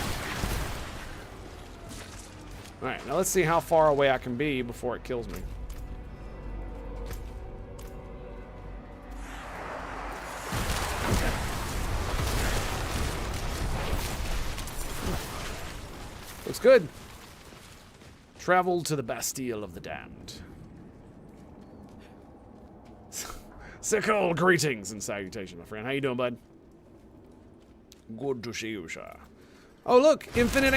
Alright, now let's see how far away I can be before it kills me. Looks good. Travel to the Bastille of the Damned. Sickle greetings and salutation, my friend. How you doing, bud? Good to see you, sir. Oh, look, infinite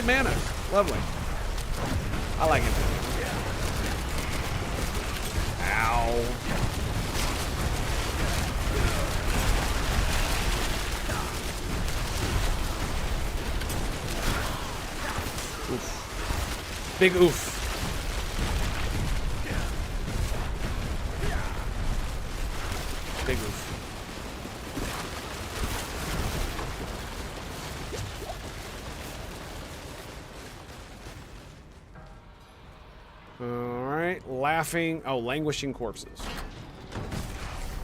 mana. Lovely. I like infinite. Ow. Oof. Big oof. Big oof. Alright, laughing. Oh, languishing corpses.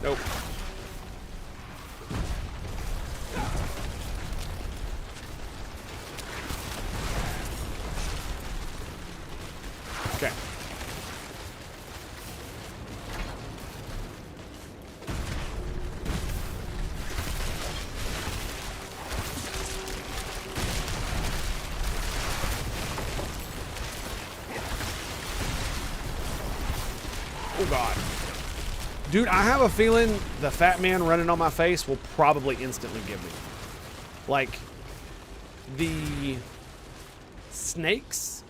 Nope. Okay. Oh god. Dude, I have a feeling the fat man running on my face will probably instantly give me. Like, the snakes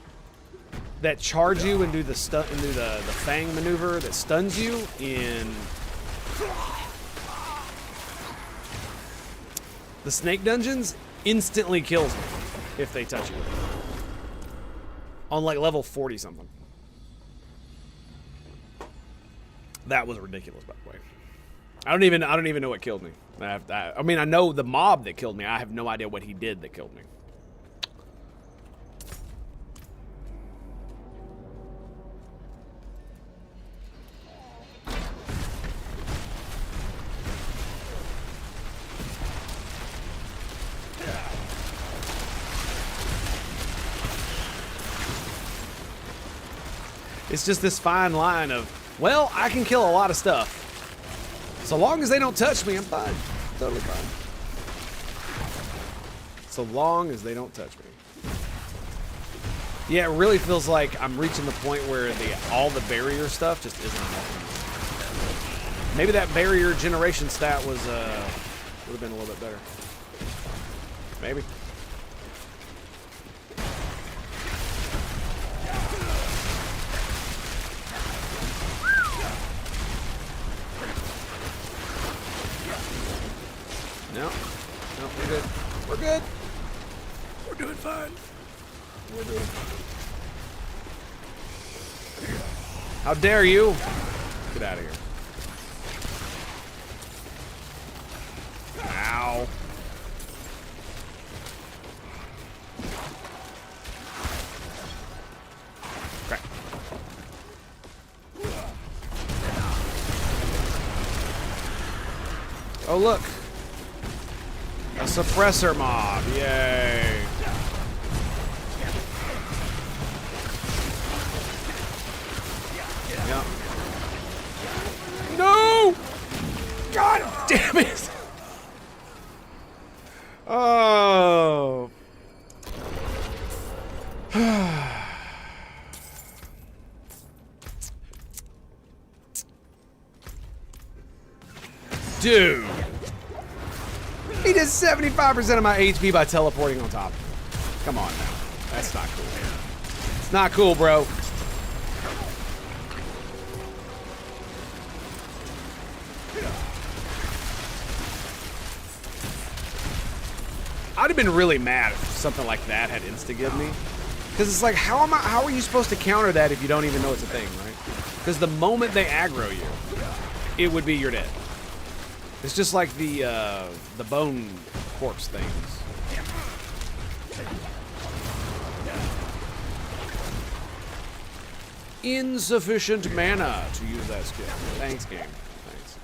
that charge you and do the fang maneuver that stuns you in the snake dungeons instantly kills me if they touch you. On like level 40 something. That was ridiculous, by the way. I don't even know what killed me. I mean, I know the mob that killed me. I have no idea what he did that killed me. It's just this fine line of, well, I can kill a lot of stuff. So long as they don't touch me, I'm fine. Totally fine. So long as they don't touch me. Yeah, it really feels like I'm reaching the point where all the barrier stuff just isn't enough. Maybe that barrier generation stat was would have been a little bit better. Maybe. No, we're good. We're good. We're doing fine. We're doing fine. How dare you? Get out of here. Ow. Oh, look. A suppressor mob. Yay. Yep. No! God damn it! Oh. Dude. He does 75% of my HP by teleporting on top. Come on now. That's not cool. It's not cool, bro. I'd have been really mad if something like that had insta-give me. Because it's like, how are you supposed to counter that if you don't even know it's a thing, right? Because the moment they aggro you, it would be you're dead. It's just like the bone corpse things. Insufficient mana to use that skill. Thanks, game. Thanks.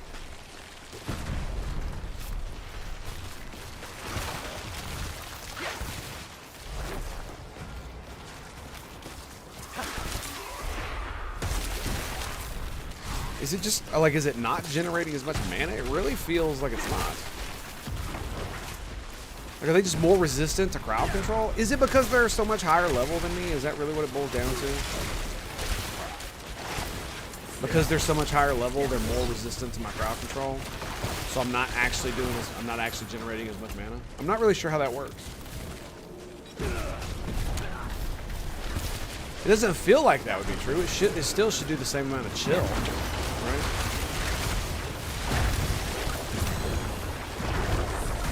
Is it just, like, is it not generating as much mana? It really feels like it's not. Like, are they just more resistant to crowd control? Is it because they're so much higher level than me? Is that really what it boils down to? Because they're so much higher level, they're more resistant to my crowd control. So I'm not actually doing this, I'm not actually generating as much mana. I'm not really sure how that works. It doesn't feel like that would be true. It still should do the same amount of chill, right?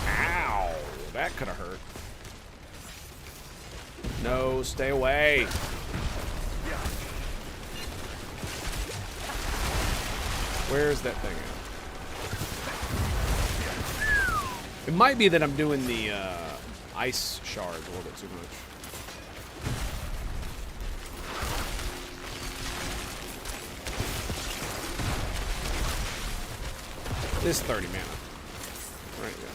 Ow, that could have hurt. No, stay away. Where's that thing at? It might be that I'm doing the ice shards a little bit too much. This 30 mana. Right, yeah.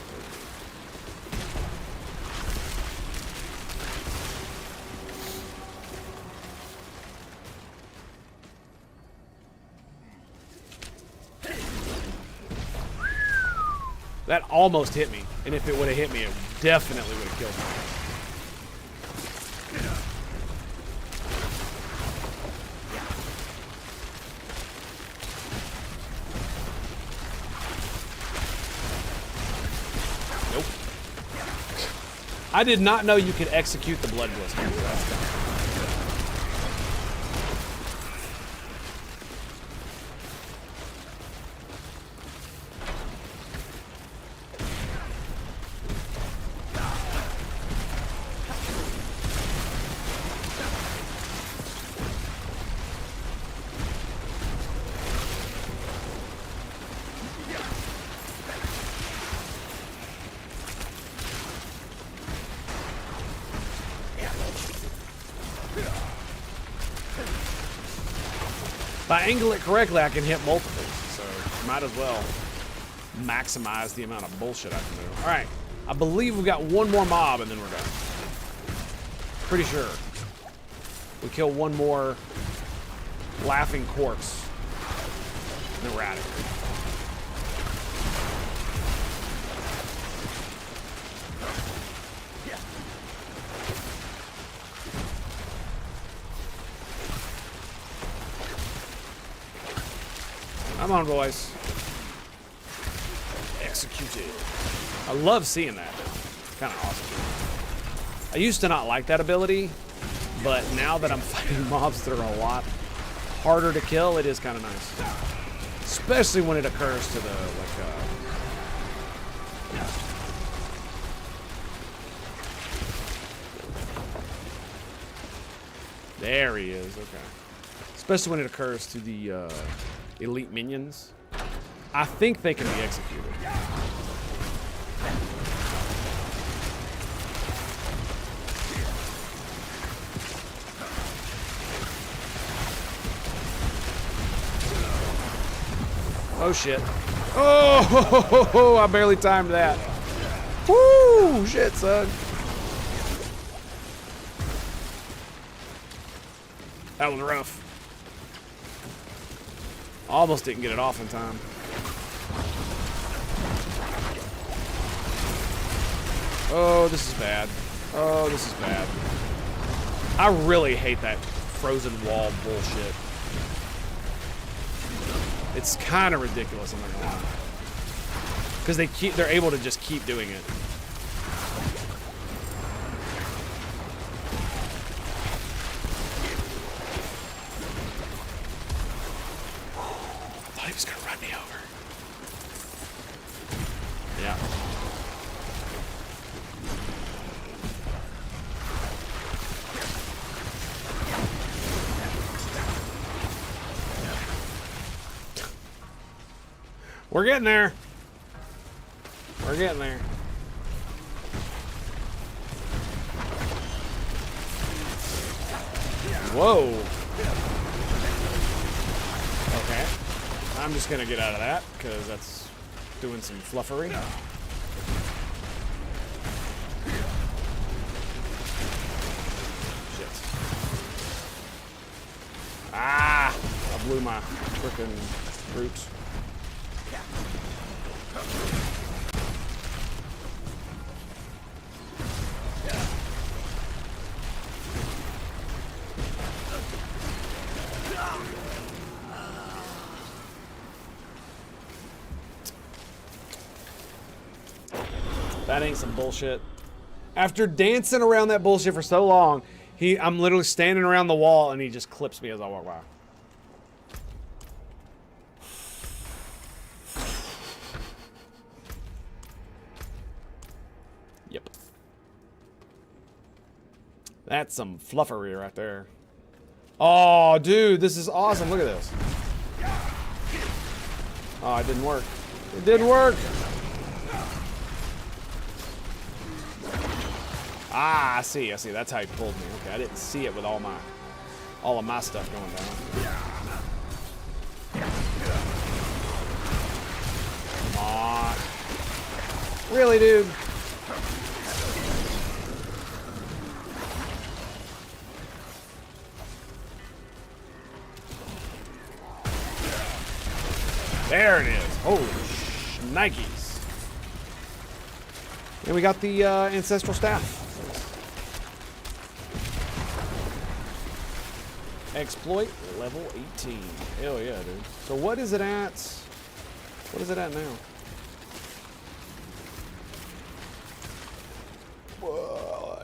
That almost hit me, and if it would have hit me, it definitely would have killed me. Nope. I did not know you could execute the blood blister. That's dumb. If I angle it correctly, I can hit multiples, so might as well maximize the amount of bullshit I can do. All right, I believe we've got one more mob and then we're done. Pretty sure. We kill one more laughing corpse, and then we're out of here. Come on, boys. Executed. I love seeing that. Kind of awesome. I used to not like that ability, but now that I'm fighting mobs that are a lot harder to kill, it is kind of nice. Especially when it occurs to the, like, there he is, okay. Especially when it occurs to the, elite minions. I think they can be executed. Oh shit. Oh, I barely timed that. Woo, shit, son. That was rough. Almost didn't get it off in time. Oh, this is bad. Oh, this is bad. I really hate that frozen wall bullshit. It's kind of ridiculous, I'm not gonna lie. Because they're able to just keep doing it. I thought he was gonna run me over. Yeah. We're getting there. We're getting there. Whoa. Okay. I'm just gonna get out of that because that's doing some fluffery. Shit. Ah! I blew my frickin' root. That ain't some bullshit. After dancing around that bullshit for so long, I'm literally standing around the wall and he just clips me as I walk by. Yep. That's some fluffery right there. Oh, dude, this is awesome. Look at this. Oh, it didn't work. It didn't work. Ah, I see. That's how he pulled me. Okay, I didn't see it with all of my stuff going down. Come on. Really, dude? There it is. Holy Nikes. And we got the ancestral staff. Exploit level 18. Hell yeah, dude. So what is it at? What is it at now?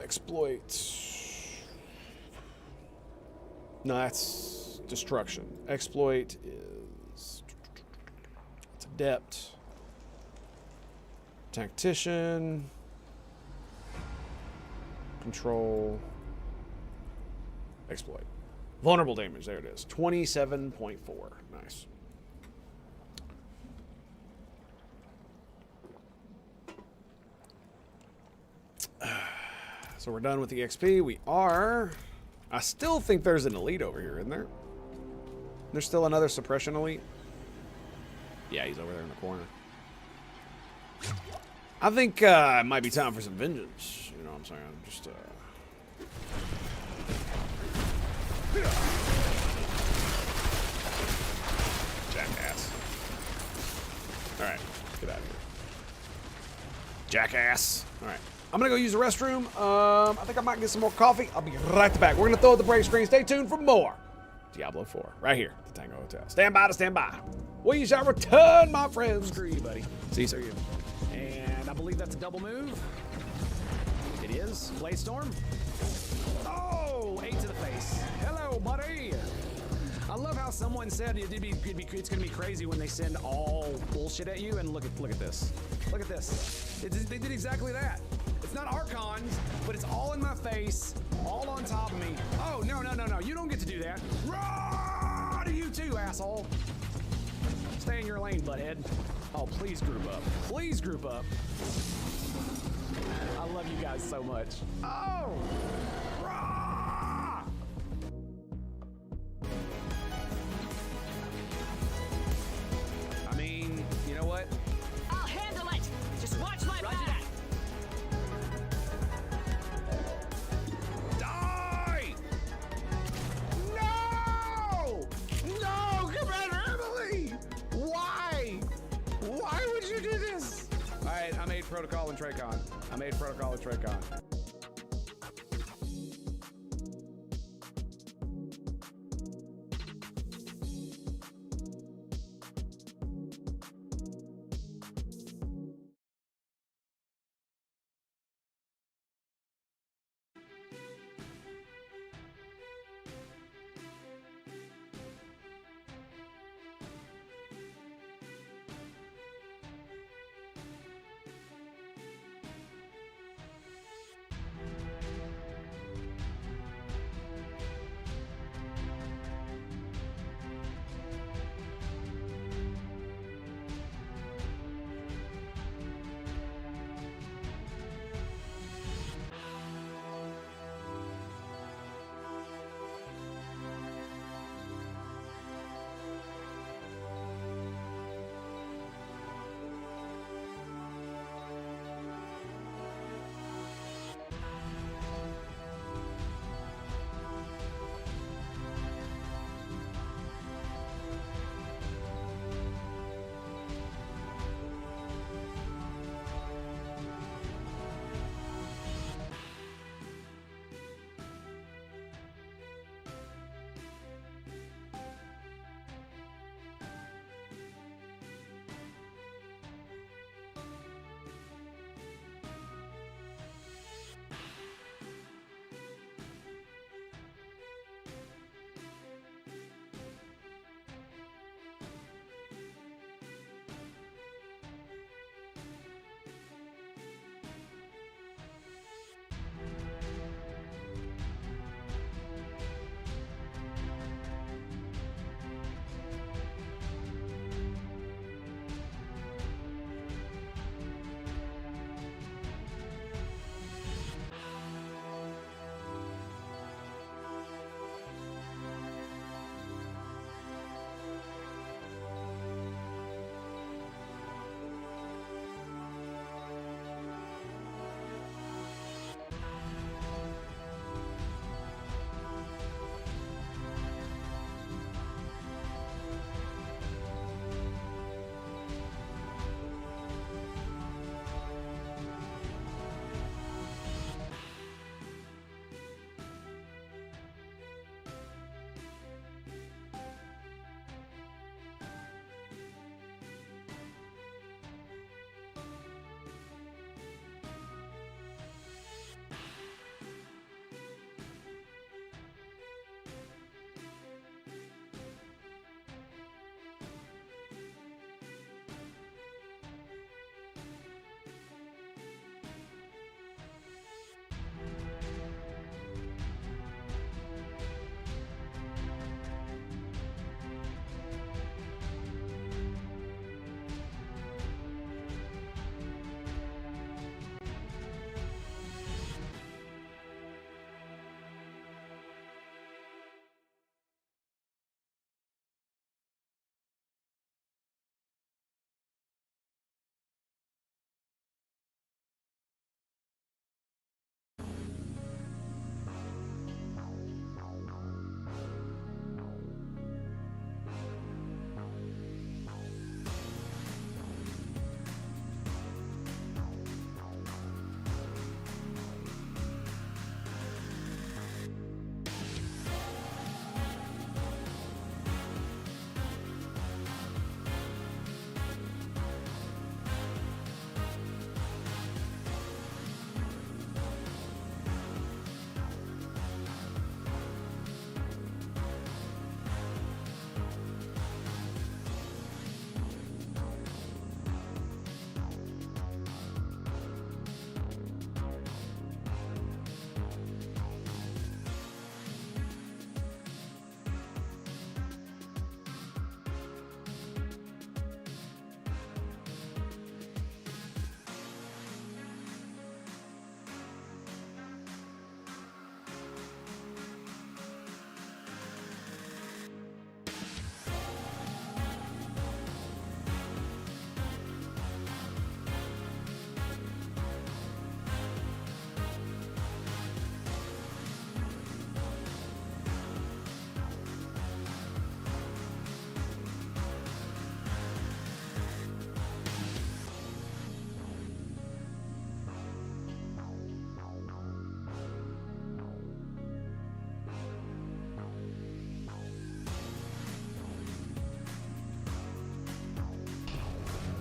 Exploit. No, that's destruction. Exploit is it's adept. Tactician. Control. Exploit. Vulnerable damage, there it is. 27.4. Nice. So we're done with the XP. We are. I still think there's an elite over here, isn't there? There's still another suppression elite. Yeah, he's over there in the corner. I think it might be time for some vengeance. You know what I'm saying? Just jackass. Alright, get out of here. Jackass. Alright. I'm gonna go use the restroom. I think I might get some more coffee. I'll be right back. We're gonna throw at the break screen. Stay tuned for more Diablo 4. Right here at the Tango Hotel. Stand by to stand by. We shall return, my friends. Screw you, buddy. See you. And I believe that's a double move. It is. Blade Storm. Oh, 8 to the face. Hello, buddy. I love how someone said it's gonna be crazy when they send all bullshit at you. And look at this. Look at this. They did exactly that. It's not Archons, but it's all in my face, all on top of me. Oh, no. You don't get to do that. Raw to you too, asshole. Stay in your lane, butthead. Oh, please group up. Please group up. I love you guys so much. Oh! Raw! I mean, you know what? Protocol and Traycon. I made Protocol and Traycon.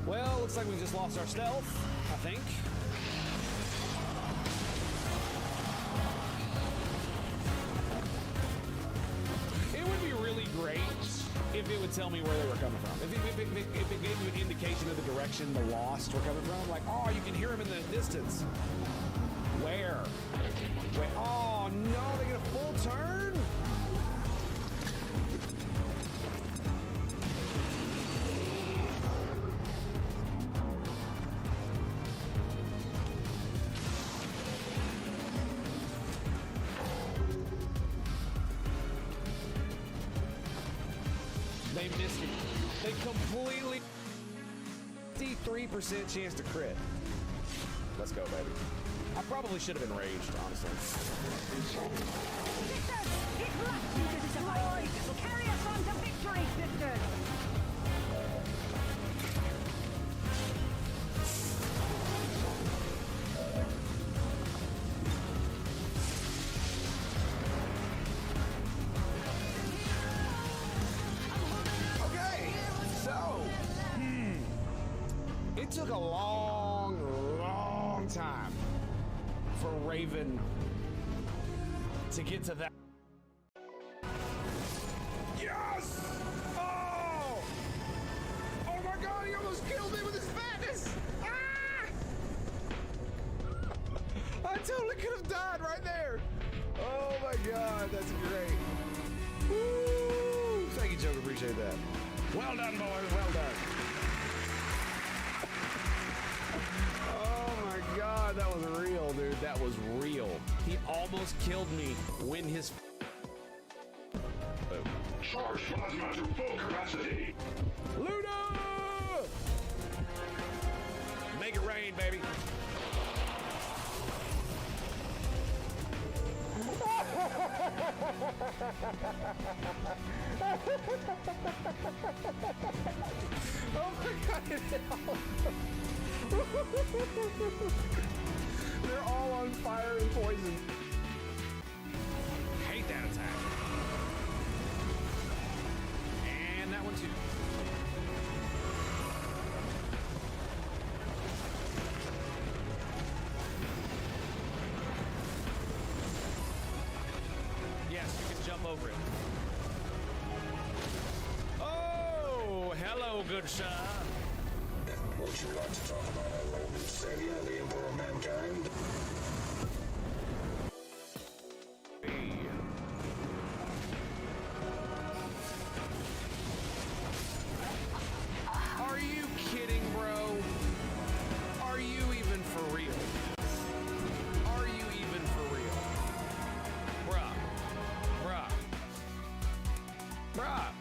Well, looks like we just lost our stealth, I think. It would be really great if it would tell me where they were coming from. If it gave you an indication of the direction the Lost were coming from. Like, oh, you can hear them in the distance. Where? Wait, oh no, they get a full turn? They missed me. They completely 53% chance to crit. Let's go, baby. I probably should have been raged, honestly. Sisters, it's left you to survive. Carry us on to victory, sisters. It took a long time for Raven to get to that. Yes! Oh! Oh my God, he almost killed me with his fatness! Ah! I totally could have died right there. Oh my God, that's great. Woo! Thank you, Joker, appreciate that. Well done, boys, well done. Oh my God, that was real, dude. That was real. He almost killed me when his... Charge plasma to full capacity. Luna! Make it rain, baby. Oh my God, they're all on fire and poison. Hate that attack. And that one too. Yes, you can jump over it. Oh, hello, good sir. Would you like to talk about our Roman savior, the Emperor of Mankind? Are you kidding, bro? Are you even for real? Are you even for real? Bruh. Bruh. Bruh.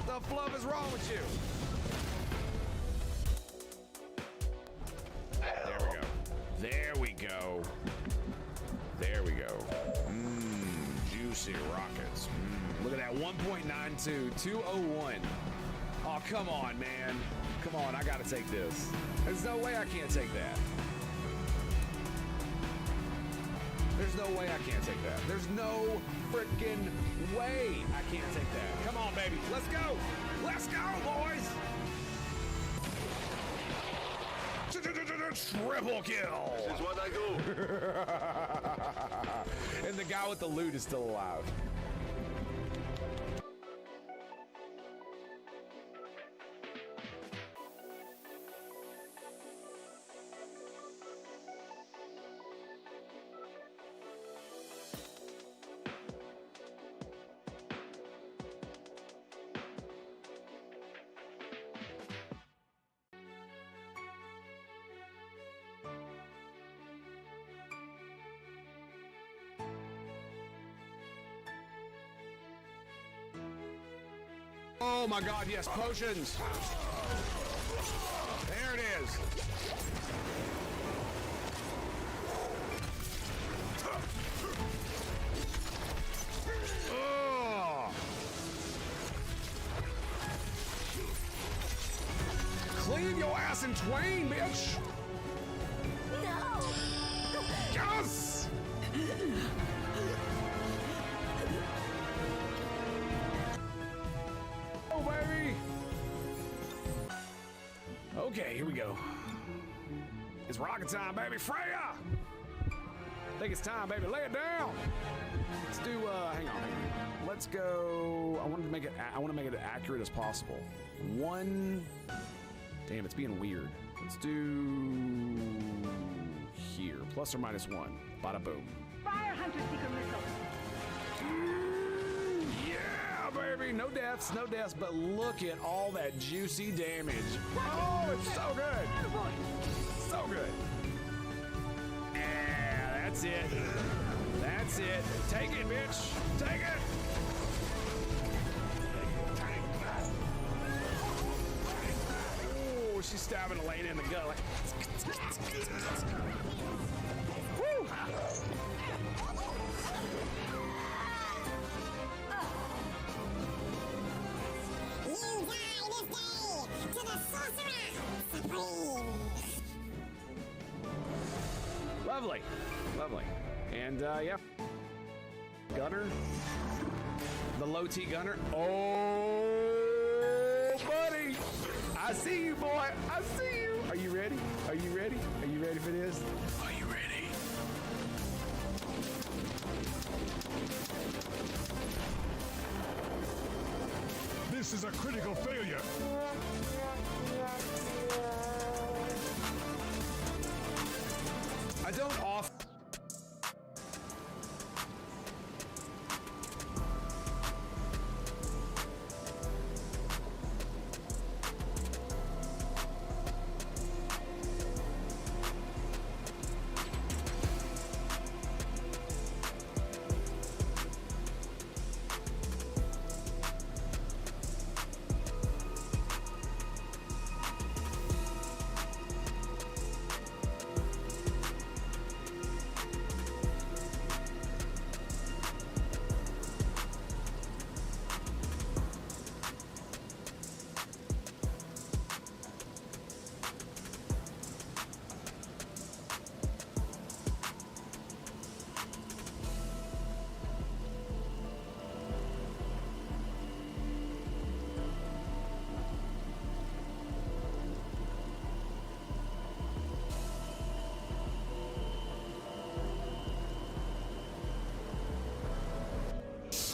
The fluff is wrong with you? There we go. There we go. Juicy rockets. Look at that, 1.92, 201. Oh, come on, man. Come on, I gotta take this. There's no way I can't take that. There's no way I can't take that. There's no freaking way I can't take that. Come on, baby. Let's go. Let's go, boys. Triple kill. This is what I do. And the guy with the loot is still alive. Oh my God, yes, potions. There it is. Oh. Clean your ass in twain, bitch. No. Yes. Okay, here we go. It's rocket time, baby. Freya! I think it's time, baby. Lay it down. Let's do, hang on. Let's go, I want to make it as accurate as possible. Damn, it's being weird. Let's do here, plus or minus 1. Bada boom. Fire Hunter Seeker missile. Yeah, baby. No deaths, but look at all that juicy damage. Oh, it's so good. So good. Yeah, that's it. That's it. Take it, bitch. Take it. Oh, she's stabbing Elena in the gut. Like, woo. You die this day to the Sorcerer Supreme. Lovely. Lovely. And, yeah. Gunner. The low T gunner. Oh, buddy. I see you, boy. I see you. Are you ready? Are you ready? Are you ready for this? Are you ready? This is a critical failure. I don't often.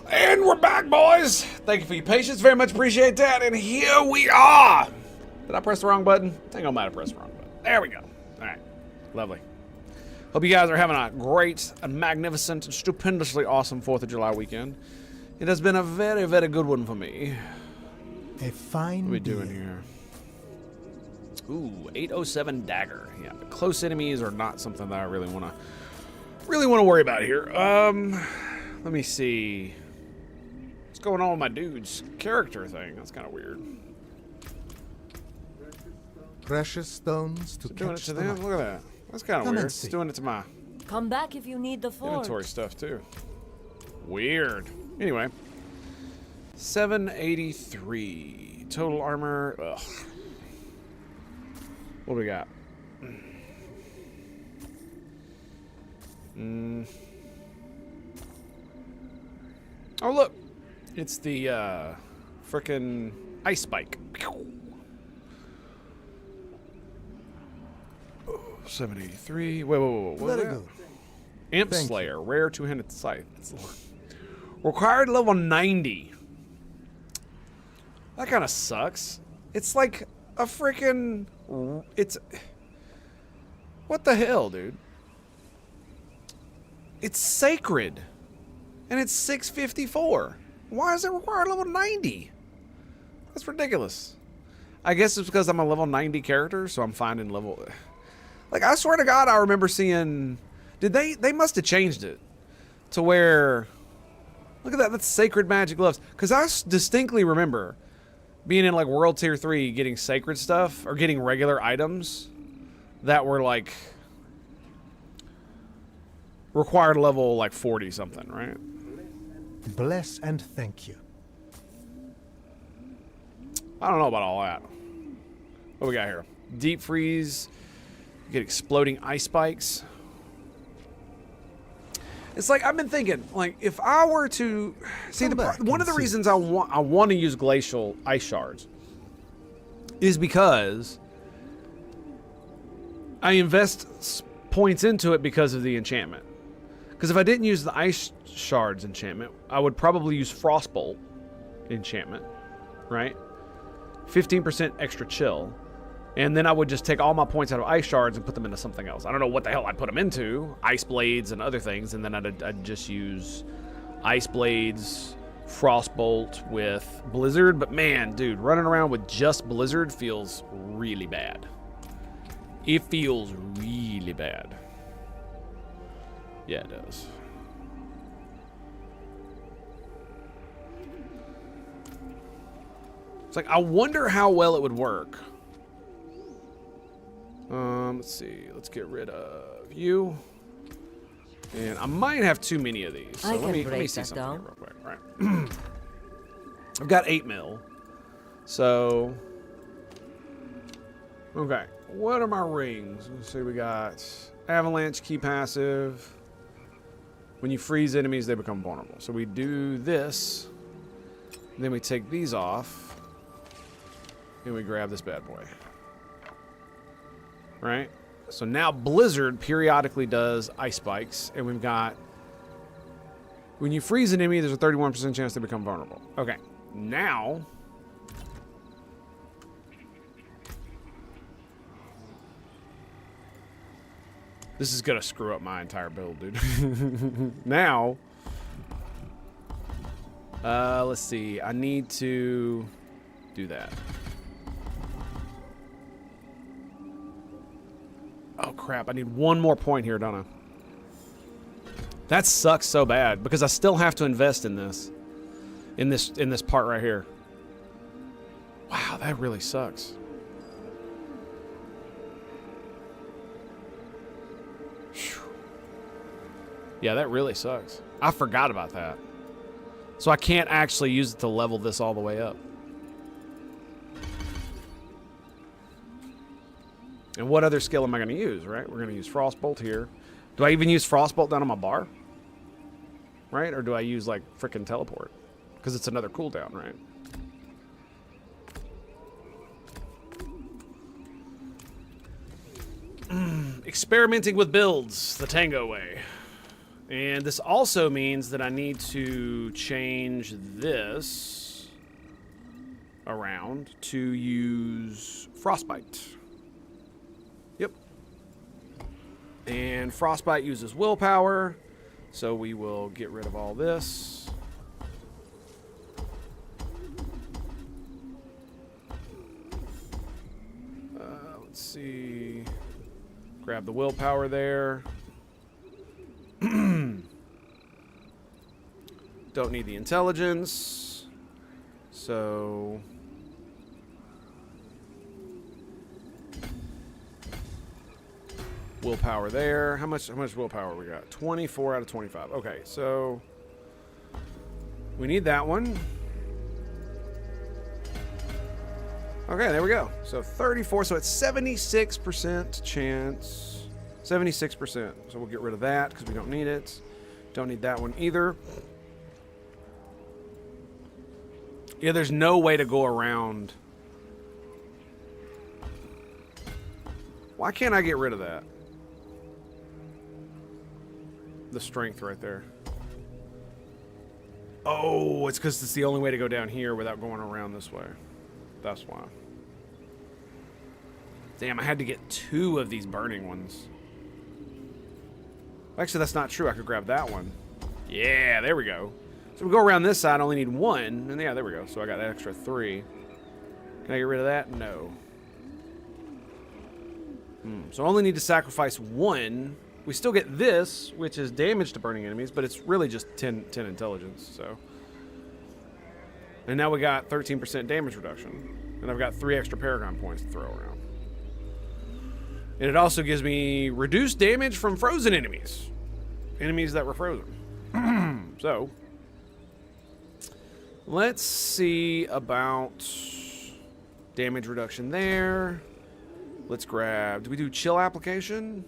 And we're back, boys. Thank you for your patience. Very much appreciate that. And here we are. Did I press the wrong button? I think I might have pressed the wrong button. There we go. All right. Lovely. Hope you guys are having a great, and magnificent, and stupendously awesome 4th of July weekend. It has been a very, very good one for me. A fine What are we doing here? Ooh, 807 dagger. Yeah, but close enemies are not something that I really want to worry about here. Let me see. What's going on with my dude's character thing? That's kind of weird. Precious stones to doing it catch to the them? light. Look at that. That's kind of Come weird. and It's see. doing it to my Come back if you need the forge. inventory stuff too. Weird. Anyway, 783 total armor. Ugh. What do we got? Oh look, it's the frickin' ice spike. 783. Wait. Let it go. Imp Thank Slayer, rare two-handed scythe. Required level 90. That kind of sucks. It's like a freaking. It's. What the hell, dude? It's sacred. And it's 654. Why does it require level 90? That's ridiculous. I guess it's because I'm a level 90 character, so I'm finding level. Like, I swear to God, I remember seeing. Did they must have changed it to where. Look at that. That's sacred magic gloves. Because I distinctly remember being in like World Tier 3 getting sacred stuff or getting regular items that were like required level like 40 something, right? Bless and thank you. I don't know about all that. What we got here? Deep freeze. You get exploding ice spikes. It's like I've been thinking, like if I were to see one of the reasons I want to use glacial ice shards is because I invest points into it because of the enchantment. Because if I didn't use the Ice Shards enchantment, I would probably use Frostbolt enchantment, right? 15% extra chill. And then I would just take all my points out of Ice Shards and put them into something else. I don't know what the hell I'd put them into. Ice Blades and other things. And then I'd just use Ice Blades, Frostbolt with Blizzard. But man, dude, running around with just Blizzard feels really bad. It feels really bad. Yeah, it does. It's like, I wonder how well it would work. Let's see. Let's get rid of you. And I might have too many of these. So let me see something here real quick. All right. I've got 8 mil. So, okay. What are my rings? Let's see. We got Avalanche Key Passive. When you freeze enemies, they become vulnerable. So we do this. Then we take these off. And we grab this bad boy. Right? So now Blizzard periodically does ice spikes. And we've got... When you freeze an enemy, there's a 31% chance they become vulnerable. Okay. Now... This is going to screw up my entire build, dude. Now... let's see. I need to do that. Oh, crap. I need one more point here, don't I? That sucks so bad because I still have to invest in this. In this part right here. Wow, that really sucks. Whew. Yeah, that really sucks. I forgot about that. So I can't actually use it to level this all the way up. And what other skill am I going to use, right? We're going to use Frostbolt here. Do I even use Frostbolt down on my bar? Right? Or do I use, like, frickin' Teleport? Because it's another cooldown, right? Experimenting with builds, the Tango way. And this also means that I need to change this around to use Frostbite. Yep. And Frostbite uses willpower, so we will get rid of all this. Let's see. Grab the willpower there. Don't need the intelligence. So... willpower there. How much willpower we got? 24 out of 25. Okay, so... we need that one. Okay, there we go. So 34, so it's 76% chance. 76%. So we'll get rid of that because we don't need it. Don't need that one either. Yeah, there's no way to go around. Why can't I get rid of that? The strength right there. Oh, it's because it's the only way to go down here without going around this way. That's why. Damn, I had to get 2 of these burning ones. Actually, that's not true. I could grab that one. Yeah, there we go. So we go around this side, I only need 1. And yeah, there we go. So I got an extra 3. Can I get rid of that? No. So I only need to sacrifice 1. We still get this, which is damage to burning enemies, but it's really just 10 intelligence, so. And now we got 13% damage reduction. And I've got 3 extra Paragon points to throw around. And it also gives me reduced damage from frozen enemies. Enemies that were frozen. So, let's see about damage reduction there. Let's grab, do we do chill application?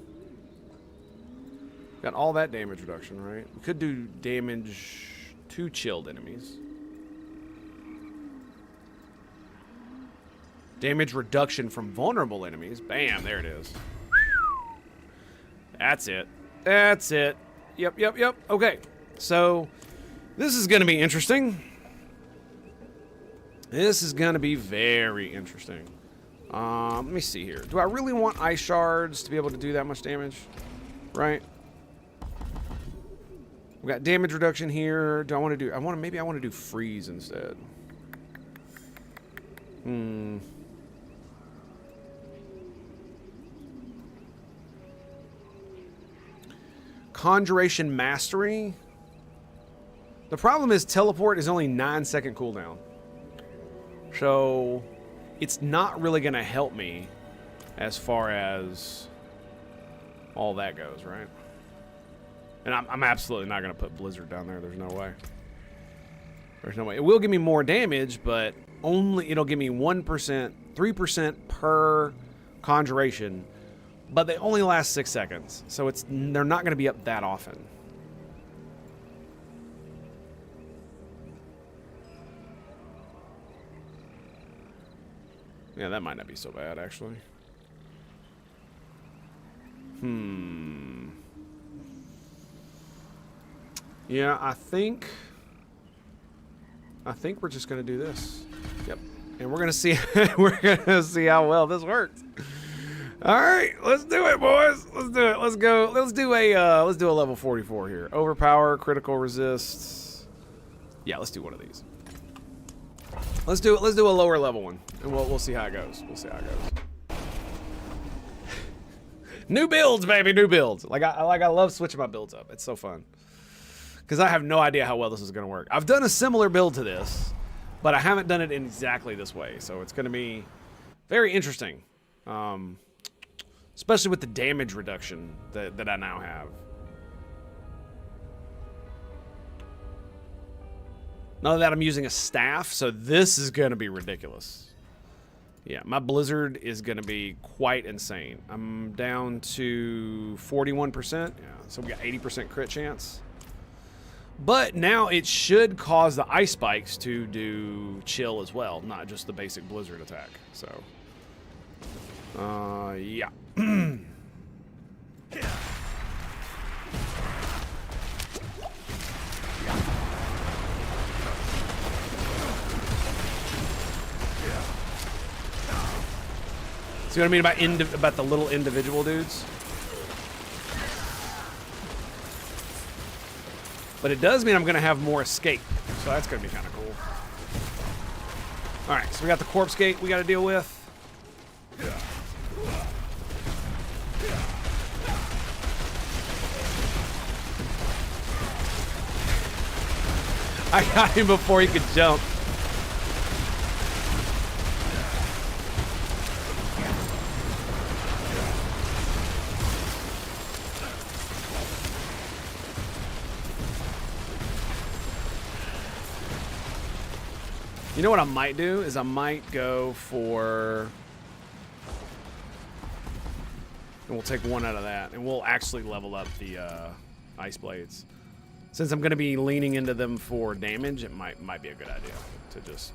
Got all that damage reduction, right? We could do damage to chilled enemies. Damage reduction from vulnerable enemies. Bam, there it is. That's it. That's it. Yep, yep, yep. Okay. So, this is going to be interesting. This is going to be very interesting. Let me see here. Do I really want ice shards to be able to do that much damage? Right? We got damage reduction here. Do I want to do... maybe I want to do freeze instead. Conjuration Mastery. The problem is teleport is only 9-second cooldown. So it's not really going to help me as far as all that goes, right? And I'm absolutely not going to put Blizzard down there. There's no way. There's no way. It will give me more damage, but it'll give me 1%, 3% per conjuration. But they only last 6 seconds, so they're not going to be up that often. Yeah, that might not be so bad, actually. Yeah, I think we're just going to do this. Yep. And we're going to see how well this works. All right, let's do it, boys. Let's do it. Let's go. Let's do a level 44 here. Overpower, critical resist. Yeah, let's do one of these. Let's do a lower level one, and we'll see how it goes. We'll see how it goes. New builds, baby, new builds. I love switching my builds up. It's so fun. Because I have no idea how well this is going to work. I've done a similar build to this, but I haven't done it in exactly this way. So it's going to be very interesting. Especially with the damage reduction that I now have. Now that I'm using a staff, so this is going to be ridiculous. Yeah, my Blizzard is going to be quite insane. I'm down to 41%. Yeah, so we got 80% crit chance. But now it should cause the ice spikes to do chill as well, not just the basic Blizzard attack. So, yeah. See what I mean about the little individual dudes? But it does mean I'm going to have more escape. So that's going to be kind of cool. Alright, so we got the corpse gate we got to deal with. I got him before he could jump. You know what I might do is I might go for, and we'll take one out of that, and we'll actually level up the ice blades. Since I'm going to be leaning into them for damage, it might be a good idea to just,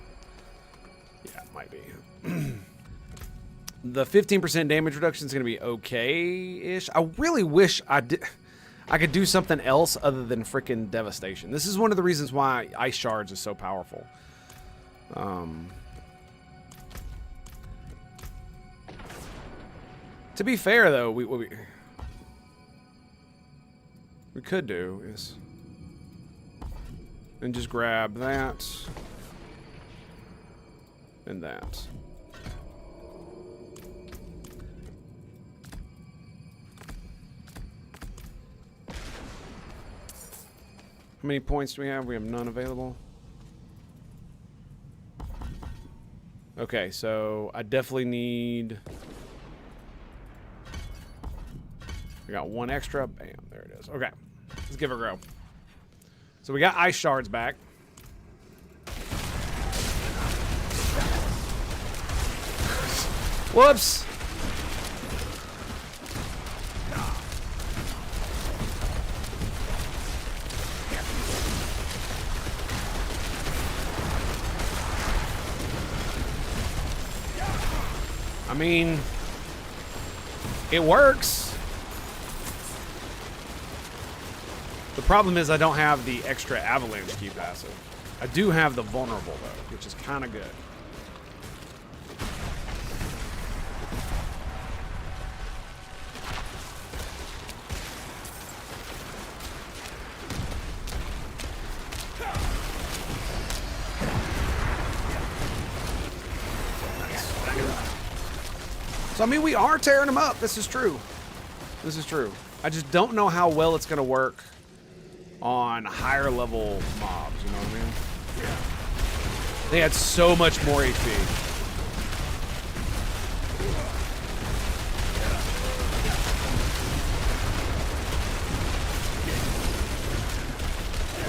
yeah, it might be. The 15% damage reduction is going to be okay-ish. I really wish I could do something else other than freaking devastation. This is one of the reasons why ice shards is so powerful. To be fair, though, what we could do is and just grab that and that. How many points do we have? We have none available. Okay, so I definitely need... We got one extra. Bam, there it is. Okay, let's give it a go. So we got ice shards back. Whoops! I mean, it works. The problem is I don't have the extra avalanche key passive. I do have the vulnerable though, which is kind of good. So I mean, we are tearing them up. This is true. This is true. I just don't know how well it's going to work on higher level mobs, you know what I mean? Yeah. They had so much more HP.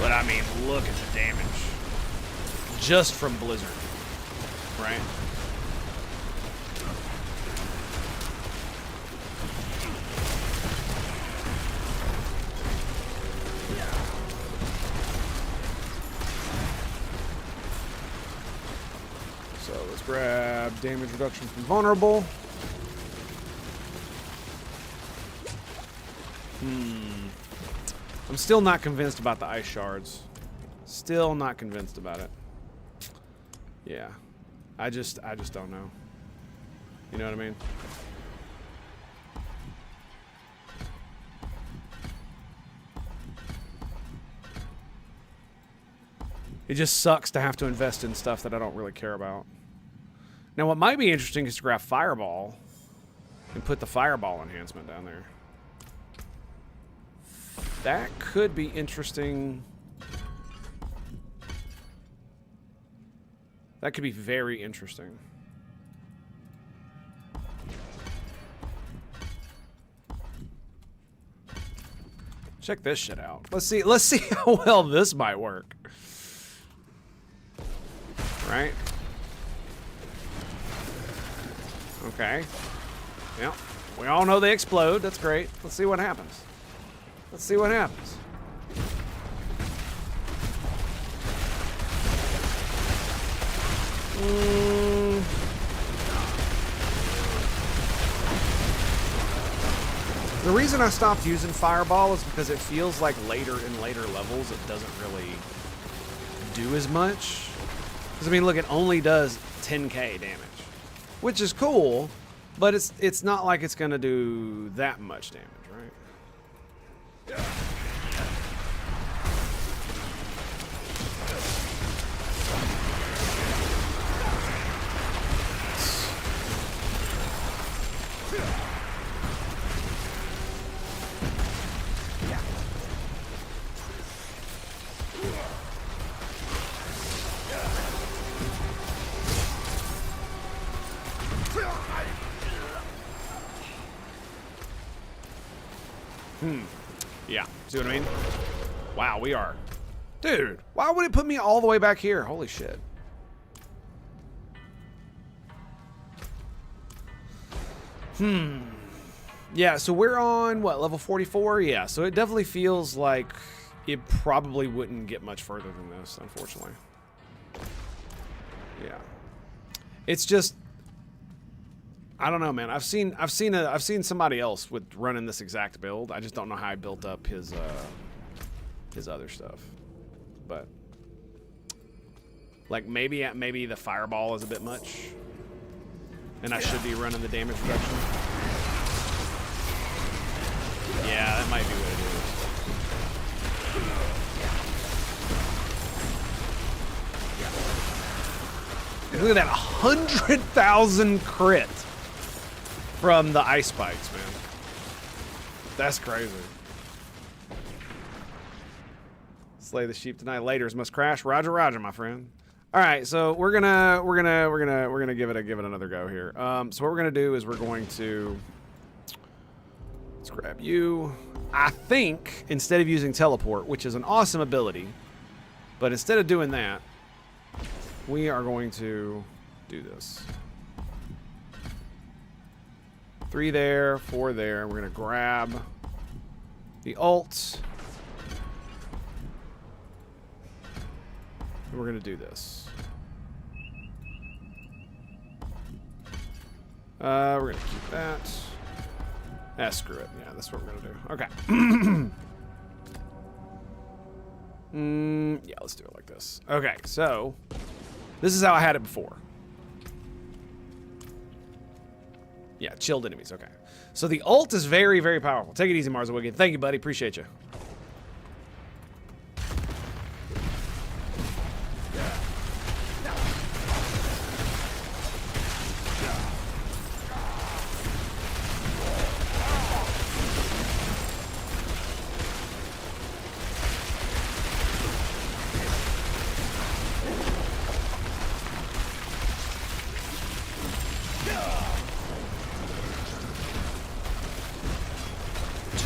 But I mean, look at the damage. Just from Blizzard, right? Grab damage reduction from vulnerable. I'm still not convinced about the ice shards. Still not convinced about it. Yeah. I just don't know. You know what I mean? It just sucks to have to invest in stuff that I don't really care about. Now, what might be interesting is to grab Fireball and put the Fireball enhancement down there. That could be interesting. That could be very interesting. Check this shit out. Let's see how well this might work. Right? Okay. Yeah. We all know they explode. That's great. Let's see what happens. Let's see what happens. The reason I stopped using Fireball is because it feels like later in later levels it doesn't really do as much. Because I mean, look, it only does 10k damage. Which is cool, but it's not like it's gonna do that much damage, right? Yeah, see what I mean? Wow, we are. Dude, why would it put me all the way back here? Holy shit. Yeah, so we're on, what, level 44? Yeah, so it definitely feels like it probably wouldn't get much further than this, unfortunately. Yeah. It's just, I don't know, man. I've seen somebody else with running this exact build. I just don't know how I built up his other stuff. But like maybe the Fireball is a bit much, and I should be running the damage reduction. Yeah, that might be what it is. Yeah. Look at that, 100,000 crit from the ice spikes, man. That's crazy. Slay the sheep tonight. Laters must crash. Roger, Roger, my friend. All right, so we're gonna give it another go here. So what we're gonna do is we're going to let's grab you. I think instead of using teleport, which is an awesome ability, but instead of doing that, we are going to do this. 3 there, 4 there. We're gonna grab the ult. And we're gonna do this. We're gonna keep that. Screw it. Yeah, that's what we're gonna do. Okay. Yeah, let's do it like this. Okay, so this is how I had it before. Yeah, chilled enemies. Okay. So the ult is very, very powerful. Take it easy, Marzawiggy. Thank you, buddy. Appreciate you.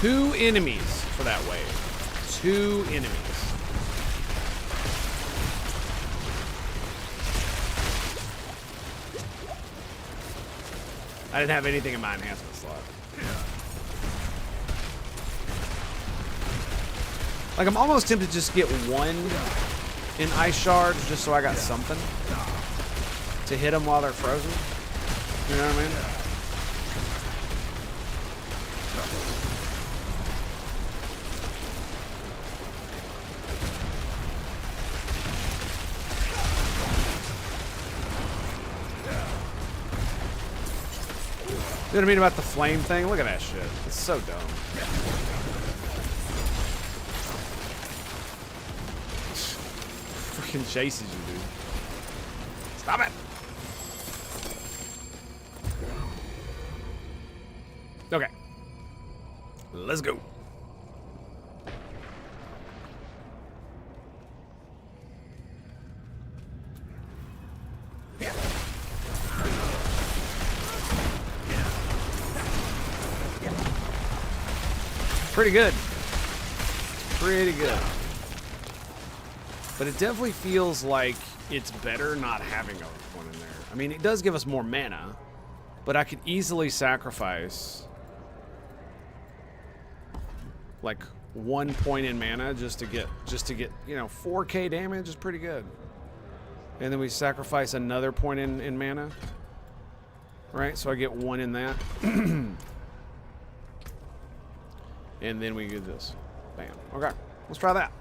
Two enemies for that wave. Two enemies. I didn't have anything in my enhancement slot. Like, I'm almost tempted to just get one in ice shards just so I got something to hit them while they're frozen. You know what I mean? You know what I mean about the flame thing? Look at that shit. It's so dumb. Freaking chases you, dude. Stop it! Okay. Let's go. Pretty good. Pretty good. But it definitely feels like it's better not having one in there. I mean, it does give us more mana, but I could easily sacrifice like 1 point in mana just to get, you know, 4k damage is pretty good. And then we sacrifice another point in mana. Right? So I get 1 in that. And then we do this. Bam. Okay. Let's try that.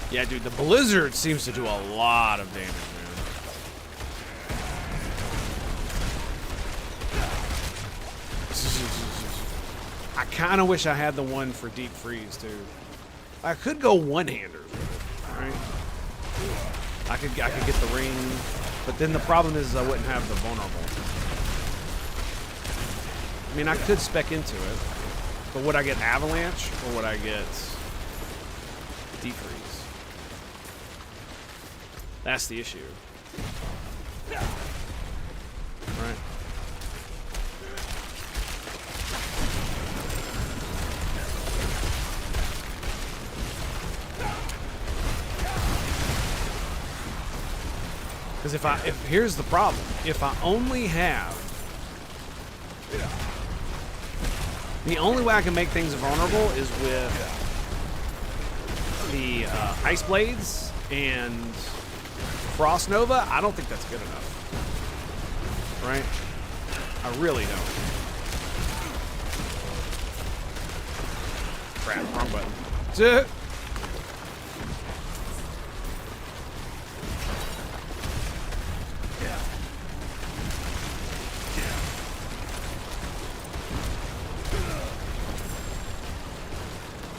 Yeah, dude, the blizzard seems to do a lot of damage, man. I kind of wish I had the one for deep freeze, too. I could go one-hander with it, right? I could get the ring. But then the problem is I wouldn't have the vulnerable. I mean, I could spec into it, but would I get avalanche or would I get deep freeze? That's the issue. Right. Because here's the problem. If I only have, the only way I can make things vulnerable is with the ice blades and frost nova. I don't think that's good enough, right? I really don't. Crap, wrong button.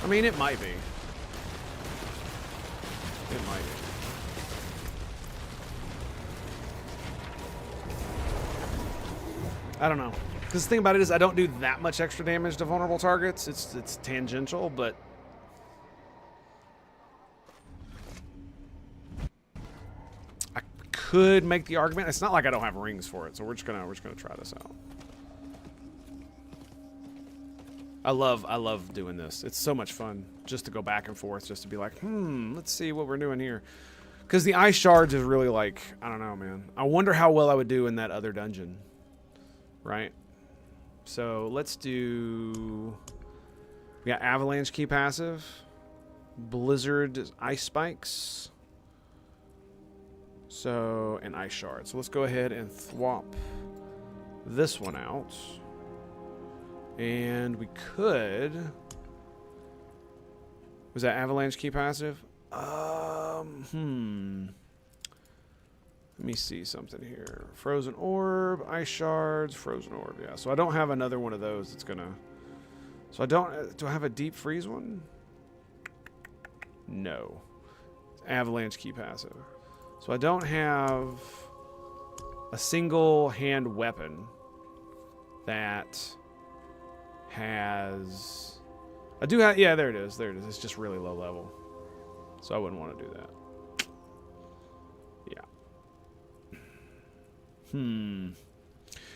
I mean, it might be. It might be. I don't know. Because the thing about it is I don't do that much extra damage to vulnerable targets. It's tangential, but I could make the argument. It's not like I don't have rings for it, so we're just gonna try this out. I love doing this. It's so much fun just to go back and forth, just to be like, let's see what we're doing here. Because the ice shards is really like, I don't know, man. I wonder how well I would do in that other dungeon. Right? So let's do, we got avalanche key passive, blizzard ice spikes, so, and ice shard. So let's go ahead and swap this one out. And we could... Was that avalanche key passive? Let me see something here. Frozen orb, ice shards, frozen orb. Yeah, so I don't have another one of those that's gonna... So I don't... Do I have a deep freeze one? No. Avalanche key passive. So I don't have a single hand weapon that has... I do have... Yeah, there it is. There it is. It's just really low level. So I wouldn't want to do that. Yeah.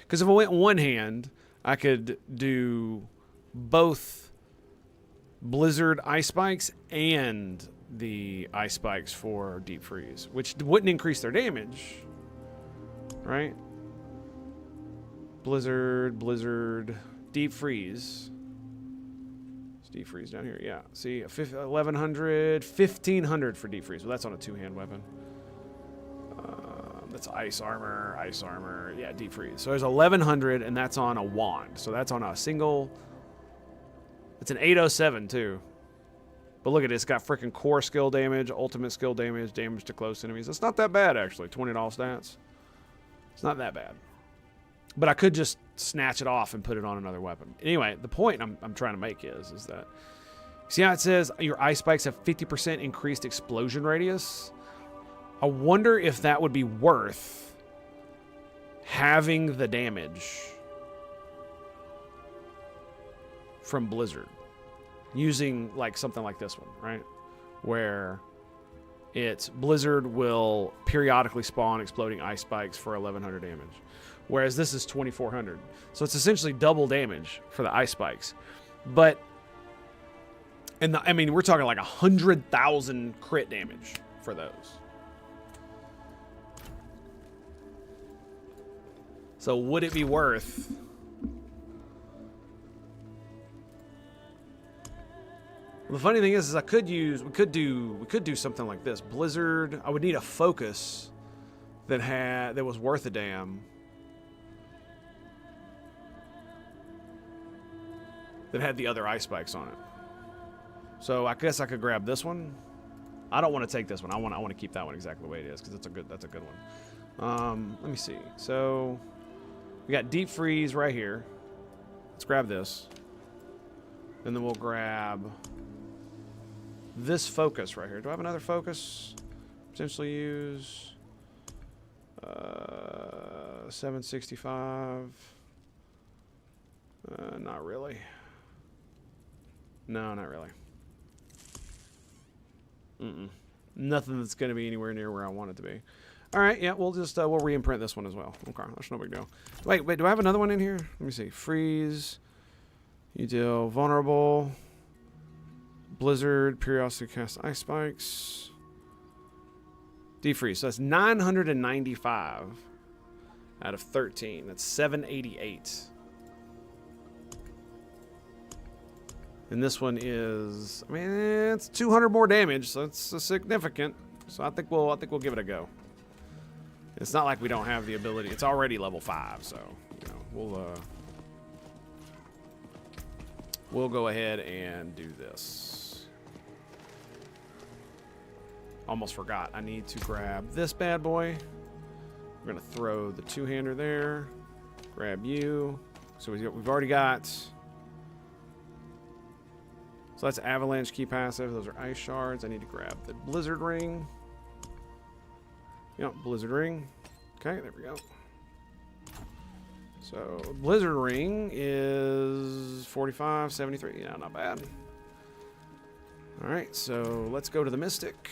Because if I went one hand, I could do both Blizzard Ice Spikes and the Ice Spikes for Deep Freeze, which wouldn't increase their damage, right? Blizzard, Deep Freeze. It's Deep Freeze down here, yeah. See, 1,100, 1,500 for Deep Freeze. Well, that's on a two-hand weapon. That's ice armor. Yeah, Deep Freeze. So there's 1,100, and that's on a wand. So that's on a single... It's an 807, too. But look at it. It's got freaking core skill damage, ultimate skill damage, damage to close enemies. It's not that bad, actually. 20 all stats. It's not that bad. But I could just snatch it off and put it on another weapon. Anyway, the point I'm trying to make is that... See how it says your ice spikes have 50% increased explosion radius? I wonder if that would be worth having the damage from Blizzard. Using like something like this one, right? Where it's Blizzard will periodically spawn exploding ice spikes for 1,100 damage. Whereas this is 2,400. So it's essentially double damage for the ice spikes. But, I mean, we're talking like 100,000 crit damage for those. So would it be worth... The funny thing is we could do something like this. Blizzard, I would need a focus that was worth a damn. That had the other ice spikes on it. So I guess I could grab this one. I don't want to take this one. I want to keep that one exactly the way it is because that's a good one. Let me see. So we got Deep Freeze right here. Let's grab this. And then we'll grab this focus right here. Do I have another focus? Potentially use 765. Not really. No, not really. Nothing that's going to be anywhere near where I want it to be. All right, yeah, we'll just we'll re-imprint this one as well. Okay, that's no big deal. Wait, do I have another one in here? Let me see. Freeze. You deal vulnerable. Blizzard, periodically cast ice spikes. Defreeze. So that's 995 out of 13. That's 788. And this one is, I mean, it's 200 more damage, so it's significant. So I think we'll give it a go. It's not like we don't have the ability. It's already level 5, so you know, we'll go ahead and do this. Almost forgot. I need to grab this bad boy. We're gonna throw the two-hander there. Grab you. So we've already got. So that's avalanche key passive. Those are ice shards. I need to grab the blizzard ring. Yep, blizzard ring. Okay, there we go. So blizzard ring is 45, 73. Yeah, not bad. All right, so let's go to the Mystic.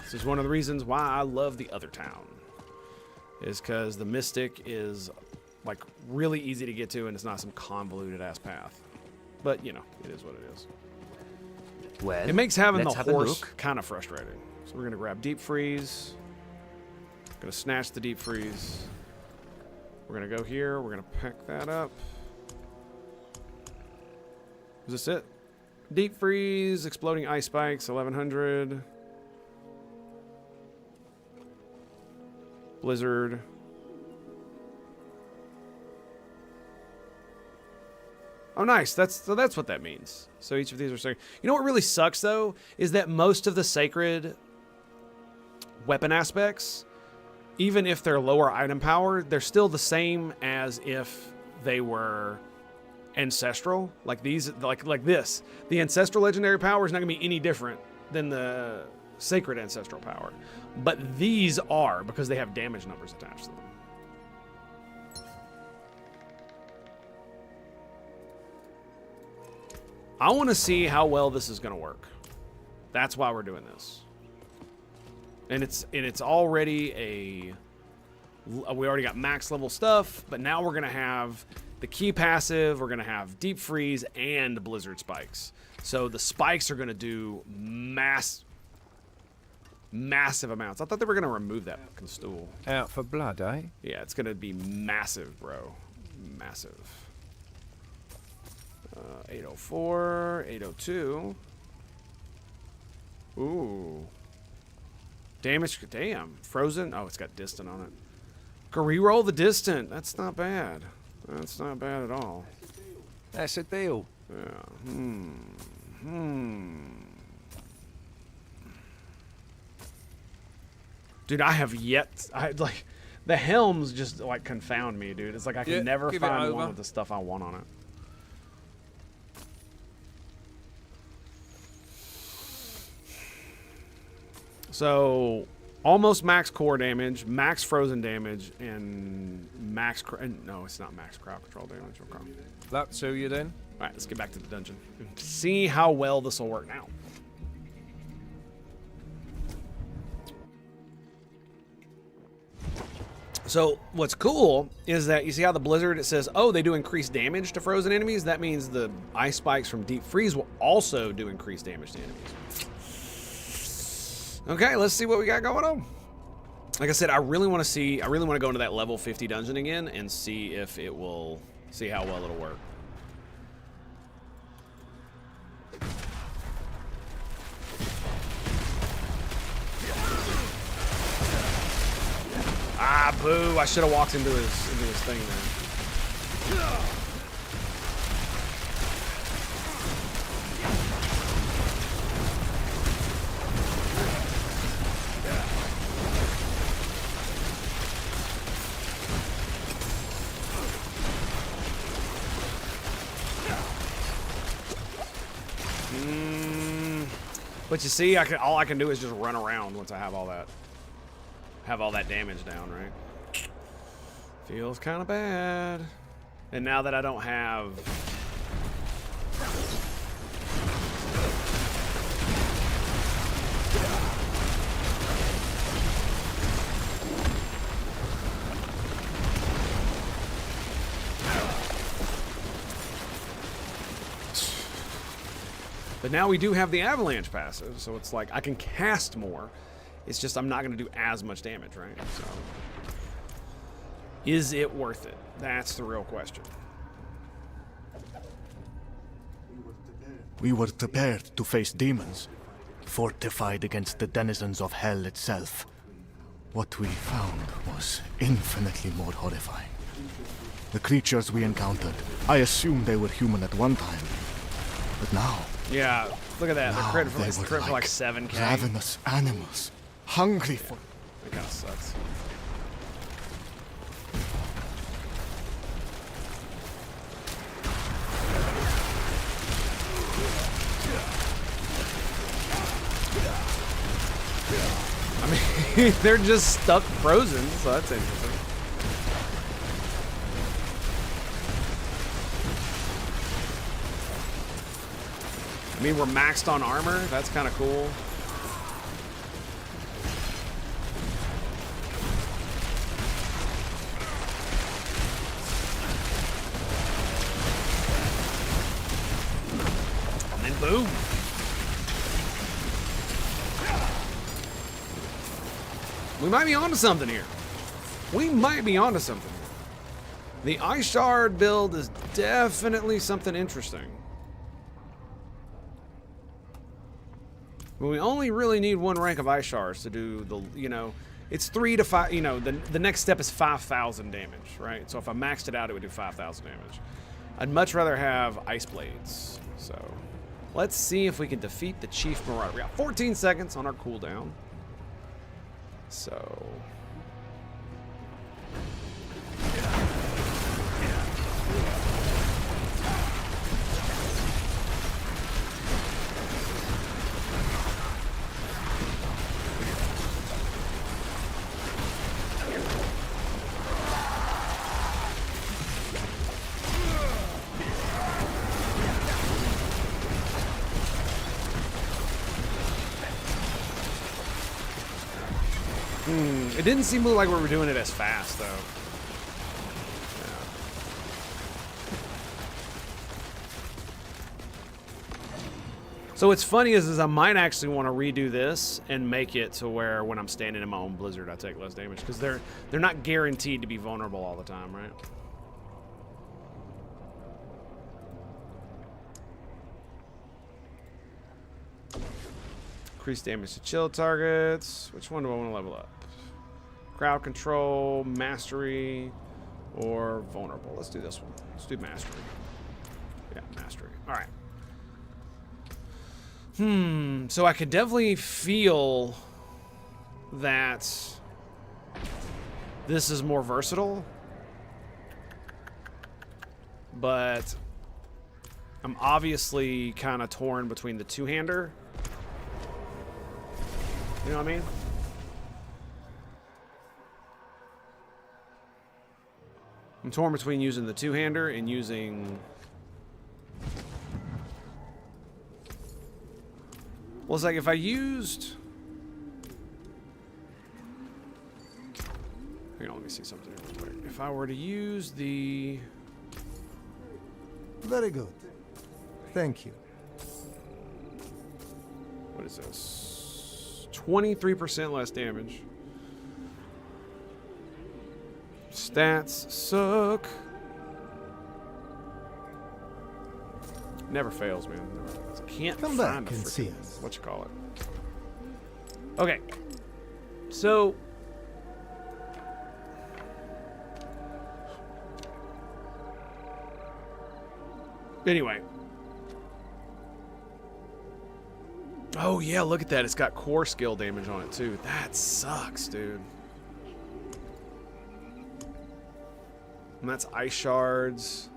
This is one of the reasons why I love the other town. Is because the Mystic is like really easy to get to, and it's not some convoluted ass path. But you know, it is what it is. Well, it makes having the horse kind of frustrating. So we're gonna grab Deep Freeze. Gonna snatch the Deep Freeze. We're gonna go here. We're gonna pick that up. Is this it? Deep Freeze, exploding ice spikes, 1100. Blizzard. Oh, nice. That's what that means. So each of these are sacred. You know what really sucks, though, is that most of the sacred weapon aspects, even if they're lower item power, they're still the same as if they were ancestral. Like these, like this. The ancestral legendary power is not going to be any different than the sacred ancestral power. But these are, because they have damage numbers attached to them. I want to see how well this is going to work. That's why we're doing this. And it's already a... We already got max level stuff, but now we're going to have the key passive, we're going to have deep freeze and blizzard spikes. So the spikes are going to do massive amounts. I thought they were going to remove that fucking stool. Out for blood, eh? Yeah, it's going to be massive, bro. Massive. 804, 802. Ooh. Damage, damn. Frozen. Oh, it's got distant on it. Can reroll the distant. That's not bad. That's not bad at all. That's a deal. Yeah. Dude, I have yet... like, the helms just, like, confound me, dude. It's like I can never find one with the stuff I want on it. So, almost max core damage, max frozen damage, and max... no, it's not max crowd control damage. Okay. Luck to you, then. All right, let's get back to the dungeon. See how well this will work now. So what's cool is that you see how the blizzard, it says, oh, they do increased damage to frozen enemies. That means the ice spikes from deep freeze will also do increased damage to enemies. Okay, let's see what we got going on. Like I said, I really want to go into that level 50 dungeon again and see if it will, see how well it'll work. Ah, boo! I should have walked into his thing there. But you see, all I can do is just run around once I have all that damage down, right? Feels kind of bad. And now that I don't have... But now we do have the avalanche passive, so it's like I can cast more. It's just I'm not going to do as much damage, right? So, is it worth it? That's the real question. We were prepared to face demons, fortified against the denizens of hell itself. What we found was infinitely more horrifying. The creatures we encountered, I assumed they were human at one time, but now... Yeah, look at that. Now They're crit for like 7K. Ravenous animals, hungry for... That kind of sucks. I mean, they're just stuck frozen, so that's interesting. I mean, we're maxed on armor. That's kind of cool. And then boom. We might be onto something here. We might be onto something here. The Ice Shard build is definitely something interesting. But we only really need one rank of Ice Shards to do the, you know, it's 3 to 5, you know, the next step is 5,000 damage, right? So if I maxed it out, it would do 5,000 damage. I'd much rather have ice blades. So let's see if we can defeat the Chief Marauder. We got 14 seconds on our cooldown. So it didn't seem like we were doing it as fast, though. Yeah. So what's funny is I might actually want to redo this and make it to where when I'm standing in my own blizzard, I take less damage, because they're not guaranteed to be vulnerable all the time, right? Increase damage to chill targets. Which one do I want to level up? Crowd control, mastery, or vulnerable. Let's do this one. Let's do mastery. Yeah, mastery. All right. So I could definitely feel that this is more versatile, but I'm obviously kind of torn between the two-hander. You know what I mean? I'm torn between using the two-hander and using... Well, it's like if I used... Hang on, let me see something here real quick. If I were to use the... Very good. Thank you. What is this? 23% less damage. Stats suck. Never fails, man. Never fails. Can't Come find back a and see freaking, us. what you call it. Okay. So anyway. Oh yeah, look at that. It's got core skill damage on it too. That sucks, dude. And that's ice shards.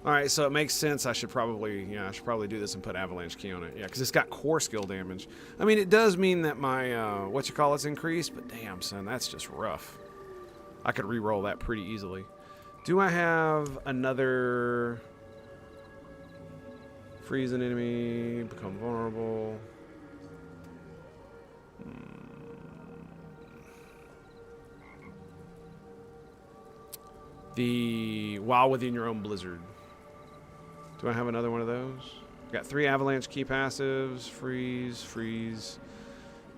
Alright, so it makes sense. I should probably do this and put avalanche key on it. Yeah, because it's got core skill damage. I mean, it does mean that my, it's increased, but damn, son, that's just rough. I could re-roll that pretty easily. Do I have another... Freeze an enemy, become vulnerable. The while within your own blizzard. Do I have another one of those? Got 3 avalanche key passives. Freeze, freeze.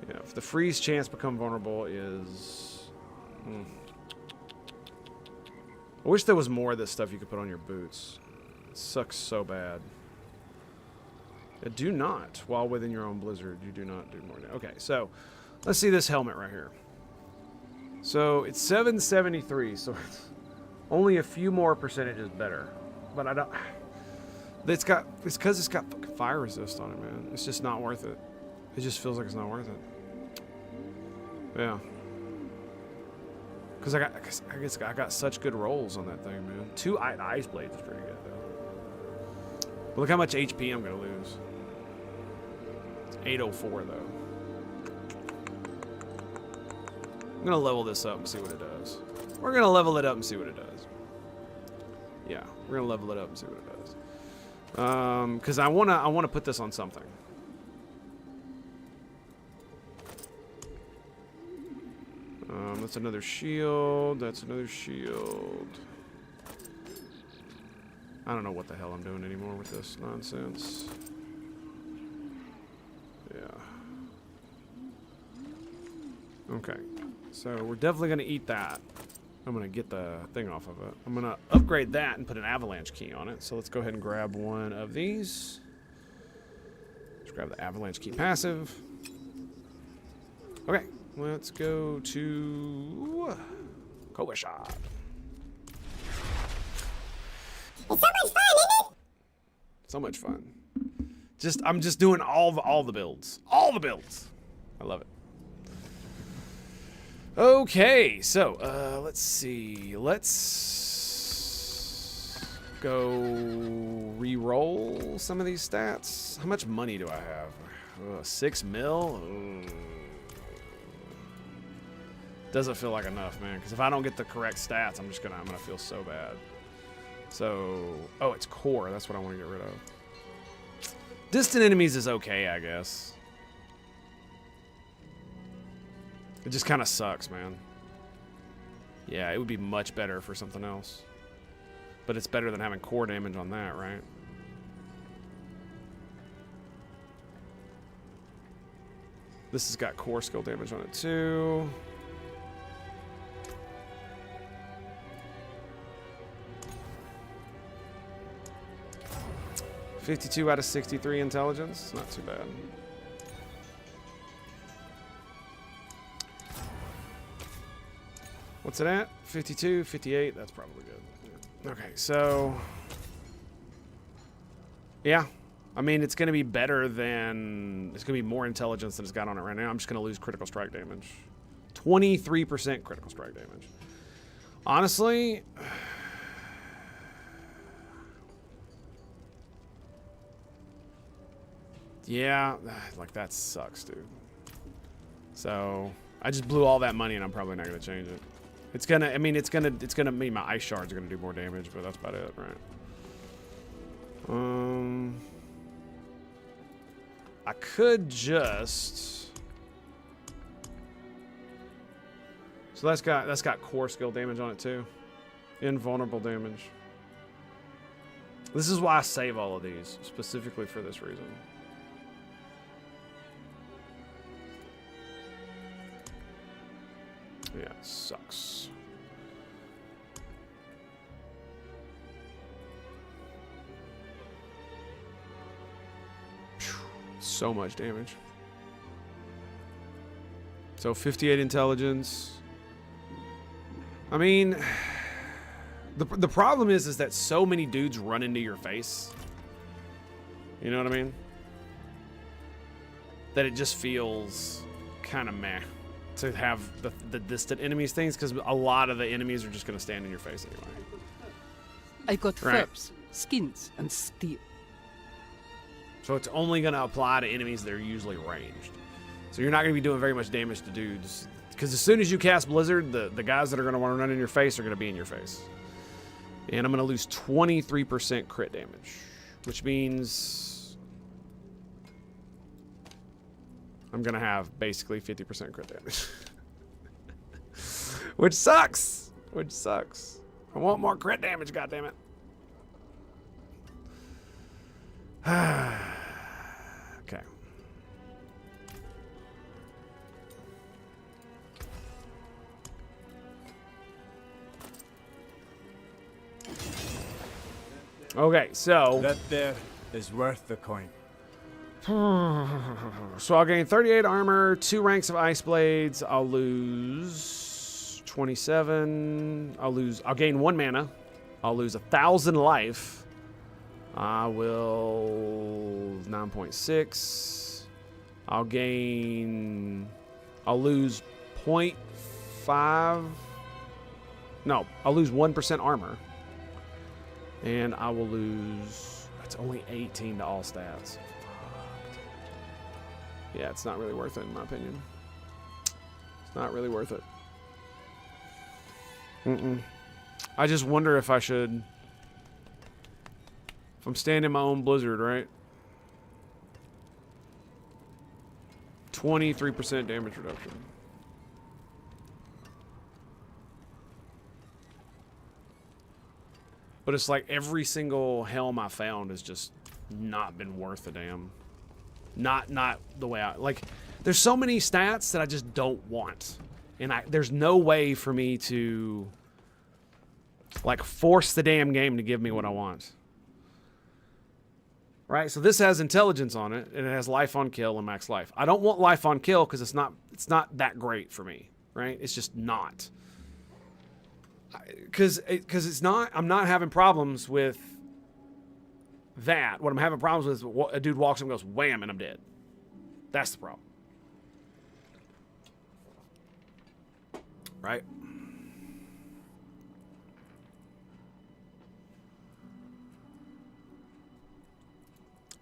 Yeah, if the freeze chance become vulnerable is... I wish there was more of this stuff you could put on your boots. It sucks so bad. Do not, while within your own blizzard, you do not do more. Okay, so let's see this helmet right here. So it's 773, so it's only a few more percentages better. But I don't... It's because it's got fucking fire resist on it, man. It's just not worth it. It just feels like it's not worth it. Yeah. Because I got such good rolls on that thing, man. 2 ice blades is pretty good, though. But look how much HP I'm going to lose. 804, though. I'm going to level this up and see what it does. We're going to level it up and see what it does. Yeah, we're going to level it up and see what it does. Because I wanna put this on something. That's another shield. That's another shield. I don't know what the hell I'm doing anymore with this nonsense. Yeah. Okay. So we're definitely gonna eat that. I'm gonna get the thing off of it. I'm gonna upgrade that and put an avalanche key on it. So let's go ahead and grab one of these. Let's grab the avalanche key passive. Okay, let's go to Cobra Shot. It's so much fun, isn't it? So much fun. I'm just doing all the builds. All the builds. I love it. Okay, so let's see. Let's go re-roll some of these stats. How much money do I have? 6 mil? Doesn't feel like enough, man. Because if I don't get the correct stats, I'm gonna feel so bad. So, oh, it's core. That's what I want to get rid of. Distant enemies is okay, I guess. It just kind of sucks, man. Yeah, it would be much better for something else. But it's better than having core damage on that, right? This has got core skill damage on it too. $52 out of 63 intelligence. Not too bad. What's it at? 52, 58. That's probably good. Yeah. Okay, so... yeah. I mean, it's going to be better than... it's going to be more intelligence than it's got on it right now. I'm just going to lose critical strike damage. 23% critical strike damage. Honestly... yeah, like that sucks, dude. So I just blew all that money, and I'm probably not gonna change it. It's gonna, I mean, it's gonna mean my ice shards are gonna do more damage, but that's about it, right? I could just. So that's got core skill damage on it too, invulnerable damage. This is why I save all of these specifically for this reason. Yeah, it sucks. So much damage. So 58 intelligence. I mean, the problem is that so many dudes run into your face. You know what I mean? That it just feels kind of meh to have the distant enemies things, because a lot of the enemies are just going to stand in your face anyway. I got furs, skins, and steel. So it's only going to apply to enemies that are usually ranged. So you're not going to be doing very much damage to dudes, because as soon as you cast Blizzard, the guys that are going to want to run in your face are going to be in your face. And I'm going to lose 23% crit damage, which means I'm going to have basically 50% crit damage. Which sucks. Which sucks. I want more crit damage, goddammit. Okay. Okay, so that there is worth the coin. So I'll gain 38 armor, 2 ranks of ice blades. I'll lose 27. I'll gain 1 mana. I'll lose 1,000 life. I will 9.6. I'll lose 0.5. No, I'll lose 1% armor. And I will lose, it's only 18 to all stats. Yeah, it's not really worth it in my opinion. It's not really worth it. I just wonder if I should, if I'm standing my own Blizzard, right? 23% damage reduction. But it's like every single helm I found has just not been worth a damn. Not the way I like. There's so many stats that I just don't want, and there's no way for me to like force the damn game to give me what I want. Right? So this has intelligence on it, and it has life on kill and max life. I don't want life on kill because it's not that great for me. Right? It's just not. Because it's not. I'm not having problems with that. What I'm having problems with is a dude walks up and goes wham and I'm dead. That's the problem. Right?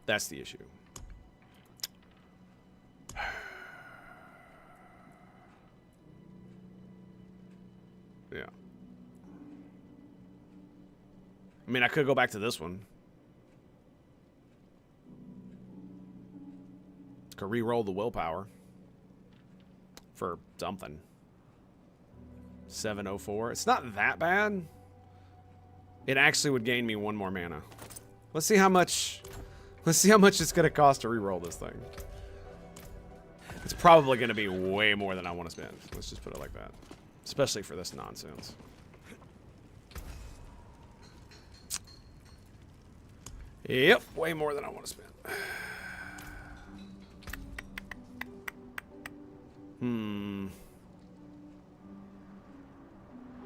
That's the issue. Yeah. I mean, I could go back to this one. Could re-roll the willpower for something. 704. It's not that bad. It actually would gain me 1 more mana. Let's see how much. Let's see how much it's gonna cost to re-roll this thing. It's probably gonna be way more than I want to spend. Let's just put it like that. Especially for this nonsense. Yep, way more than I want to spend.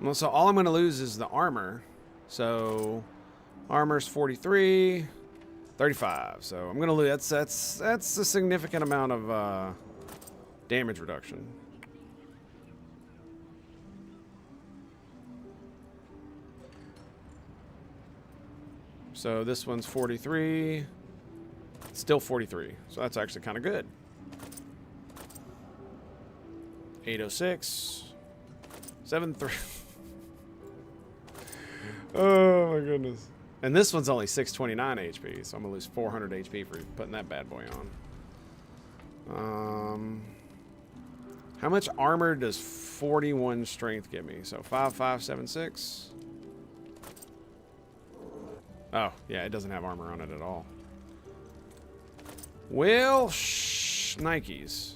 Well, so all I'm going to lose is the armor. So armor's 43, 35. So I'm going to lose. That's a significant amount of damage reduction. So this one's 43. Still 43. So that's actually kind of good. 806. 73. Oh my goodness. And this one's only 629 HP, so I'm gonna lose 400 HP for putting that bad boy on. How much armor does 41 strength give me? So 5576. Oh, yeah, it doesn't have armor on it at all. Well, Nikes.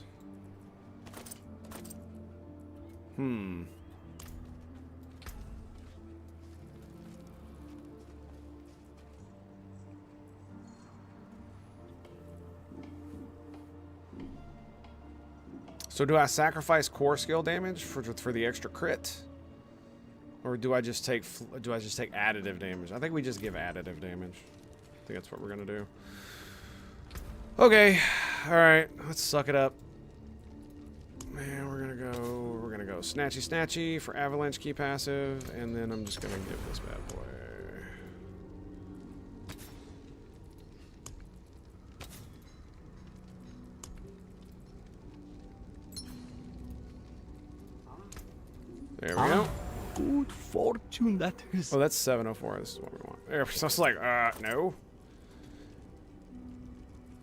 So do I sacrifice core skill damage for the extra crit? Or do I just take additive damage? I think we just give additive damage. I think that's what we're gonna do. Okay, all right, let's suck it up. Man, we're gonna go snatchy snatchy for avalanche key passive, and then I'm just gonna give this bad boy. There we go. Good fortune that is. Oh, that's 704. This is what we want. There, so it's like, no.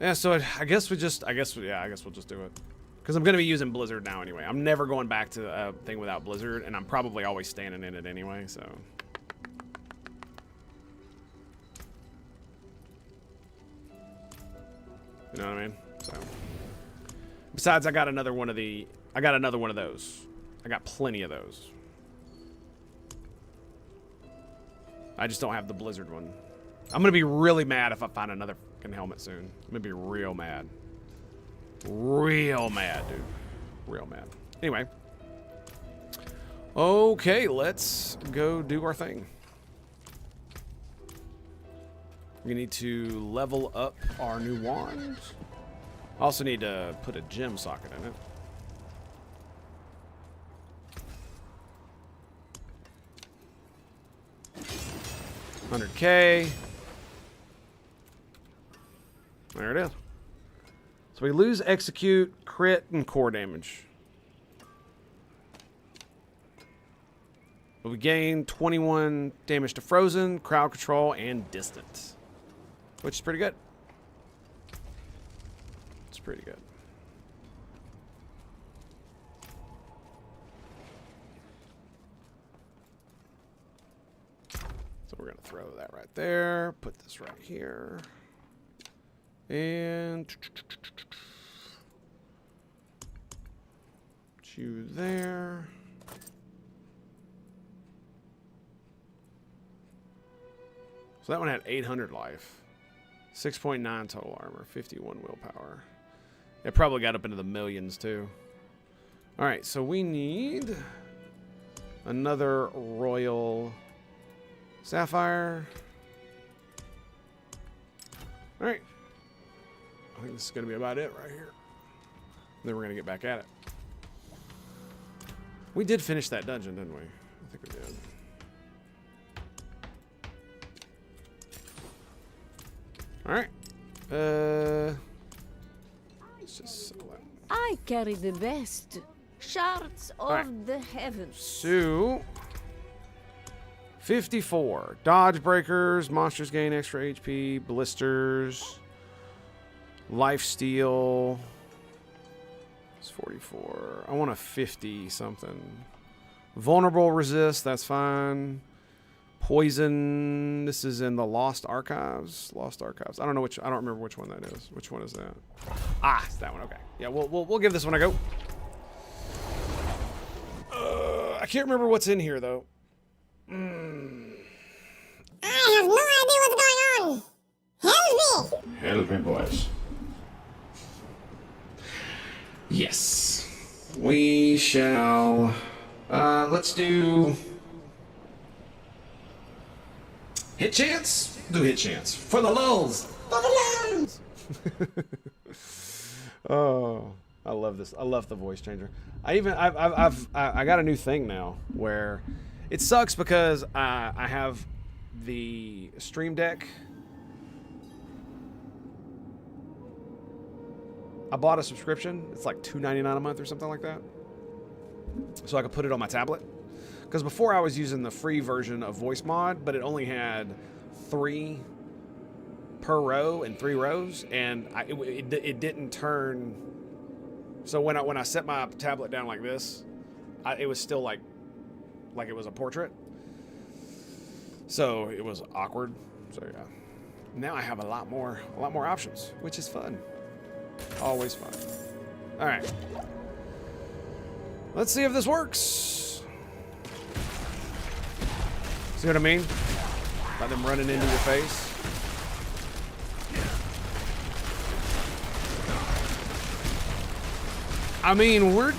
Yeah, so I guess we'll just do it. Because I'm going to be using Blizzard now anyway. I'm never going back to a thing without Blizzard, and I'm probably always standing in it anyway, so. You know what I mean? So. Besides, I got another one of those. I got plenty of those. I just don't have the Blizzard one. I'm going to be really mad if I find another fucking helmet soon. I'm going to be real mad. Real mad, dude. Real mad. Anyway. Okay, let's go do our thing. We need to level up our new wand. Also need to put a gem socket in it. 100K. There it is. So we lose execute, crit, and core damage. But we gain 21 damage to frozen, crowd control, and distance. Which is pretty good. It's pretty good. So we're going to throw that right there. Put this right here. And chew there. So that one had 800 life. 6.9 total armor. 51 willpower. It probably got up into the millions too. Alright, so we need another royal sapphire. All right. I think this is going to be about it right here. Then we're going to get back at it. We did finish that dungeon, didn't we? I think we did. All right. Let's just sell that. I carry the best shards of right. the heavens. So, 54. Dodge breakers. Monsters gain extra HP. Blisters. Life steal. It's 44. I want a 50 something. Vulnerable resist. That's fine. Poison. This is in the Lost Archives. Lost Archives. I don't know which. I don't remember which one that is. Which one is that? Ah, it's that one. Okay. Yeah, we'll give this one a go. I can't remember what's in here though. I have no idea what's going on. Help me! Help me, boys. Yes. We shall. Let's do. Hit chance? Do hit chance. For the lulz! For the lulz! Oh, I love this. I love the voice changer. I got a new thing now where it sucks because I have the Stream Deck. I bought a subscription. It's like $2.99 a month or something like that. So I could put it on my tablet. Because before I was using the free version of Voice Mod, but it only had 3 per row and 3 rows, and it didn't turn. So when I set my tablet down like this, it was still like it was a portrait. So it was awkward. So yeah, now I have a lot more options, which is fun. Always fun. All right, let's see if this works. See what I mean? By them running into your face. I mean, we're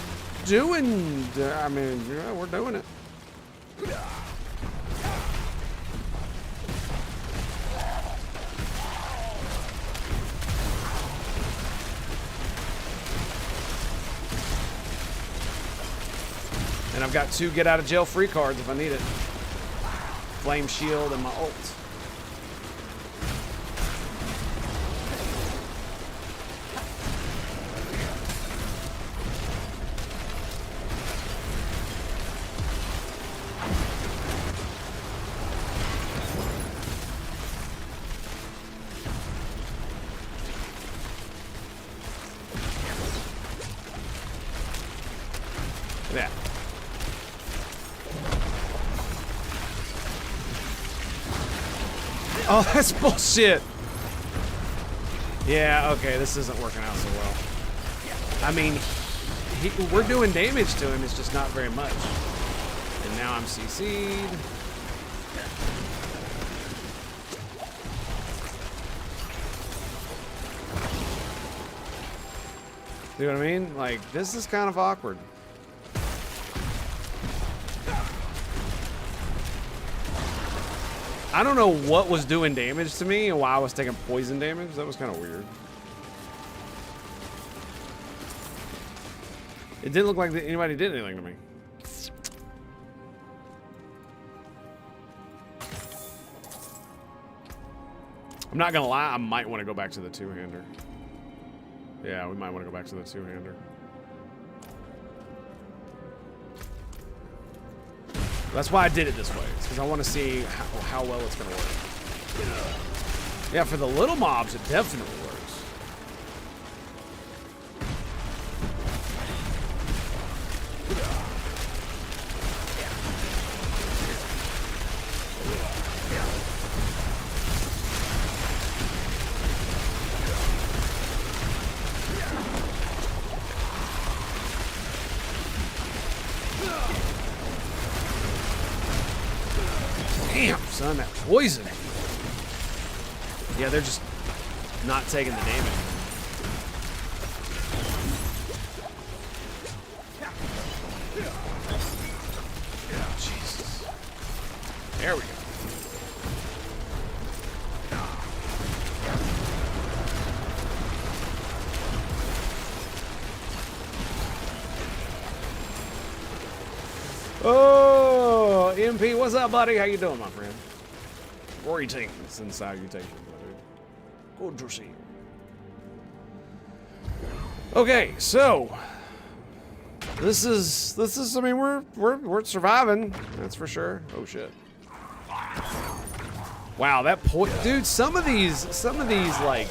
doing. I mean, yeah, we're doing it. And I've got 2 get out of jail free cards if I need it. Flame shield and my ult. Yeah. Oh, that's bullshit. Yeah, okay, this isn't working out so well. I mean, we're doing damage to him, it's just not very much. And now I'm CC'd. See what I mean? Like, this is kind of awkward. I don't know what was doing damage to me and why I was taking poison damage. That was kind of weird. It didn't look like anybody did anything to me. I'm not gonna lie, I might want to go back to the 2-hander. Yeah, we might want to go back to the 2-hander. That's why I did it this way. It's because I want to see how well it's going to work. Yeah, for the little mobs, it definitely works. Damn, son, that poison. Yeah, they're just not taking the damage. Jesus. There we go. Oh, MP, what's up, buddy? How you doing, my friend? Greetings and salutations, my dude. Good to see you. Okay, so this is. I mean, we're surviving. That's for sure. Oh shit. Wow, that point, dude. Some of these like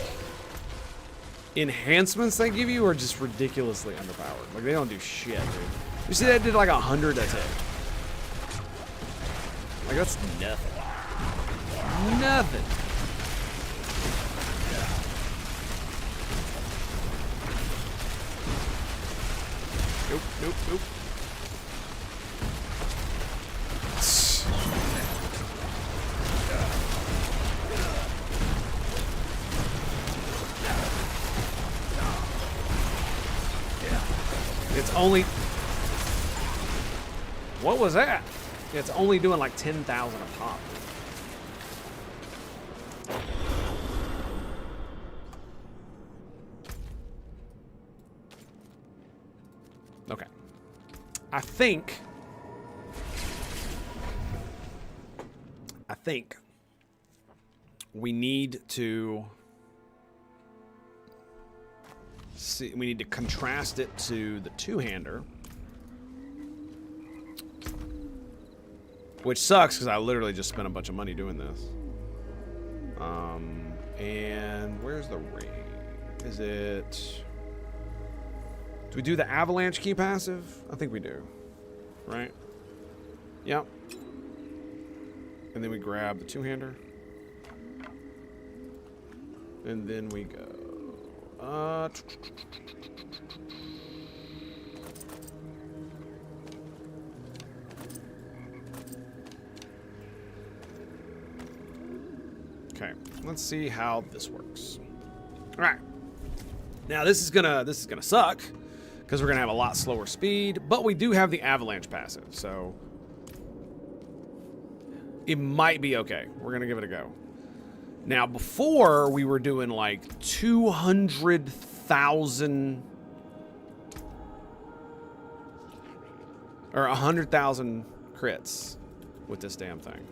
enhancements they give you are just ridiculously underpowered. Like they don't do shit, dude. You see that did like 100 attack. Like that's nothing. Nothing. Nope, nope, nope. It's only... What was that? It's only doing like 10,000 a pop. Okay. I think we need to see, we need to contrast it to the two-hander, which sucks because I literally just spent a bunch of money doing this. And where's the ring? Is it... Do we do the avalanche key passive? I think we do. Right? Yep. And then we grab the two-hander. And then we go... Okay, let's see how this works. All right. Now this is gonna suck because we're gonna have a lot slower speed, but we do have the avalanche passive, so it might be okay. We're gonna give it a go. Now before we were doing like 200,000 or 100,000 crits with this damn thing.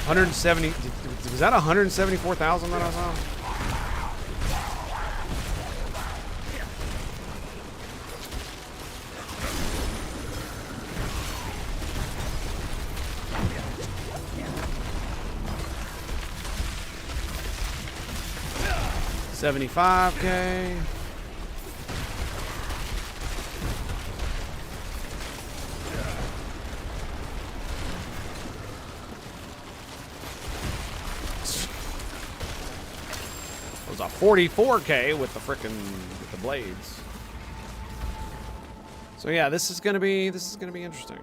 170, was that 174,000 that I saw? $75K. It was a 44K with the frickin' with the blades. So yeah, this is gonna be interesting.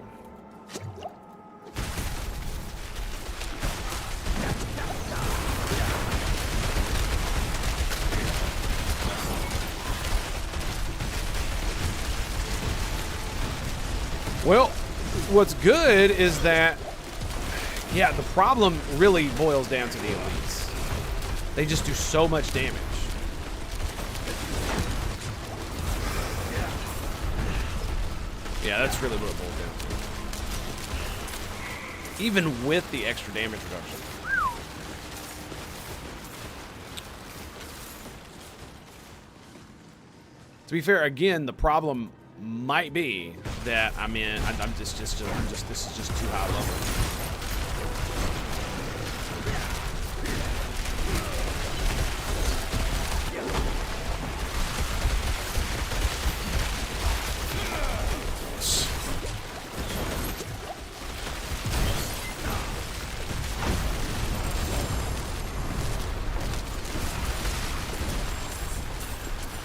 Well, what's good is that, yeah, the problem really boils down to the elites. They just do so much damage. Yeah, that's really what it boils down to. Even with the extra damage reduction. To be fair, again, the problem might be that I'm just this is just too high level.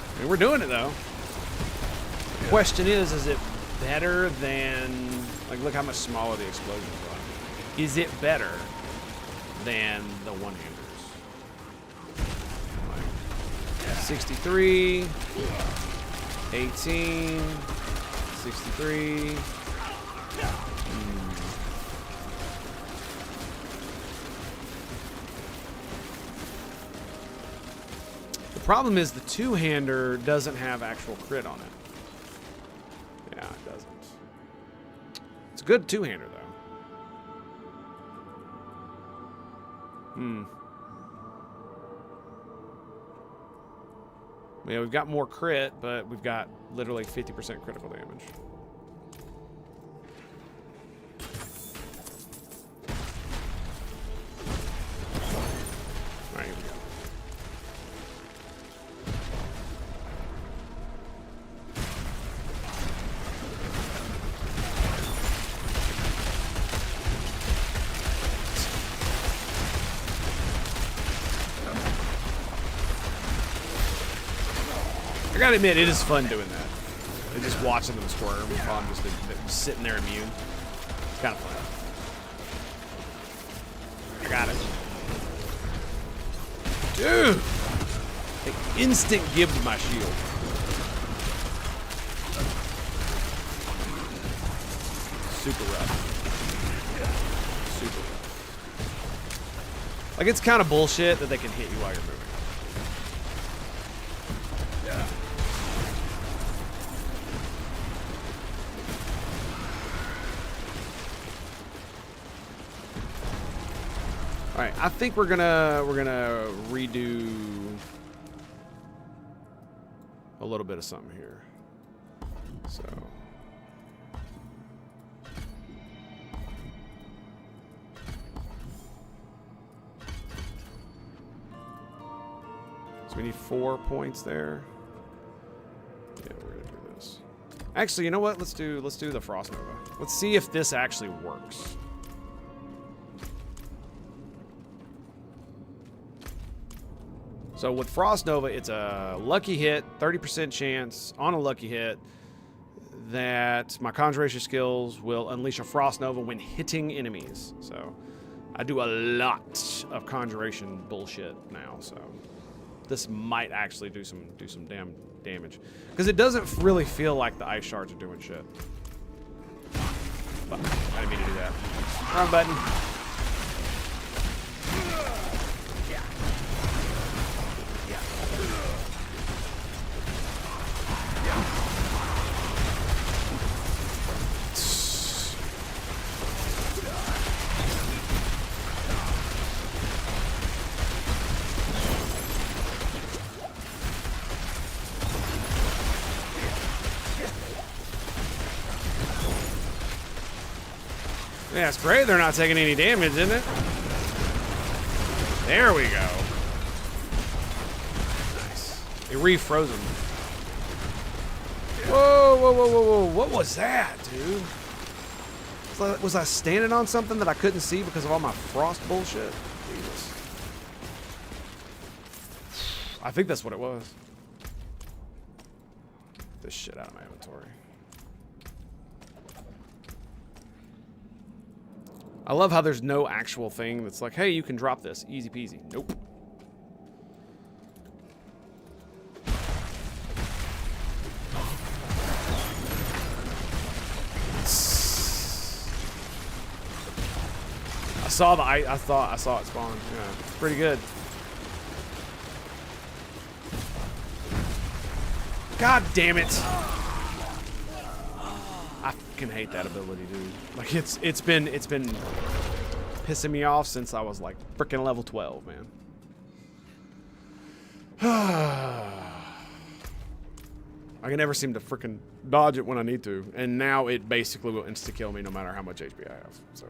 I mean, we're doing it though. The question is it better than, like, look how much smaller the explosions are. Is it better than the one-handers? Like 63, 18, 63. The problem is the two-hander doesn't have actual crit on it. Yeah. a good two-hander, though. Yeah, we've got more crit, but we've got literally 50% critical damage. Alright, here we go. I gotta admit, it is fun doing that. Just watching them squirm while I'm just sitting there immune. It's kind of fun. I got it. Dude! They instant gibbed my shield. Super rough. Super rough. Like, it's kind of bullshit that they can hit you while you're moving. All right, I think we're gonna redo a little bit of something here. So we need 4 points there. Yeah, we're gonna do this. Actually, you know what? Let's do the Frost Nova. Let's see if this actually works. So with Frost Nova, it's a lucky hit, 30% chance on a lucky hit that my conjuration skills will unleash a Frost Nova when hitting enemies. So I do a lot of conjuration bullshit now. So this might actually do some damn damage because it doesn't really feel like the ice shards are doing shit. But I didn't mean to do that. Wrong button. Yeah, it's great they're not taking any damage, isn't it? There we go. Nice. It refroze them. Whoa, whoa, whoa, whoa, whoa. What was that, dude? Was I standing on something that I couldn't see because of all my frost bullshit? Jesus. I think that's what it was. Get this shit out of my inventory. I love how there's no actual thing that's like, hey, you can drop this. Easy peasy. Nope. I saw it spawn. Yeah, it's pretty good. God damn it. I fucking hate that ability, dude. Like it's been pissing me off since I was like freaking level 12, man. I can never seem to freaking dodge it when I need to, and now it basically will insta kill me no matter how much HP I have. So.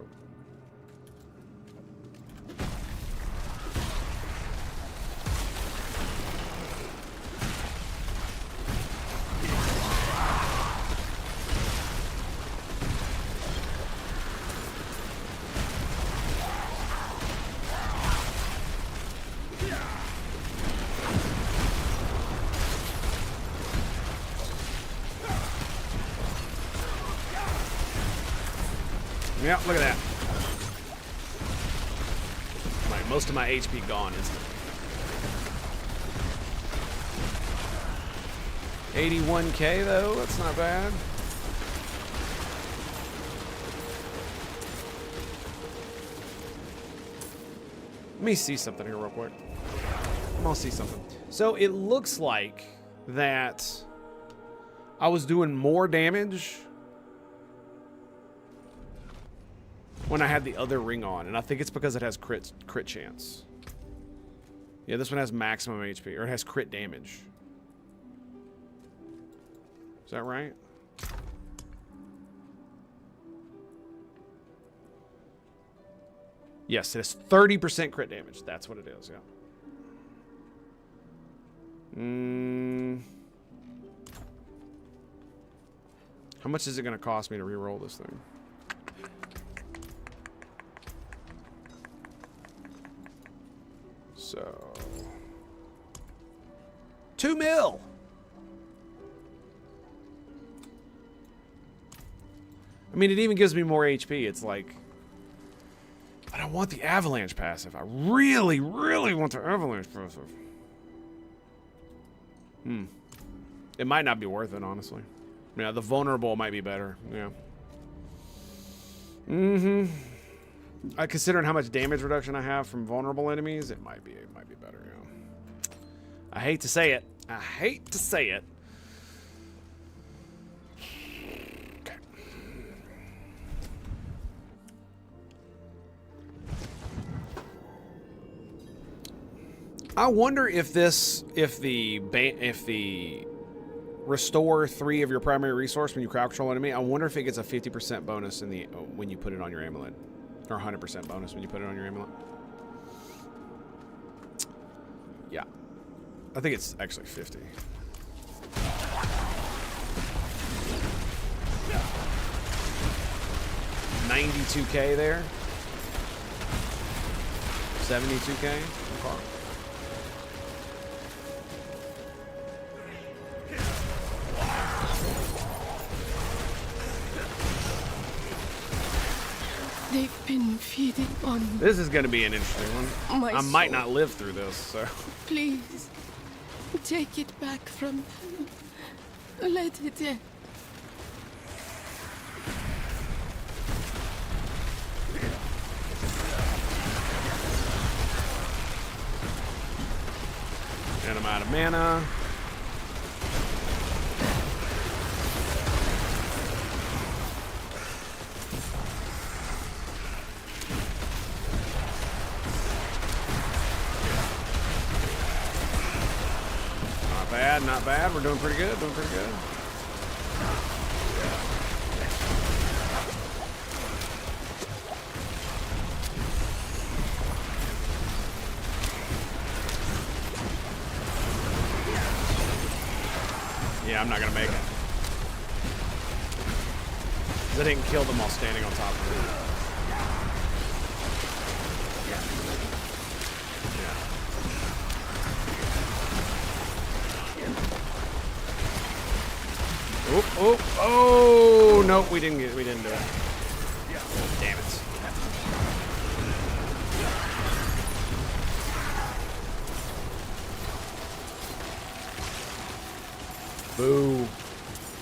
Yeah, look at that. Like most of my HP gone instantly. 81k though, that's not bad. Let me see something here real quick. I'm gonna see something. So it looks like that I was doing more damage when I had the other ring on, and I think it's because it has crit chance. Yeah, this one has maximum HP, or it has crit damage. Is that right? Yes, it has 30% crit damage. That's what it is, yeah. How much is it going to cost me to re-roll this thing? So... 2 mil! I mean, it even gives me more HP. It's like... But I want the avalanche passive. I really, really want the avalanche passive. It might not be worth it, honestly. Yeah, the vulnerable might be better. Yeah. Considering how much damage reduction I have from vulnerable enemies, it might be better, yeah. I hate to say it. I hate to say it. Okay. I wonder if the restore 3 of your primary resource when you crowd control enemy, I wonder if it gets a 50% bonus in the when you put it on your amulet, or 100% bonus when you put it on your amulet. Yeah, I think it's actually 50. $92K there. 72K. Okay. They've been feeding on... This is going to be an interesting one. My I might soul. not live through this, so... Please, take it back from them. Let it end. And I'm out of mana. Not bad. We're doing pretty good. Doing pretty good. Yeah, I'm not gonna make it. 'Cause I didn't kill them while standing on top of it. Oh, nope, we didn't do it. Damn it. Boo.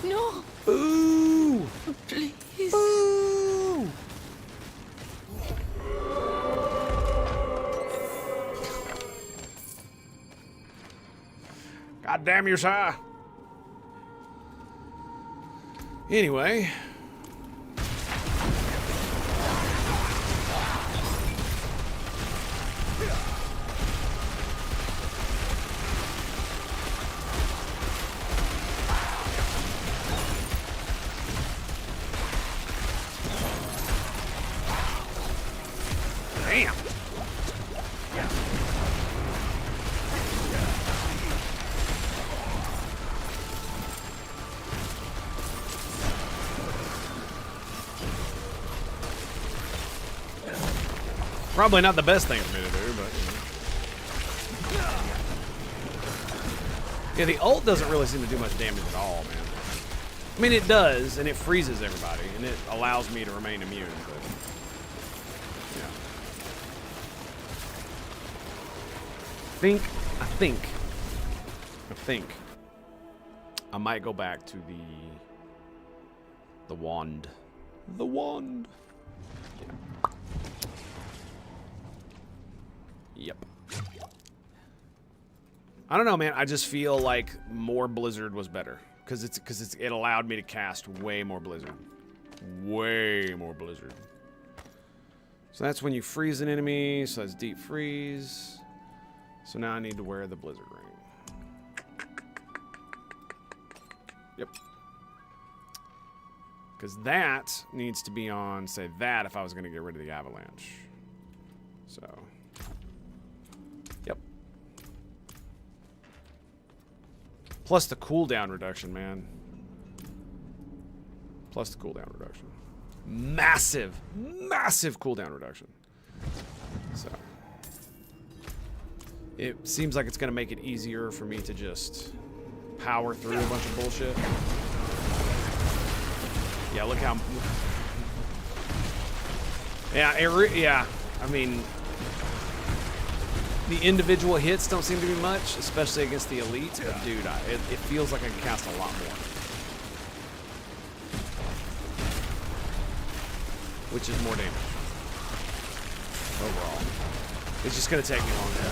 No. Boo. Please. Boo. God damn you, sir. Anyway. Damn. Probably not the best thing for me to do, but you know. Yeah, the ult doesn't really seem to do much damage at all, man. I mean, it does, and it freezes everybody, and it allows me to remain immune, but yeah. I think I might go back to the wand. The wand. Yep. I don't know, man. I just feel like more Blizzard was better because it allowed me to cast way more Blizzard. Way more Blizzard. So that's when you freeze an enemy. So that's deep freeze. So now I need to wear the blizzard ring. Yep. Because that needs to be on, say, that if I was going to get rid of the avalanche. So, yep. Plus the cooldown reduction, man. Plus the cooldown reduction. Massive, massive cooldown reduction. So, it seems like it's going to make it easier for me to just power through a bunch of bullshit. Yeah, look how... Yeah, I mean... The individual hits don't seem to be much, especially against the elites, but dude, it feels like I can cast a lot more. Which is more damage. Overall. It's just gonna take me longer.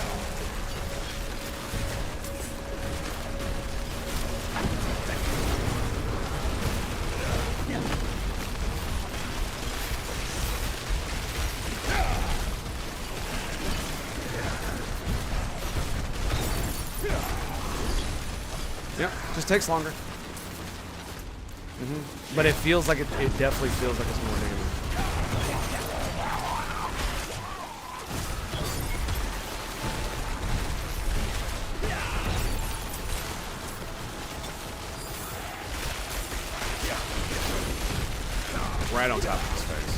Yep, just takes longer. But it feels like it definitely feels like it's more damage. Right on top of his face.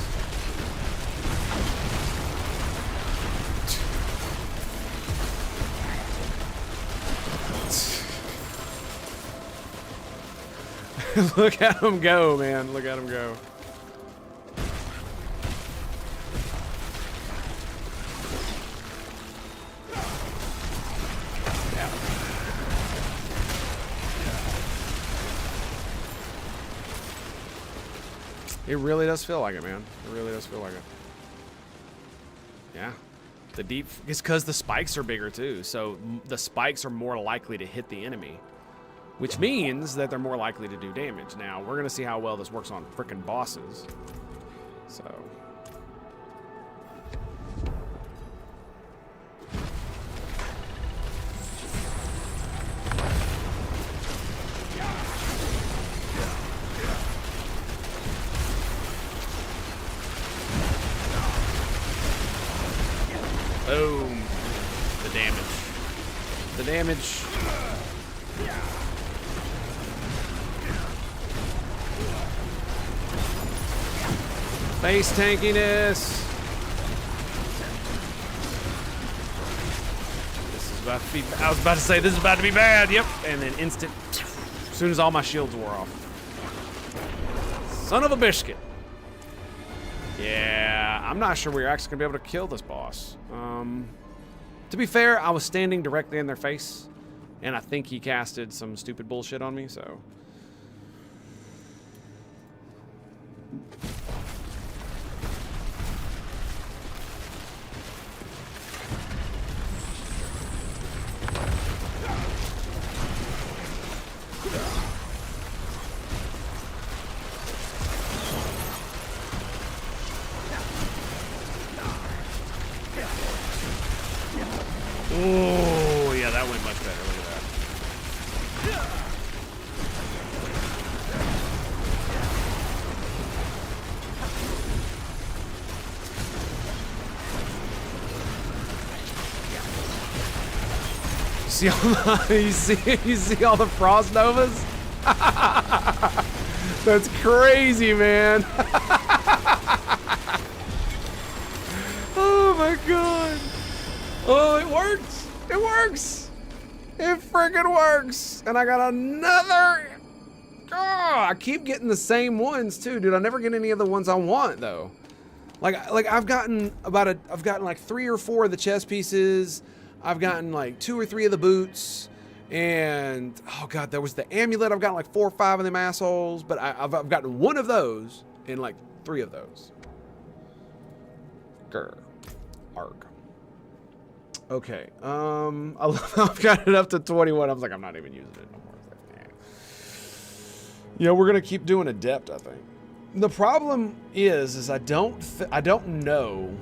Look at him go, man. Look at him go. Yeah. It really does feel like it, man. It really does feel like it. Yeah. The deep... It's because the spikes are bigger, too. So the spikes are more likely to hit the enemy. Which means that they're more likely to do damage. Now, we're going to see how well this works on frickin' bosses. So... Boom. The damage. The damage. Face tankiness. This is about to be... I was about to say this is about to be bad. Yep. And then instant. As soon as all my shields wore off. Son of a biscuit. Yeah, I'm not sure we're actually going to be able to kill this boss. To be fair, I was standing directly in their face, and I think he casted some stupid bullshit on me, so... Oh, yeah, that went much better. Look at that. See all the, you see all the frost novas? That's crazy, man. Oh my god. Oh, it works! It works! It freaking works! And I got another... Oh, I keep getting the same ones too, dude. I never get any of the ones I want though. Like I've gotten like 3 or 4 of the chest pieces. I've gotten like 2 or 3 of the boots. And oh god, there was the amulet. I've gotten like 4 or 5 of them assholes. But I've gotten 1 of those and like 3 of those. Grr. Arg. Okay, I've got it up to 21. I was like, I'm not even using it no more. Like, yeah, we're gonna keep doing adept, I think. The problem is I don't know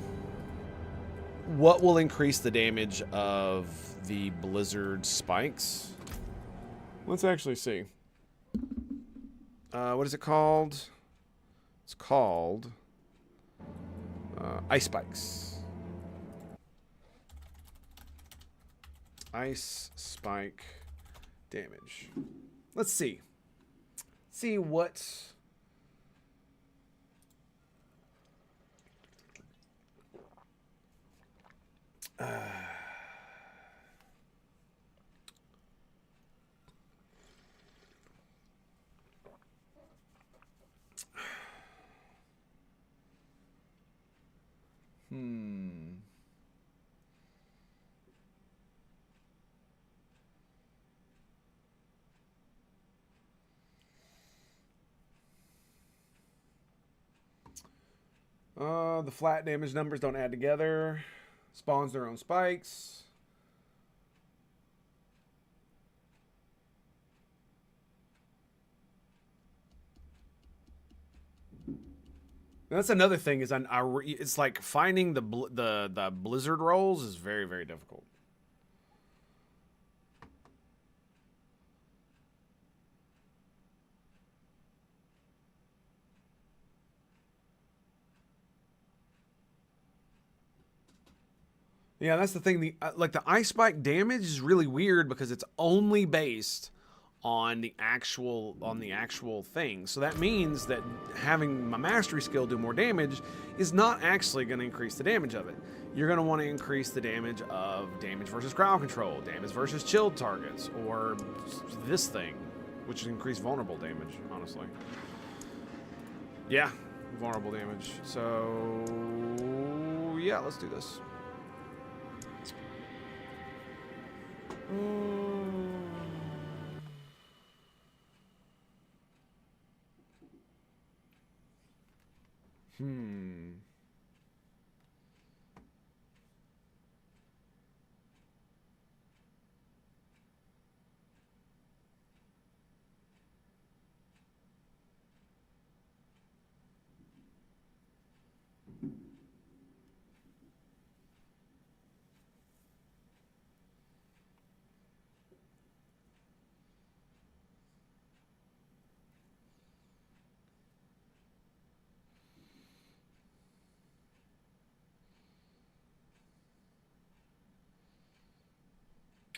what will increase the damage of the blizzard spikes? Let's actually see. What is it called? It's called ice spikes. Ice spike damage. Let's see. See what. The flat damage numbers don't add together. Spawns their own spikes. That's another thing is it's like finding the blizzard rolls is very, very difficult. Yeah, that's the thing. The ice spike damage is really weird because it's only based on the actual thing. So that means that having my mastery skill do more damage is not actually going to increase the damage of it. You're going to want to increase the damage of damage versus crowd control, damage versus chilled targets, or this thing, which is increased vulnerable damage, honestly. Yeah, vulnerable damage. So yeah, let's do this.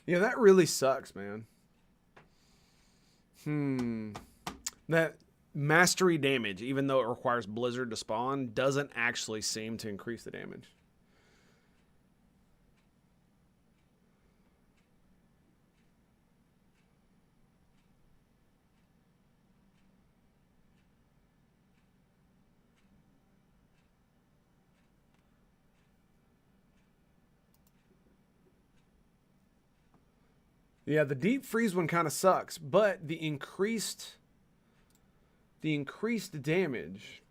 Yeah, that really sucks, man. That mastery damage, even though it requires Blizzard to spawn, doesn't actually seem to increase the damage. Yeah, the deep freeze one kind of sucks, but the increased damage.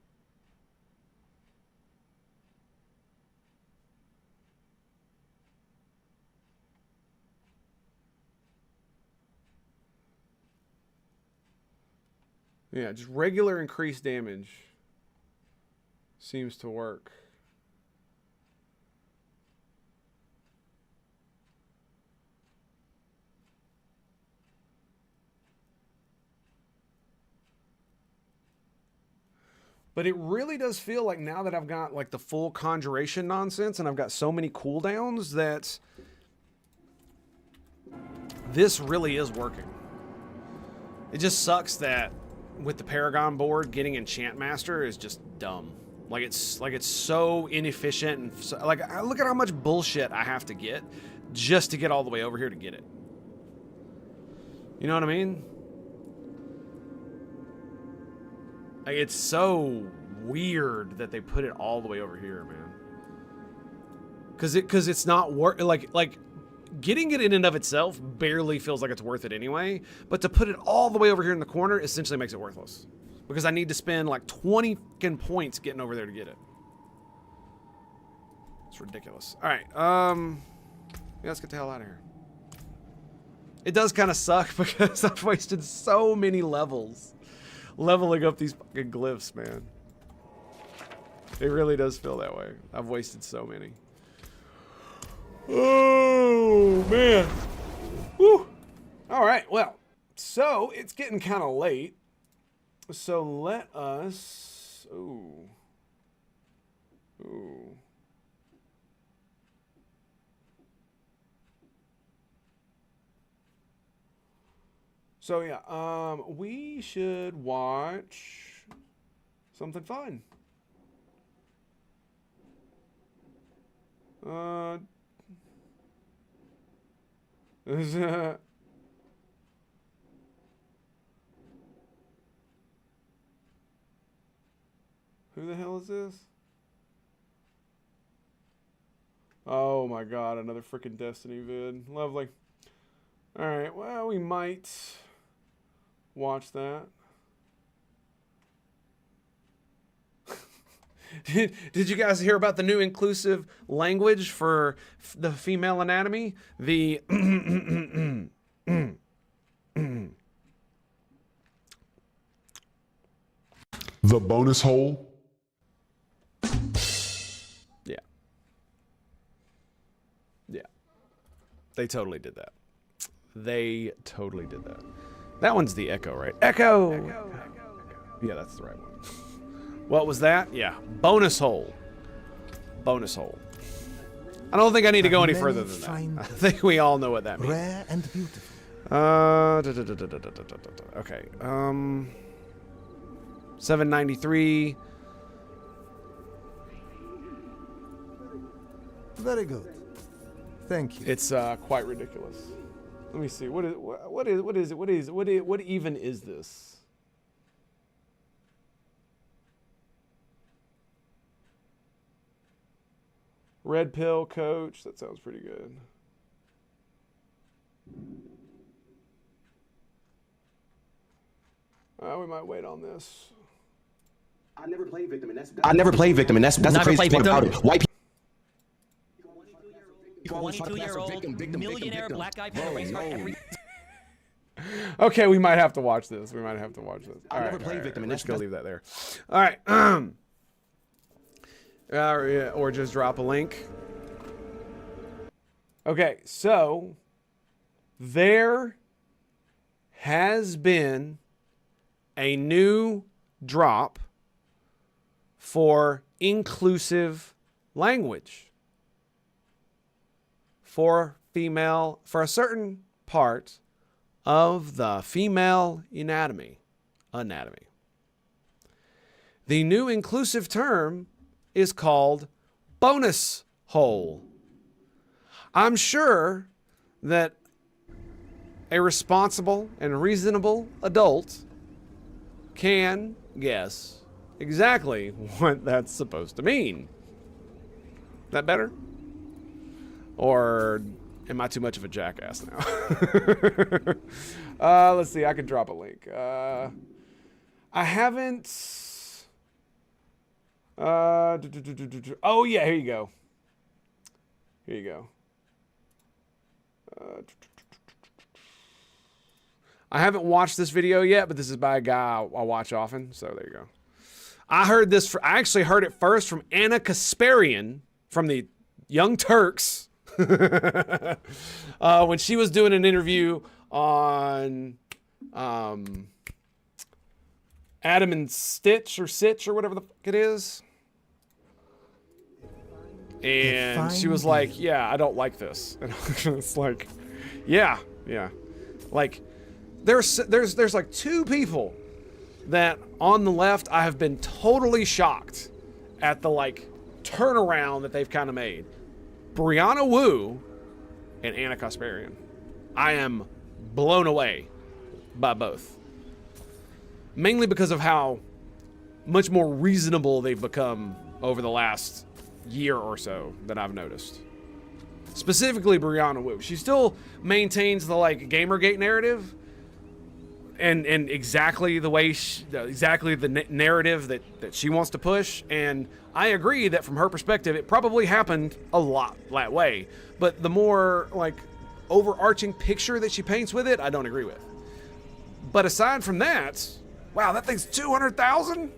Yeah, just regular increased damage seems to work. But it really does feel like now that I've got like the full conjuration nonsense and I've got so many cooldowns that this really is working. It just sucks that with the Paragon board, getting Enchant Master is just dumb. Like it's so inefficient and so, like look at how much bullshit I have to get just to get all the way over here to get it. You know what I mean? Like, it's so weird that they put it all the way over here, man. Cause it's not worth like getting it in and of itself barely feels like it's worth it anyway. But to put it all the way over here in the corner essentially makes it worthless. Because I need to spend like 20 fucking points getting over there to get it. It's ridiculous. Alright, yeah, let's get the hell out of here. It does kind of suck because I've wasted so many levels leveling up these fucking glyphs, man. It really does feel that way. I've wasted so many. Oh, man. Woo. All right, well, so it's getting kind of late. So let us... Ooh. Ooh. So yeah, we should watch something fun. Is who the hell is this? Oh my god, another freaking Destiny vid. Lovely. Alright, well, we might watch that. Did you guys hear about the new inclusive language for the female anatomy? The the bonus hole? Yeah. Yeah. They totally did that. They totally did that. That one's the Echo, right? Echo! Yeah, that's the right one. What was that? Yeah. Bonus hole. Bonus hole. I don't think I need to go any further than that. I think we all know what that means. Rare and beautiful. Okay. 793. Very good. Thank you. It's quite ridiculous. Let me see. What even is this? Red pill coach. That sounds pretty good. We might wait on this. I never play victim, and that's the crazy thing about it. White people. 22-year-old millionaire black guy for a race car every. Okay, we might have to watch this. We might have to watch this. All I right, never play victim, and let's that's go leave that there. All right. Yeah, or just drop a link. Okay, so there has been a new drop for inclusive language for a certain part of the female anatomy. The new inclusive term is called bonus hole. I'm sure that a responsible and reasonable adult can guess exactly what that's supposed to mean. That better? Or am I too much of a jackass now? Let's see. I could drop a link. I haven't... oh, yeah. Here you go. Here you go. I haven't watched this video yet, but this is by a guy I watch often, so there you go. I actually heard it first from Anna Kasparian from the Young Turks when she was doing an interview on Adam and Stitch or Sitch or whatever the fuck it is. And she was like, yeah, I don't like this. And it's like, yeah. Like, there's like two people that on the left I have been totally shocked at the like turnaround that they've kind of made. Brianna Wu and Anna Kasparian. I am blown away by both. Mainly because of how much more reasonable they've become over the last year or so that I've noticed. Specifically Brianna Wu. She still maintains the like Gamergate narrative and exactly the way the narrative that she wants to push, and I agree that from her perspective it probably happened a lot that way, but the more like overarching picture that she paints with it, I don't agree with. But aside from that, wow, that thing's 200,000?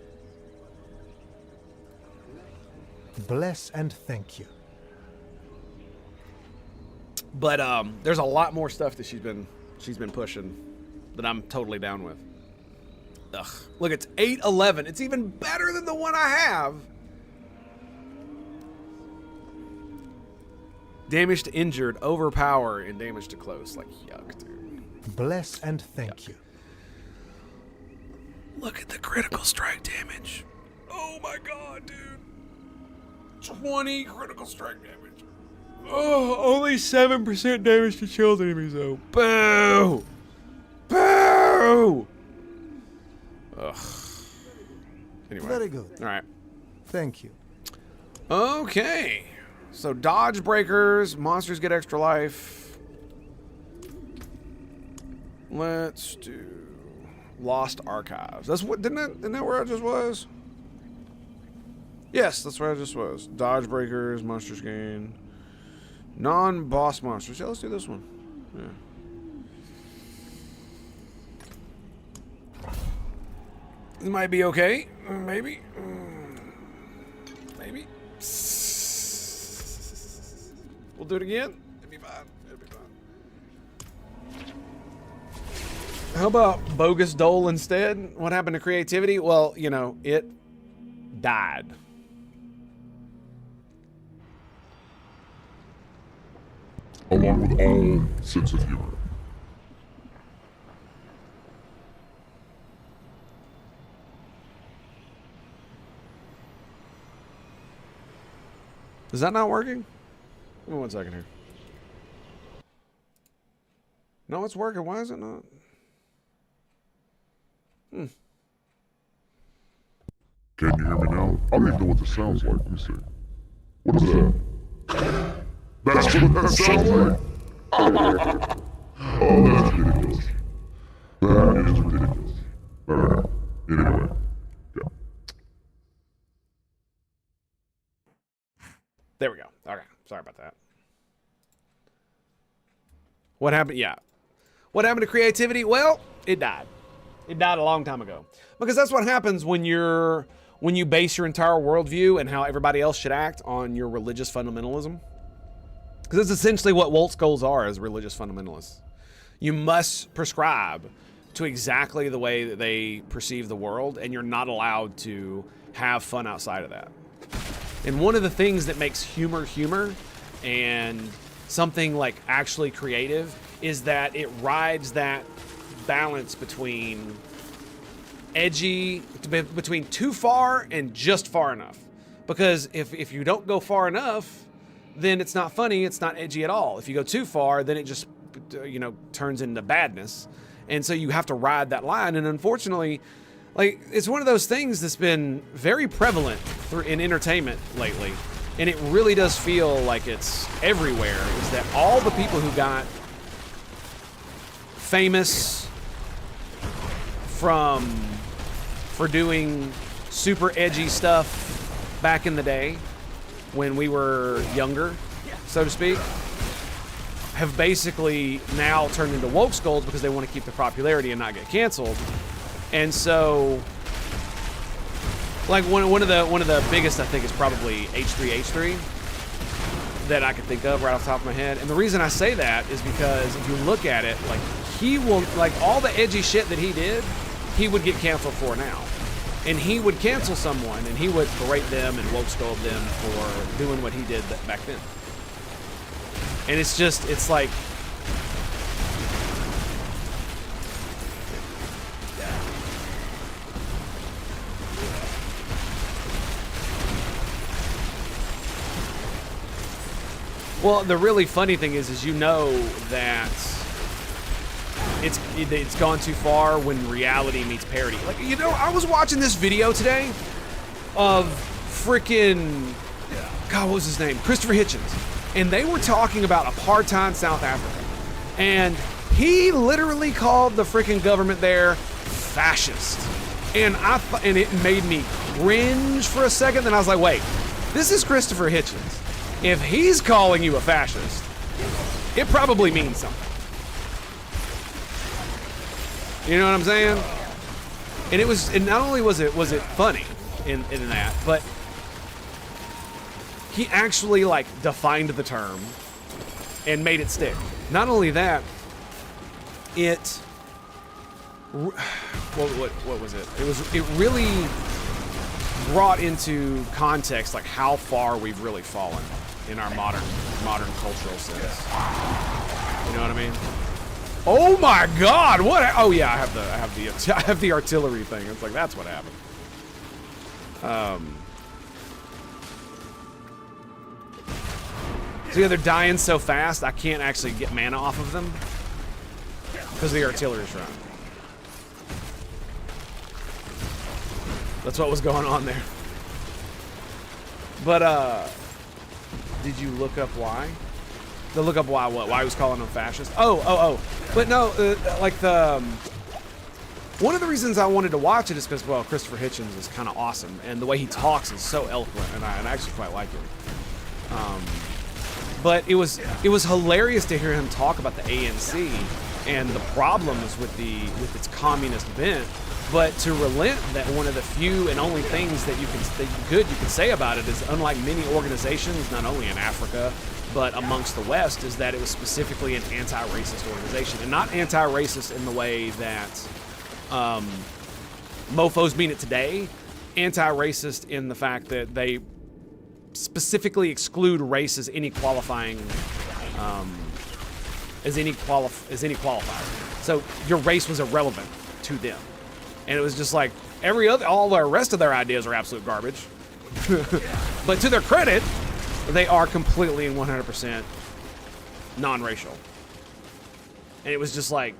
Bless and thank you. But there's a lot more stuff that she's been pushing that I'm totally down with. Ugh. Look, it's 811. It's even better than the one I have. Damage to injured, overpower, and damage to close. Like, yuck, dude. Bless and thank you. Look at the critical strike damage. Oh my god, dude. 20 critical strike damage. Oh, only 7% damage to shield enemies, though. Boo! Boo! Ugh. Anyway. Very good. All right. Thank you. Okay. So dodge breakers, monsters get extra life. Let's do Lost Archives. That's what isn't that where I just was? Yes, that's where I just was. Dodge breakers, monsters gain. Non-boss monsters. Yeah, let's do this one. Yeah. It might be okay. Maybe. Maybe. We'll do it again. It'll be fine. It'll be fine. How about Bogus Dole instead? What happened to creativity? Well, you know, it died. Along with all sense of humor. Is that not working? Give me 1 second here. No, it's working. Why is it not? Can you hear me now? I don't even know what this sounds like. Let me see. What is that? That's what that sounds like. Oh, that's ridiculous. That is ridiculous. Alright. Anyway. Yeah. There we go. Okay. Sorry about that. What happened? Yeah. What happened to creativity? Well, it died. It died a long time ago. Because that's what happens when you base your entire worldview and how everybody else should act on your religious fundamentalism. Because that's essentially what Walt's goals are as religious fundamentalists. You must prescribe to exactly the way that they perceive the world, and you're not allowed to have fun outside of that. And one of the things that makes humor and something like actually creative is that it rides that balance between edgy, between too far and just far enough. Because if you don't go far enough, then it's not funny, it's not edgy at all. If you go too far, then it just, you know, turns into badness. And so you have to ride that line. And unfortunately, like, it's one of those things that's been very prevalent in entertainment lately. And it really does feel like it's everywhere, is that all the people who got famous for doing super edgy stuff back in the day when we were younger, so to speak, have basically now turned into woke skulls because they want to keep the popularity and not get canceled. And so, like, one of the biggest, I think, is probably H3H3 that I can think of right off the top of my head. And the reason I say that is because if you look at it, like, he will, like, all the edgy shit that he did, he would get canceled for now. And he would cancel someone, and he would berate them and woke scold them for doing what he did back then. And it's just, it's like, well, the really funny thing is you know that it's gone too far when reality meets parody. Like, you know, I was watching this video today of freaking, God, what was his name? Christopher Hitchens. And they were talking about apartheid South Africa. And he literally called the freaking government there fascist. And it made me cringe for a second. Then I was like, wait, this is Christopher Hitchens. If he's calling you a fascist, it probably means something. You know what I'm saying? And not only was it funny in that, but he actually, like, defined the term and made it stick. Not only that, it what was it? It really brought into context like how far we've really fallen in our modern cultural sense. You know what I mean? Oh my God! What? Oh yeah, I have the artillery thing. It's like that's what happened. So yeah, they're dying so fast I can't actually get mana off of them because the artillery's running. That's what was going on there. But did you look up why? To look up why what? Why he was calling them fascist? Oh. But no, like the one of the reasons I wanted to watch it is because, well, Christopher Hitchens is kind of awesome, and the way he talks is so eloquent, and I actually quite like him. But it was hilarious to hear him talk about the ANC and the problems with its communist bent, but to relent that one of the few and only things that you can say about it is, unlike many organizations, not only in Africa but amongst the West, is that it was specifically an anti-racist organization, and not anti-racist in the way that mofos mean it today. Anti-racist in the fact that they specifically exclude race as any qualifying, as any qualifier. So your race was irrelevant to them, and it was just like all the rest of their ideas are absolute garbage. But to their credit, they are completely and 100% non-racial. And it was just like,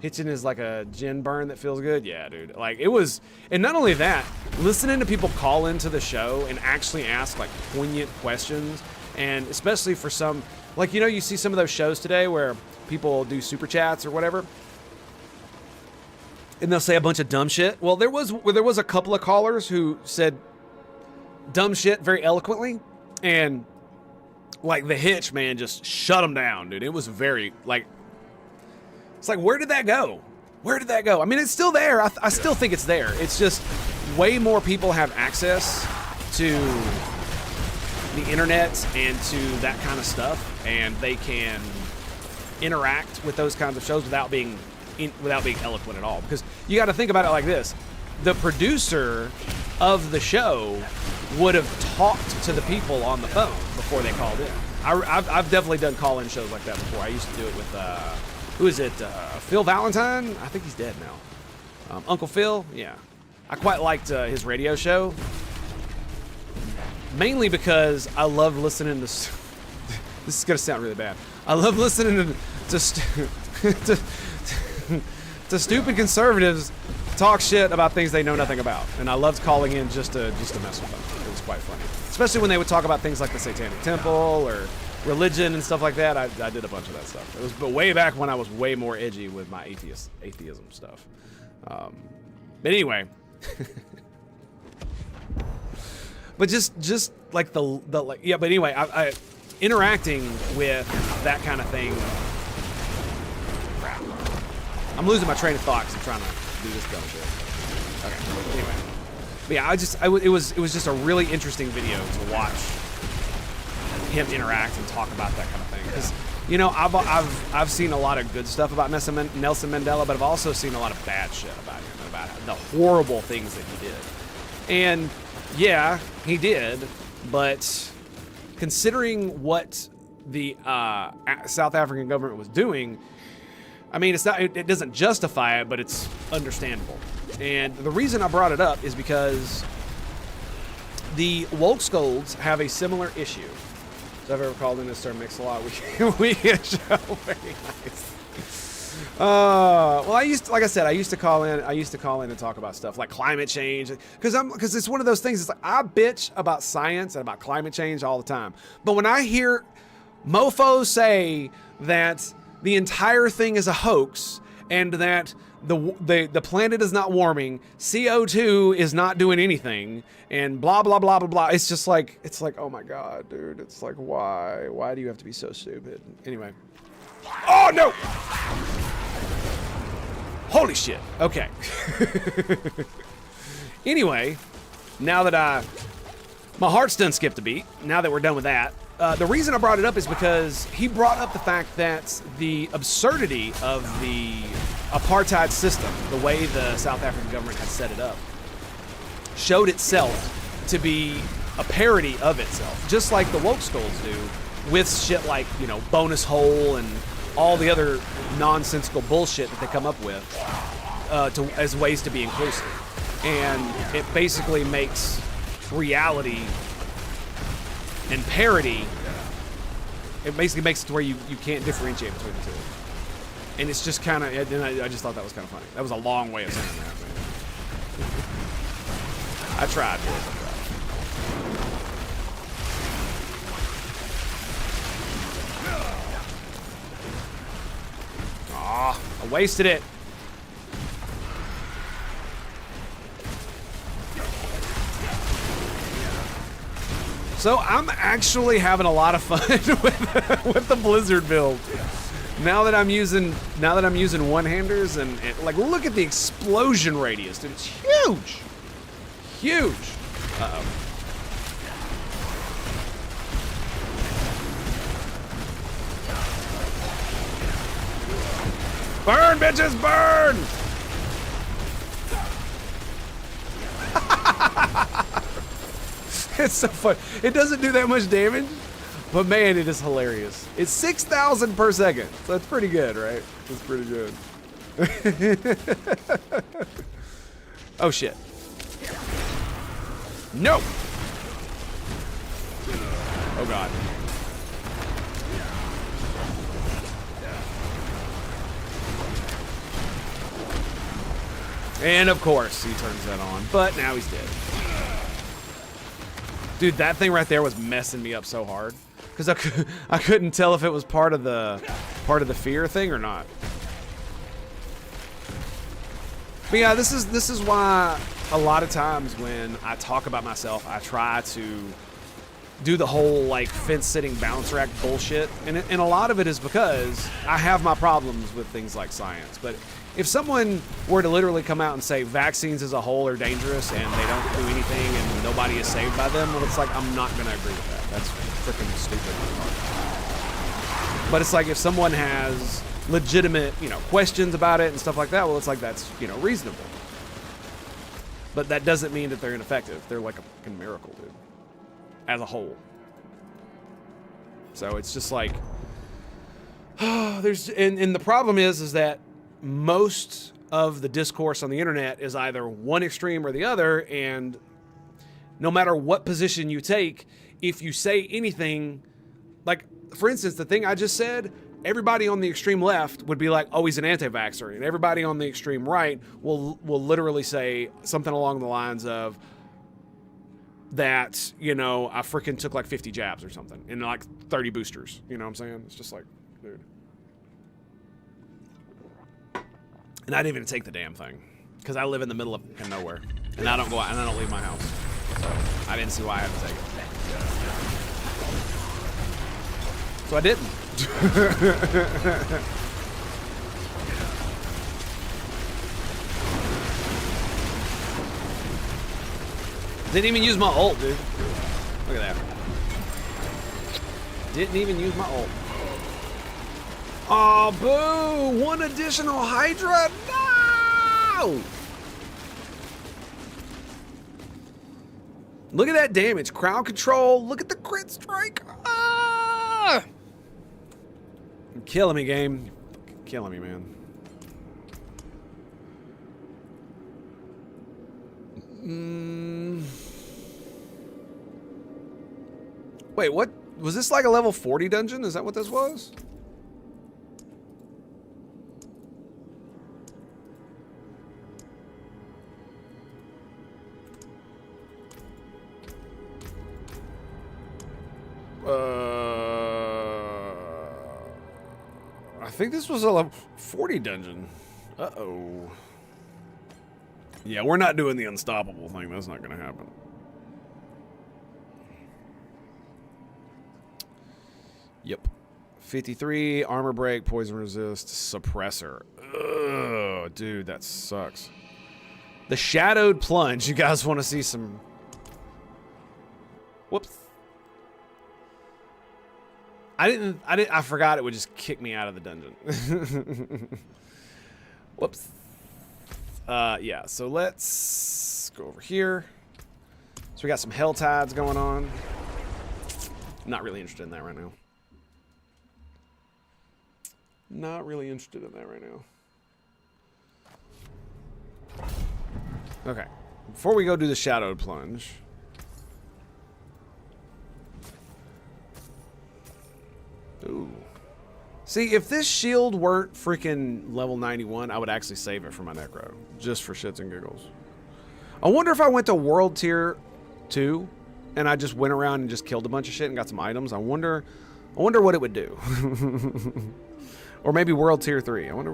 Hitchin is like a gin burn that feels good. Yeah, dude. Like it was, and not only that, listening to people call into the show and actually ask like poignant questions, and especially for some, like, you know, you see some of those shows today where people do super chats or whatever, and they'll say a bunch of dumb shit. Well, there was a couple of callers who said dumb shit very eloquently, and like the Hitch, man, just shut them down, dude. It was very like, it's like, where did that go? Where did that go? I mean, it's still there. I still think it's there. It's just way more people have access to the internet and to that kind of stuff, and they can interact with those kinds of shows without being eloquent at all. Because you got to think about it like this: the producer of the show would have talked to the people on the phone before they called in. I've definitely done call-in shows like that before. I used to do it with who is it? Phil Valentine? I think he's dead now. Uncle Phil? Yeah. I quite liked his radio show. Mainly because I love listening to... This is going to sound really bad. I love listening to stupid conservatives talk shit about things they know nothing about. And I loved calling in just to mess with them. It was quite funny. Especially when they would talk about things like the Satanic Temple or religion and stuff like that. I did a bunch of that stuff. It was way back when I was way more edgy with my atheism stuff. But anyway, but just like the like, yeah. But anyway, I interacting with that kind of thing. Crap. I'm losing my train of thought because I'm trying to do this dumb shit. Okay. Anyway, but yeah, it was just a really interesting video to watch him interact and talk about that kind of thing, because you know I've seen a lot of good stuff about Nelson Mandela, but I've also seen a lot of bad shit about him and about the horrible things that he did. And yeah, he did, but considering what the South African government was doing, I mean, it doesn't justify it, but it's understandable. And the reason I brought it up is because the woke scolds have a similar issue. So I've ever called in this term Mix-a-Lot. We get a show. Very nice. Well, I used to call in and talk about stuff like climate change, because it's one of those things. It's like I bitch about science and about climate change all the time, but when I hear mofos say that the entire thing is a hoax and that the planet is not warming, CO2 is not doing anything, and blah blah blah blah blah. It's just like, oh my god, dude. It's like, why do you have to be so stupid? Anyway. Oh no! Holy shit. Okay. Anyway, now that my heart's done skipped a beat, now that we're done with that, the reason I brought it up is because he brought up the fact that the absurdity of the apartheid system, the way the South African government had set it up, showed itself to be a parody of itself, just like the woke skulls do with shit like, you know, bonus hole and all the other nonsensical bullshit that they come up with as ways to be inclusive. And it basically makes reality and parody, it basically makes it to where you can't differentiate between the two. And it's just kind of, and I just thought that was kind of funny. That was a long way of saying that, man. I tried, boys, I tried. Aw, I wasted it. So I'm actually having a lot of fun with the Blizzard build. Now that I'm using one-handers and like, look at the explosion radius, dude. It's huge. Huge. Uh-oh. Burn, bitches, burn! It's so fun. It doesn't do that much damage, but man, it is hilarious. It's 6,000 per second, so that's pretty good, right? That's pretty good. Oh shit. No! Oh god. And of course, he turns that on, but now he's dead. Dude, that thing right there was messing me up so hard because I couldn't tell if it was part of the fear thing or not. But yeah, this is why a lot of times when I talk about myself, I try to do the whole like fence sitting bounce rack bullshit, and a lot of it is because I have my problems with things like science. But if someone were to literally come out and say vaccines as a whole are dangerous and they don't do anything and nobody is saved by them, well, it's like, I'm not going to agree with that. That's freaking stupid. But it's like if someone has legitimate, you know, questions about it and stuff like that, well, it's like that's, you know, reasonable. But that doesn't mean that they're ineffective. They're like a fucking miracle, dude. As a whole. So it's just like, there's, and the problem is that most of the discourse on the internet is either one extreme or the other, and no matter what position you take, if you say anything, like, for instance, the thing I just said, everybody on the extreme left would be like, oh, he's an anti-vaxxer, and everybody on the extreme right will literally say something along the lines of that, you know, I freaking took like 50 jabs or something, and like 30 boosters, you know what I'm saying? It's just like, dude. And I didn't even take the damn thing because I live in the middle of nowhere, and I don't go out and I don't leave my house. So I didn't see why I had to take it. So I didn't. Didn't even use my ult, dude. Look at that. Didn't even use my ult. Oh, boo! One additional Hydra? No! Look at that damage. Crowd control. Look at the crit strike. Ah! You're killing me, game. You're fucking killing me, man. Wait, what? Was this like a level 40 dungeon? Is that what this was? I think this was a level 40 dungeon. Uh-oh. Yeah, we're not doing the unstoppable thing. That's not going to happen. Yep. 53, armor break, poison resist, suppressor. Ugh, dude, that sucks. The shadowed plunge. You guys want to see some... Whoops. I forgot it would just kick me out of the dungeon. Whoops. Yeah, so let's go over here. So we got some hell tides going on. I'm not really interested in that right now. Not really interested in that right now. Okay. Before we go do the shadowed plunge. Ooh. See, if this shield weren't freaking level 91, I would actually save it for my necro. Just for shits and giggles. I wonder if I went to world tier 2 and I just went around and just killed a bunch of shit and got some items. I wonder what it would do. Or maybe world tier 3. I wonder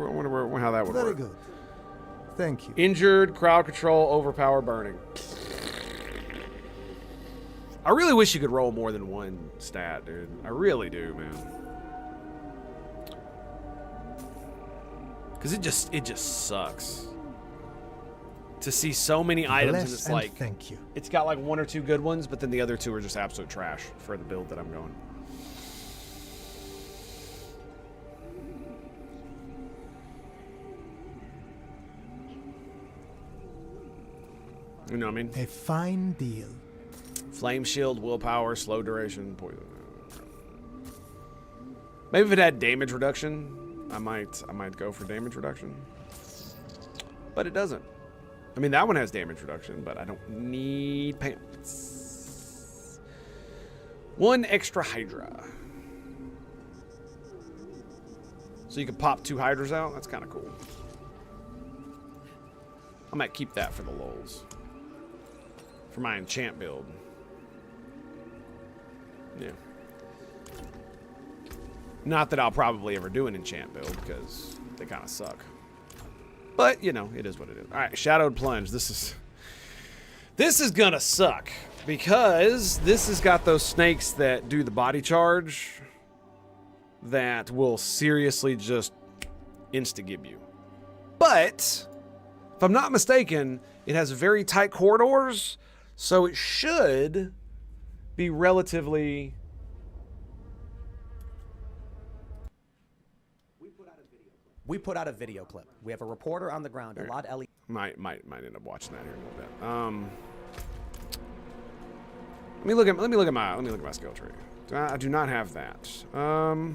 how that would work. Very good. Thank you. Injured, crowd control, overpower, burning. I really wish you could roll more than one stat, dude. I really do, man. Because it just sucks to see so many items and it's like, thank you. It's got like 1 or 2 good ones, but then the other 2 are just absolute trash for the build that I'm going. You know what I mean? A fine deal. Flame shield, willpower, slow duration, poison. Maybe if it had damage reduction, I might go for damage reduction. But it doesn't. I mean, that one has damage reduction, but I don't need pants. 1 extra Hydra. So you can pop 2 Hydras out? That's kind of cool. I might keep that for the lulz. For my enchant build. Yeah. Not that I'll probably ever do an enchant build, because they kind of suck. But, you know, it is what it is. Alright, Shadowed Plunge. This is gonna suck. Because this has got those snakes that do the body charge that will seriously just insta-gib you. But, if I'm not mistaken, it has very tight corridors, so it should be relatively... We put out a video clip. We have a reporter on the ground. A lot of Might end up watching that here in a little bit. Let me look at my skill tree. I do not have that. I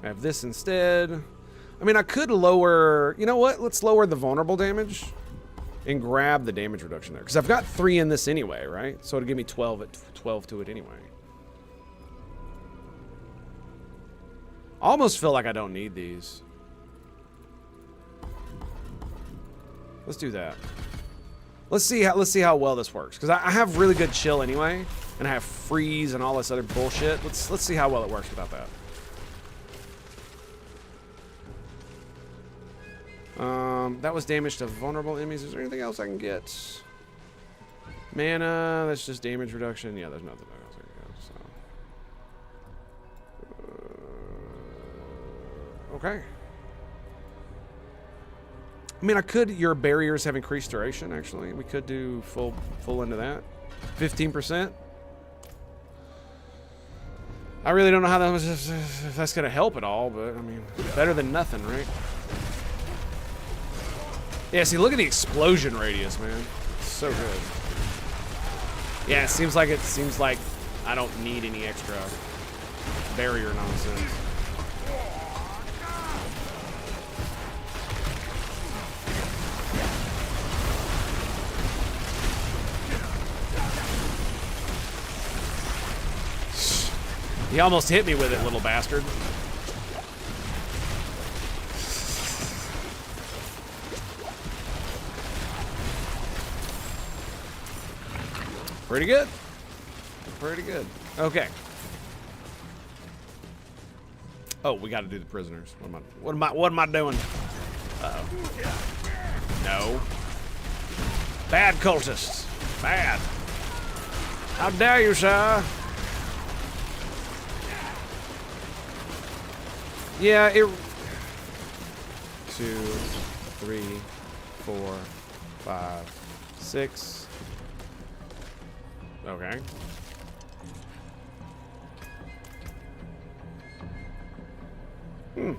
have this instead. I mean, I could lower. You know what? Let's lower the vulnerable damage and grab the damage reduction there, because I've got 3 in this anyway, right? So it'll give me 12 to it anyway. I almost feel like I don't need these. Let's do that. Let's see how well this works, because I have really good chill anyway, and I have freeze and all this other bullshit. Let's see how well it works without that. That was damage to vulnerable enemies. Is there anything else I can get? Mana, that's just damage reduction. Yeah, there's nothing else I can get, so. Okay. I mean, your barriers have increased duration, actually. We could do full into that. 15%. I really don't know how that was, if that's going to help at all, but I mean, better than nothing, right? Yeah, see, look at the explosion radius, man. It's so good. Yeah, it seems like I don't need any extra barrier nonsense. He almost hit me with it, little bastard. Pretty good. Pretty good. Okay. Oh, we got to do the prisoners. What am I doing? Uh-oh. No. Bad cultists. Bad. How dare you, sir? Yeah, 2, 3, 4, 5, 6. Okay. I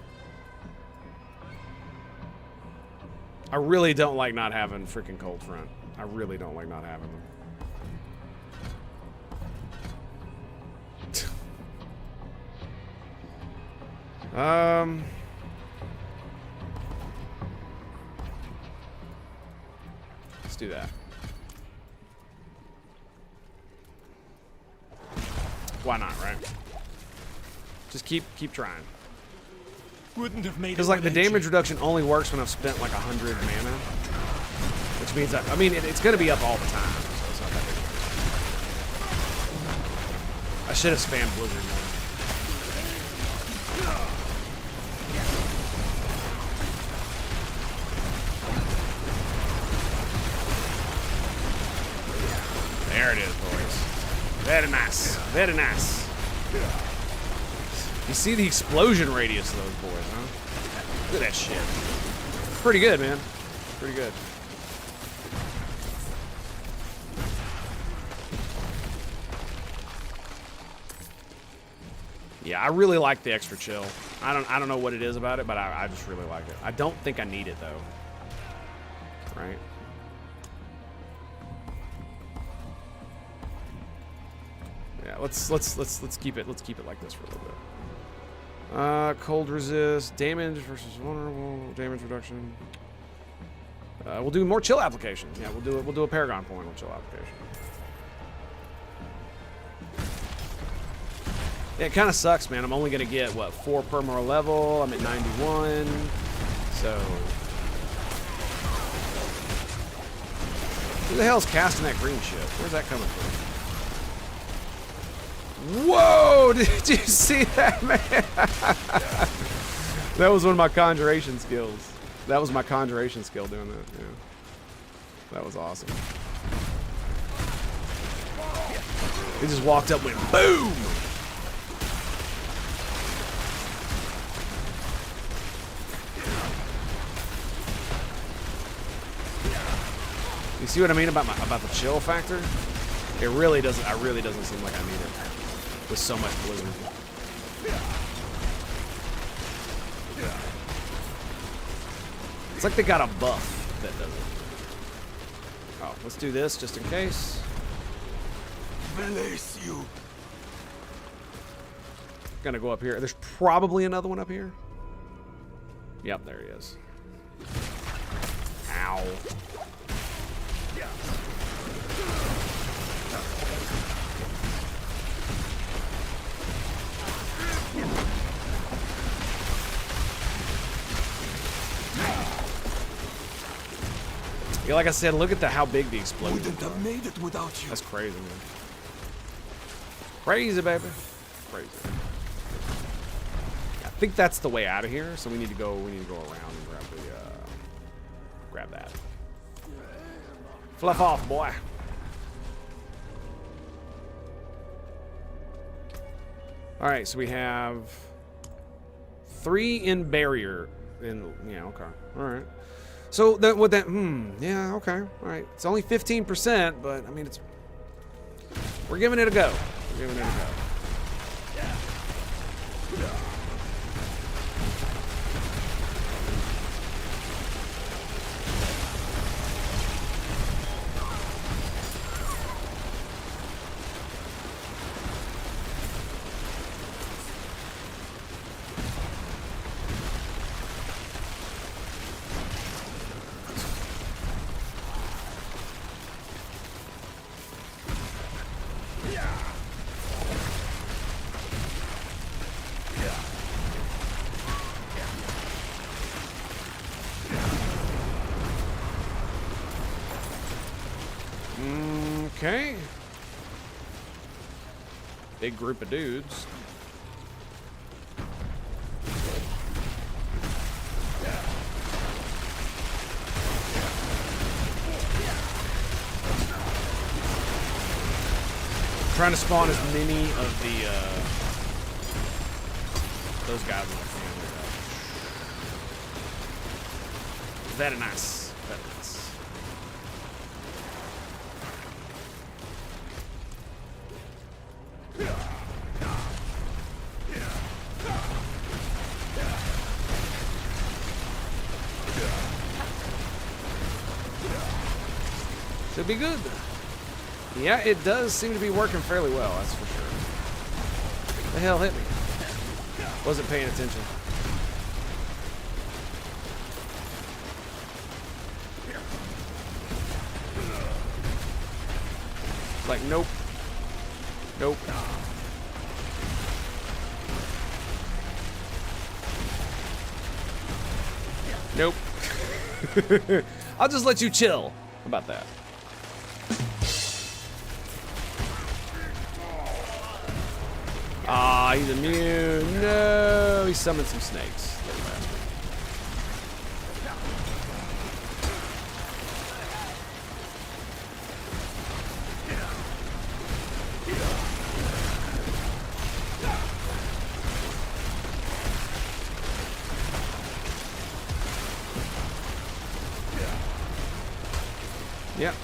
really don't like not having freaking cold front. I really don't like not having them. Let's do that. Why not, right? Just keep trying. Wouldn't have made Because like the damage reduction only works when I've spent like 100 mana, which means I mean it's gonna be up all the time, so it's not that big. I should have spammed Blizzard more. There it is, boys. Very nice. Very nice. You see the explosion radius of those boys, huh? Look at that shit. Pretty good, man. Pretty good. Yeah, I really like the extra chill. I don't know what it is about it, but I just really like it. I don't think I need it though. Right? Yeah, let's keep it like this for a little bit. Cold resist, damage versus vulnerable, damage reduction. We'll do more chill application. Yeah, we'll do a Paragon point on chill application. Yeah, it kind of sucks, man. I'm only gonna get what 4 per more level. I'm at 91, so. Who the hell's casting that green shit? Where's that coming from? Whoa! Did you see that, man? That was one of my conjuration skills. That was my conjuration skill doing that. Yeah. That was awesome. He just walked up, went boom. You see what I mean about the chill factor? It really doesn't. It really doesn't seem like I need it. With so much Blizzard. It's like they got a buff that does it. Oh, let's do this just in case. Bless you. Gonna go up here. There's probably another one up here. Yep, there he is. Ow. Yeah, like I said, look at how big the explosion is. Wouldn't have made it without you. That's crazy, man. Crazy, baby. Crazy. Yeah, I think that's the way out of here, so we need to go around and grab the grab that. Fluff off, boy. All right, so we have 3 in barrier. Yeah, okay. All right. So that with that, yeah, okay, all right. It's only 15%, but I mean, we're giving it a go. We're giving it a go. Okay. Big group of dudes. Trying to spawn as many of the those guys as I can. Very nice. Very nice. Should be good. Yeah, it does seem to be working fairly well, that's for sure. The hell hit me? Wasn't paying attention. Like, nope. Nope. Nope. I'll just let you chill. How about that? Ah, he's immune. No, he summoned some snakes. Little bastard. Yep.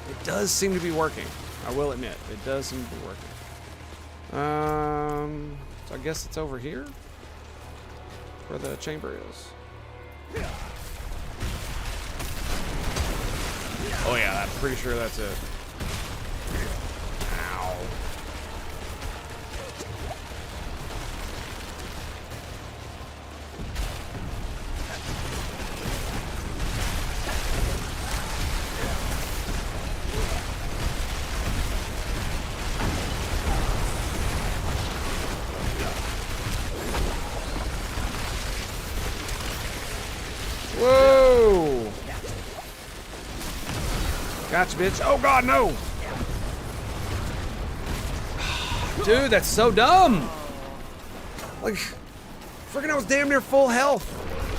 It does seem to be working. I will admit, it does seem to be working. So I guess it's over here where the chamber is. Oh yeah, I'm pretty sure that's it. Ow. Whoa! Gotcha, bitch. Oh god, no! Dude, that's so dumb! Like, freaking I was damn near full health.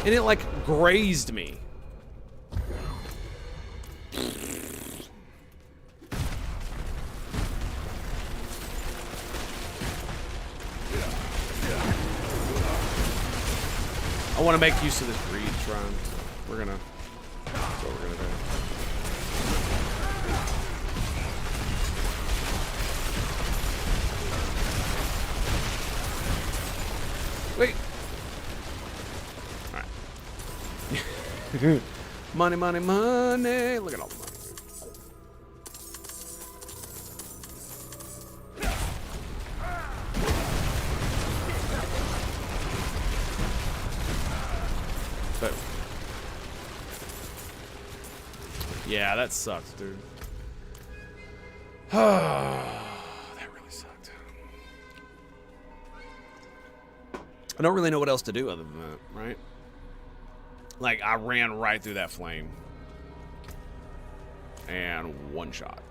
And it like grazed me. I want to make use of this greed shrine. We're gonna. That's what we're gonna do. Wait. All right. Money, money, money. Look at all the money. Boom. Yeah, that sucks, dude. That really sucked. I don't really know what else to do other than that, right? Like, I ran right through that flame. And one shot.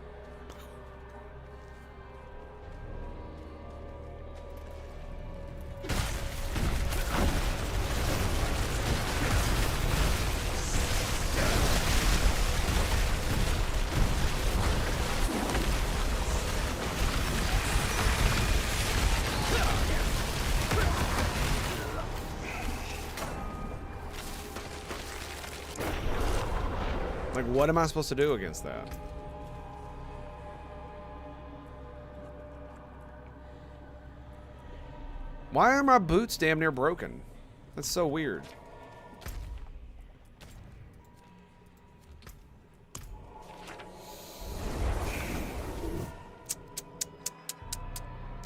Like, what am I supposed to do against that? Why are my boots damn near broken? That's so weird.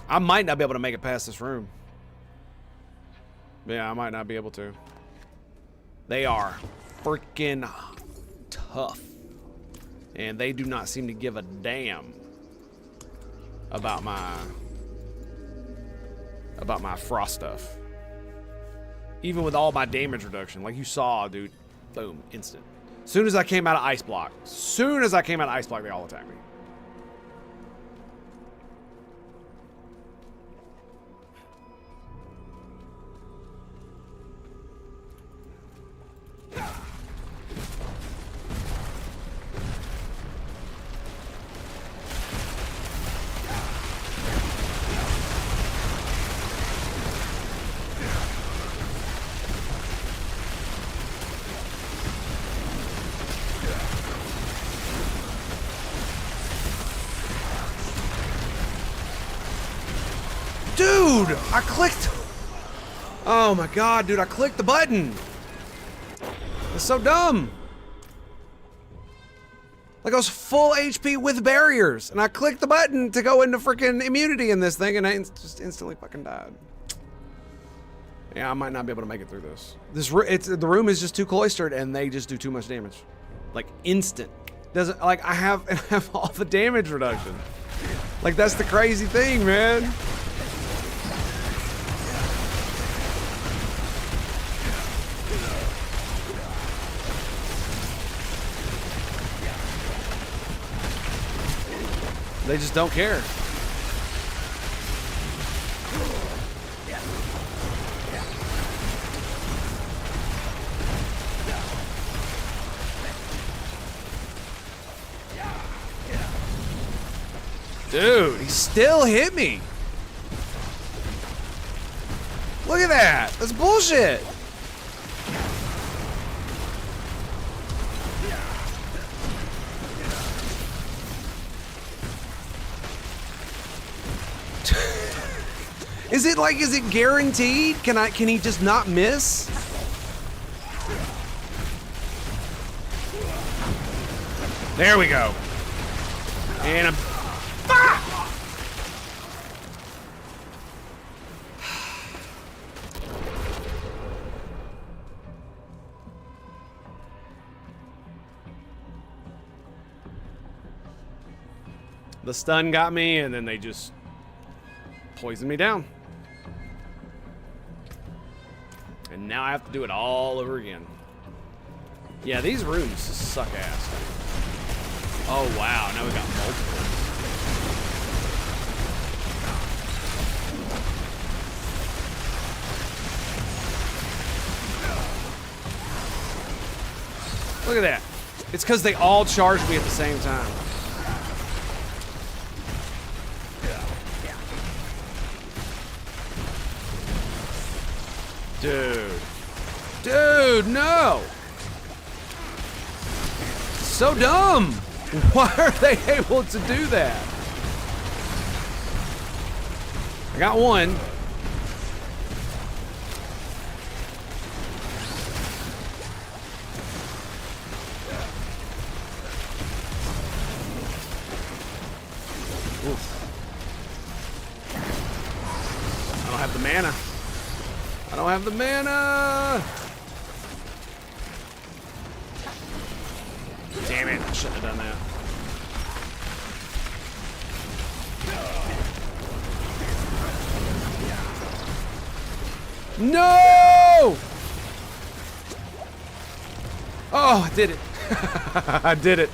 I might not be able to make it past this room. Yeah, I might not be able to. They are freaking tough. And they do not seem to give a damn about my frost stuff. Even with all my damage reduction, like you saw, dude, boom, instant. Soon as I came out of ice block, they all attacked me. Dude, I clicked. Oh my god, dude, I clicked the button. It's so dumb. Like I was full HP with barriers, and I clicked the button to go into freaking immunity in this thing, and I just instantly fucking died. Yeah, I might not be able to make it through this. The room is just too cloistered, and they just do too much damage, like instant. Doesn't like I have all the damage reduction. Like that's the crazy thing, man. They just don't care. Dude, he still hit me. Look at that. That's bullshit. Is it guaranteed? Can he just not miss? There we go. And I'm the stun got me, and then they just poisoned me down. And now I have to do it all over again. Yeah, these rooms suck ass. Oh wow, now we got multiple. Look at that. It's because they all charged me at the same time. Dude, no! So dumb! Why are they able to do that? I got one. Oof. I don't have the mana. I don't have the mana! Damn it, I shouldn't have done that. No! Oh, I did it. I did it.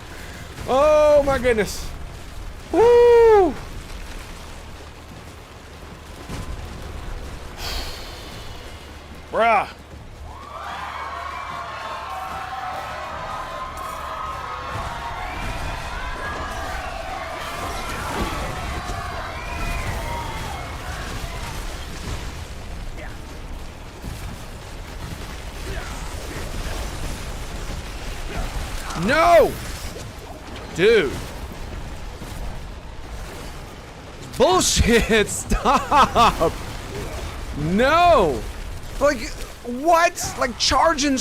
Oh my goodness. Woo! Bruh. No! Dude. Bullshit! Stop! No! Like, what? Like, charging...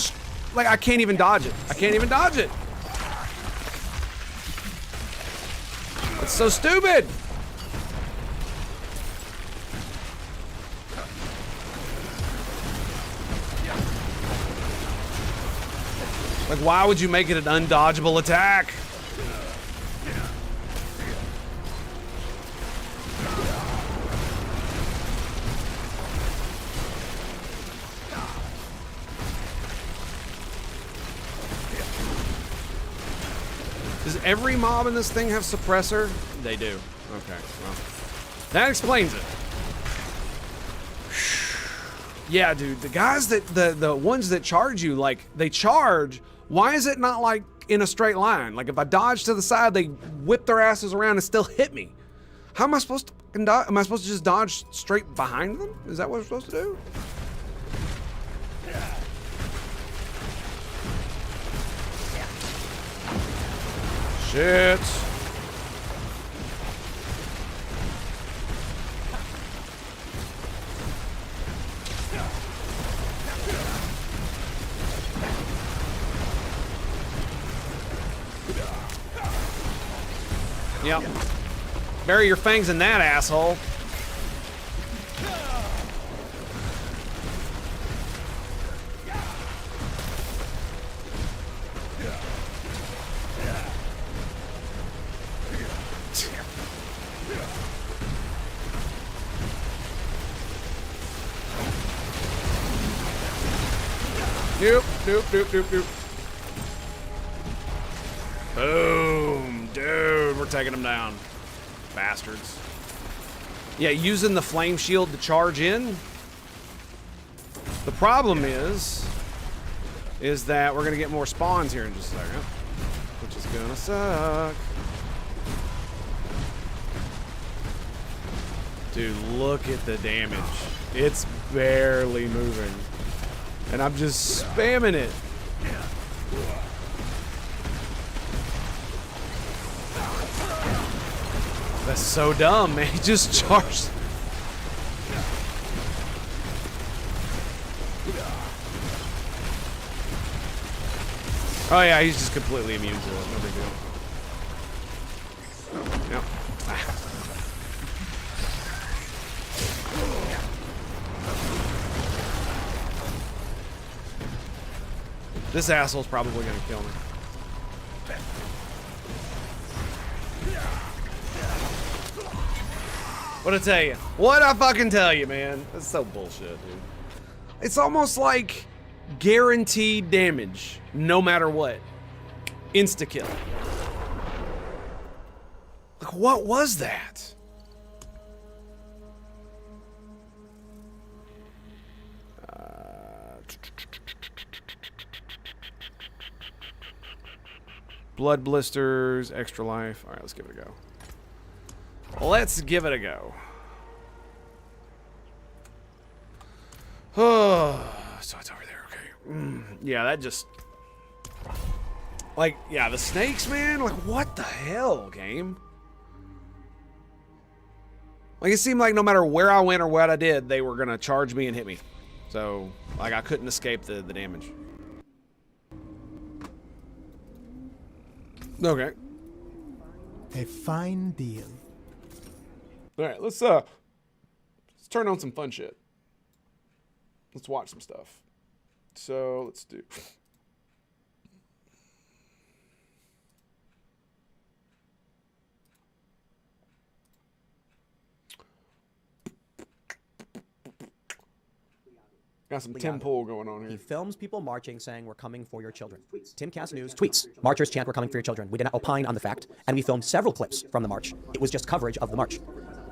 Like, I can't even dodge it. I can't even dodge it. That's so stupid! Like, why would you make it an undodgeable attack? Does every mob in this thing have suppressor? They do. Okay, well, that explains it. Yeah, dude, the guys that, the ones that charge you, like, they charge. Why is it not like in a straight line? Like if I dodge to the side, they whip their asses around and still hit me. How am I supposed to fucking dodge? Am I supposed to just dodge straight behind them? Is that what we're supposed to do? Shit. Yep. Bury your fangs in that, asshole. Nope, nope, nope, nope, nope. Boom, dude, we're taking them down. Bastards. Yeah, using the flame shield to charge in. The problem is that we're gonna get more spawns here in just a second, which is gonna suck. Dude, look at the damage. It's barely moving. And I'm just spamming it. That's so dumb, man. He just charged. Oh yeah, he's just completely immune to it. No big deal. Yep. This asshole's probably gonna kill me. What'd I tell you? What'd I fucking tell you, man? That's so bullshit, dude. It's almost like guaranteed damage, no matter what. Insta-kill. Like, what was that? Blood blisters, extra life. All right, let's give it a go. Let's give it a go. Oh, so it's over there, okay. Yeah, that just... Like, yeah, the snakes, man? Like, what the hell, game? Like, it seemed like no matter where I went or what I did, they were gonna charge me and hit me. So, like, I couldn't escape the damage. Okay. A fine deal. All right, let's turn on some fun shit. Let's watch some stuff. So let's do. Got some Tim Pool going on here. He films people marching saying, "We're coming for your children." Timcast News tweets, "Marchers chant, we're coming for your children." We did not opine on the fact, and we filmed several clips from the march. It was just coverage of the march.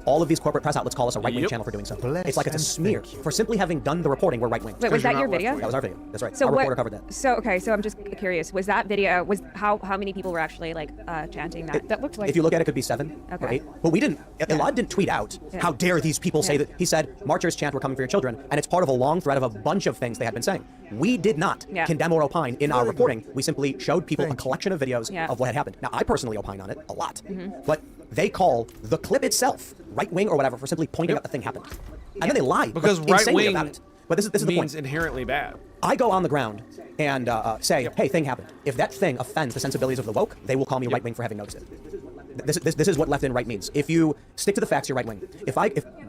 All of these corporate press outlets call us a right-wing channel for doing so. It's like it's a smear. For simply having done the reporting, we're right-wing. Wait, was that your video? That was our video. That's right. So our reporter covered that. So, okay, so I'm just curious. Was that video, was how many people were actually, like, chanting that? That looked like... If you look at it, it could be 7 or 8. But we didn't... Elad didn't tweet out, "How dare these people say that..." He said, "Marchers chant, we're coming for your children." And it's part of a long thread of a bunch of things they had been saying. We did not condemn or opine in our reporting. We simply showed people a collection of videos of what had happened. Now, I personally opine on it a lot. But they call the clip itself right-wing or whatever for simply pointing out the thing happened. And then they lie. Because insanely right-wing about it. But this is the point. means inherently bad. I go on the ground and say, "Hey, thing happened." If that thing offends the sensibilities of the woke, they will call me right-wing for having noticed it. This is what left and right means. If you stick to the facts, you're right-wing. If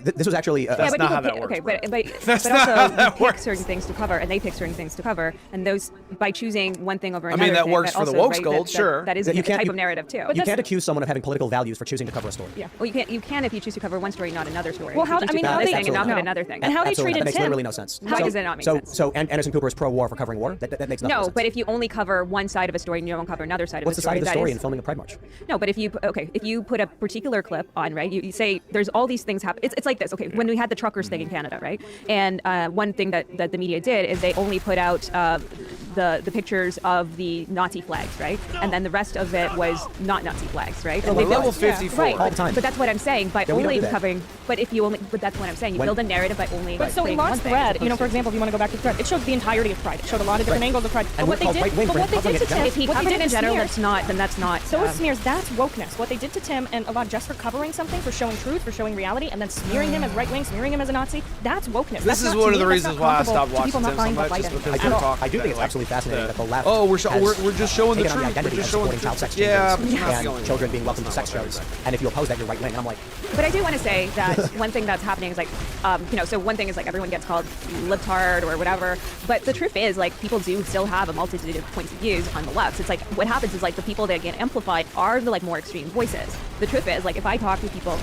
this was actually... That's not how that works. Okay, but also you pick certain things to cover, and they pick certain things to cover, and those, by choosing one thing over another I mean, that thing, works for the woke gold, sure. That is a type of narrative, too. You can't accuse someone of having political values for choosing to cover a story. Yeah. Well, you can if you choose to cover one story, not another story. Well, how they and not put another thing. And how they treated Tim. That makes Tim. literally no sense. Why does it not make sense? So Anderson Cooper is pro-war for covering war? That makes no sense. No, but if you only cover one side of a story and you don't cover another side of What's the story, the side of the story in filming a Pride March? No, but if you put a particular clip on, right? You say there's all these things happen. It's like this. Okay, when we had the truckers thing in Canada, right? And one thing that the media did is they only put out the pictures of the Nazi flags, right? And then the rest of it was not Nazi flags, right? Well, level 54 right? all the time. But that's what I'm saying. By only covering, but that's what I'm saying. You build a narrative by only. But so in Lot's thread, for example, if you want to go back to the thread, it showed the entirety of Pride. It showed a lot of different angles of Pride. And but what they did to Tim, if he covered it in general, then that's not. So it's smears. That's wokeness. What they did to Tim and a lot just for covering something, for showing truth, for showing reality, and then smearing him as right wing, smearing him as a Nazi. That's wokeness. This is one of the reasons why I stopped watching Tim so much, just because they're talking. I do think it's absolutely absolutely fascinating that the left. Oh, we're has, just showing the taken on truth. identity We're just of showing supporting the child sex truth. Yeah, chambers but it's not and children being welcomed to sex shows. And if you oppose that, you're right wing. And I'm like, But I do want to say that one thing that's happening is like, so one thing is like everyone gets called libtard or whatever, but the truth is like people do still have a multitude of points of views on the left. It's like what happens is like the people that get amplified are the like more extreme voices. The truth is like if I talk to people,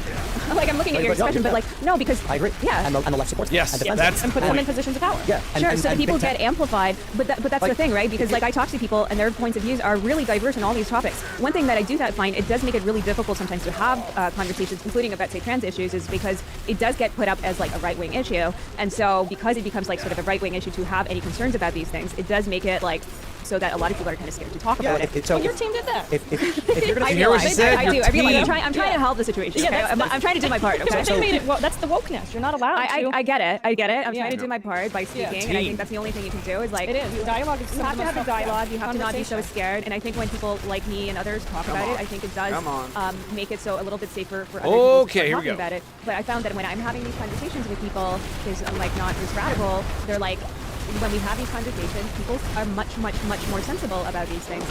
like I'm looking at your expression, but like no, because I agree. Yeah, and the left supports yes, them. and put them in positions of power. Yeah, sure. So the and people big tech. get amplified, but that's the thing, right? Because like I talk to people and their points of views are really diverse in all these topics. One thing that I do find it does make it really difficult sometimes to have conversations, including about say trans issues, is because it does get put up as like a right-wing issue, and so because it becomes like sort of a right-wing issue to have any concerns about these things, it does make it like so that a lot of people are kind of scared to talk about it. So your team did that. If you're gonna I hear what she said, I your do. Everyone, team. I'm trying to help the situation. Yeah, Okay? I'm trying to do my part. Okay? They made it, well, that's the wokeness. You're not allowed to. I get it. I'm Yeah. trying to do my part by speaking, and I think that's the only thing you can do is like It is. Dialogue is you have to have a dialogue. You have to not be so Conversation. scared. And I think when people like me and others talk about it, I think it does Come on. make it so a little bit safer for other people to Okay, start here we talking go. about it. But I found that when I'm having these conversations with people, because I'm like not as radical, they're like. When we have these conversations, people are much more sensible about these things.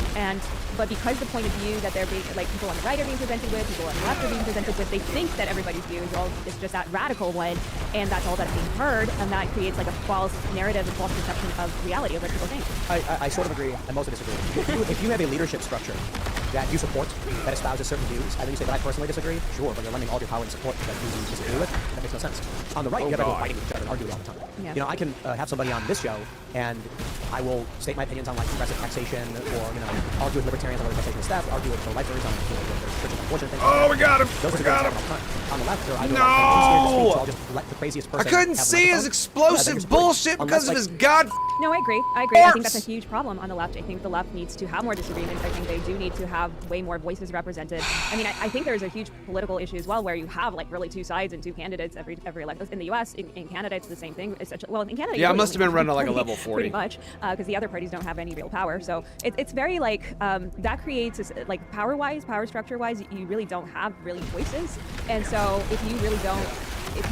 But because the point of view that they're being, like people on the right are being presented with, people on the left are being presented with, they think that everybody's view is just that radical one, and that's all that's being heard, and that creates like a false narrative and false perception of reality of what people think. I sort of agree, and most of disagree. If you have a leadership structure that you support, that espouses certain views, and then you say, but I personally disagree, sure, but you're lending all your power and support to that views you disagree with, that makes no sense. On the right, you have everyone fighting with each other and arguing all the time. Yeah. You know, I can have somebody on this show, and I will state my opinions on like progressive taxation, or argue with libertarians on whether taxation is theft, argue with pro-lifers on Christian abortion things. Oh, we got him. Those We are got things him. that happen all the time. On the left, they're either No! so I'll just let the craziest I person. couldn't have a see his microphone. explosive bullshit because of his god. No, I agree. I think that's a huge problem on the left. I think the left needs to have more disagreements. I think they do need to have way more voices represented. I mean, I think there's a huge political issue as well where you have like really two sides and two candidates every election. In the U.S., in Canada, it's the same thing. Essentially, well, in Canada, Yeah, you I must have really been running only like a have level 40. pretty much, because the other parties don't have any real power. So it's very like that creates this, like power structure-wise, you really don't have really voices. And so if you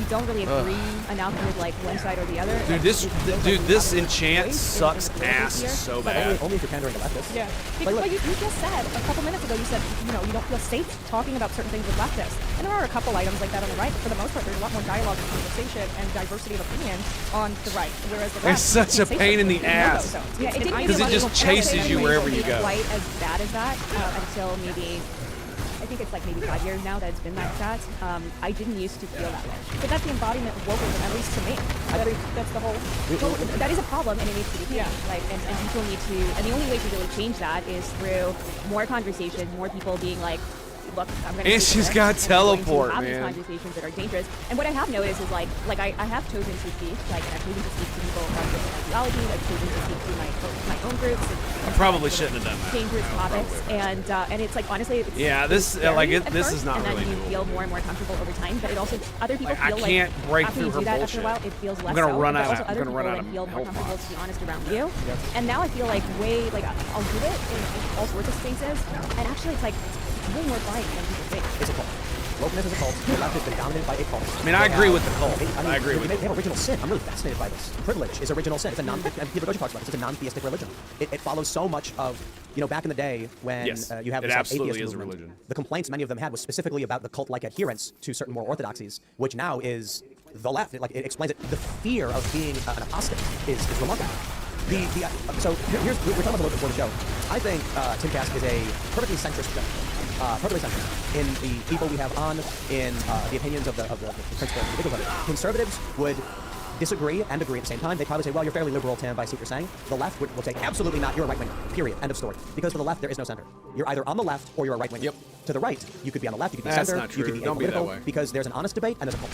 don't really agree enough with like one side or the other, Dude, this enchant sucks ass so bad. Only if you're pandering to leftists. Yeah. Well, you just said a couple minutes ago, you said, you don't feel safe talking about certain things with leftists. And there are a couple items like that on the right, but for the most part, there's a lot more dialogue and conversation and diversity of opinion on the right. Whereas the left, It's such a pain in the ass. Yeah, it didn't Because it just chases you wherever you go. Quite as bad as that until maybe. I think it's like maybe 5 years now that it's been like that. I didn't used to feel that way. But that's the embodiment of wokeism, at least to me. I think that's the whole. Well, that is a problem, and it needs to be changed. Like, and people need to. And the only way to really change that is through more conversation, more people being like, look, I'm going to. And she's got teleport, have man. these conversations that are dangerous. And what I have noticed is like I have chosen to speak. Like I've chosen to speak to people from different ideologies. I've chosen to speak to my own groups. I probably shouldn't have done that. Dangerous topics, and it's like honestly, it's Yeah, this scary like at this first, is not and then really you cool. feel more and more comfortable over time. But it also other people Like, I feel like can't break after through you her do that bullshit. after a while, it feels less. I'm gonna so, run but out also of- other I'm gonna run people out of then feel more health comfortable pots. to be honest around you. And now I feel like I'll do it in all sorts of spaces, and actually it's like way more fun than people think. It's a cult. Wokeness is a cult. The left has been dominated by a cult. I mean, I agree with the cult. I agree with they have original sin. I'm really fascinated by this. Privilege is original sin. It's a and Peter Doji talks about this. It's a non-theistic religion. It follows so much of, back in the day when Yes, you have it this absolutely atheist is a movement, religion. the complaints many of them had was specifically about the cult-like adherence to certain moral orthodoxies, which now is the left. It explains it. The fear of being an apostate is remarkable. So we're talking about a little bit before the show. I think Timcast is a perfectly centrist show. Perfectly centrist in the people we have on, in the opinions of the principal individuals of it. Conservatives would disagree and agree at the same time. They probably say, well, you're fairly liberal, Tim, I see what you're saying. The left will say, absolutely not, you're a right-winger, period, end of story. Because for the left, there is no center. You're either on the left or you're a right-winger. Yep. To the right, you could be on the left, you could be That's center, not you true. could be Don't be that apolitical, way. because there's an honest debate and there's a cult.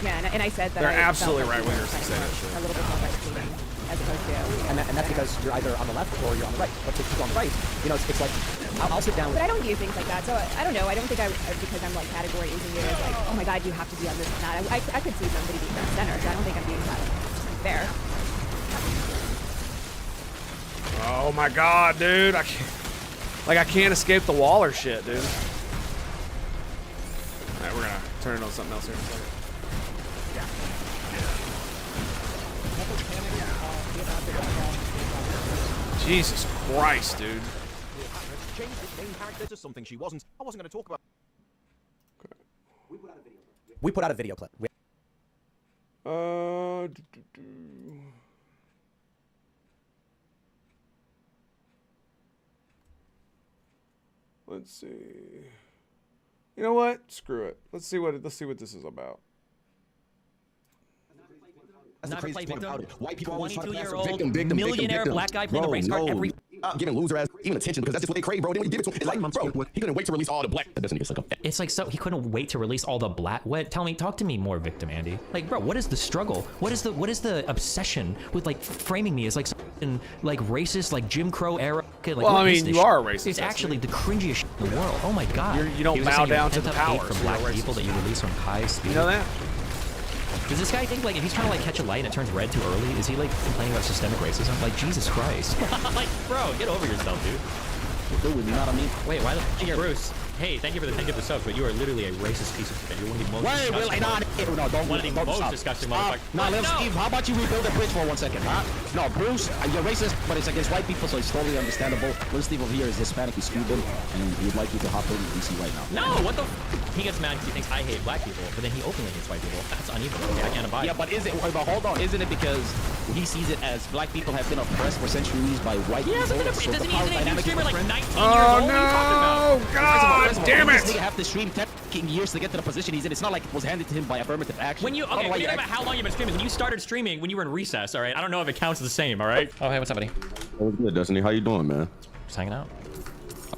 Yeah, and I said that They're I felt absolutely like right-wingers kind to say of that shit. a little bit more right-leaning as opposed to. And that's because you're either on the left or you're on the right. But to go on the right, it's like, I'll sit down with... But I don't do things like that, so I don't know. I don't think because I'm like category using it as like, oh my god, you have to be on this and that. I could see somebody being on center, so I don't think I'm doing that. Just fair. Oh my god, dude! I can't escape the wall or shit, dude. All right, we're gonna turn it on something else here in a second. Jesus Christ, dude. Changed its main character to something she wasn't. I wasn't going to talk about. We put out a video clip. Let's see. You know what? Screw it. Let's see what this is about. That's the crazy thing about it. White people always try to pass 22-year-old millionaire black guy playing the race card every. Giving loser ass even attention because that's just what they crave, bro. Then when you give it to him, it's like, bro, he couldn't wait to release all the black. That doesn't even like It's like, so he couldn't wait to release all the black. What? Talk to me more, Victim Andy. Like, bro, what is the struggle? What is the obsession with like framing me as like something like racist, like Jim Crow era? Like, well, I mean, you are a racist. It's actually the cringiest shit in the world. Oh my god. You don't bow down to the power for black people that you release from high speed. You know that? Does this guy think like if he's trying to like catch a light and it turns red too early, is he like complaining about systemic racism? Like Jesus Christ. Like, bro, get over yourself, dude. Dude, you know what I mean? Wait, why the Bruce? Hey, thank you for the 10 gift of subs, but you are literally a racist piece of shit. You're one of the most disgusting motherfuckers. Steve, how about you rebuild the bridge for 1 second, huh? No, Bruce, you're racist, but it's against white people, so it's totally understandable. Little Steve over here is Hispanic, he's Cuban, and we'd like you to hop in DC right now. No, what the He gets mad because he thinks I hate black people, but then he openly hates white people. That's uneven. Okay, I can't abide. Yeah, but hold on, isn't it because he sees it as black people have been oppressed for centuries by white people? Yeah, but then doesn't he a streamer like 19 years old? What are you talking about? God damn it! Have to stream 10 years to get to the position he's in. It's not like it was handed to him by affirmative action. When you when you're talking about how long you've been streaming, when you started streaming when you were in recess, all right? I don't know if it counts the same, all right? Oh, hey, what's up, buddy? What's good, Destiny? How you doing, man? Just hanging out.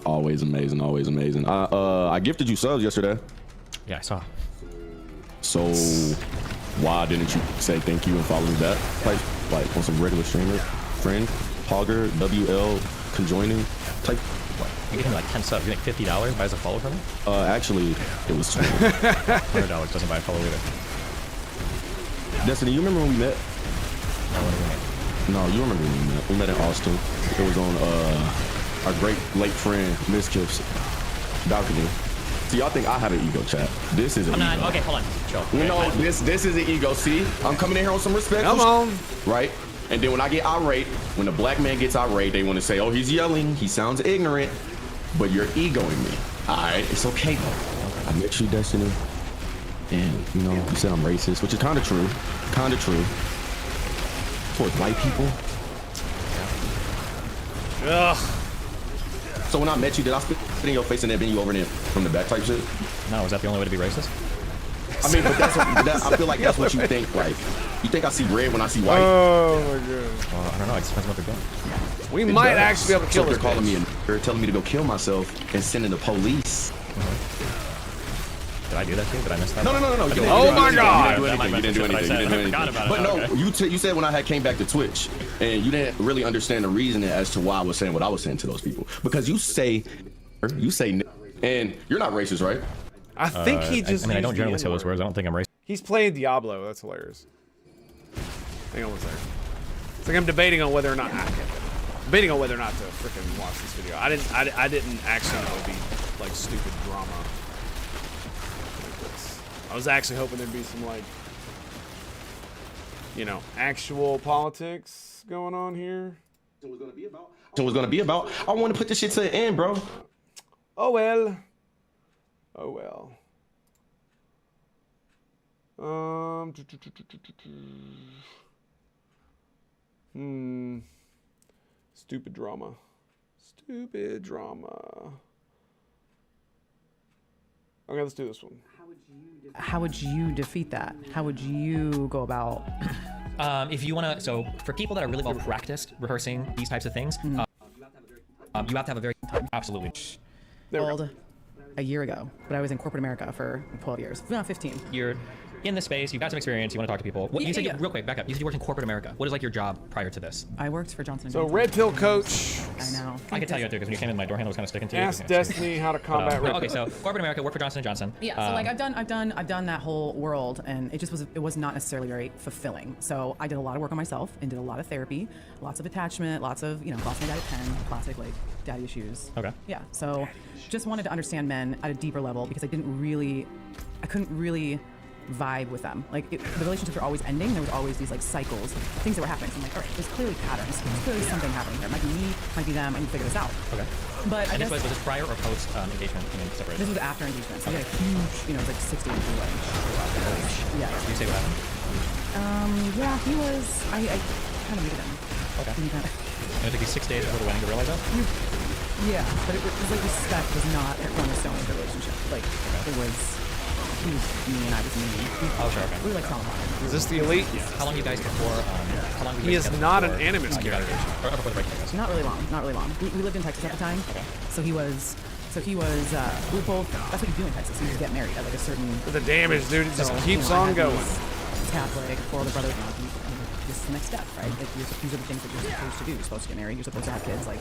Always amazing, always amazing. I gifted you subs yesterday. Yeah, I saw. So why didn't you say thank you and follow me back? Like on some regular streamer, friend, Hogger, WL, conjoining type. You get him like 10 subs. You think $50 buys a follow from him? Actually, it was $20. $100 doesn't buy a follow either. Destiny, you remember when we met? No, when we met. No, you remember when we met? We met in Austin. It was on our great late friend Miskiff's balcony. See, y'all think I have an ego, chat. This is an ego. Okay, hold on. Chill. You know, this is an ego. See, I'm coming in here on some respect. Come on. Right? And then when I get irate, when a black man gets irate, they want to say, oh, he's yelling. He sounds ignorant. But you're egoing me. All right, it's okay though. I met you, Destiny, and you know you said I'm racist, which is kind of true, towards white people. Ugh. So when I met you, did I spit in your face and then bend you over there from the back type shit? No, is that the only way to be racist? I mean, but I feel like that's what you think. Like, you think I see red when I see white? Oh my god. Well, I don't know. It depends on what they're doing. We might actually be able to kill this. They're calling me they're telling me to go kill myself and sending the police. Did I do that too? Did I miss that? No. Oh my god. You didn't do anything. But no, you said when I came back to Twitch, and you didn't really understand the reasoning as to why I was saying what I was saying to those people. Because you say, and you're not racist, right? I think he just. I mean, I don't generally say those words. I don't think I'm racist. He's playing Diablo. That's hilarious. Hang on one second. It's like I'm debating on whether or not to freaking watch this video. I didn't actually know it'd be like stupid drama like this. I was actually hoping there'd be some like, you know, actual politics going on here. It was gonna be about. I want to put this shit to the end, bro. Oh well. Oh well. Stupid drama. Okay, let's do this one. How would you defeat that? How would you go about? If you want to, so for people that are really well practiced rehearsing these types of things, you have to have a very absolutely. Old a year ago, but I was in corporate America for 12 years. No, 15. You're in this space, you've got some experience, you want to talk to people. What, you said, real quick, back up. You said you worked in corporate America. What is like your job prior to this? I worked for Johnson & So Johnson. red pill coach. I know. I can tell you that too, because when you came in, my door handle was kind of sticking to you. Ask Destiny how to combat red. Okay, so corporate America, worked for Johnson & Johnson. Yeah, so like I've done that whole world, and it was not necessarily very fulfilling. So I did a lot of work on myself and did a lot of therapy, lots of attachment, lots of, you know, lost my dad at 10, classic like daddy issues. Okay. Yeah, so just wanted to understand men at a deeper level because I couldn't really vibe with them. Like the relationships were always ending. There was always these like cycles, things that were happening. So I'm like, all right, there's clearly patterns. There's clearly something happening here. It might be me, might be them. I need to figure this out. Okay. But and I guess was this prior or post engagement separation? this was after engagement. So we had a huge, you know, it was like 6 days away. Yeah. Can you say what happened? Yeah, he was. I kind of muted him. Okay. He kinda, And it took you 6 days before the wedding to realize that? yeah, but it was like respect was not a cornerstone of the relationship. Like it was. He was me and I was me. Oh, sure, okay. We were like solid. Is this the elite? Yeah. How long you guys before? How long? He is not an animus character. Or before the break, I guess. Not really long. Not really long. We lived in Texas at the time, so he was. We were both. That's what you do in Texas. You just get married at like a certain. The damage, dude, it just So, keeps you know, I on had going. these Catholic, 4 older brothers. This is the next step, right? Like these are the things that you're supposed to do. You're supposed to get married. You're supposed to have kids. Like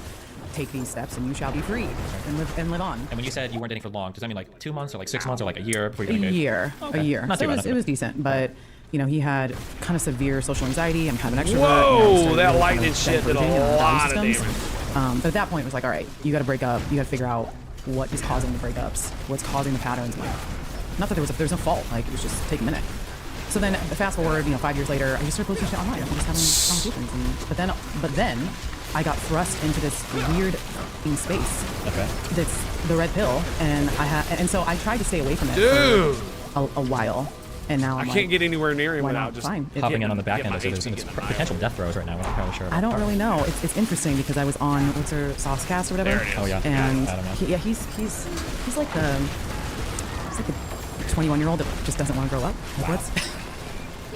take these steps, and you shall be free and live on. And when you said you weren't dating for long, does that mean like 2 months or like 6 months or like a year before you got A engaged? year. Okay. A year. Not So too bad. it was decent, but. You know, he had kind of severe social anxiety. I'm kind of an extrovert. Whoa, you know, so that really lightning kind of shit did a diverging in our lot of value damage. systems. But at that point, it was like, all right, you got to break up. You got to figure out what is causing the breakups, what's causing the patterns. Not that there's no fault. Like it was just take a minute. So then, fast forward, 5 years later, I just started posting shit online. I'm just having conversations. But then, I got thrust into this weird space. Okay. That's the red pill, and so I tried to stay away from it Dude. for a while. And now I I'm can't get anywhere near him why without not? just Fine. Hopping in on the back get end, my so there's HP some getting potential death throws right now. We're not probably sure. I don't really know. It's interesting because I was on what's her Saucecast or whatever. There it is. Oh yeah. And Adam, yeah. he's like a 21-year-old that just doesn't want to grow up. Like, what's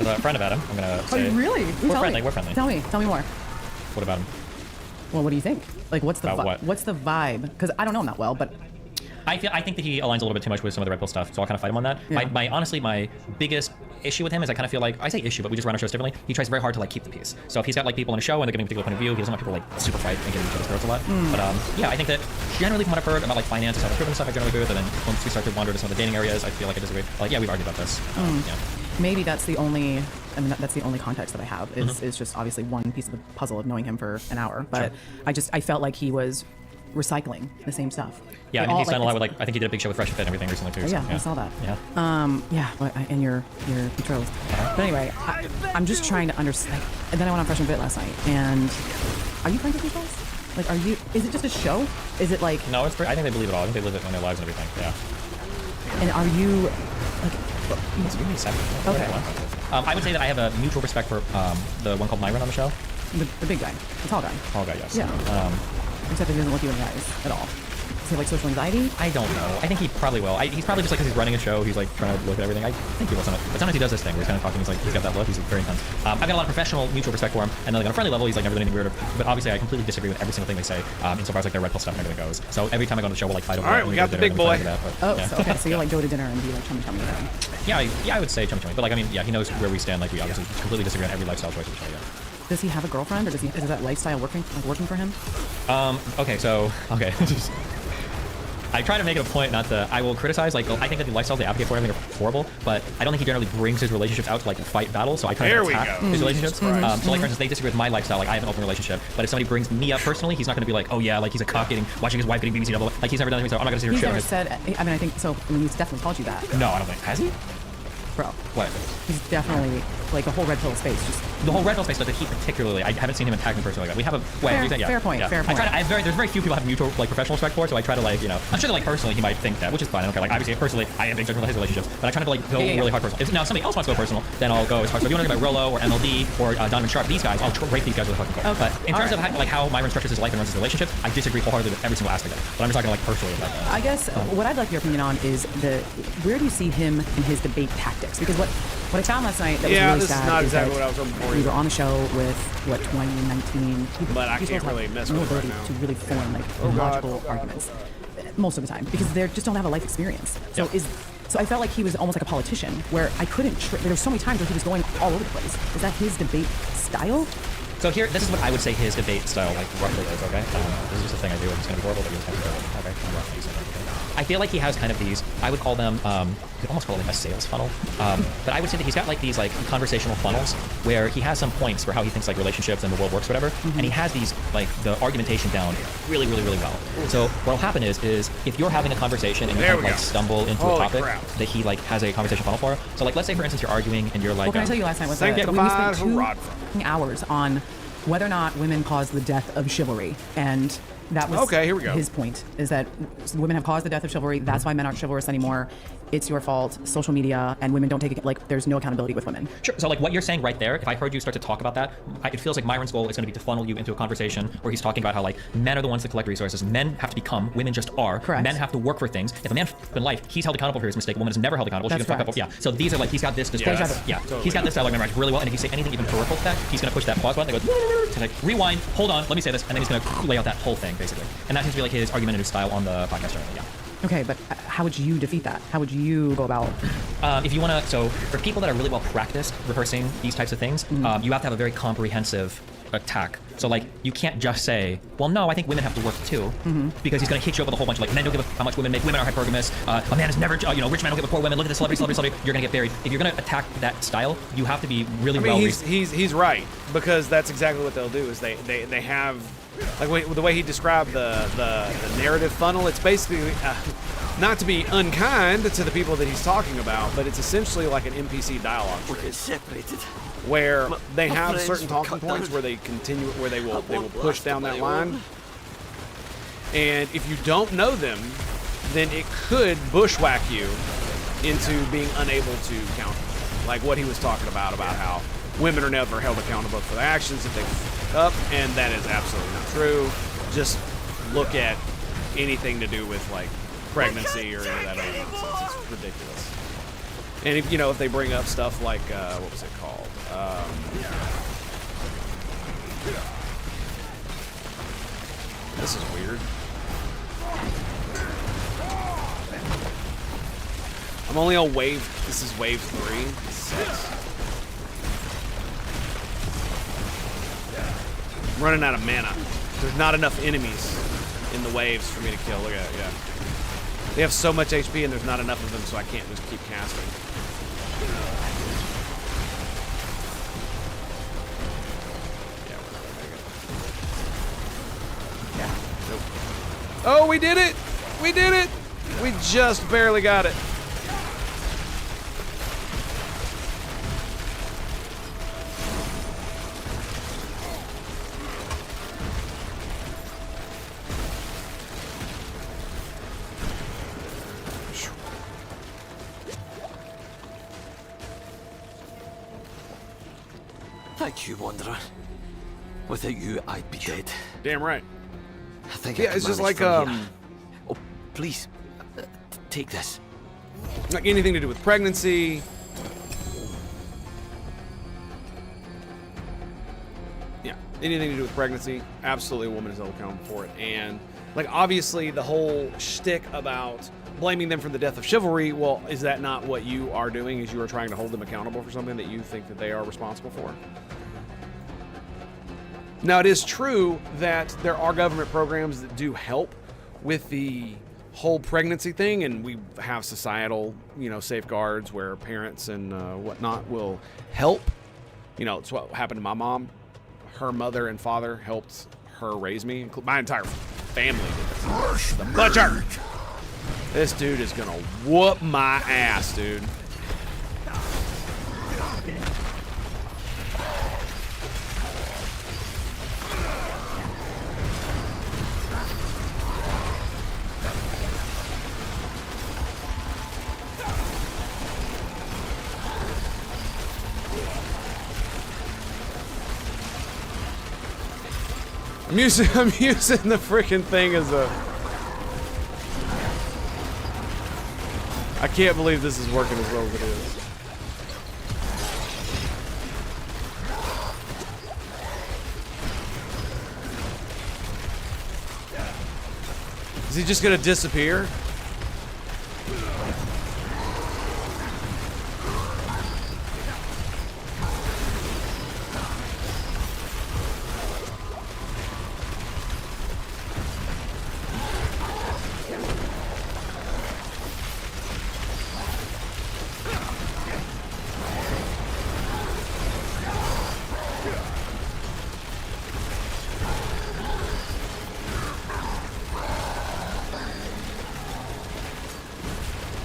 As a friend of Adam, I'm gonna say. really? We're friendly. We're friendly. Tell me more. What about him? Well, what do you think? Like, what's the About what? what's the vibe? Because I don't know him that well, but I think that he aligns a little bit too much with some of the Red Pill stuff, so I'll kind of fight him on that. Yeah. Honestly, my biggest issue with him is I kind of feel like, I say issue, but we just run our shows differently. He tries very hard to like keep the peace. So if he's got like people in a show and they're giving a particular point of view, he doesn't want people like super fight and getting each other's throats a lot. But yeah, I think that generally from what I've heard about like finances, how to prove and stuff, I generally agree with it. And then once we start to wander to some of the dating areas, I feel like I disagree. Like, yeah, we've argued about this. Yeah. maybe that's the only. I mean, that's the only context that I have is just obviously one piece of the puzzle of knowing him for an hour. But I felt like he was recycling the same stuff. Yeah, and he's done a lot with like, I think he did a big show with Fresh Fit and everything recently too. Oh, so, yeah, I saw that. Yeah. Yeah, and your betrothed. But anyway, I'm just trying to understand. And then I went on Fresh and Fit last night. And are you friends with these guys? Like, is it just a show? Is it like? No, it's. I think they believe it all. I think they live it in their lives and everything. Yeah. And are you? It's really separate. Okay. I would say that I have a mutual respect for the one called Myron on the show. The big guy, the tall guy. Tall guy, yes. Yeah. Except he doesn't look you in the eyes at all. Does he have like social anxiety? I don't know. I think he probably will. He's probably just like, because he's running a show, he's like trying to look at everything. I think he will some. But sometimes he does this thing where he's kind of talking, he's like, he's got that look, he's very intense. I've got a lot of professional mutual respect for him, and then like on a friendly level, he's like never done anything weird. But obviously, I completely disagree with every single thing they say, insofar as like their red pill stuff and everything goes. So every time I go on the show, we'll like fight over. All right, we got the big boy. So you'll like go to dinner and be like chummy with him. Yeah, I would say chummy. But like, I mean, yeah, he knows where we stand. Like, we obviously completely disagree on every lifestyle choice we show. Yeah. Does he have a girlfriend, or is that lifestyle working for him? Okay. I try to make it a point not to. I will criticize. Like, I think that the lifestyles they advocate for everything are horrible, but I don't think he generally brings his relationships out to like fight battles. So I kind of attack his relationships. So, like for instance, they disagree with my lifestyle. Like, I have an open relationship, but if somebody brings me up personally, he's not going to be like, oh yeah, like he's a cock watching his wife getting BBC double. Like, he's never done anything. So I'm not going to sit here and shit on his. He's never said. I mean, I think so. I mean, he's definitely called you that. No, I don't think. Has he? Bro. What? He's definitely like the whole red pill space. Just the whole red pill space, but he particularly, I haven't seen him attack me personally like that. We have a fair point. Fair point. There's very few people I have mutual like professional respect for, so I try to like, you know, I'm sure that like personally he might think that, which is fine. I don't care. Like obviously personally, I am big judgment of his relationships, but I try to like go really hard personal. If now somebody else wants to go personal, then I'll go as hard. So if you want to talk about Rolo or MLD or Donovan Sharp, these guys, I'll rate these guys with a fucking cold. Okay. But in terms of how Myron structures his life and runs his relationship, I disagree wholeheartedly with every single aspect of it. But I'm just talking like personally about that. I guess what I'd like your opinion on is where do you see him in his debate tactics? Because what I found last night that was really this sad is not is exactly that what I was hoping for. we were on the show with 2019. But I can't really mess with it right now. To really form like logical arguments most of the time because they just don't have a life experience. So So I felt like he was almost like a politician, where I couldn't. There were so many times where he was going all over the place. Is that his debate style? So here, this is what I would say his debate style, like, roughly is, okay? This is just a thing I do, and it's gonna be horrible, but you're gonna be okay? I'm roughly saying that, okay? I feel like he has kind of these, I would call them, you could almost call it like a sales funnel, but I would say that he's got like these like conversational funnels where he has some points for how he thinks like relationships and the world works, whatever, and he has these, like, the argumentation down really, really, really well. So what'll happen is if you're having a conversation and you kind of like stumble into a topic that he like has a conversation funnel for, so like let's say for instance you're arguing and you're like, well, can I tell you last night was that we spent 2 hours on whether or not women caused the death of chivalry, and that was here we go. His point is that women have caused the death of chivalry. That's why men aren't chivalrous anymore. It's your fault. Social media, and women don't take it, like, there's no accountability with women. Sure. So like what you're saying right there, if I heard you start to talk about that, it feels like Myron's goal is going to be to funnel you into a conversation where he's talking about how like men are the ones that collect resources. Men have to become, women just are. Correct. Men have to work for things. If a man in life, he's held accountable for his mistake. A woman is never held accountable. That's she can fuck up. Yeah. So these are like, he's got this discourse. Totally. He's got this dialogue memorized really well. And if you say anything even peripheral to that, he's going to push that pause button. That goes, like, rewind, hold on, let me say this, and then he's going to lay out that whole thing basically. And that seems to be like his argumentative style on the podcast generally. Yeah. Okay, but how would you defeat that? How would you go about? If you want to, so for people that are really well practiced rehearsing these types of things, you have to have a very comprehensive attack. So like, you can't just say, well, no, I think women have to work too, because he's going to hit you up with a whole bunch of like, men don't give a how much women make, women are hypergamous, a man is never, rich men don't give a poor women, look at the celebrity, you're going to get buried. If you're going to attack that style, you have to be really well. He's right, because that's exactly what they'll do is they have, like the way he described the narrative funnel, it's basically, not to be unkind to the people that he's talking about, but it's essentially like an NPC dialogue tree, where they have certain talking points where they continue, where they will push down that line, and if you don't know them, then it could bushwhack you into being unable to counter. Like what he was talking about how women are never held accountable for their actions if they f up, and that is absolutely not true. Just look at anything to do with like pregnancy or any of that other nonsense. It's ridiculous. And if if they bring up stuff like what was it called? This is weird. I'm only on wave. This is wave 3. This sucks. I'm running out of mana. There's not enough enemies in the waves for me to kill. Look at it. Yeah. They have so much HP and there's not enough of them, so I can't just keep casting. Yeah, nope. Oh, we did it! We did it! We just barely got it. Thank you, Wanderer. Without you, I'd be dead. Damn right. I think yeah, it's just like Oh, please, take this. Like anything to do with pregnancy. Yeah, anything to do with pregnancy. Absolutely, a woman is held accountable for it. And like obviously, the whole shtick about blaming them for the death of chivalry. Well, is that not what you are doing? Is you are trying to hold them accountable for something that you think that they are responsible for? Now, it is true that there are government programs that do help with the whole pregnancy thing, and we have societal, safeguards where parents and whatnot will help. It's what happened to my mom. Her mother and father helped her raise me. My entire family did. The butcher! This dude is gonna whoop my ass, dude. I'm using the freaking thing as a... I can't believe this is working as well as it is. Is he just gonna disappear?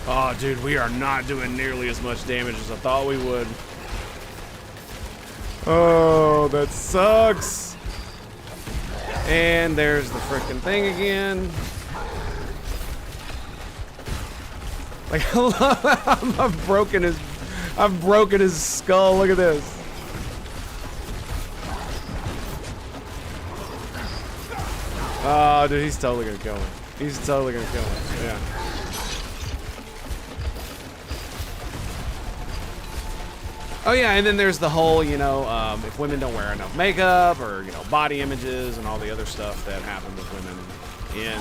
Oh, dude, we are not doing nearly as much damage as I thought we would. Oh, that sucks. And there's the frickin' thing again. Like, I've broken his skull. Look at this. Oh, dude, he's totally gonna kill me. He's totally gonna kill me. Yeah. Oh yeah, and then there's the whole, you know, if women don't wear enough makeup, or, you know, body images and all the other stuff that happen with women in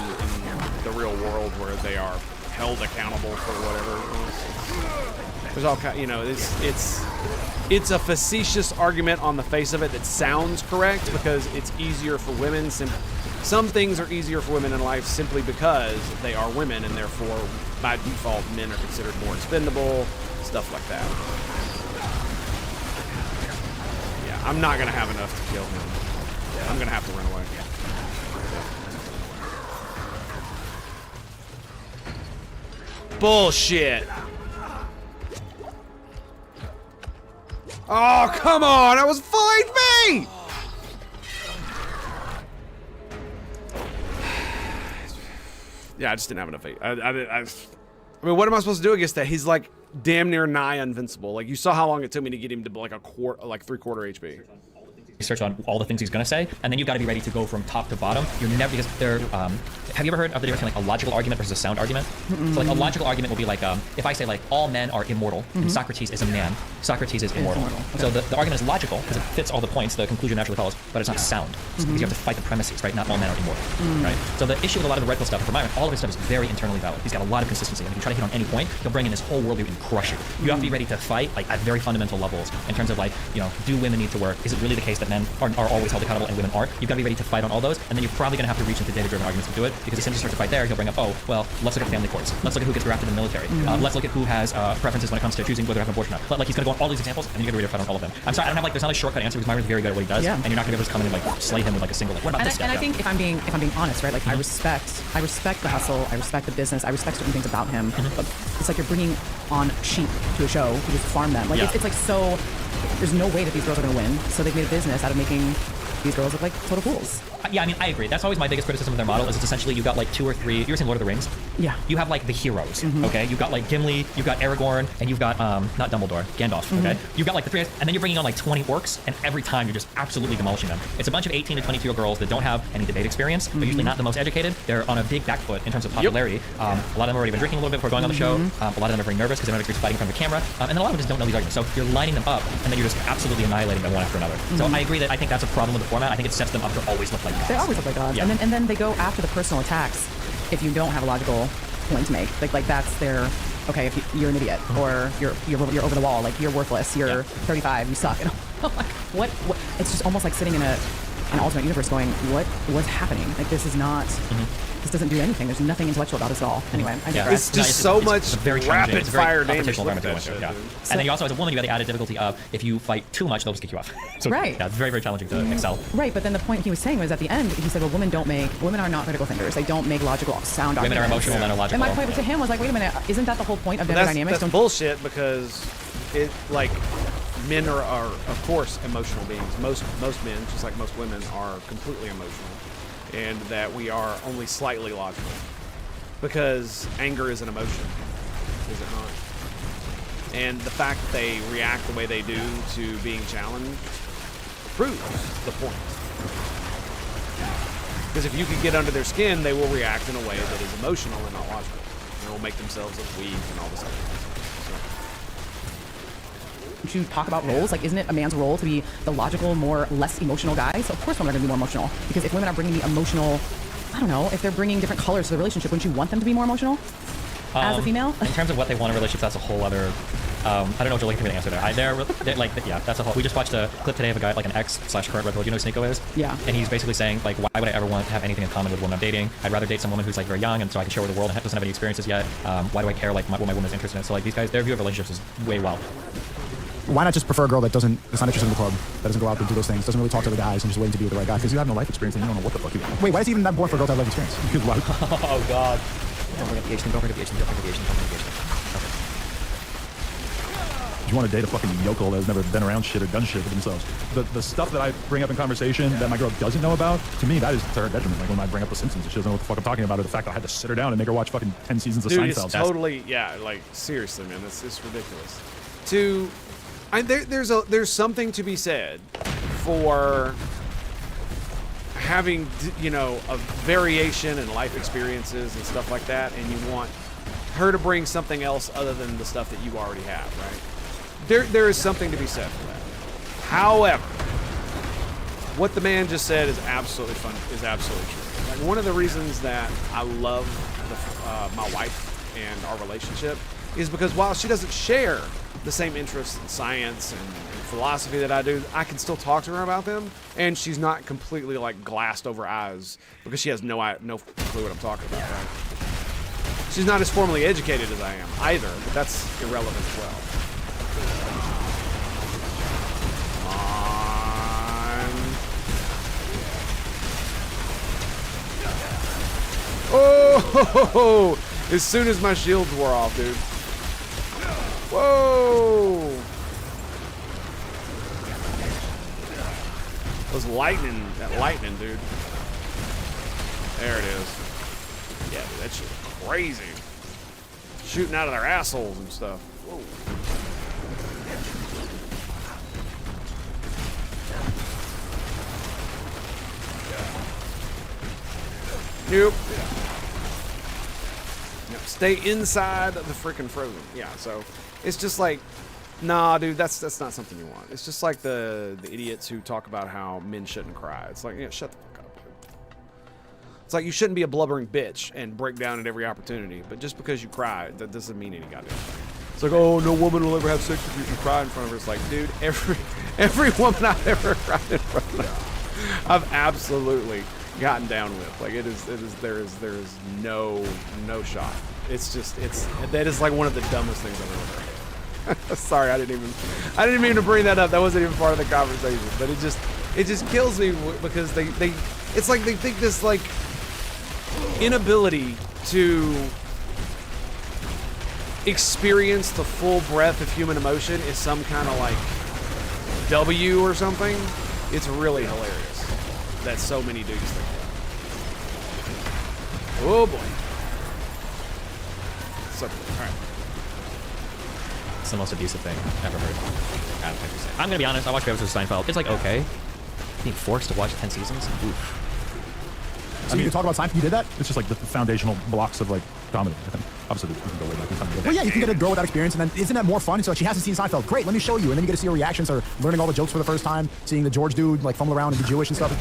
the real world, where they are held accountable for whatever. There's all kind, you know, it's a facetious argument on the face of it that sounds correct, because it's easier for women. Some things are easier for women in life simply because they are women, and therefore, by default, men are considered more expendable, stuff like that. Yeah, I'm not gonna have enough to kill him. Yeah, I'm gonna have to run away. Bullshit. Oh, come on! That was fight me! Yeah, I just didn't have enough faith. I mean, what am I supposed to do against that? He's like damn near nigh invincible. Like, you saw how long it took me to get him to like like 3/4 HP. Research on all the things he's gonna say, and then you've got to be ready to go from top to bottom. You're never, because they're, have you ever heard of the difference between like a logical argument versus a sound argument? So like a logical argument will be like, if I say like all men are immortal and Socrates is a man, Socrates is immortal. Okay. So the argument is logical because it fits all the points, the conclusion naturally follows, but it's not sound because you have to fight the premises, right? Not all men are immortal, right? So the issue with a lot of the red pill stuff, for Myron, all of his stuff is very internally valid. He's got a lot of consistency, and if you try to hit on any point, he'll bring in his whole worldview and crush you. You have to be ready to fight like at very fundamental levels in terms of like, you know, do women need to work? Is it really the case that men are always held accountable and women aren't? You've got to be ready to fight on all those, and then you're probably going to have to reach into data-driven arguments to do it, because as soon as you start to fight there, he'll bring up, oh, well, let's look at family courts. Let's look at who gets drafted in the military. Let's look at who has preferences when it comes to choosing whether to have an abortion or not. Like, he's going to go on all these examples, and you're going to be ready to fight on all of them. I'm sorry, I don't have like, there's not a shortcut answer, because Myron's very good at what he does, and you're not going to be able to come in and like slay him with like a single, like, what about this And I think if I'm being honest, right, like I respect the hustle, I respect the business, I respect certain things about him, but it's like you're bringing on sheep to a show to just farm them. Like it's like, so there's no way that these girls are going to win, so they've made a business out of making these girls look like total fools. Yeah, I mean, I agree. That's always my biggest criticism of their model, is it's essentially you've got like 2 or 3, you ever seen Lord of the Rings? Yeah. You have like the heroes, okay? You've got like Gimli, you've got Aragorn, and you've got, not Dumbledore, Gandalf, okay? You've got like the 3, and then you're bringing on like 20 orcs, and every time you're just absolutely demolishing them. It's a bunch of 18 to 22-year-old girls that don't have any debate experience, but usually not the most educated. They're on a big back foot in terms of popularity. A lot of them have already been drinking a little bit before going on the show. A lot of them are very nervous because they're not fighting in front of the camera, and then a lot of them just don't know these arguments. So you're lining them up, and then you're just absolutely annihilating them one after another. So I agree that I think that's a problem with the format. I think it sets them up to always look like gods. They always look like gods. Yeah. And then they go after the personal attacks if you don't have a logical point to make. Like that's their, okay, if you're an idiot, or you're over the wall, like you're worthless, you're 35, you suck. And I'm like, what? It's just almost like sitting in an alternate universe going, what's happening? Like this is not, this doesn't do anything. There's nothing intellectual about this at all. Anyway, I digress. It's just so much very rapid fire damage. And then you also, as a woman, you got the added difficulty of if you fight too much, they'll just kick you off. So right. Yeah, it's very, very challenging to excel. Right, but then the point he was saying was at the end, he said, well, women are not critical thinkers. They don't make logical sound Women arguments. are emotional, men are logical. And my point to him was like, wait a minute, isn't that the whole point of gender dynamics? That's bullshit, because it, like, men are of course emotional beings. Most men, just like most women, are completely emotional, and that we are only slightly logical, because anger is an emotion, is it not? And the fact that they react the way they do to being challenged proves the point. Because if you can get under their skin, they will react in a way that is emotional and not logical. They will make themselves look weak and all this other stuff. To talk about roles, like isn't it a man's role to be the logical, less emotional guy? So of course women are going to be more emotional, because if women are bringing the emotional, I don't know, if they're bringing different colors to the relationship, wouldn't you want them to be more emotional as a female? In terms of what they want in relationships, that's a whole other, I don't know what you're looking for me to answer there. Yeah, that's a whole, we just watched a clip today of a guy, like an ex/current red pill. Do you know who Sneeko is? Yeah. And he's basically saying, like, why would I ever want to have anything in common with a woman I'm dating? I'd rather date some woman who's like very young, and so I can share with the world and doesn't have any experiences yet. Why do I care, like, what my woman's interested in? So like these guys, their view of relationships is way wild. Why not just prefer a girl that's not interested in the club, that doesn't go out and do those things, doesn't really talk to the guys, and just waiting to be with the right guy? Because you have no life experience and you don't know what the fuck you want. Wait, why is it even that important for a girl to have life experience? Oh, God. Don't bring up the H thing, don't bring up the H thing, don't bring up the H thing, don't bring up the H thing. If you want to date a fucking yokel that's never been around shit or done shit for themselves. The stuff that I bring up in conversation that my girl doesn't know about, to me, that is to her detriment. Like when I bring up The Simpsons, she doesn't know what the fuck I'm talking about, or the fact that I had to sit her down and make her watch fucking 10 seasons of Dude, Seinfeld. it's totally, yeah, like, seriously, man, it's ridiculous. There's something to be said for having, you know, a variation in life experiences and stuff like that, and you want her to bring something else other than the stuff that you already have, right? There is something to be said for that. However, what the man just said is absolutely true. Like, one of the reasons that I love my wife and our relationship is because while she doesn't share the same interests in science and philosophy that I do, I can still talk to her about them, and she's not completely like glassed over eyes because she has no clue what I'm talking about. Right? She's not as formally educated as I am either, but that's irrelevant as well. Oh! As soon as my shields wore off, dude. Whoa! That lightning, dude. There it is. Yeah, dude, that shit's crazy. Shooting out of their assholes and stuff. Whoa. Nope. Yep. Stay inside the freaking frozen. Yeah, so it's just like, nah, dude, that's not something you want. It's just like the idiots who talk about how men shouldn't cry. It's like, yeah, shut the fuck up, dude. It's like you shouldn't be a blubbering bitch and break down at every opportunity, but just because you cry, that doesn't mean any goddamn thing. It's like, oh, no woman will ever have sex with you if you cry in front of her. It's like, dude, every woman I've ever cried in front of, I've absolutely gotten down with. Like, there is no shot. It's just, that is like one of the dumbest things I've ever heard. Sorry, I didn't mean to bring that up. That wasn't even part of the conversation, but it just kills me because it's like they think this like inability to experience the full breadth of human emotion is some kind of like W or something. It's really hilarious that so many dudes think that. Oh boy. So, all right. It's the most abusive thing I've ever heard. I'm gonna be honest, I watched episodes of Seinfeld. It's like, okay. Being forced to watch 10 seasons? Oof. I mean, you talk about Seinfeld, you did that? It's just like the foundational blocks of like comedy, I think. Obviously, we can go way back. Well, yeah, you can get a girl with that experience, and then isn't that more fun? So like, she hasn't seen Seinfeld. Great, let me show you. And then you get to see her reactions, or learning all the jokes for the first time, seeing the George dude like fumble around and be Jewish and stuff.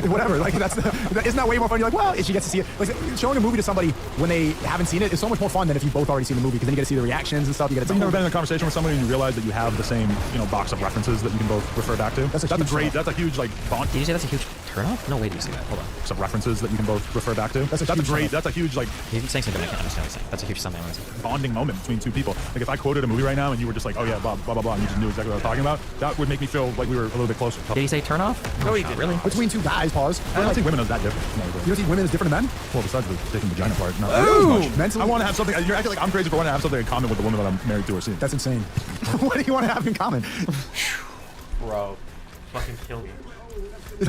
Whatever. Like isn't that way more fun? You're like, well, she gets to see it. Like showing a movie to somebody when they haven't seen it is so much more fun than if you've both already seen the movie, because then you get to see the reactions and stuff. You get to. You've never been in a conversation with somebody and you realize that you have the same, box of references that you can both refer back to. That's a huge like bond. Did you say that's a huge turnoff? No way did you say that. Hold on. Some references that you can both refer back to. That's a huge like. He's saying something I can't understand what he's saying. That's a huge something. Bonding moment between two people. Like if I quoted a movie right now and you were just like, oh yeah, blah blah blah, and you just knew exactly what I was talking about, that would make me feel like we were a little bit closer. Did he say turn off? No, he didn't. Really? Between two guys, pause. I don't think women are that different. No, you don't think women is different than men? Well, besides the dick and vagina part, not really much. Mentally, I want to have something. You're acting like I'm crazy for wanting to have something in common with the woman that I'm married to or seeing. That's insane. What do you want to have in common? Bro, fucking kill me.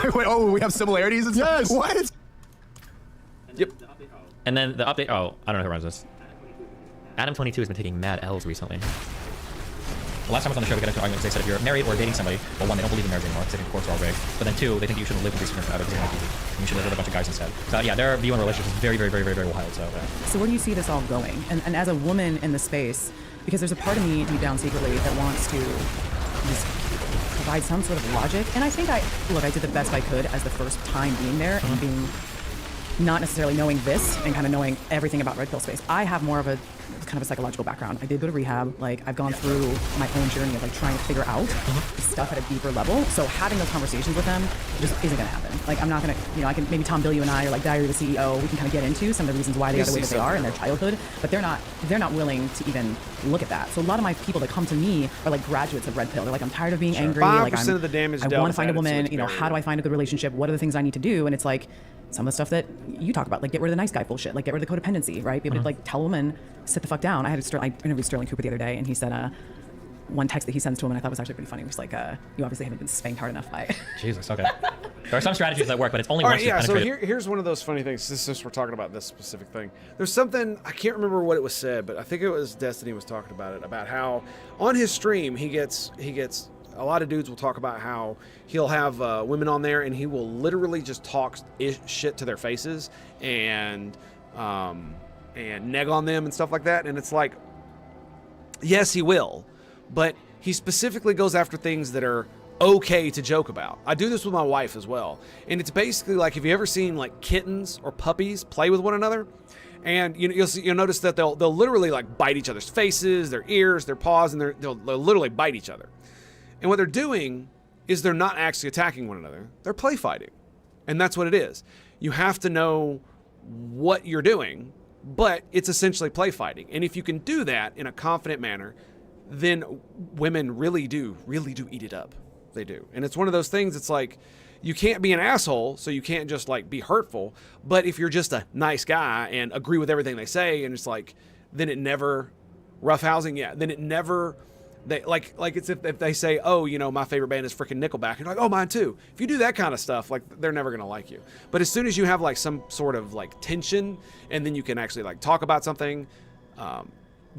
Wait, oh, we have similarities and stuff? Yes. What? Yep. And then the update. Oh, I don't know who runs this. Adam22 has been taking mad L's recently. The last time I was on the show, we got into an argument. They said if you're married or dating somebody, well, one, they don't believe in marriage anymore because they think courts are all rigged. But then two, they think you shouldn't live with these forever because they're not easy. And you should live with a bunch of guys instead. So yeah, their view on relationships is very, very, very, very, very wild. So where do you see this all going? And as a woman in the space, because there's a part of me deep down secretly that wants to just provide some sort of logic. And I think I did the best I could as the first time being there and being not necessarily knowing this and kind of knowing everything about red pill space. I have more of a kind of a psychological background. I did go to rehab. Like I've gone through my own journey of like trying to figure out stuff at a deeper level. So having those conversations with them just isn't gonna happen. Like I'm not gonna, I can maybe Tom, Bill, you and I, or like Diary of the CEO, we can kind of get into some of the reasons why they are the way that they are in their childhood, but they're not willing to even look at that. So a lot of my people that come to me are like graduates of red pill. They're like, I'm tired of being angry. Like I want to find a woman. How do I find a good relationship? What are the things I need to do? And it's like some of the stuff that you talk about, like get rid of the nice guy bullshit, like get rid of the codependency, right? Be able to like tell a woman, sit the fuck down. I interviewed Sterling Cooper the other day, and he said, one text that he sends to him, and I thought was actually pretty funny. It was like, you obviously haven't been spanked hard enough by. Jesus. Okay. There are some strategies that work, but it's only All once right, you yeah. So penetrate. here's one of those funny things. Since we're talking about this specific thing, there's something I can't remember what it was said, but I think it was Destiny was talking about it, about how on his stream he gets a lot of dudes will talk about how he'll have women on there and he will literally just talk shit to their faces and neg on them and stuff like that. And it's like, yes, he will, but he specifically goes after things that are okay to joke about. I do this with my wife as well. And it's basically like, have you ever seen like kittens or puppies play with one another? And you'll notice that they'll literally like bite each other's faces, their ears, their paws, and they'll literally bite each other. And what they're doing is they're not actually attacking one another. They're play fighting. And that's what it is. You have to know what you're doing, but it's essentially play fighting. And if you can do that in a confident manner, then women really do eat it up. They do. And it's one of those things, it's like, you can't be an asshole, so you can't just like be hurtful. But if you're just a nice guy and agree with everything they say, and it's like, then it never, roughhousing, yeah, then it never, they like it's if they say, oh, my favorite band is freaking Nickelback, and you're like, oh, mine too. If you do that kind of stuff, like, they're never gonna like you. But as soon as you have like some sort of like tension, and then you can actually like talk about something,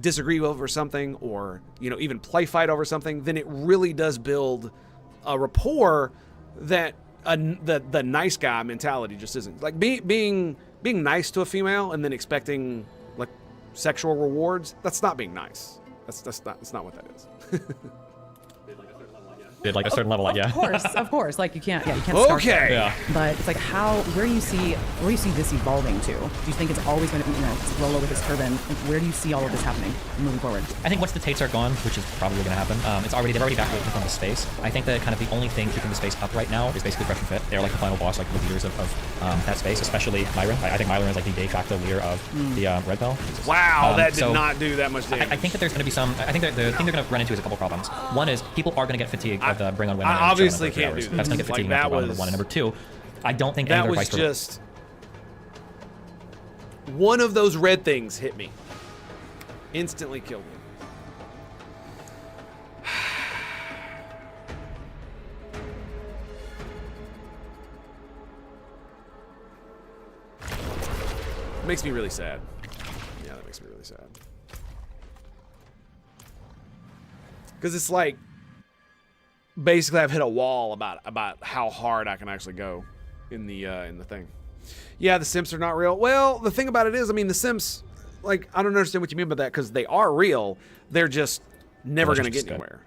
disagree over something, or even play fight over something, then it really does build a rapport that the nice guy mentality just isn't. Like being nice to a female and then expecting like sexual rewards, that's not being nice. That's not what that is. Did like a certain level, yeah. Of course. Like you can't start Okay. there. Yeah. But it's like where do you see this evolving to? Do you think it's always going to be, Rolo with his turban? Like, where do you see all of this happening moving forward? I think once the Tates are gone, which is probably going to happen, they've already backed away from the space. I think that kind of the only thing keeping the space up right now is basically Fresh and Fit. They're like the final boss, like the leaders of that space, especially Myron. I think Myron is like the de facto leader of the Red Bell. Wow, that did not do that much damage. I think that there's going to be some. I think that the thing they're going to run into is a couple problems. One is people are going to get fatigued of the bring on women. I obviously can't do that. That's going to get fatiguing. Like, after number one and number two. I don't think that any of their was vice just one of those red things hit me, instantly killed me. It makes me really sad. Yeah, that makes me really sad. Because it's like, basically I've hit a wall about how hard I can actually go in the thing. Yeah, the simps are not real. Well, the thing about it is, I mean, the simps, like, I don't understand what you mean by that, because they are real. They're just never going to get anywhere.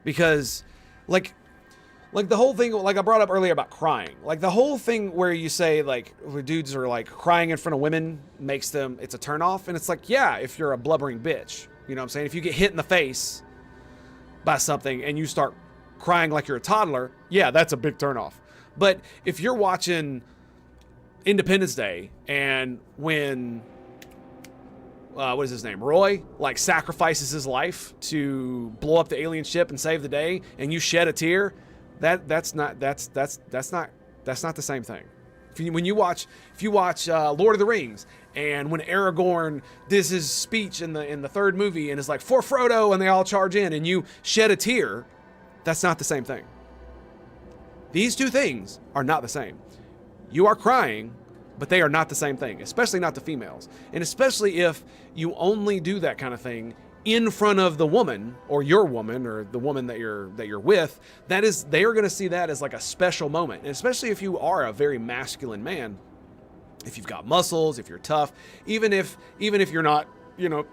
Because, like the whole thing, like I brought up earlier about crying. Like the whole thing where you say, like, where dudes are, like, crying in front of women makes them, it's a turnoff. And it's like, yeah, if you're a blubbering bitch. You know what I'm saying? If you get hit in the face by something and you start crying like you're a toddler, yeah, that's a big turnoff. But if you're watching Independence Day and when what is his name, Roy, like sacrifices his life to blow up the alien ship and save the day, and you shed a tear, that's not the same thing. If you watch Lord of the Rings, and when Aragorn does his speech in the third movie and is like, for Frodo, and they all charge in and you shed a tear, that's not the same thing. These two things are not the same. You are crying, but they are not the same thing, especially not the females. And especially if you only do that kind of thing in front of the woman or your woman or the woman that you're with, they are going to see that as like a special moment. And especially if you are a very masculine man, if you've got muscles, if you're tough, even if you're not,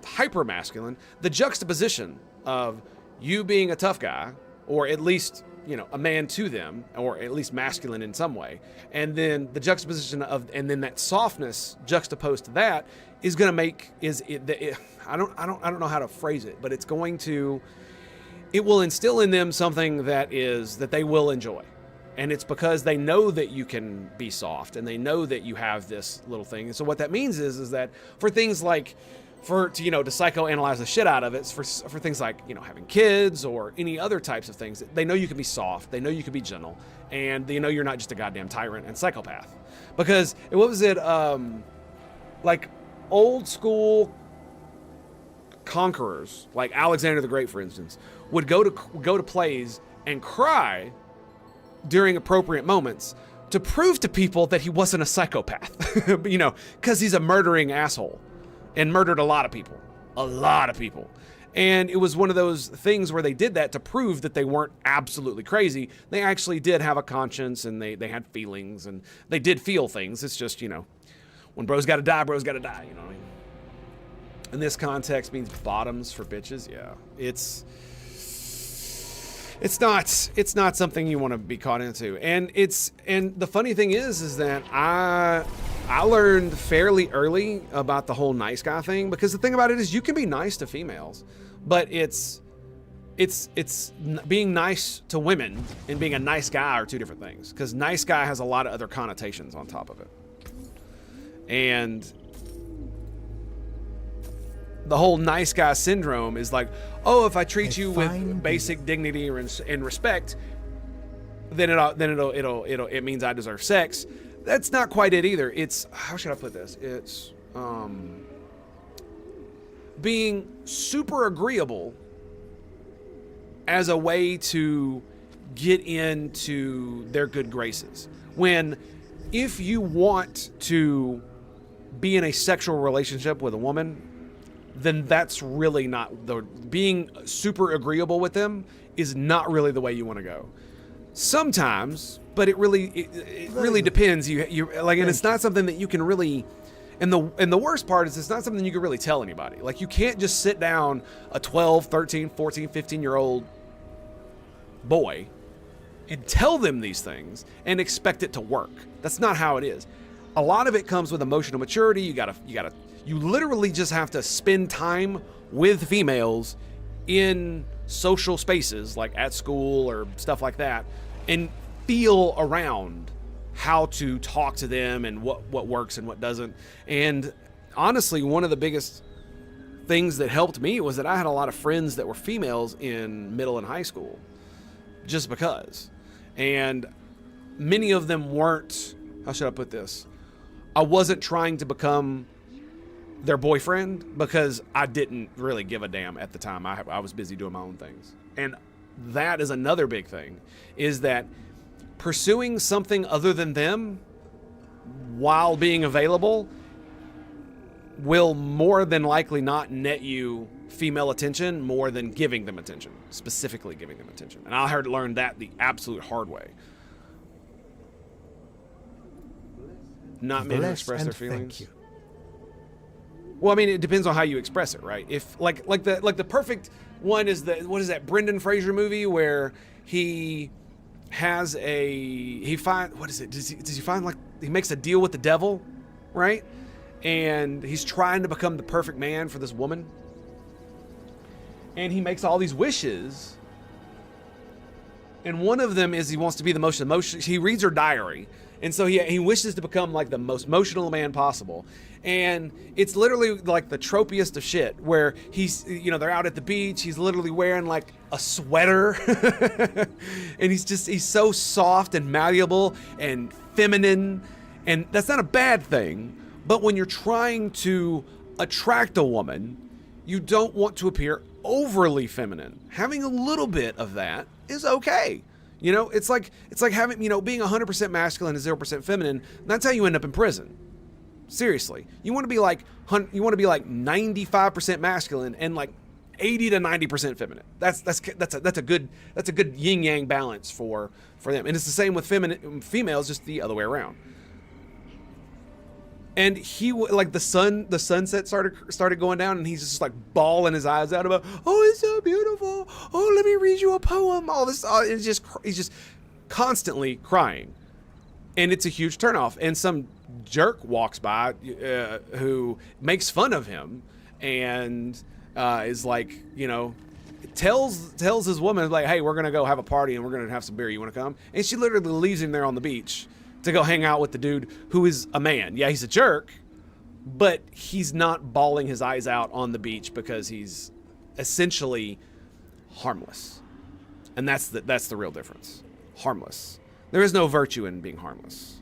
hyper masculine, the juxtaposition of you being a tough guy, or at least, a man to them, or at least masculine in some way, and then the juxtaposition and then that softness juxtaposed to that is going to make I don't know how to phrase it, but it will instill in them something that they will enjoy. And it's because they know that you can be soft and they know that you have this little thing. And so what that means is that for things like, to psychoanalyze the shit out of it, for things like, having kids or any other types of things, they know you can be soft, they know you can be gentle, and they know you're not just a goddamn tyrant and psychopath. Because, what was it, like old school conquerors, like Alexander the Great, for instance, would go to plays and cry during appropriate moments to prove to people that he wasn't a psychopath, you know, because he's a murdering asshole and murdered a lot of people. And it was one of those things where they did that to prove that they weren't absolutely crazy. They actually did have a conscience, and they had feelings, and they did feel things. It's just, you know, when bro's gotta die, bro's gotta die, you know what I mean? In this context means bottoms for bitches. Yeah, it's not something you want to be caught into. And the funny thing is that I learned fairly early about the whole nice guy thing, because the thing about it is you can be nice to females, but it's being nice to women and being a nice guy are two different things, because nice guy has a lot of other connotations on top of it. And the whole nice guy syndrome is like, oh, if I treat you with basic dignity and respect, then it means I deserve sex. That's not quite it either. It's, how should I put this? It's being super agreeable as a way to get into their good graces. When, if you want to be in a sexual relationship with a woman, then that's really not being super agreeable with them is not really the way you want to go. Sometimes, but it really depends. You like, and it's not something that you can really. And the worst part is it's not something you can really tell anybody. Like, you can't just sit down a 12, 13, 14, 15-year-old boy and tell them these things and expect it to work. That's not how it is. A lot of it comes with emotional maturity. You literally just have to spend time with females in social spaces, like at school or stuff like that, and feel around how to talk to them and what works and what doesn't. And honestly, one of the biggest things that helped me was that I had a lot of friends that were females in middle and high school, just because. And many of them weren't, how should I put this? I wasn't trying to become their boyfriend, because I didn't really give a damn at the time. I was busy doing my own things. And that is another big thing, is that pursuing something other than them while being available will more than likely not net you female attention more than giving them attention, specifically giving them attention. And I had to learn that the absolute hard way. Not men who express their feelings. Well, I mean, it depends on how you express it, right? If like the perfect one is what is that Brendan Fraser movie where he has does he find, like, he makes a deal with the devil, right? And he's trying to become the perfect man for this woman. And he makes all these wishes. And one of them is he wants to be the most emotional. He reads her diary. And so he wishes to become like the most emotional man possible. And it's literally like the tropiest of shit, where he's, you know, they're out at the beach. He's literally wearing like a sweater. And he's so soft and malleable and feminine. And that's not a bad thing. But when you're trying to attract a woman, you don't want to appear overly feminine. Having a little bit of that is okay. You know, it's like having, you know, being 100% masculine and 0% feminine. That's how you end up in prison. Seriously, you want to be like 95% masculine and like 80 to 90% feminine. That's a good yin yang balance for them. And it's the same with females, just the other way around. And he, like, the sunset started going down, and he's just like bawling his eyes out about, oh, it's so beautiful. Oh, let me read you a poem. All this, he's just constantly crying, and it's a huge turnoff. And some jerk walks by who makes fun of him, and is like, you know, tells his woman, like, hey, we're gonna go have a party and we're gonna have some beer. You want to come? And she literally leaves him there on the beach to go hang out with the dude who is a man. Yeah, he's a jerk, but he's not bawling his eyes out on the beach because he's essentially harmless. And that's the real difference. Harmless. There is no virtue in being harmless.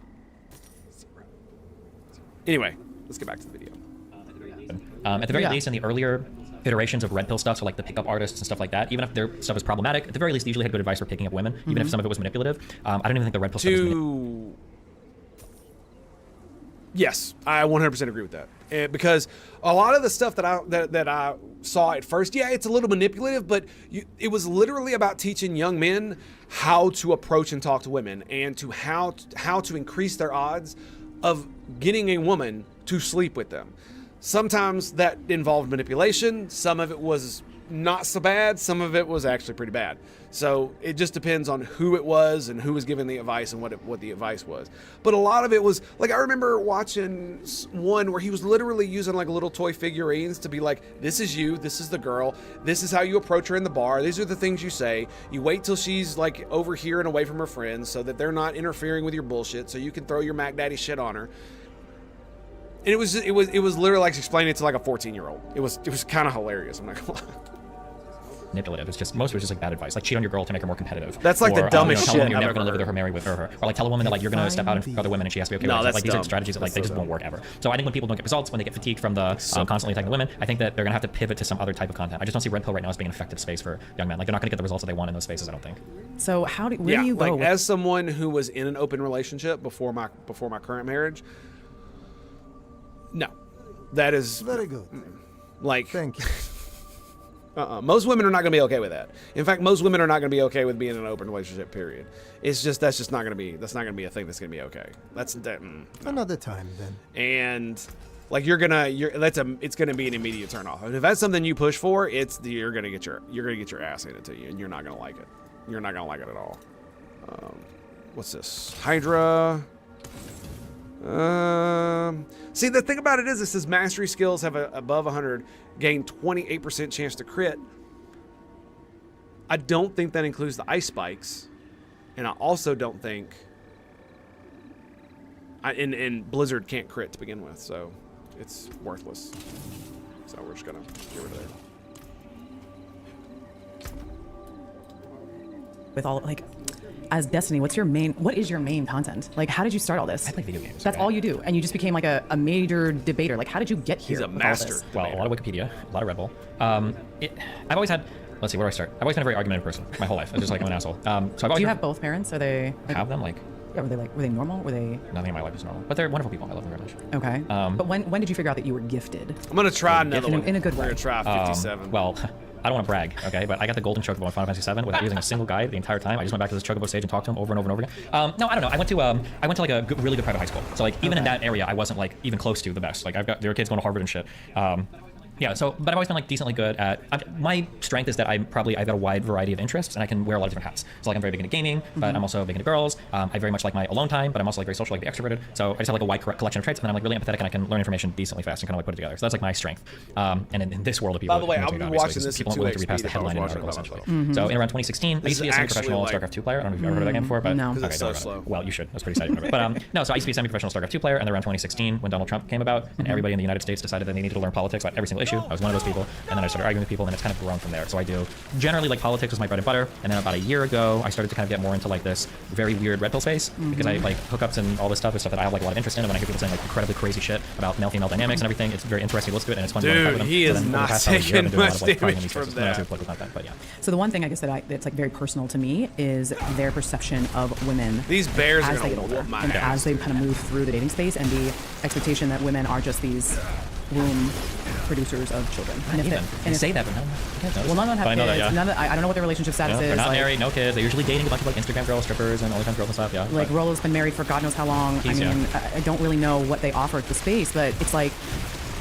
Anyway, let's get back to the video. At the very least, in the earlier iterations of red pill stuff, so like the pickup artists and stuff like that, even if their stuff is problematic, at the very least, they usually had good advice for picking up women, even if some of it was manipulative. I don't even think the red pill stuff is Yes, I 100% agree with that. Because a lot of the stuff that I saw at first, yeah, it's a little manipulative, but it was literally about teaching young men how to approach and talk to women, and to how to increase their odds of getting a woman to sleep with them. Sometimes that involved manipulation. Some of it was not so bad. Some of it was actually pretty bad. So it just depends on who it was and who was giving the advice and what the advice was. But a lot of it was like, I remember watching one where he was literally using like little toy figurines to be like, this is you, this is the girl, this is how you approach her in the bar, these are the things you say. You wait till she's like over here and away from her friends so that they're not interfering with your bullshit, so you can throw your Mac Daddy shit on her. And it was literally like explaining it to like a 14-year-old. It was kind of hilarious. I'm not gonna lie. Manipulative. It's just most of it's just like bad advice, like cheat on your girl to make her more competitive. That's like the dumbest tell shit a woman you're I've never going to ever live with her, marry with her, or like tell a woman that like you're going to step out in front of other women and she has to be okay with it. that's Like these are dumb. strategies that like they just won't work ever. So I think when people don't get results, when they get fatigued from the constantly attacking the women, I think that they're going to have to pivot to some other type of content. I just don't see red pill right now as being an effective space for young men. Like they're not going to get the results that they want in those spaces, I don't think. So where do you go? Like as someone who was in an open relationship before my current marriage, no, that is very good. Like, thank you. Most women are not going to be okay with that. In fact, most women are not going to be okay with being in an open relationship. Period. It's just that's not going to be a thing that's going to be okay. Another time then. And like it's going to be an immediate turn off. And if that's something you push for, you're going to get your ass handed to you, and you're not going to like it. You're not going to like it at all. What's this? Hydra. See, the thing about it is, it says mastery skills have above 100, gain 28% chance to crit. I don't think that includes the ice spikes, and I also don't think. And Blizzard can't crit to begin with, so it's worthless. So we're just gonna get rid of it. With all like. As Destiny, what is your main content? Like, how did you start all this? I play video games. That's all you do, and you just became like a major debater. Like, how did you get here? He's a master. Well, a lot of Wikipedia, a lot of Red Bull. I've always had. Let's see, where do I start? I've always been a very argumentative person my whole life. I'm just like I'm an asshole. So I've always do you have both parents? Are they? Have them like? Yeah, were they normal? Were they? Nothing in my life is normal, but they're wonderful people. I love them very much. Okay. But when did you figure out that you were gifted? I'm gonna try another one. In a good way. We're gonna try 57. Well. I don't want to brag, okay, but I got the golden chocobo in Final Fantasy VII without using a single guide the entire time. I just went back to this chocobo stage and talked to him over and over and over again. No, I don't know. I went to like a really good private high school. So like even in that area, I wasn't like even close to the best. Like there were kids going to Harvard and shit. Yeah, but I've always been like decently good at. My strength is that I've got a wide variety of interests and I can wear a lot of different hats. So like I'm very big into gaming, but I'm also big into girls. I very much like my alone time, but I'm also like very social, like the extroverted. So I just have like a wide collection of traits, and then I'm like really empathetic and I can learn information decently fast and kind of like put it together. So that's like my strength. And in this world of people, by the way, I'll be watching this. People aren't willing to read past the headline in an article essentially. So in around 2016, I used to be a semi-professional StarCraft 2 player. I don't know if you've ever heard of that game before, but no, because it's so slow. Well, you should. That's pretty exciting. But no, so I used to be a semi-professional StarCraft 2 player, and then around 2016, when Donald Trump came about, and everybody in the United States decided that they needed to learn politics about every single issue, I was one of those people. And then I started arguing with people, and it's kind of grown from there. So I do generally like politics is my bread and butter. And then about a year ago, I started to kind of get more into like this very weird red pill space because I like hookups and all this stuff is stuff that I have like a lot of interest in. And when I hear people saying like incredibly crazy shit about male-female dynamics and everything, it's very interesting to listen to it, and it's fun to learn with them. He is not taking much damage from that. But yeah. So the one thing I guess that's like very personal to me is their perception of women. These bears as are they gonna get older, whoop my and ass. as they kind of move through the dating space, and the expectation that women are just these womb producers of children. And if they say that, but well, none of them have I know kids. that, yeah. I don't know what their relationship status is. They're not like, married, no kids. They're usually dating a bunch of like Instagram girls, strippers, and all kinds of girls and stuff. Yeah. Like Rolo's been married for God knows how long. I mean, I don't really know what they offer at the space, but it's like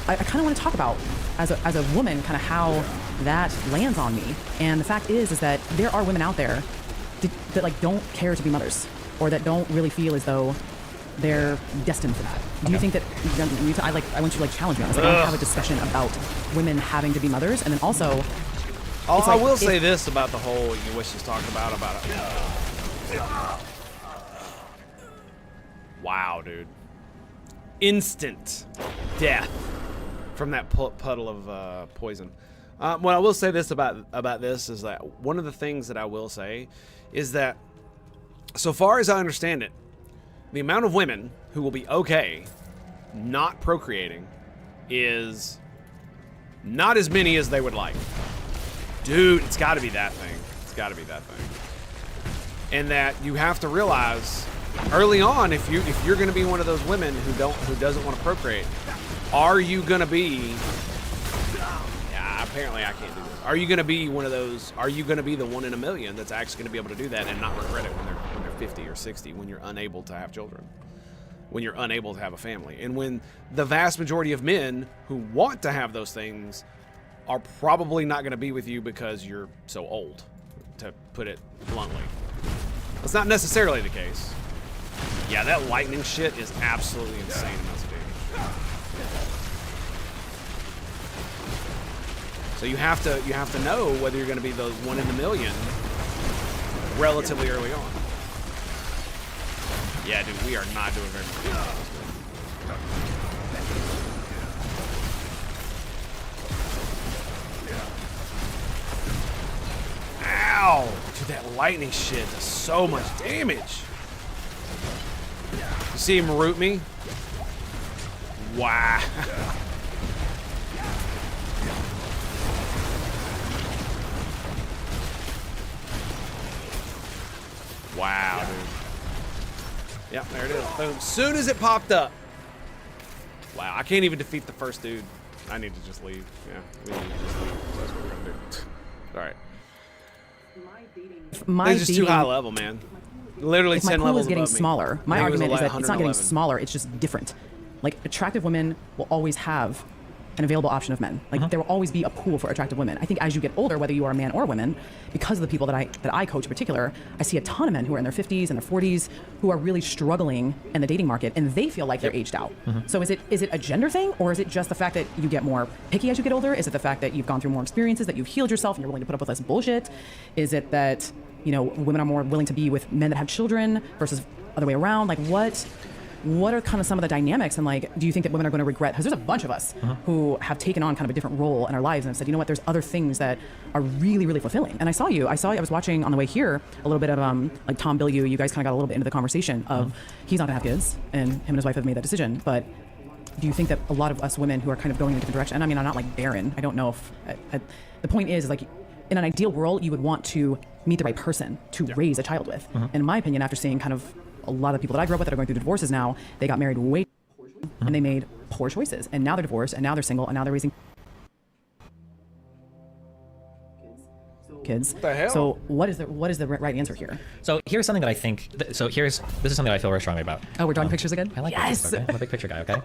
I kind of want to talk about as a woman, kind of how that lands on me. And the fact is that there are women out there that like don't care to be mothers, or that don't really feel as though they're destined for that. Do you think that I want you to like challenge me on this? Like, I want to have a discussion about women having to be mothers, and then also. I will say this about the whole what she's talking about it. Wow, dude! Instant death from that puddle of poison. What I will say this about this is that one of the things that I will say is that, so far as I understand it, the amount of women who will be okay not procreating is Not as many as they would like. Dude, it's got to be that thing. It's got to be that thing. And that you have to realize early on, if you're going to be one of those women who doesn't want to procreate, are you going to be? Yeah, apparently I can't do this. Are you going to be one of those? Are you going to be the 1 in a million that's actually going to be able to do that and not regret it when they're 50 or 60, when you're unable to have children, when you're unable to have a family, and when the vast majority of men who want to have those things are probably not going to be with you because you're so old, to put it bluntly. That's not necessarily the case. Yeah, that lightning shit is absolutely insane amounts of damage. So you have to know whether you're going to be the 1 in a million relatively early on. Yeah, dude, we are not doing very much damage. Ow! Dude, that lightning shit does so much damage. You see him root me? Wow. Wow, dude. Yep, there it is. Boom. Soon as it popped up. Wow, I can't even defeat the first dude. I need to just leave. Yeah, we need to just leave. That's what we're gonna do. Alright. They're just too high level, man. Literally 10 pool levels is getting above me. smaller. My argument is that it's not getting 111. smaller, it's just different. Like, attractive women will always have an available option of men. Like, there will always be a pool for attractive women. I think as you get older, whether you are a man or a woman, because of the people that I coach in particular, I see a ton of men who are in their 50s and their 40s who are really struggling in the dating market, and they feel like they're aged out. So is it a gender thing, or is it just the fact that you get more picky as you get older? Is it the fact that you've gone through more experiences, that you've healed yourself and you're willing to put up with less bullshit? Is it that, you know, women are more willing to be with men that have children versus other way around? Like, what are kind of some of the dynamics, and like, do you think that women are going to regret? Because there's a bunch of us who have taken on kind of a different role in our lives and have said, you know what, there's other things that are really, really fulfilling. And I was watching on the way here a little bit of like Tom Bilyeu. You guys kind of got a little bit into the conversation of he's not gonna have kids, and him and his wife have made that decision. But do you think that a lot of us women who are kind of going in a different direction, and I mean, I'm not like barren. I don't know if the point is like, in an ideal world, you would want to meet the right person to raise a child with. And in my opinion, after seeing kind of a lot of people that I grew up with that are going through divorces now, they got married way and they made poor choices, and now they're divorced, and now they're single, and now they're raising kids. What the hell? So what is the right answer here? So here's something that I think. This is something that I feel very strongly about. Oh, we're drawing pictures again? I like yes. pictures, okay? I'm a big picture guy. Okay.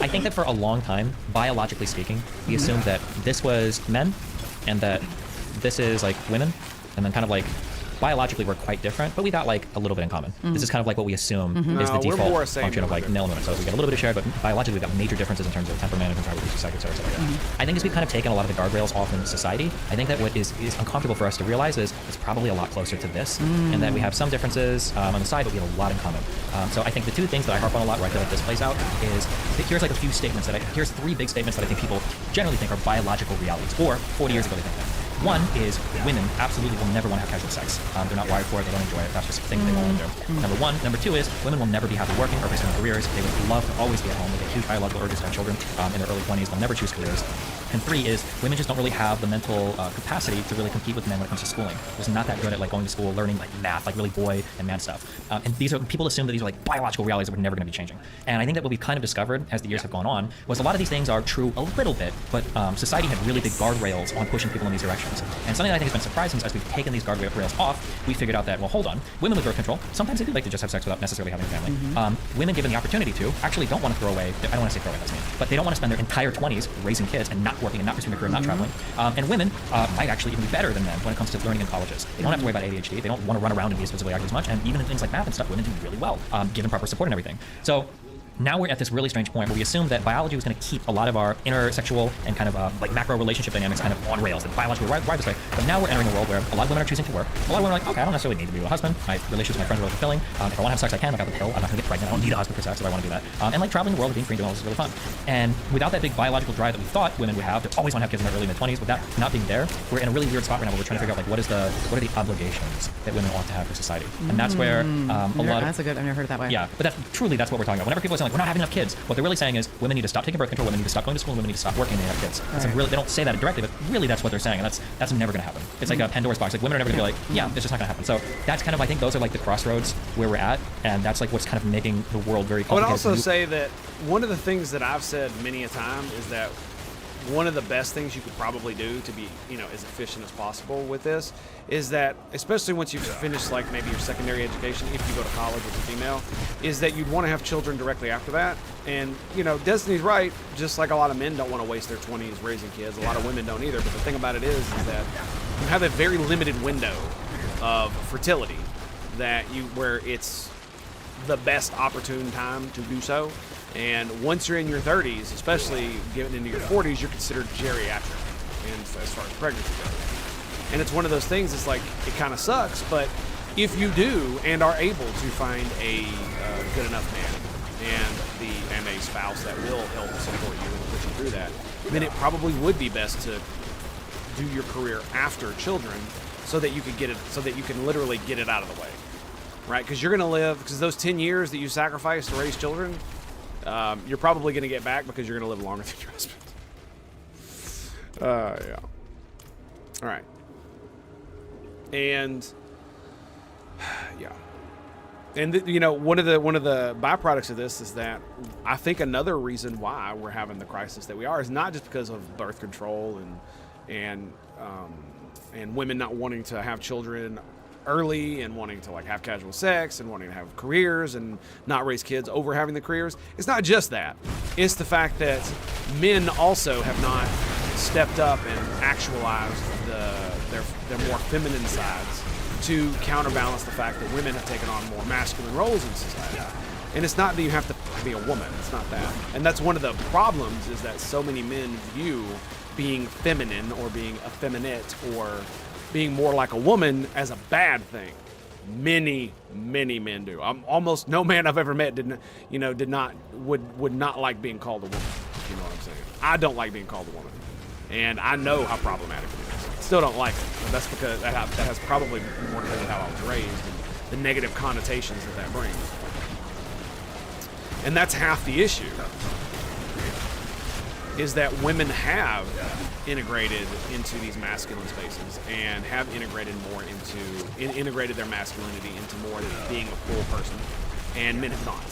I think that for a long time, biologically speaking, we assumed that this was men, and that this is like women, and then kind of like biologically we're quite different, but we got like a little bit in common. This is kind of like what we assume is the default function of like male and women. So we got a little bit of shared, but biologically we've got major differences in terms of temperament, in terms of how we reproduce, et cetera, et cetera. I think as we've kind of taken a lot of the guardrails off in society, I think that what is uncomfortable for us to realize is it's probably a lot closer to this, and that we have some differences on the side, but we have a lot in common. So I think the two things that I harp on a lot where I feel like this plays out is here's like a few statements here's 3 big statements that I think people generally think are biological realities, or 40 years ago they think that. One is women absolutely will never want to have casual sex. They're not wired for it. They don't enjoy it. That's just a thing they don't want to do. Number one. Number two is women will never be happy working or pursuing careers. They would love to always be at home. They get huge biological urges to have children in their early 20s. They'll never choose careers. And 3 is women just don't really have the mental capacity to really compete with men when it comes to schooling. They're just not that good at like going to school, learning like math, like really boy and man stuff. And these are people assume that these are like biological realities that we're never going to be changing. And I think that what we've kind of discovered as the years have gone on was a lot of these things are true a little bit, but society had really big guardrails on pushing people in these directions. And something that I think has been surprising is as we've taken these guardrails off, we figured out that, well, hold on, women with birth control, sometimes they do like to just have sex without necessarily having a family. Women given the opportunity to actually don't want to throw away, I don't want to say throw away, that's mean, but they don't want to spend their entire 20s raising kids and not working and not pursuing a career, not traveling. And women might actually even be better than men when it comes to learning in colleges. They don't have to worry about ADHD. They don't want to run around and be as physically active as much. And even in things like math and stuff, women do really well, given proper support and everything. So now we're at this really strange point where we assume that biology was going to keep a lot of our intersexual and kind of like macro relationship dynamics kind of on rails, that biology will ride this way. But now we're entering a world where a lot of women are choosing to work. A lot of women are like, okay, I don't necessarily need to be with a husband. My relationships with my friends are really fulfilling. If I want to have sex, I can. I got the pill. I'm not going to get pregnant. I don't need a husband for sex if I want to do that. And like traveling the world and being free and doing all this is really fun. And without that big biological drive that we thought women would have, they always want to have kids in their early mid-20s. With that not being there, we're in a really weird spot right now where we're trying to figure out like what are the obligations that women ought to have for society. And that's where a lot of that's a good. I've never heard it that way. Yeah, but that's what we're talking about. Whenever people are saying like, we're not having enough kids. What they're really saying is women need to stop taking birth control, women need to stop going to school, and women need to stop working and they have kids. It's really, they don't say that directly, but really that's what they're saying, and that's never going to happen. It's like a Pandora's box. Like women are never going to be like, yeah, it's just not going to happen. So that's kind of, I think those are like the crossroads where we're at, and that's like what's kind of making the world very complicated. I would also say that one of the things that I've said many a time is that one of the best things you could probably do to be, as efficient as possible with this is that, especially once you've finished like maybe your secondary education, if you go to college as a female, is that you'd want to have children directly after that. And, Destiny's right, just like a lot of men don't want to waste their 20s raising kids, a lot of women don't either. But the thing about it is that you have a very limited window of fertility where it's the best opportune time to do so. And once you're in your 30s, especially getting into your 40s, you're considered geriatric as far as pregnancy goes. And it's one of those things, it's like, it kind of sucks, but if you do and are able to find a good enough man and a spouse that will help support you and push you through that, then it probably would be best to do your career after children so that you can literally get it out of the way, right? Because you're going to live, because those 10 years that you sacrifice to raise children, you're probably going to get back because you're going to live longer than your husband. Yeah. All right. And yeah. And one of the byproducts of this is that I think another reason why we're having the crisis that we are is not just because of birth control and women not wanting to have children early and wanting to like have casual sex and wanting to have careers and not raise kids over having the careers. It's not just that. It's the fact that men also have not stepped up and actualized their more feminine sides to counterbalance the fact that women have taken on more masculine roles in society. And it's not that you have to be a woman. It's not that. And that's one of the problems, is that so many men view being feminine or being effeminate or being more like a woman as a bad thing. Many men do. Almost no man I've ever met would not like being called a woman. You know what I'm saying? I don't like being called a woman, and I know how problematic it is. Still don't like it. But that's because that has probably more to do with how I was raised and the negative connotations that brings. And that's half the issue. Is that women have integrated into these masculine spaces and have integrated integrated their masculinity into more than being a full person, and men have not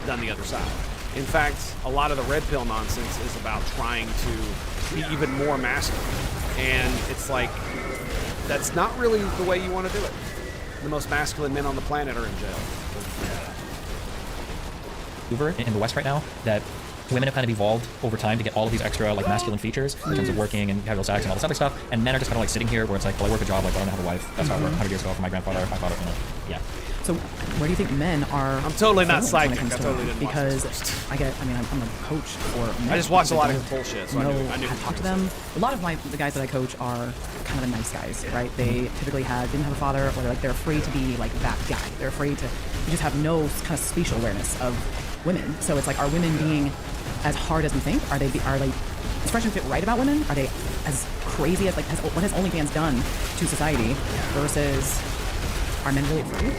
done the other side. In fact, a lot of the red pill nonsense is about trying to be even more masculine, and it's like that's not really the way you want to do it. The most masculine men on the planet are in jail. In the West right now, that women have kind of evolved over time to get all of these extra like masculine features in terms of working and casual sex and all this other stuff, and men are just kind of like sitting here where it's like, well, I work a job, like, well, I don't have a wife. That's how it worked 100 years ago for my grandfather, my father, yeah. So where do you think men are? I'm totally not psychic. I totally didn't because I'm a coach for men. I just watch a lot of bullshit, so I knew. I talked to them. A lot of the guys that I coach are kind of the nice guys, right? They typically didn't have a father, or they're afraid to be like that guy. They're afraid to. You just have no kind of spatial awareness of women. So it's like, are women being as hard as we think? Are they? Is Fresh and Fit right about women? Are they as crazy as what has OnlyFans done to society versus are men really afraid?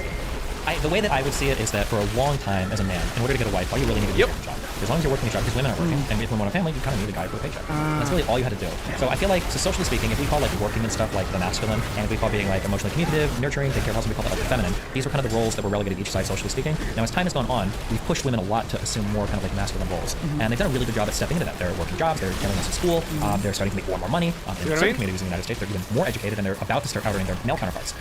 The way that I would see it is that for a long time as a man, in order to get a wife, all you really need to do is work a job. As long as you're working a job, because women aren't working, and if women want a family, you kind of need a guy for a paycheck. That's really all you had to do. So I feel like, so socially speaking, if we call like working and stuff like the masculine, and if we call being like emotionally communicative, nurturing, take care of, also we call that like the feminine, these were kind of the roles that were relegated to each side socially speaking. Now as time has gone on, we've pushed women a lot to assume more kind of like masculine roles. And they've done a really good job at stepping into that. They're working jobs, they're getting us to school, they're starting to make more money. In certain communities in the United States, they're even more educated, and they're about to start outing their male counterparts.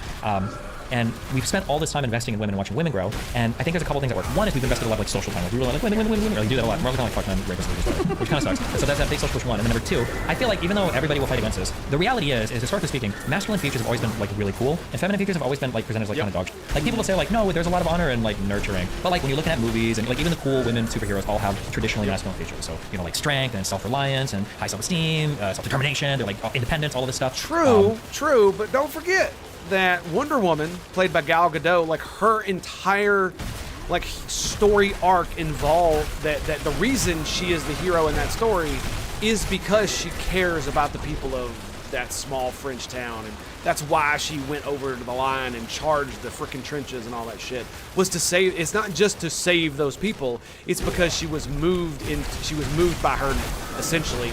And we've spent all this time investing in women and watching women grow. And I think there's a couple things that work. One is we've invested a lot of like social time. Like we were like women, or like do that a lot. We're all kind of like fuck men, rapists, which kind of sucks. And so that's that big social push one. And then number two, I feel like even though everybody will fight against this, the reality is historically speaking, masculine features have always been like really cool, and feminine features have always been like presented as like kind of dog shit. Like people will say like, no, there's a lot of honor in like nurturing. But like when you're looking at movies and like even the cool women superheroes all have traditionally masculine features. So like strength and self-reliance and high self-esteem, self-determination. They're like independence, all of this stuff. True, but don't forget that Wonder Woman, played by Gal Gadot, like her entire like story arc involved that the reason she is the hero in that story is because she cares about the people of that small French town and That's why she went over to the line and charged the frickin' trenches and all that shit. Was to save. It's not just to save those people. It's because she was moved by her essentially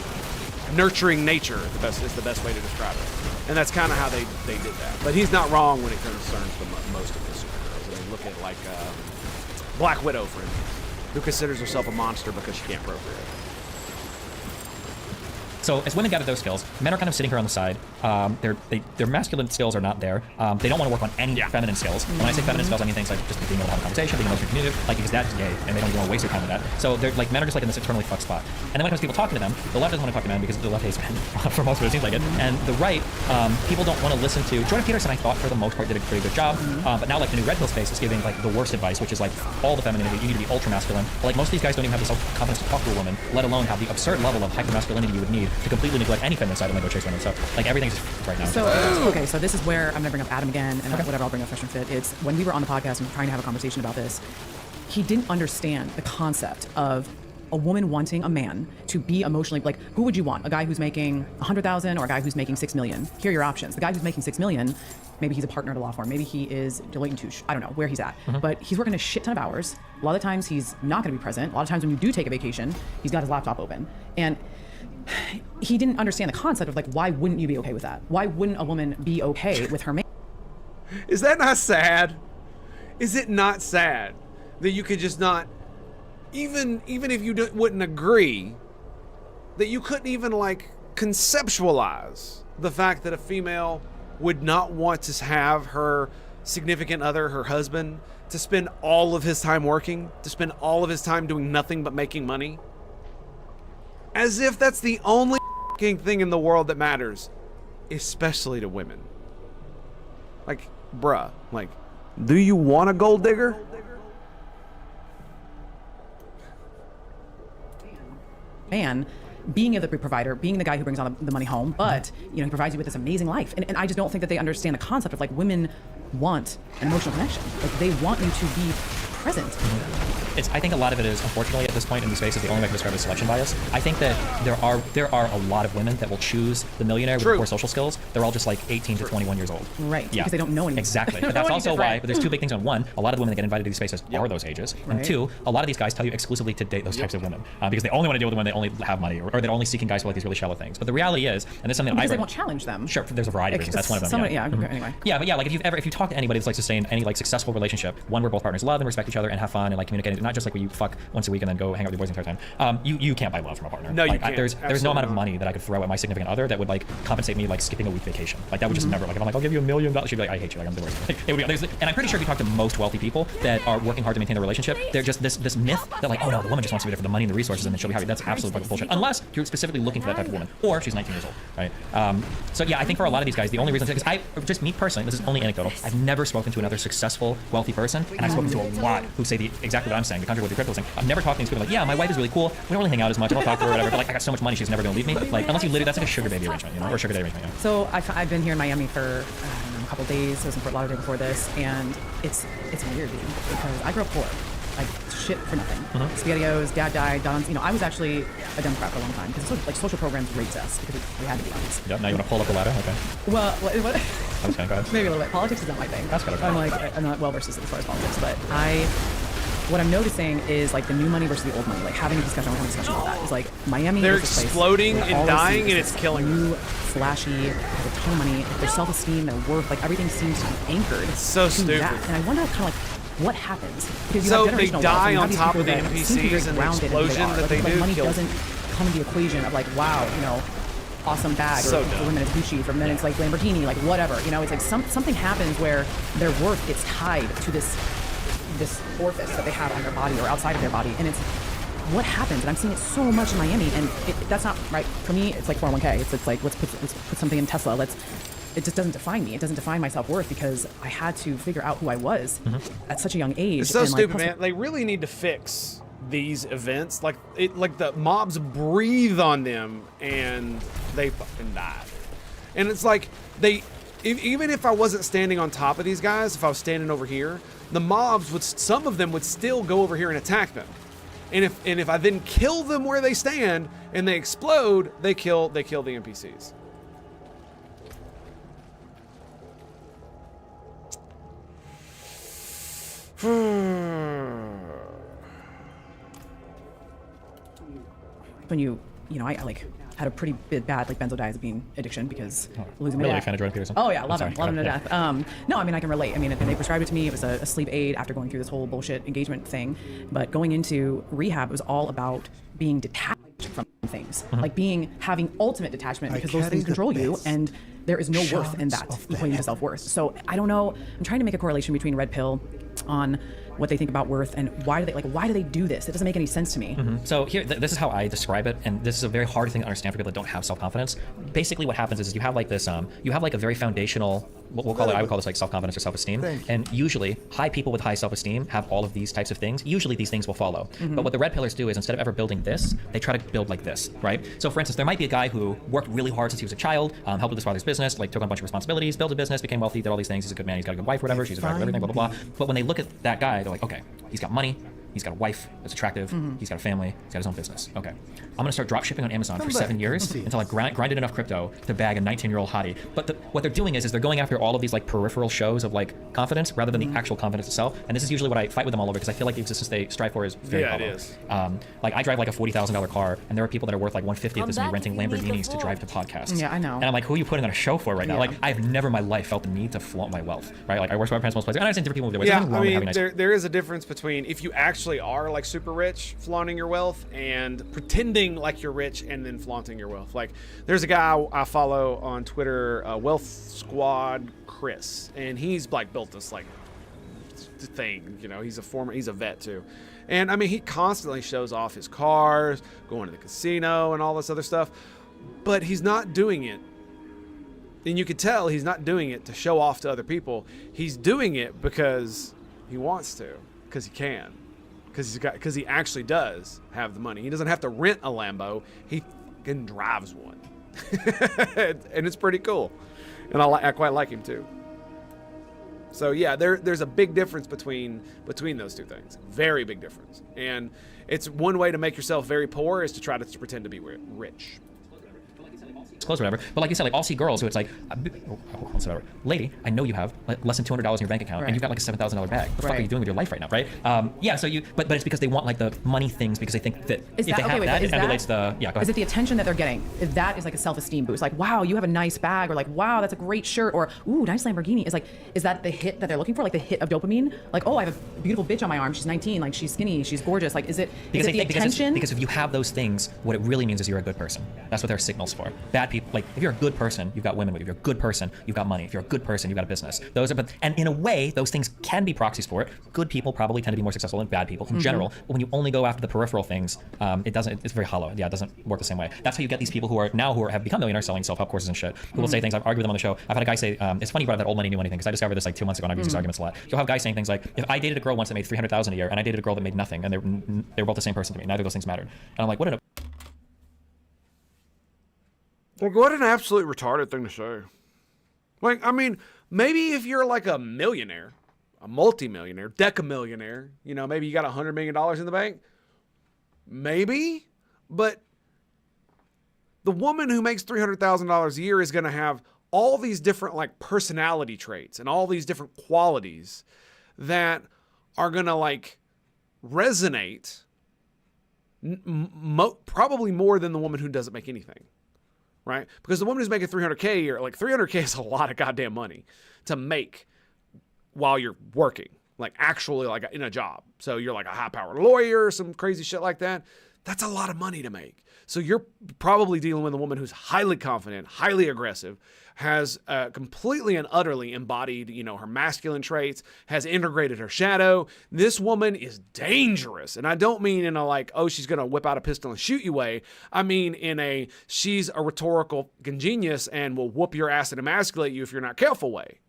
nurturing nature. Is the best way to describe it. And that's kind of how they did that. But he's not wrong when it concerns most of the superheroes. I mean, look at like Black Widow, for instance, who considers herself a monster because she can't procreate. So as women gather those skills, men are kind of sitting here on the side. Their masculine skills are not there. They don't want to work on any feminine skills. When I say feminine skills, I mean things like just being able to have a conversation, being emotionally communicative, like because that's gay, and they don't even want to waste their time with that. So they're like men are just like in this eternally fucked spot. And then when it comes to people talking to them, the left doesn't want to talk to men because the left hates men for most of it, seems like it. And the right, people don't want to listen to. Jordan Peterson, I thought for the most part did a pretty good job. But now like the new Red Pill space is giving like the worst advice, which is like all the femininity. You need to be ultra masculine. But like most of these guys don't even have the self-confidence to talk to a woman, let alone have the absurd level of hyper masculinity you would need to completely neglect any feminine side and like go chase women. So like everything's right now. So okay, so this is where I'm gonna bring up Adam again, and whatever I'll bring up Fresh and Fit. It's when we were on the podcast and trying to have a conversation about this. He didn't understand the concept of a woman wanting a man to be emotionally like. Who would you want? A guy who's making 100,000 or a guy who's making 6 million? Here are your options. The guy who's making 6 million, maybe he's a partner at a law firm. Maybe he is Deloitte & Touche. I don't know where he's at, but he's working a shit ton of hours. A lot of times he's not going to be present. A lot of times when you do take a vacation, he's got his laptop open, and he didn't understand the concept of like, why wouldn't you be okay with that? Why wouldn't a woman be okay with her man? Is that not sad? Is it not sad that you could just not, even if you wouldn't agree, that you couldn't even like conceptualize the fact that a female would not want to have her significant other, her husband, to spend all of his time working, to spend all of his time doing nothing but making money? As if that's the only thing in the world that matters, especially to women. Like, bruh, like, do you want a gold digger? Man, being the provider, being the guy who brings all the money home, but he provides you with this amazing life. And I just don't think that they understand the concept of like women want an emotional connection. Like they want you to be present. I think a lot of it is, unfortunately, at this point in these spaces, the only way I can describe it is selection bias. I think that there are a lot of women that will choose the millionaire with poor social skills. They're all just like 18 to 21 years old. Right, yeah. because they don't know anything. Exactly. But that's also why, but there's two big things on. One, a lot of the women that get invited to these spaces are those ages. Right. And two, a lot of these guys tell you exclusively to date those types of women because they only want to deal with them when they only have money or they're only seeking guys for like these really shallow things. But the reality is, and this is something because I they won't challenge them. Sure, there's a variety of reasons. That's one of them. Anyway. Yeah, but yeah, like if you talk to anybody that's like sustained any like successful relationship, one where both partners love and respect each other and have fun and like communicate, not just like where you fuck once a week and then go hang out with your boys the entire time. You can't buy love from a partner. No, like, you can't. There's no amount of money that I could throw at my significant other that would like compensate me like skipping a week vacation. Like that would just never like if I'm like I'll give you $1 million, she'd be like I hate you, like I'm divorced. Like, it would be, and I'm pretty sure if you talk to most wealthy people that are working hard to maintain their relationship, they're just this myth that like, oh no, the woman just wants to be there for the money and the resources and then she'll be happy. That's absolute fucking bullshit. Unless you're specifically looking for that type of woman, or she's 19 years old, right? So yeah, I think for a lot of these guys, the only reason because just me personally, this is only anecdotal. I've never spoken to another successful wealthy person, and I've spoken to a lot who say exactly what I'm saying, the contrary to what the crypto saying. I've never talked to these people like, yeah, my wife is really cool. We don't really hang out as much. I don't talk to her or whatever. But like, I got so much money, she's never gonna leave me. Like, unless you literally, that's like a sugar baby arrangement, or a sugar daddy arrangement. Yeah. So I've been here in Miami for a couple days. I was in Fort Lauderdale before this, and it's weird, dude, because I grew up poor, like shit for nothing. SpaghettiOs, dad died. I was actually a Democrat for a long time because like social programs raped us because we had to be honest. Yep. Now you want to pull up the ladder, okay? Well, what? Okay, go ahead. Maybe a little bit. Politics is not my thing. That's good. Okay. I'm not well versed as far as politics, but what I'm noticing is like the new money versus the old money. Like having a discussion about that is like Miami. They're is this exploding place and dying, and it's killing new, them. Flashy, have a ton of money. Their self-esteem, their worth, like everything seems to be anchored. It's so to stupid. That. And I wonder kind of like what happens. Because so you have they die wealth, on top of the NPCs and the explosion that they do. Money doesn't come in the equation of like, wow, awesome bag, so or for women it's Gucci, for men it's like Lamborghini, like whatever. It's like something happens where their worth gets tied to this orifice that they have on their body or outside of their body, and it's what happens. And I'm seeing it so much in Miami, and that's not right for me. It's like 401k. It's like let's put something in Tesla. It just doesn't define me. It doesn't define my self-worth because I had to figure out who I was at such a young age. It's so stupid, man. They really need to fix these events. Like the mobs breathe on them and they fucking die. And it's like even if I wasn't standing on top of these guys, if I was standing over here, the mobs some of them would still go over here and attack them. And if I then kill them where they stand and they explode, they kill the NPCs. when you know, I like had a pretty bad like benzodiazepine addiction because losing my Really, dad. fan of Jordan Peterson? Oh yeah, love I'm him sorry. to death. No, I mean I can relate. I mean, and they prescribed it to me. It was a sleep aid after going through this whole bullshit engagement thing. But going into rehab, it was all about being detached from things, like having ultimate detachment because those things control you, and there is no worth in that equating to self-worth. So I don't know. I'm trying to make a correlation between Red Pill on what they think about worth and why do they do this? It doesn't make any sense to me. So here, this is how I describe it, and this is a very hard thing to understand for people that don't have self-confidence. Basically, what happens is you have like this, you have like a very foundational, I would call this like self-confidence or self-esteem. And usually, high people with high self-esteem have all of these types of things. Usually, these things will follow. But what the red pillars do is instead of ever building this, they try to build like this, right? So for instance, there might be a guy who worked really hard since he was a child, helped with his father's business, like took on a bunch of responsibilities, built a business, became wealthy, did all these things. He's a good man. He's got a good wife, or whatever. She's a driver, everything, blah blah blah. But when they look at that guy, they're like, okay, he's got money, he's got a wife that's attractive, he's got a family, he's got his own business. Okay, I'm gonna start drop shipping on Amazon for 7 years until I grinded enough crypto to bag a 19-year-old hottie. But what they're doing is they're going after all of these like peripheral shows of like confidence rather than the actual confidence itself. And this is usually what I fight with them all over because I feel like the existence they strive for is very hollow. It is. Like I drive like a $40,000 car, and there are people that are worth like 150 of this me renting Lamborghinis to drive to podcasts. Yeah, I know. And I'm like, who are you putting on a show for right now? Like I've never in my life felt the need to flaunt my wealth, right? Like I work for my parents most places. And I understand different people with their ways. Yeah, I mean, there is a difference between if you actually are like super rich, flaunting your wealth, and pretending like you're rich and then flaunting your wealth. Like there's a guy I follow on Twitter, Wealth Squad Chris, and he's like built this like thing. You know, he's a vet too. And I mean, he constantly shows off his cars, going to the casino and all this other stuff, but he's not doing it. And you could tell he's not doing it to show off to other people. He's doing it because he wants to, because he can, because he actually does have the money. He doesn't have to rent a Lambo. He fucking drives one, and it's pretty cool. And I quite like him too. So yeah, there's a big difference between those two things. Very big difference. And it's one way to make yourself very poor is to try to pretend to be rich. Clothes or whatever, but like you said, like I'll see girls who it's like, whatever, lady, I know you have like less than $200 in your bank account, and you've got like a $7,000 bag. What the fuck are you doing with your life right now, right? Yeah, so but it's because they want like the money things because they think that if they have that, it emulates the, yeah, go ahead. Is it the attention that they're getting? That is like a self-esteem boost. Like, wow, you have a nice bag, or like, wow, that's a great shirt, or ooh, nice Lamborghini. Is that the hit that they're looking for? Like the hit of dopamine? Like, oh, I have a beautiful bitch on my arm. She's 19. Like she's skinny. She's gorgeous. Like, is it the attention? Because if you have those things, what it really means is you're a good person. That's what they're signals for. Bad people, like if you're a good person, you've got women with you. If you're a good person, you've got money. If you're a good person, you've got a business. And in a way, those things can be proxies for it. Good people probably tend to be more successful than bad people in general. But when you only go after the peripheral things, it's very hollow. Yeah, it doesn't work the same way. That's how you get these people who have become millionaires selling self-help courses and shit, who will say things. I've argued with them on the show. I've had a guy say, it's funny you brought up that old money, new money thing, because I discovered this like 2 months ago, and I've used these arguments a lot. You'll have guys saying things like, if I dated a girl once that made $300,000 a year, and I dated a girl that made nothing, and they were both the same person to me, neither of those things mattered. And I'm like, what an absolute retarded thing to say. Like, I mean, maybe if you're like a millionaire, a multi-millionaire, decamillionaire, you know, maybe you got $100 million in the bank, maybe, but the woman who makes $300,000 a year is going to have all these different like personality traits and all these different qualities that are going to like resonate probably more than the woman who doesn't make anything. Right? Because the woman who's making $300K a year, like $300K is a lot of goddamn money to make while you're working, like actually like in a job. So you're like a high-powered lawyer or some crazy shit like that. That's a lot of money to make. So you're probably dealing with a woman who's highly confident, highly aggressive, has completely and utterly embodied, you know, her masculine traits, has integrated her shadow. This woman is dangerous. And I don't mean in a like, oh, she's going to whip out a pistol and shoot you way. I mean in a, she's a rhetorical genius and will whoop your ass and emasculate you if you're not careful way.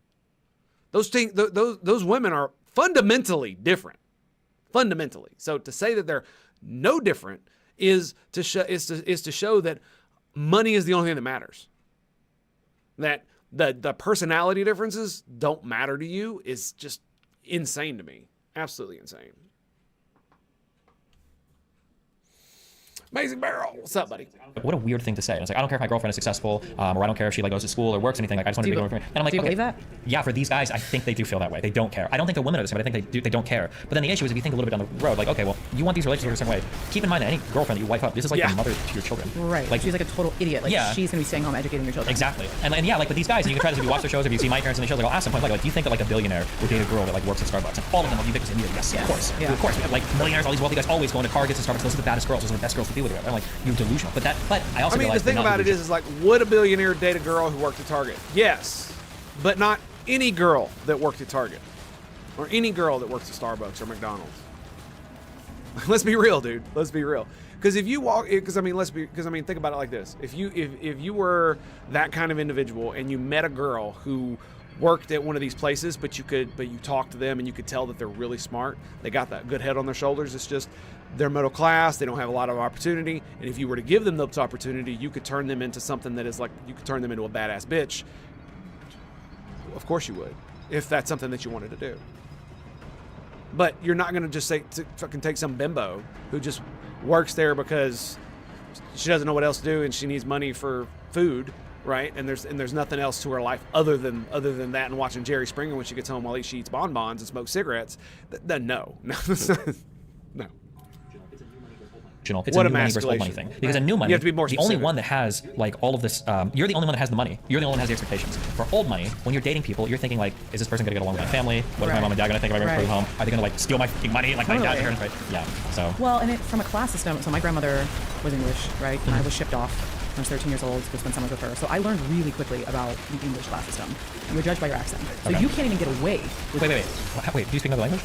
Those things, those women are fundamentally different. Fundamentally. So to say that they're no different is to show that money is the only thing that matters. That the personality differences don't matter to you is just insane to me. Absolutely insane. Amazing Barrel. What's up, buddy? What a weird thing to say. And it's like, I don't care if my girlfriend is successful, or I don't care if she like goes to school or works or anything. Like, I just want to be with her. And I'm like, do you okay. believe that? Yeah, for these guys, I think they do feel that way. They don't care. I don't think the women are the same, but I think they don't care. But then the issue is, if you think a little bit down the road, like, okay, well, you want these relationships a certain way. Keep in mind that any girlfriend that you wife up, this is like the mother to your children. Right. Like, she's like a total idiot. Like, she's gonna be staying home educating your children. Exactly. And yeah, like with these guys, and you can try this if you watch their shows, if you see my parents in the shows, like I'll ask them point like, do you think that like a billionaire would date a girl that like works at Starbucks? And all of them will ubiquitous immediately. Yes, of course. Yeah. Of course. Like millionaires, all these wealthy guys always go into Targets and Starbucks. Those are the baddest girls. Those are the best girls to be with. I'm like, you're delusional. But I also mean, the thing about it is like, would a billionaire date a girl who worked at Target? Yes, but not any girl that worked at Target, or any girl that works at Starbucks or McDonald's. Let's be real, dude. Let's be real. Because if you walk, because I mean, think about it like this: if you were that kind of individual and you met a girl who worked at one of these places, but you talked to them and you could tell that they're really smart. They got that good head on their shoulders. It's just they're middle class. They don't have a lot of opportunity. And if you were to give them the opportunity, you could turn them into something that is like, you could turn them into a badass bitch. Of course you would, if that's something that you wanted to do. But you're not going to just say to fucking take some bimbo who just works there because she doesn't know what else to do and she needs money for food. Right, and there's nothing else to her life other than that and watching Jerry Springer when she gets home while she eats bonbons and smokes cigarettes. Then no. It's What a a new money versus old money emasculation. thing. Because a new money, You have to be more the only specific. one that has like all of this, you're the only one that has the money. You're the only one that has the expectations. For old money, when you're dating people, you're thinking like, is this person gonna get along with my family? What is my mom and dad gonna think if I bring them home? Are they gonna like steal my fucking money like my dad's parents? Right? Yeah. So. Well, and from a class system, so my grandmother was English, right? And I was shipped off. I was 13 years old to go spend summers with her. So I learned really quickly about the English class system. You're judged by your accent. So you can't even get away with Wait. Do you speak another language?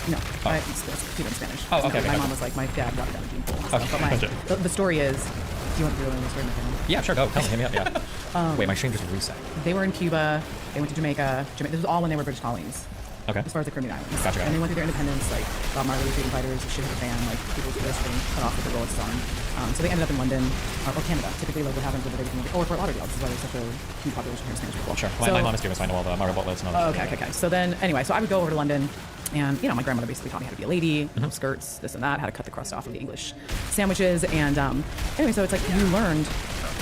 No, I speak in Spanish. Oh, okay. My mom was like, my dad got down to being full. Okay. But the story is, do you want to really know the story of my family? Yeah, sure. Go. Tell me. Hit me up. Yeah. Wait, my stream just reset. They were in Cuba. They went to Jamaica. This was all when they were British colonies. Okay. As far as the Caribbean islands. Gotcha. And they went through their independence, like Bob Marley, freedom fighters, shit hit the fan, like people's wrists getting cut off with the Rolling Stone. So they ended up in London or Canada. Typically, like what happens with everything, or Fort Lauderdale. This is why there's such a huge population here of Spanish people. Sure. My mom is Cuban, so I know all the Mario Butlets and all that. Okay. So then, anyway, so I would go over to London, and my grandmother basically taught me how to be a lady, skirts, this and that, how to cut the crust off of the English sandwiches, and anyway, so it's like you learned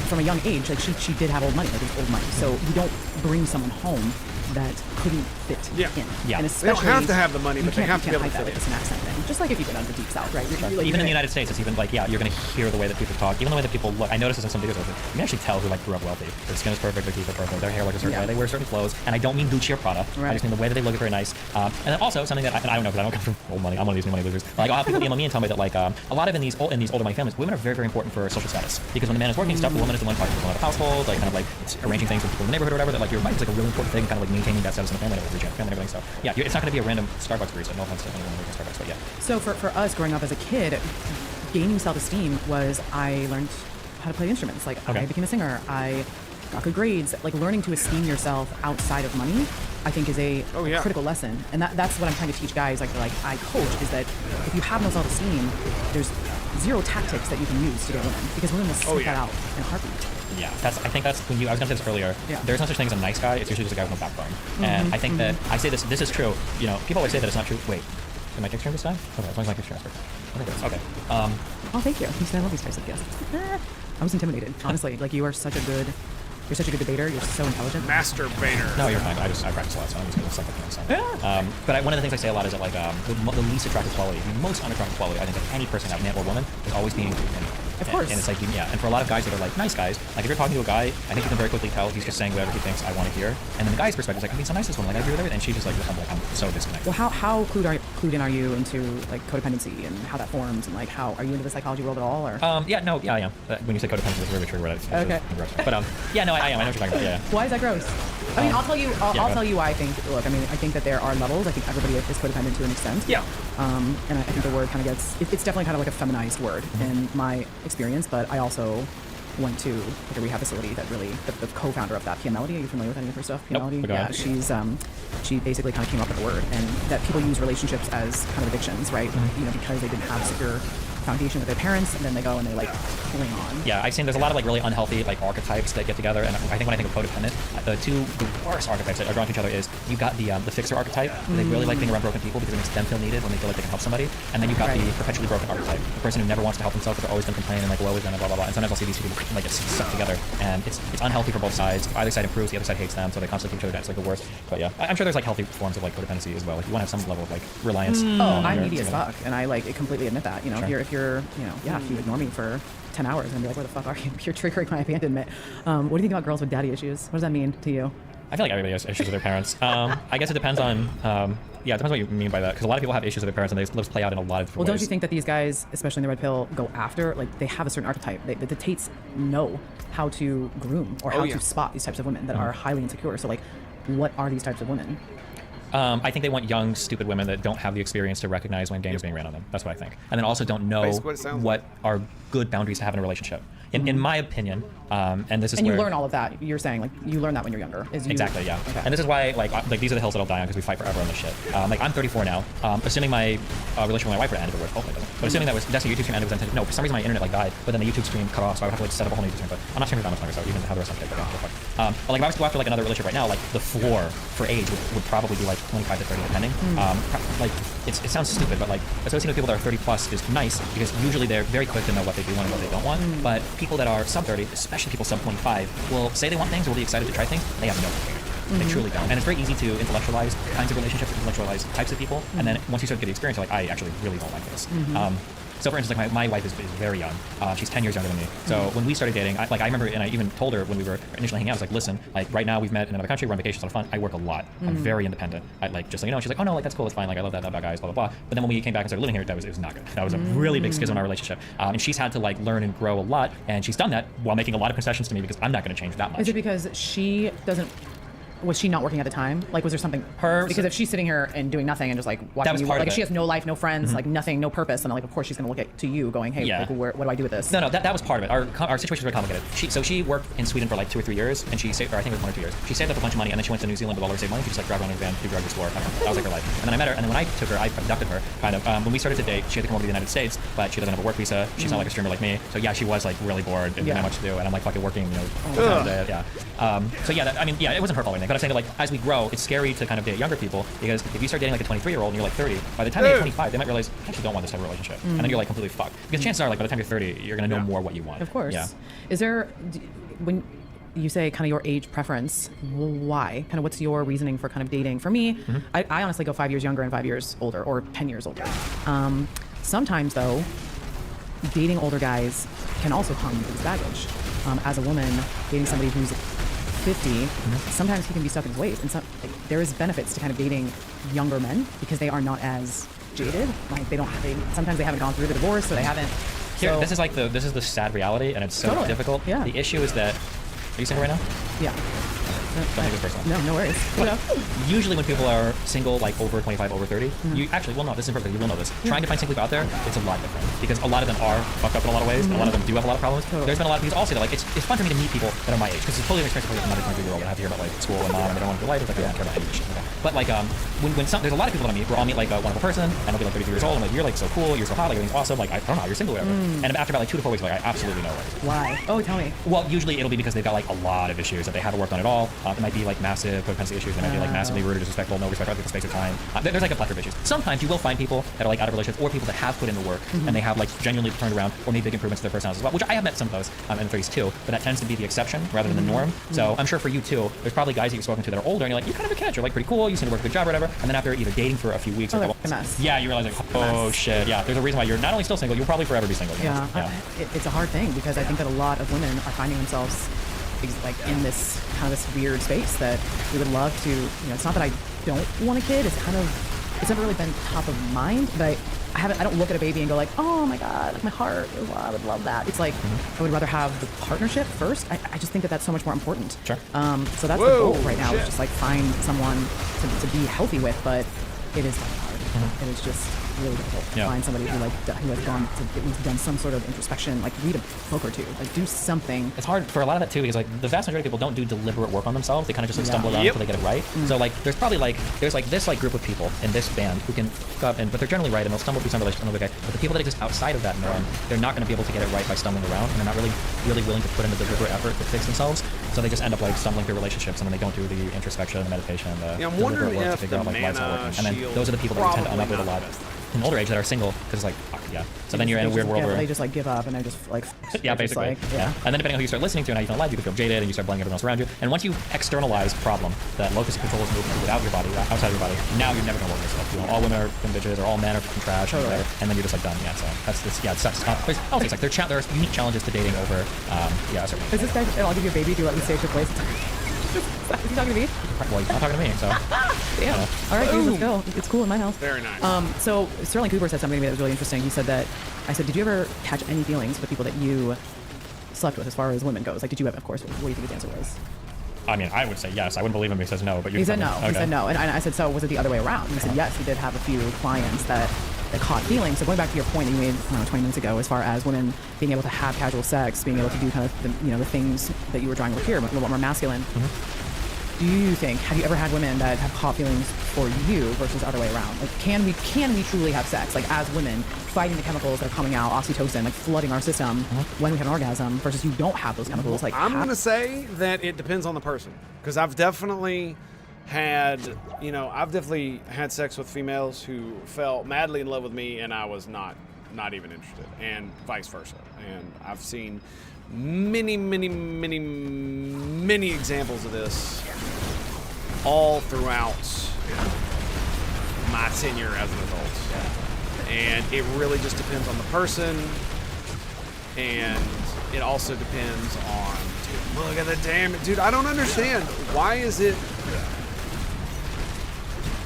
from a young age, like she did have old money, like it was old money. So you don't bring someone home that couldn't fit in. Yeah. And They don't have to have the money, but they have to be able to hide fit that with an accent thing. Just like if you go down to the Deep South, right? Even in the United States, it's even like, you're going to hear the way that people talk, even the way that people look. I noticed this in some videos. You can actually tell who like grew up wealthy. Their skin is perfect, their teeth are perfect, their hair looks a certain way, they wear certain clothes. And I don't mean Gucci or Prada. I just mean the way that they look is very nice. And then also something that I don't know because I don't come from old money. I'm one of these new money losers. Like I'll have people email me and tell me that like a lot of in these older money families, women are very, very important for social status because when the man is working stuff, the woman is the one talking to the household, like kind of like arranging things with people in the neighborhood or whatever. That like your wife is like a really important thing, kind of like maintaining that status in the family and everything. So yeah, it's not going to be a random Starbucks barista. No offense to anyone working at Starbucks, but yeah. So for us growing up as a kid, gaining self-esteem was I learned how to play instruments. Like I became a singer. I got good grades. Like learning to esteem yourself outside of money, I think is a critical lesson. And that's what I'm trying to teach guys like I coach is that if you have no self-esteem, there's zero tactics that you can use to get women because women will sniff that out in a heartbeat. Yeah, I think that's when I was gonna say this earlier. There's no such thing as a nice guy. It's usually just a guy with no backbone. And I think that I say this is true. People always say that it's not true. Wait, am I kick stream this time? Okay, as long as my kick stream is perfect. I think it is. Okay. Oh, thank you. I love these types of guests. I was intimidated, honestly. Like you're such a good debater. You're so intelligent. Masturbator. No, you're fine. I practice a lot, so I'm just gonna suck at the But one of the things I say a lot is that like the least attractive quality, the most unattractive quality I think that any person, man or woman, is always being Of course. And it's like, and for a lot of guys that are like nice guys, like if you're talking to a guy, I think you can very quickly tell he's just saying whatever he thinks I want to hear. And then the guy's perspective is like, I'm being so nice to this woman, like I agree with everything. And she's just like, I'm so disconnected. Well, how clued in are you into like codependency and how that forms and like how are you into the psychology world at all? Or I am. When you say codependency, it's a really trigger word. Okay. But I am. I know what you're talking about. Yeah. Why is that gross? I mean, I'll tell you. I'll tell you why I think. Look, I mean, I think that there are levels. I think everybody is codependent to an extent. Yeah. And I think the word kind of gets. It's definitely kind of like a feminized word in my experience. But I also went to like a rehab facility that really the co-founder of that, Pia Melody. Are you familiar with any of her stuff? Pia Melody. Yeah. She basically kind of came up with the word, and that people use relationships as kind of addictions, right? Because they didn't have secure foundation with their parents, and then they go and they like cling on. Yeah, I've seen there's a lot of like really unhealthy like archetypes that get together, and I think when I think of codependent, the worst archetypes that are drawn to each other is you've got the fixer archetype, where they really like being around broken people because it makes them feel needed when they feel like they can help somebody, and then you've got the perpetually broken archetype, the person who never wants to help themselves, but they're always going to complain and like, well, always going to blah blah blah. And sometimes I'll see these two people like get stuck together, and it's unhealthy for both sides. Either side improves, the other side hates them, so they constantly keep each other down. It's like the worst. But yeah, I'm sure there's like healthy forms of like codependency as well. Like you want to have some level of like reliance. I'm needy as fuck, and I like completely admit that. You know, if you're if you ignore me for 10 hours, I'm gonna be like, where the fuck are you? You're triggering my abandonment. What do you think about girls with daddy issues? What does that mean to you? I feel like everybody has issues with their parents. I guess it depends on, it depends what you mean by that. Because a lot of people have issues with their parents, and those play out in a lot of different ways. Well, don't you think that these guys, especially in the red pill, go after, like, they have a certain archetype. The Tates know how to groom or how to spot these types of women that are highly insecure. So, like, what are these types of women? I think they want young, stupid women that don't have the experience to recognize when game is being ran on them. That's what I think. And then also don't know what are good boundaries to have in a relationship. In my opinion, and this is where... And you learn all of that. You're saying, like, you learn that when you're younger. Exactly, yeah. Okay. And this is why, like these are the hills that I'll die on because we fight forever on this shit. Like, I'm 34 now. Assuming my relationship with my wife would end, hopefully it doesn't. But assuming that that's a YouTube stream ended was intended. No, for some reason my internet like died, but then the YouTube stream cut off, so I would have to like set up a whole new YouTube stream. But I'm not streaming that much longer, so even how the rest of the like if I was to go after like another relationship right now, like the floor for age would probably be like 25 to 30 depending. Like it sounds stupid, but like associating with people that are 30 plus is nice because usually they're very quick to know what they do want and what they don't want. But people that are sub 30, especially people sub 25, will say they want things or will be excited to try things. They have no idea. They truly don't. And it's very easy to intellectualize kinds of relationships, intellectualize types of people, and then once you start to get the experience, you're like, I actually really don't like this. So for instance, like my wife is very young. She's 10 years younger than me. So when we started dating, I remember, and I even told her when we were initially hanging out, I was like, listen, like right now we've met in another country, we're on vacation, it's a lot of fun. I work a lot. I'm very independent. I like, just so you know, she's like, oh no, like that's cool, it's fine. Like I love that about guys, blah, blah, blah. But then when we came back and started living here, it was not good. That was a really big schism in our relationship. And she's had to like learn and grow a lot. And she's done that while making a lot of concessions to me because I'm not going to change that much. Is it because she doesn't... Was she not working at the time? Like, was there something? Because if she's sitting here and doing nothing and just like watching you, like if she has no life, no friends, like nothing, no purpose, then like of course she's gonna look to you, going, hey, like, what do I do with this? No, that was part of it. Our situation was very complicated. She worked in Sweden for like 2 or 3 years, and she saved, or I think it was 1 or 2 years. She saved up a bunch of money, and then she went to New Zealand with all her saved money. She just like drive around in a van, do drugs, explore. I don't know. That was like her life. And then I met her, and then when I took her, I abducted her. Kind of. When we started to date, she had to come over to the United States, but she doesn't have a work visa. She's not like a streamer like me. So yeah, she was like really bored and didn't have much to do, and I'm like fucking working, you know, all the time day. Yeah. So yeah, it wasn't her fault or anything. But I'm saying that like as we grow, it's scary to kind of date younger people because if you start dating like a 23-year-old and you're like 30, by the time you're 25, they might realize I actually don't want this type of relationship, and then you're like completely fucked. Because chances are, like by the time you're 30, you're gonna know more what you want. Of course. Yeah. Is there, when you say kind of your age preference, why? Kind of what's your reasoning for kind of dating? For me, I honestly go 5 years younger and 5 years older, or 10 years older. Sometimes though, dating older guys can also come with this baggage. As a woman, dating somebody who's 50, sometimes he can be stuck in his ways, and there is benefits to kind of dating younger men because they are not as jaded. Like sometimes they haven't gone through the divorce, so they haven't. Here, this is the sad reality, and it's so difficult. Yeah. The issue is that. Are you single right now? Yeah. Don't take it personal. No worries. Usually when people are single, like over 25, over 30, you actually, well, no, this is important. You will know this. Trying to find single people out there, it's a lot different because a lot of them are fucked up in a lot of ways, and a lot of them do have a lot of problems. There's been a lot of people also say that like it's fun for me to meet people that are my age because it's totally different experience for another 23-year-old and have to hear about like school and mom and they don't want to do life. It's like they don't care about any of this shit. But like when there's a lot of people that I meet where I'll meet like a wonderful person and I'll be like 33 years old and like you're like so cool, you're so hot, like everything's awesome, like I don't know, you're single or whatever. And after about like 2 to 4 weeks, like I absolutely know it. Why? Oh, tell me. Well, usually it'll be because they've got like a lot of issues that they haven't worked on at all. It might be like massive codependency issues. They might be like massively rude or disrespectful, no respect for other people's space or time. There's like a plethora of issues. Sometimes you will find people that are like out of relationships or people that have put in the work and they have like genuinely turned around or made big improvements to their personalities as well, which I have met some of those in the 30s too, but that tends to be the exception rather than the norm. So I'm sure for you too, there's probably guys that you've spoken to that are older and you're like, you're kind of a catch, you're like pretty cool, you seem to work a good job or whatever, and then after either dating for a few weeks or a mess. Yeah, you realize like, oh shit, yeah, there's a reason why you're not only still single, you'll probably forever be single. It's a hard thing because I think that a lot of women are finding themselves like in this kind of this weird space that we would love to, it's not that I don't want a kid, it's never really been top of mind, but I don't look at a baby and go like, oh my god, like my heart, I would love that. It's like I would rather have the partnership first. I just think that that's so much more important. Sure. So that's the goal right now, is just like find someone to be healthy with, but it is hard. It is just really difficult to find somebody who who has gone to who's done some sort of introspection. Like read a book or two, like do something. It's hard for a lot of that too because like the vast majority of people don't do deliberate work on themselves. They kind of just like stumble around until they get it right. So like there's probably there's this group of people in this band who can go up but they're generally right and they'll stumble through some relationship and they'll be okay. But the people that exist outside of that norm, they're not going to be able to get it right by stumbling around, and they're not really willing to put in the deliberate effort to fix themselves. So they just end up like stumbling through relationships, and then they don't do the introspection, the meditation, the I'm wondering work to if figure out like why it's not working. And then those are the people that we tend to end up with a lot in older age that are single because it's like fuck yeah. So then you're in a weird world where they just like give up and they're just like yeah, basically. Yeah. And then depending on who you start listening to and how you feel in life, you can feel jaded and you start blaming everyone else around you. And once you externalize problem, that locus of control is moving without your body, outside of your body, now you're never gonna work yourself. You know, all women are fucking bitches or all men are fucking trash or whatever, and then you're just like done. Yeah, so that's this. Yeah, it sucks. I don't think it's like there's unique challenges to dating over. Yeah, sorry. Is this guy? I'll give you a baby. Do you let me stay at your place? Is he talking to me? Well, he's not talking to me, so. Damn. All right, dude, let's go. It's cool in my house. Very nice. So Sterling Cooper said something to me that was really interesting. He said that, I said, did you ever catch any feelings for the people that you slept with as far as women goes? Like, did you have, of course, what do you think his answer was? I mean, I would say yes. I wouldn't believe him if he says no, but you He said no. Okay. He said no. And I said, so was it the other way around? And he said, yes, he did have a few clients that caught feelings. So going back to your point that you made 20 minutes ago, as far as women being able to have casual sex, being able to do kind of the things that you were drawing over here, a little bit more masculine. Do you think, have you ever had women that have caught feelings for you versus the other way around? Like, can we truly have sex, like as women, fighting the chemicals that are coming out, oxytocin, like flooding our system when we have an orgasm, versus you don't have those chemicals? Like, I'm gonna say that it depends on the person, because I've definitely had sex with females who fell madly in love with me, and I was not even interested, and vice versa. And I've seen many examples of this all throughout my tenure as an adult. And it really just depends on the person, and it also depends on, dude, look at the damn, dude, I don't understand. Why is it,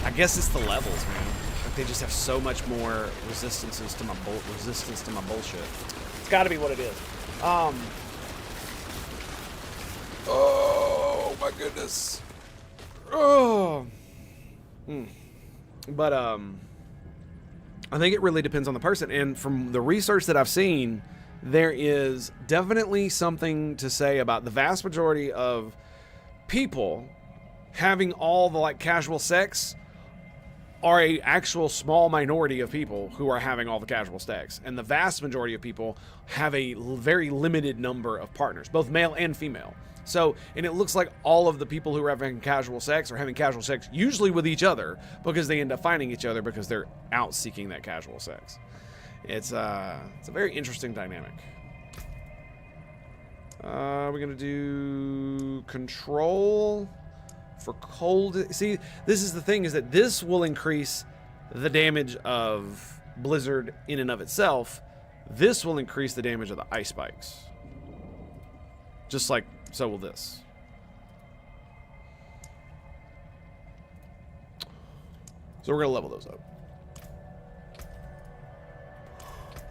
I guess it's the levels, man. Like, they just have so much more resistance to my bullshit. It's gotta be what it is. Oh my goodness. Oh. But I think it really depends on the person, and from the research that I've seen, there is definitely something to say about the vast majority of people having all the like casual sex are a actual small minority of people who are having all the casual sex, and the vast majority of people have a very limited number of partners, both male and female. So, and it looks like all of the people who are having casual sex are having casual sex usually with each other, because they end up finding each other because they're out seeking that casual sex. It's a very interesting dynamic. We're gonna do control for cold. See, this is the thing, is that this will increase the damage of Blizzard in and of itself. This will increase the damage of the ice spikes. Just like so will this. So we're gonna level those up.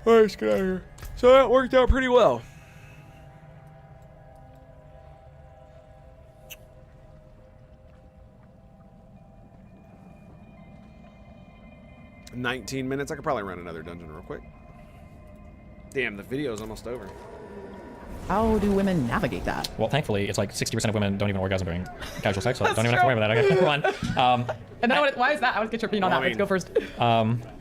Alright, let's get out of here. So that worked out pretty well. $19 minutes. I could probably run another dungeon real quick. Damn, the video's almost over. How do women navigate that? Well, thankfully, it's like 60% of women don't even orgasm during casual sex, so don't even have to worry about that. Okay, one. And then why is that? I would get your opinion on that. Let's go first.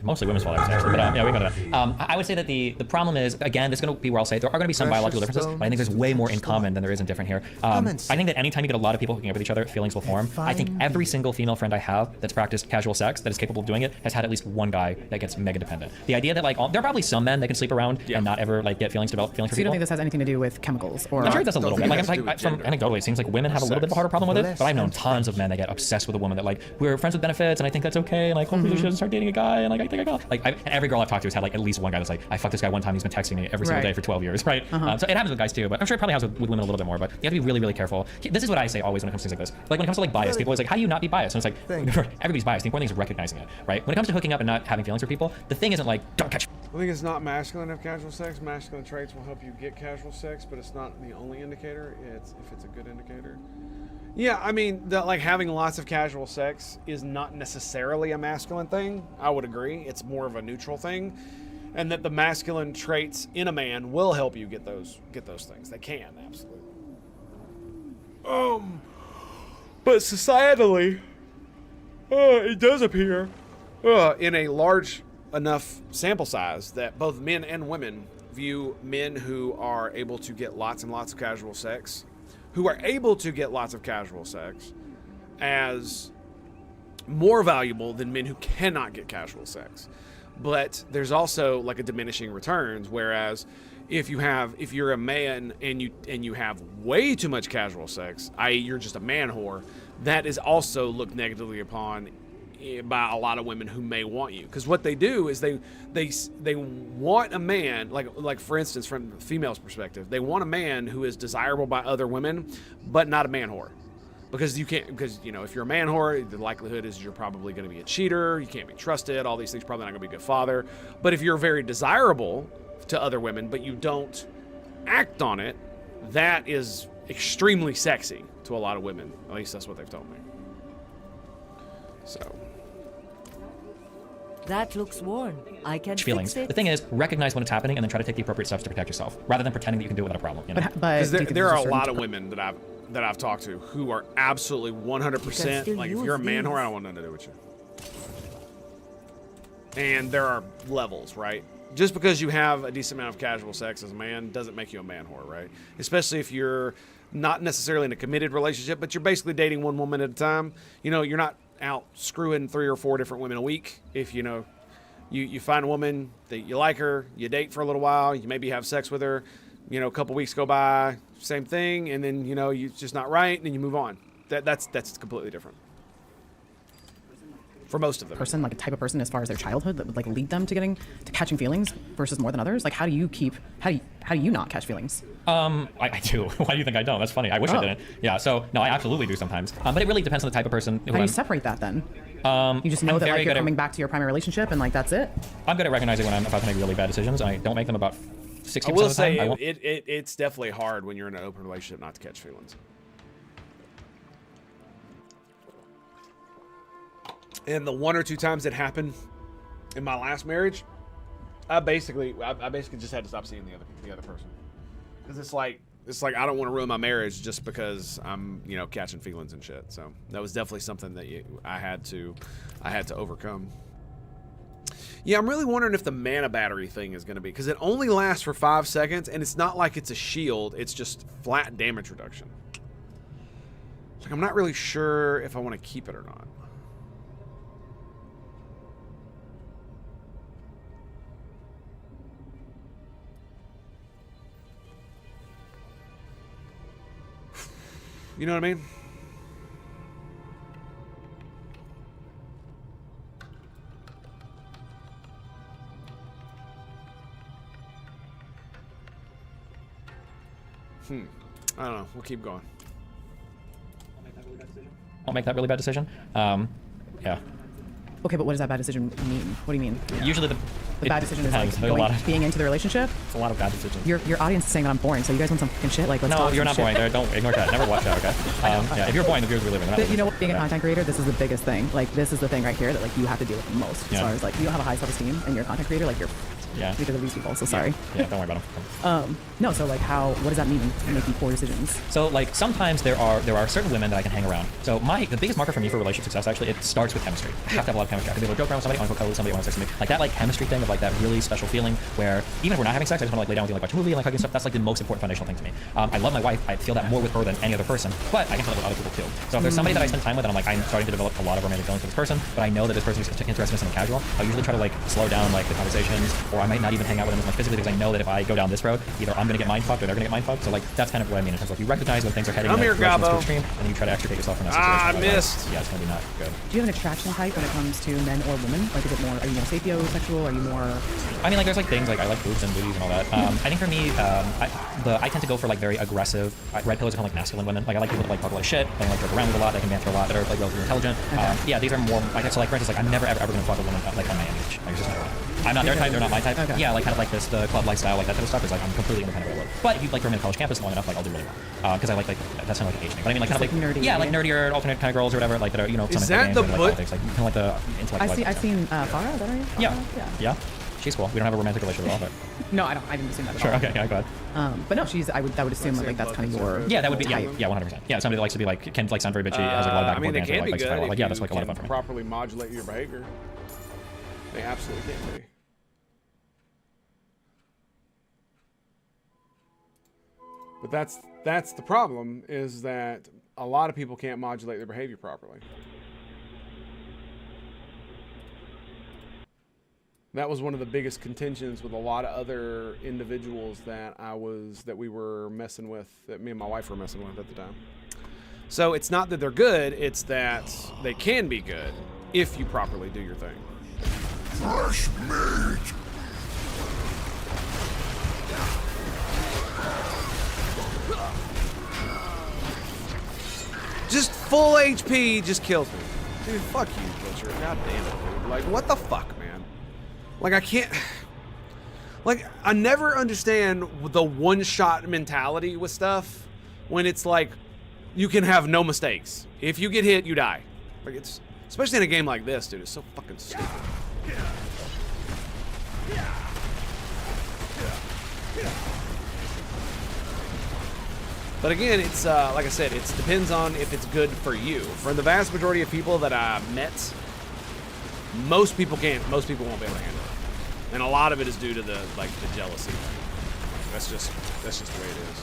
Mostly women's fault, I would say, actually. But yeah, we can go to that. I would say that the problem is, again, this is going to be where I'll say there are going to be some biological differences, but I think there's way more in common than there is in different here. I think that anytime you get a lot of people hooking up with each other, feelings will form. I think every single female friend I have that's practiced casual sex, that is capable of doing it, has had at least one guy that gets mega dependent. The idea that like there are probably some men that can sleep around and not ever like get develop feelings for So you don't people. think this has anything to do with chemicals? Or I'm sure it does a little bit. Like from anecdotally, it seems like women have a little bit of a harder problem with it, but I've known tons of men that get obsessed with a woman that like, we're friends with benefits and I think that's okay, and like hopefully she doesn't start dating a guy, and like I think I got like every girl I've talked to has had like at least one guy that's like, I fucked this guy one time, he's been texting me every single day for 12 years, right? So it happens with guys too, but I'm sure it probably happens with women a little bit more, but you have to be really, really careful. This is what I say always when it comes to things like this. Like when it comes to like bias, people always like, how do you not be biased? And it's like, everybody's biased. I think one thing is recognizing it, right? When it comes to hooking up and not having feelings for people, the thing isn't like, don't catch. I think it's not masculine to have casual sex. Masculine traits will help you get casual sex. sex, but it's not the only indicator. It's if it's a good indicator. Yeah, I mean, like having lots of casual sex is not necessarily a masculine thing. I would agree. It's more of a neutral thing, and that the masculine traits in a man will help you get those things. They can, absolutely. But societally, it does appear in a large enough sample size that both men and women view men who are able to get lots and lots of casual sex, as more valuable than men who cannot get casual sex. But there's also like a diminishing returns, whereas if you're a man and you have way too much casual sex, i.e. you're just a man whore, that is also looked negatively upon by a lot of women who may want you, because what they do is they want a man, like for instance, from the female's perspective, they want a man who is desirable by other women but not a man whore, because you know, if you're a man whore, the likelihood is you're probably going to be a cheater, you can't be trusted, all these things, probably not going to be a good father. But if you're very desirable to other women but you don't act on it, that is extremely sexy to a lot of women. At least that's what they've told me. So that looks worn. I can feelings. fix it. The thing is, recognize when it's happening and then try to take the appropriate steps to protect yourself, rather than pretending that you can do it without a problem. You know? Because there are a lot of women that I've talked to who are absolutely 100% like, if you're a man whore, I don't want nothing to do with you. And there are levels, right? Just because you have a decent amount of casual sex as a man doesn't make you a man whore, right? Especially if you're not necessarily in a committed relationship, but you're basically dating one woman at a time. You know, you're not out screwing 3 or 4 different women a week. If you know you find a woman that you like her, you date for a little while, you maybe have sex with her, you know, a couple weeks go by, same thing, and then you know it's just not right, and then you move on. That's completely different for most of them. Person, like a type of person as far as their childhood that would like lead them to catching feelings versus more than others. Like how do you not catch feelings? I do. Why do you think I don't? That's funny. I wish I didn't. Yeah, so no, I absolutely do sometimes. But it really depends on the type of person. How do you separate that then? You just know that like you're coming back to your primary relationship and like that's it? I'm good at recognizing when I'm about to make really bad decisions, and I don't make them about 60% I will of the time. say it's definitely hard when you're in an open relationship not to catch feelings. And the 1 or 2 times it happened in my last marriage, I basically just had to stop seeing the other person, because it's like I don't want to ruin my marriage just because I'm catching feelings and shit. So that was definitely something that I had to overcome. Yeah, I'm really wondering if the mana battery thing is going to be, because it only lasts for 5 seconds and it's not like it's a shield, it's just flat damage reduction. Like I'm not really sure if I want to keep it or not. You know what I mean? I don't know. We'll keep going. I'll make that really bad decision. Yeah. Okay, but what does that bad decision mean? What do you mean? Usually the bad decision is like being into the relationship. It's a lot of bad decisions. Your audience is saying that I'm boring, so you guys want some fucking shit? Like, let's no, talk you're some not shit. boring. Don't ignore that. Never watch that. Okay. Yeah, if you're boring, the viewers are leaving. But you know what? Being a content creator, this is the biggest thing. Like, this is the thing right here that like you have to deal with the most. As far as like you don't have a high self-esteem and you're a content creator, like you're because of these people. So sorry. Yeah, don't worry about them. No, so like what does that mean making poor decisions? So like sometimes there are certain women that I can hang around. So the biggest marker for me for relationship success actually, it starts with chemistry. I have to have a lot of chemistry. I have to be able to joke around with somebody, I want to cuddle with somebody, I want to sex with me. Like that like chemistry thing of like that really special feeling where even if we're not having sex, I just want to like lay down with you, like watch a movie and like hug and stuff. That's like the most important foundational thing to me. I love my wife. I feel that more with her than any other person, but I can feel that with other people too. So if there's somebody that I spend time with and I'm starting to develop a lot of romantic feelings for this person, but I know that this person is interested in something casual, I'll usually try to like slow down like the conversations, or I might not even hang out with them as much physically because I know that if I go down this road, either I'm gonna get mind fucked or they're gonna get mind fucked. So like that's kind of what I mean in terms of like, you recognize when things are heading in a direction that's too extreme, and you try to extricate yourself from that situation. I missed. Yeah, it's gonna be not good. Do you have an attraction type when it comes to men or women? Like, is it more? Are you more sapiosexual? Are you more? I mean, like there's like things like I like boobs and booties and all that. I think for me, I tend to go for like very aggressive. Red pillars are kind of like masculine women. Like I like people that like talk a lot of shit, and like joke around with a lot. They can banter a lot. That are like relatively intelligent. Yeah, these are more. Like so, like for instance, like I'm never ever gonna fuck a woman like on my age. Like it's just not. I'm not their type, they're not my type. Okay. Yeah, like kind of like this, the club lifestyle, like that type of stuff is like I'm completely independent of it. But if you like throw me in college campus long enough, like I'll do really well. Because I like that's kind of like an age thing. But I mean like kind of like nerdy. yeah, like nerdier alternate kind of girls or whatever, like that are, you know, Is some that games the and, like, book? politics, like kind of like the intellectual. I've seen Farah, is that her name? Yeah. Yeah. Yeah. She's cool. We don't have a romantic relationship at all, but No, I didn't assume that at sure, all. okay, yeah, go ahead. But no, I would assume like that's kind of your Yeah, that would be type. yeah, 100%. Yeah, somebody that likes to be like can like sound very bitchy, has like a lot of back I mean, and they forth can banter, be likes to good. fight a lot. Like if yeah, that's like a lot you of fun for me. properly modulate your behavior. They absolutely can be. But that's the problem, is that a lot of people can't modulate their behavior properly. That was one of the biggest contentions with a lot of other individuals that we were messing with, that me and my wife were messing with at the time. So it's not that they're good, it's that they can be good if you properly do your thing. Fresh meat! Just full HP just kills me. Dude, fuck you, Butcher. God damn it, dude. Like, what the fuck, man? Like, I can't... Like, I never understand the one-shot mentality with stuff when it's like, you can have no mistakes. If you get hit, you die. Like, it's... Especially in a game like this, dude. It's so fucking stupid. But again, it's like I said, it depends on if it's good for you. For the vast majority of people that I met, most people can't. Most people won't be able to handle it, and a lot of it is due to the jealousy thing. That's just the way it is.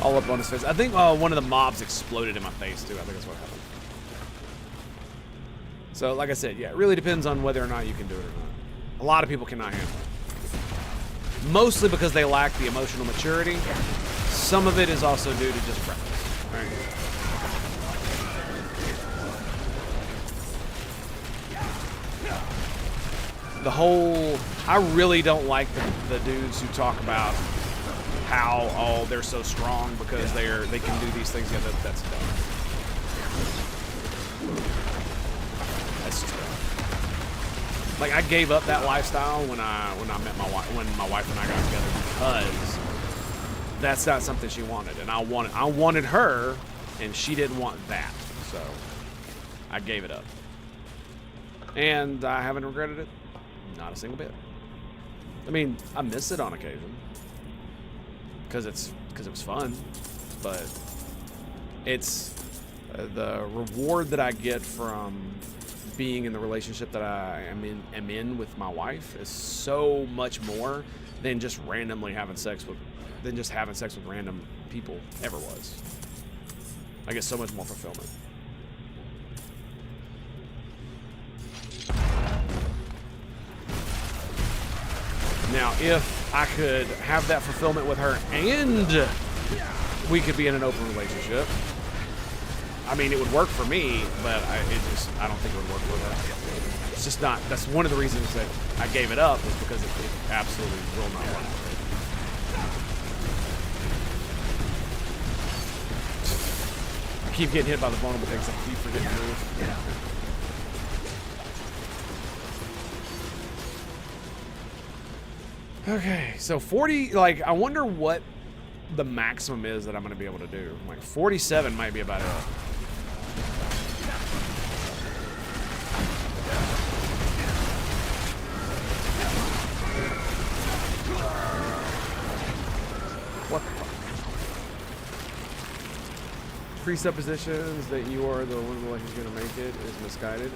All up on his face. I think one of the mobs exploded in my face too. I think that's what happened. So, like I said, yeah, it really depends on whether or not you can do it or not. A lot of people cannot handle it. Mostly because they lack the emotional maturity. Some of it is also due to just preference. Right? The whole... I really don't like the dudes who talk about how they're so strong because they can do these things. Yeah, that's dumb. That's just dumb. Like, I gave up that lifestyle when I met my wife, when my wife and I got together, because that's not something she wanted, and I wanted her, and she didn't want that, so I gave it up, and I haven't regretted it, not a single bit. I mean, I miss it on occasion. Because it was fun, but it's the reward that I get from being in the relationship that I am in with my wife is so much more than just randomly having sex with random people ever was. I get so much more fulfillment. Now, if I could have that fulfillment with her and we could be in an open relationship, I mean, it would work for me, but I don't think it would work for her. It's just not. That's one of the reasons that I gave it up, was because it absolutely will not work for me. I keep getting hit by the vulnerable things. I keep forgetting to move. Okay, so 40, like, I wonder what the maximum is that I'm going to be able to do. Like, 47 might be about it. What the fuck? Presuppositions that you are the one who's going to make it is misguided.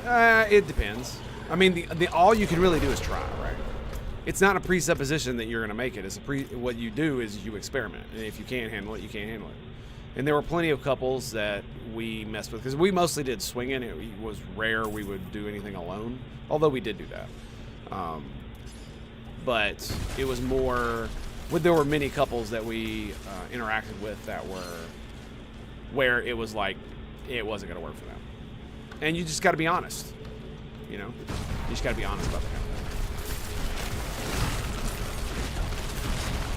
It depends. I mean, the all you can really do is try, right? It's not a presupposition that you're going to make it. It's what you do is you experiment. And if you can't handle it, you can't handle it. And there were plenty of couples that we messed with, because we mostly did swinging. It was rare we would do anything alone, although we did do that. But it was more, there were many couples that we interacted with that were, where it was like, it wasn't going to work for them. And you just got to be honest. You know? You just got to be honest about that kind of thing.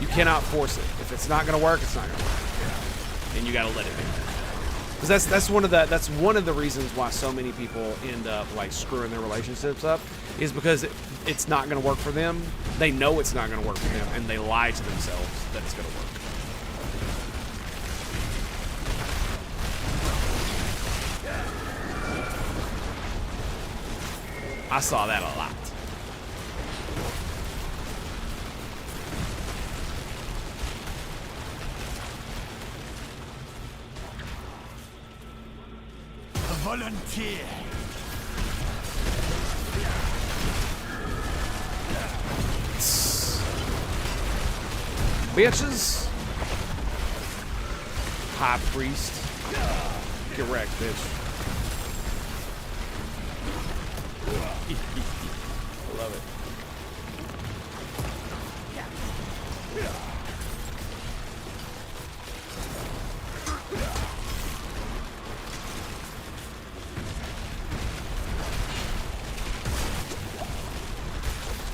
You cannot force it. If it's not gonna work, it's not gonna work, and you gotta let it be. Because that's one of the reasons why so many people end up like screwing their relationships up, is because it's not gonna work for them. They know it's not gonna work for them, and they lie to themselves that it's gonna work. I saw that a lot. A volunteer. Bitches. High priest. Get wrecked, bitch. I love it.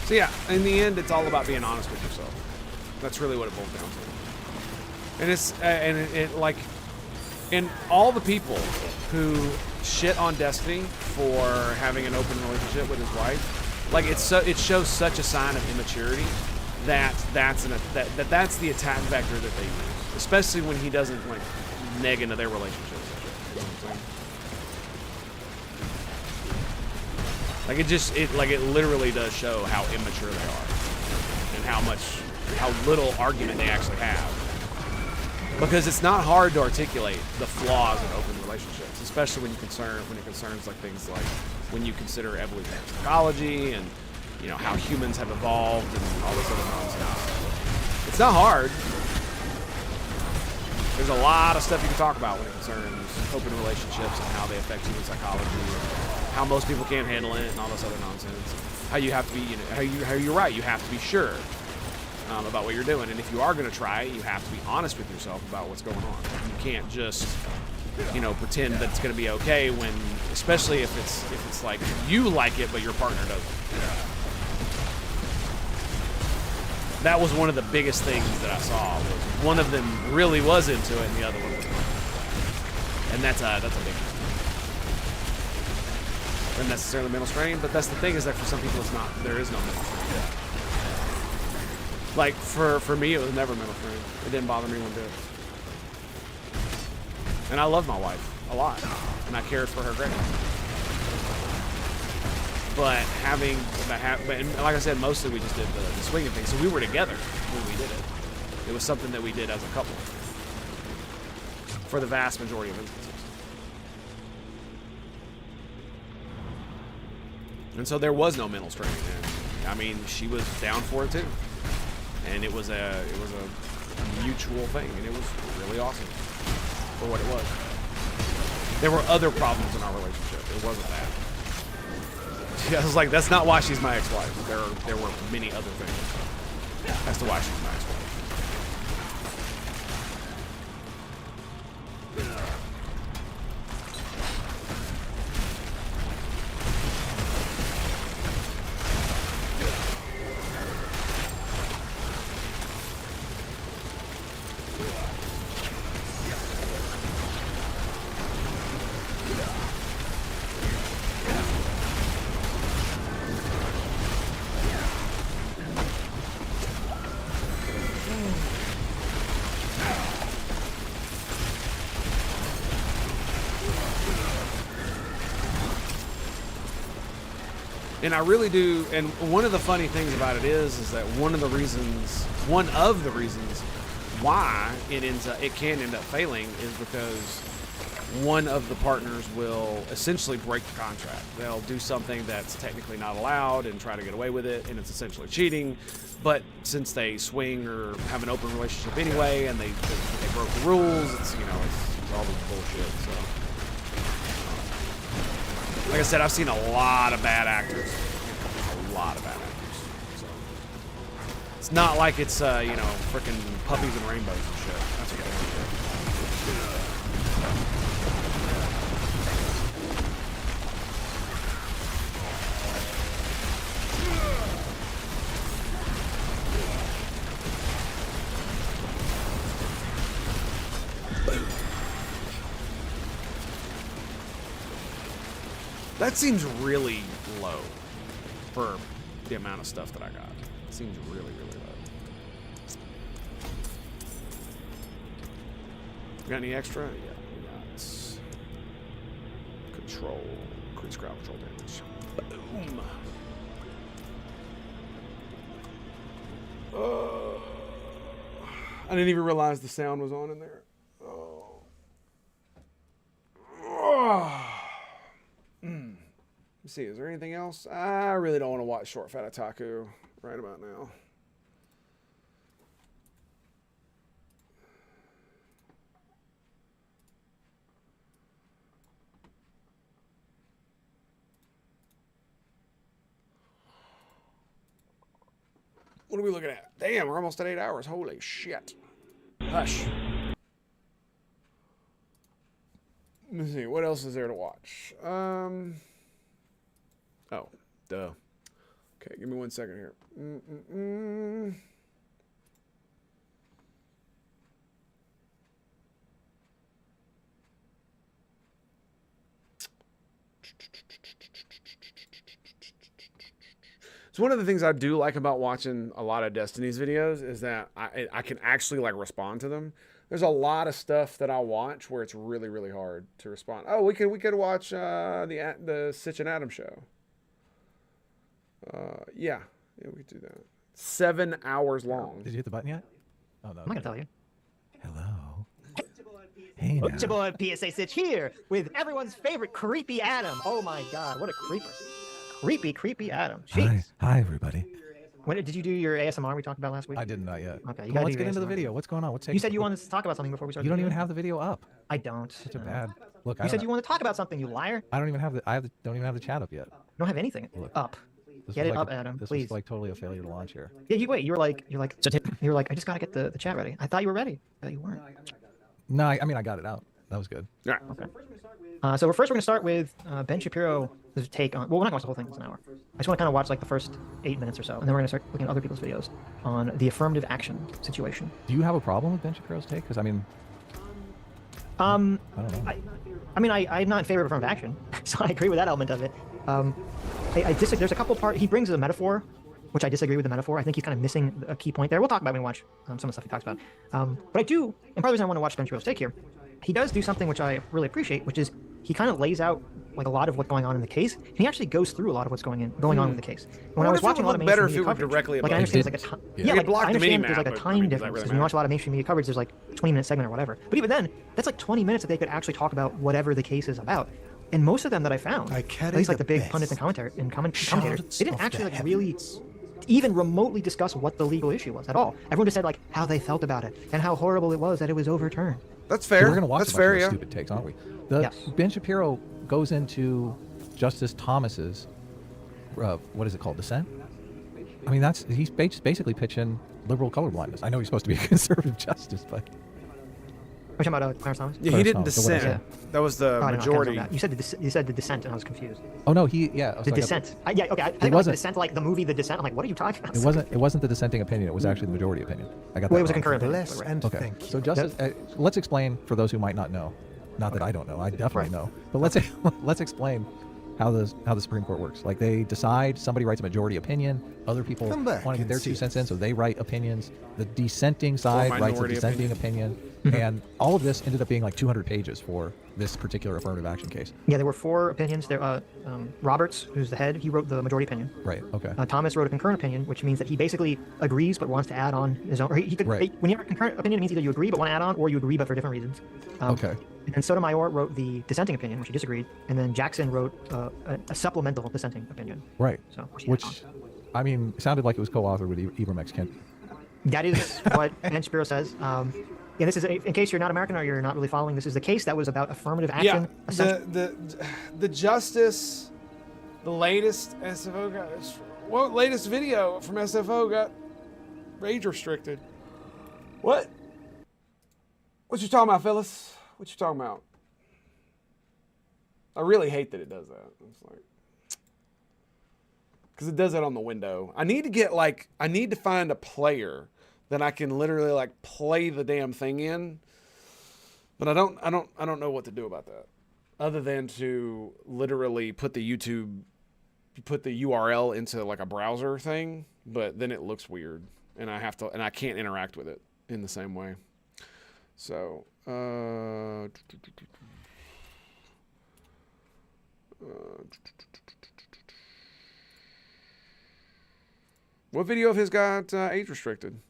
So yeah, in the end, it's all about being honest with yourself. That's really what it boils down to. And it's like, and all the people who shit on Destiny for having an open relationship with his wife, like it shows such a sign of immaturity that's the attack vector that they use, especially when he doesn't like neg into their relationships. You know what I'm saying? Like it literally does show how immature they are and how little argument they actually have. Because it's not hard to articulate the flaws in open relationships, especially when it concerns like things like when you consider evolutionary psychology and how humans have evolved and all this other nonsense. It's not hard. There's a lot of stuff you can talk about when it concerns open relationships and how they affect human psychology, and how most people can't handle it, and all this other nonsense. How you have to be, how you're right. You have to be sure about what you're doing, and if you are going to try it, you have to be honest with yourself about what's going on. You can't just, pretend that it's going to be okay when, especially if it's like you like it but your partner doesn't. That was one of the biggest things that I saw. Was one of them really was into it, and the other one wasn't. And that's a big thing. Not necessarily mental strain, but that's the thing, is that for some people it's not. There is no mental strain. Like for me, it was never mental strain. It didn't bother me one bit. And I love my wife a lot, and I cared for her greatly. But and like I said, mostly we just did the swinging thing. So we were together when we did it. It was something that we did as a couple for the vast majority of instances. And so there was no mental strain. And, I mean, she was down for it too, and it was a mutual thing, and it was really awesome for what it was. There were other problems in our relationship. It wasn't that. I was like, that's not why she's my ex-wife. There were many other things as to why she's my ex-wife. And I really do, and one of the funny things about it is that one of the reasons why it can end up failing is because one of the partners will essentially break the contract. They'll do something that's technically not allowed and try to get away with it, and it's essentially cheating. But since they swing or have an open relationship anyway, and they broke the rules, it's all this bullshit. So. Like I said, I've seen a lot of bad actors. A lot of bad actors. So it's not like it's freaking puppies and rainbows and shit. That's what they do. That seems really low for the amount of stuff that I got. It seems really, really low. Got any extra? Yeah, we got control, increase crowd control damage. Boom. I didn't even realize the sound was on in there. Oh. Let me see, is there anything else? I really don't want to watch Short Fat Otaku right about now. What are we looking at? Damn, we're almost at 8 hours. Holy shit. Hush. Let me see. What else is there to watch? Oh, duh. Okay, give me 1 second here. So one of the things I do like about watching a lot of Destiny's videos is that I can actually like respond to them. There's a lot of stuff that I watch where it's really, really hard to respond. Oh, we could watch the Sitch and Adam show. Yeah, we could do that. 7 hours long. Did you hit the button yet? Oh no. I'm not gonna tell you. Hello. Hey now. It's your boy PSA Sitch here with everyone's favorite creepy Adam. Oh my god, what a creeper. Creepy Adam. Jeez. Hi everybody. When did you do your ASMR we talked about last week? I didn't, not yet. Okay, Let's get into the video. What's going on? What's You said you wanted to talk about something before we started. You don't even have the video up. I don't. Such a bad look. You said you want to talk about something, you liar. I don't even have the. don't even have the chat up yet. You don't have anything up. Get it up, Adam. This please. was like totally a failure to launch here. Yeah, you wait. You're like, I just gotta get the chat ready. I thought you were ready, but you weren't. No, I mean I got it out. That was good. All right. Okay. So we're going to start with Ben Shapiro's take on. Well, we're not going to watch the whole thing. It's an hour. I just want to kind of watch like the first 8 minutes or so, and then we're going to start looking at other people's videos on the affirmative action situation. Do you have a problem with Ben Shapiro's take? Because I mean, I don't know. I'm not in favor of affirmative action, so I agree with that element of it. I disagree. There's a couple parts. He brings a metaphor, which I disagree with the metaphor. I think he's kind of missing a key point there. We'll talk about it when we watch some of the stuff he talks about. But I do, and part of the reason I want to watch Ben Shapiro's take here, he does do something which I really appreciate, which is he kind of lays out like a lot of what's going on in the case. And he actually goes through a lot of what's going on with the case. When I was watching a lot of mainstream media coverage, like I understand there's like I understand there's like a time difference. Because when you watch a lot of mainstream media coverage, there's like a 20-minute segment or whatever. But even then, that's like 20 minutes that they could actually talk about whatever the case is about. And most of them that I found, at least like the big pundits and commentators, they didn't actually like really even remotely discuss what the legal issue was at all. Everyone just said like how they felt about it and how horrible it was that it was overturned. That's fair. So we're gonna watch That's a bunch fair, of yeah. stupid takes, aren't we? Yes. Ben Shapiro goes into Justice Thomas's what is it called, dissent? I mean, he's basically pitching liberal colorblindness. I know he's supposed to be a conservative justice, but. Are you talking about Clarence Thomas? Yeah, he didn't dissent. Yeah. That was the majority. You said the dissent, and I was confused. Oh no, the dissent. Yeah, okay. I think like the dissent, like the movie The Dissent. I'm like, what are you talking about? It wasn't the dissenting opinion. It was actually the majority opinion. I got that. Well, it was a wrong. concurrent opinion. Bless and Okay. thank you. So Justice, let's explain for those who might not know. Not that I don't know. I definitely know. But let's explain how the Supreme Court works. Like they decide, somebody writes a majority opinion, other people want to get their 2 cents in, so they write opinions. The dissenting side writes a dissenting opinion. And all of this ended up being like 200 pages for this particular affirmative action case. Yeah, there were 4 opinions. There, Roberts, who's the head, he wrote the majority opinion. Right. Okay. Thomas wrote a concurrent opinion, which means that he basically agrees but wants to add on his own. Or he could. Right. When you have a concurrent opinion, it means either you agree but want to add on, or you agree but for different reasons. Okay. And Sotomayor wrote the dissenting opinion, which he disagreed, and then Jackson wrote a supplemental dissenting opinion. Right. So, which, I mean, sounded like it was co-authored with Ibram X. Kendi. That is what Ben Shapiro says. Yeah, this is in case you're not American or you're not really following. This is the case that was about affirmative action. Yeah, the justice, the latest SFO latest video from SFO got rage restricted. What you talking about, Phyllis? What you talking about? I really hate that it does that. It's like, because it does that on the window. I need to find a player that I can literally like play the damn thing in, but I don't know what to do about that. other than to literally put the URL into like a browser thing, but then it looks weird, and I can't interact with it in the same way. So, what video of his got age restricted?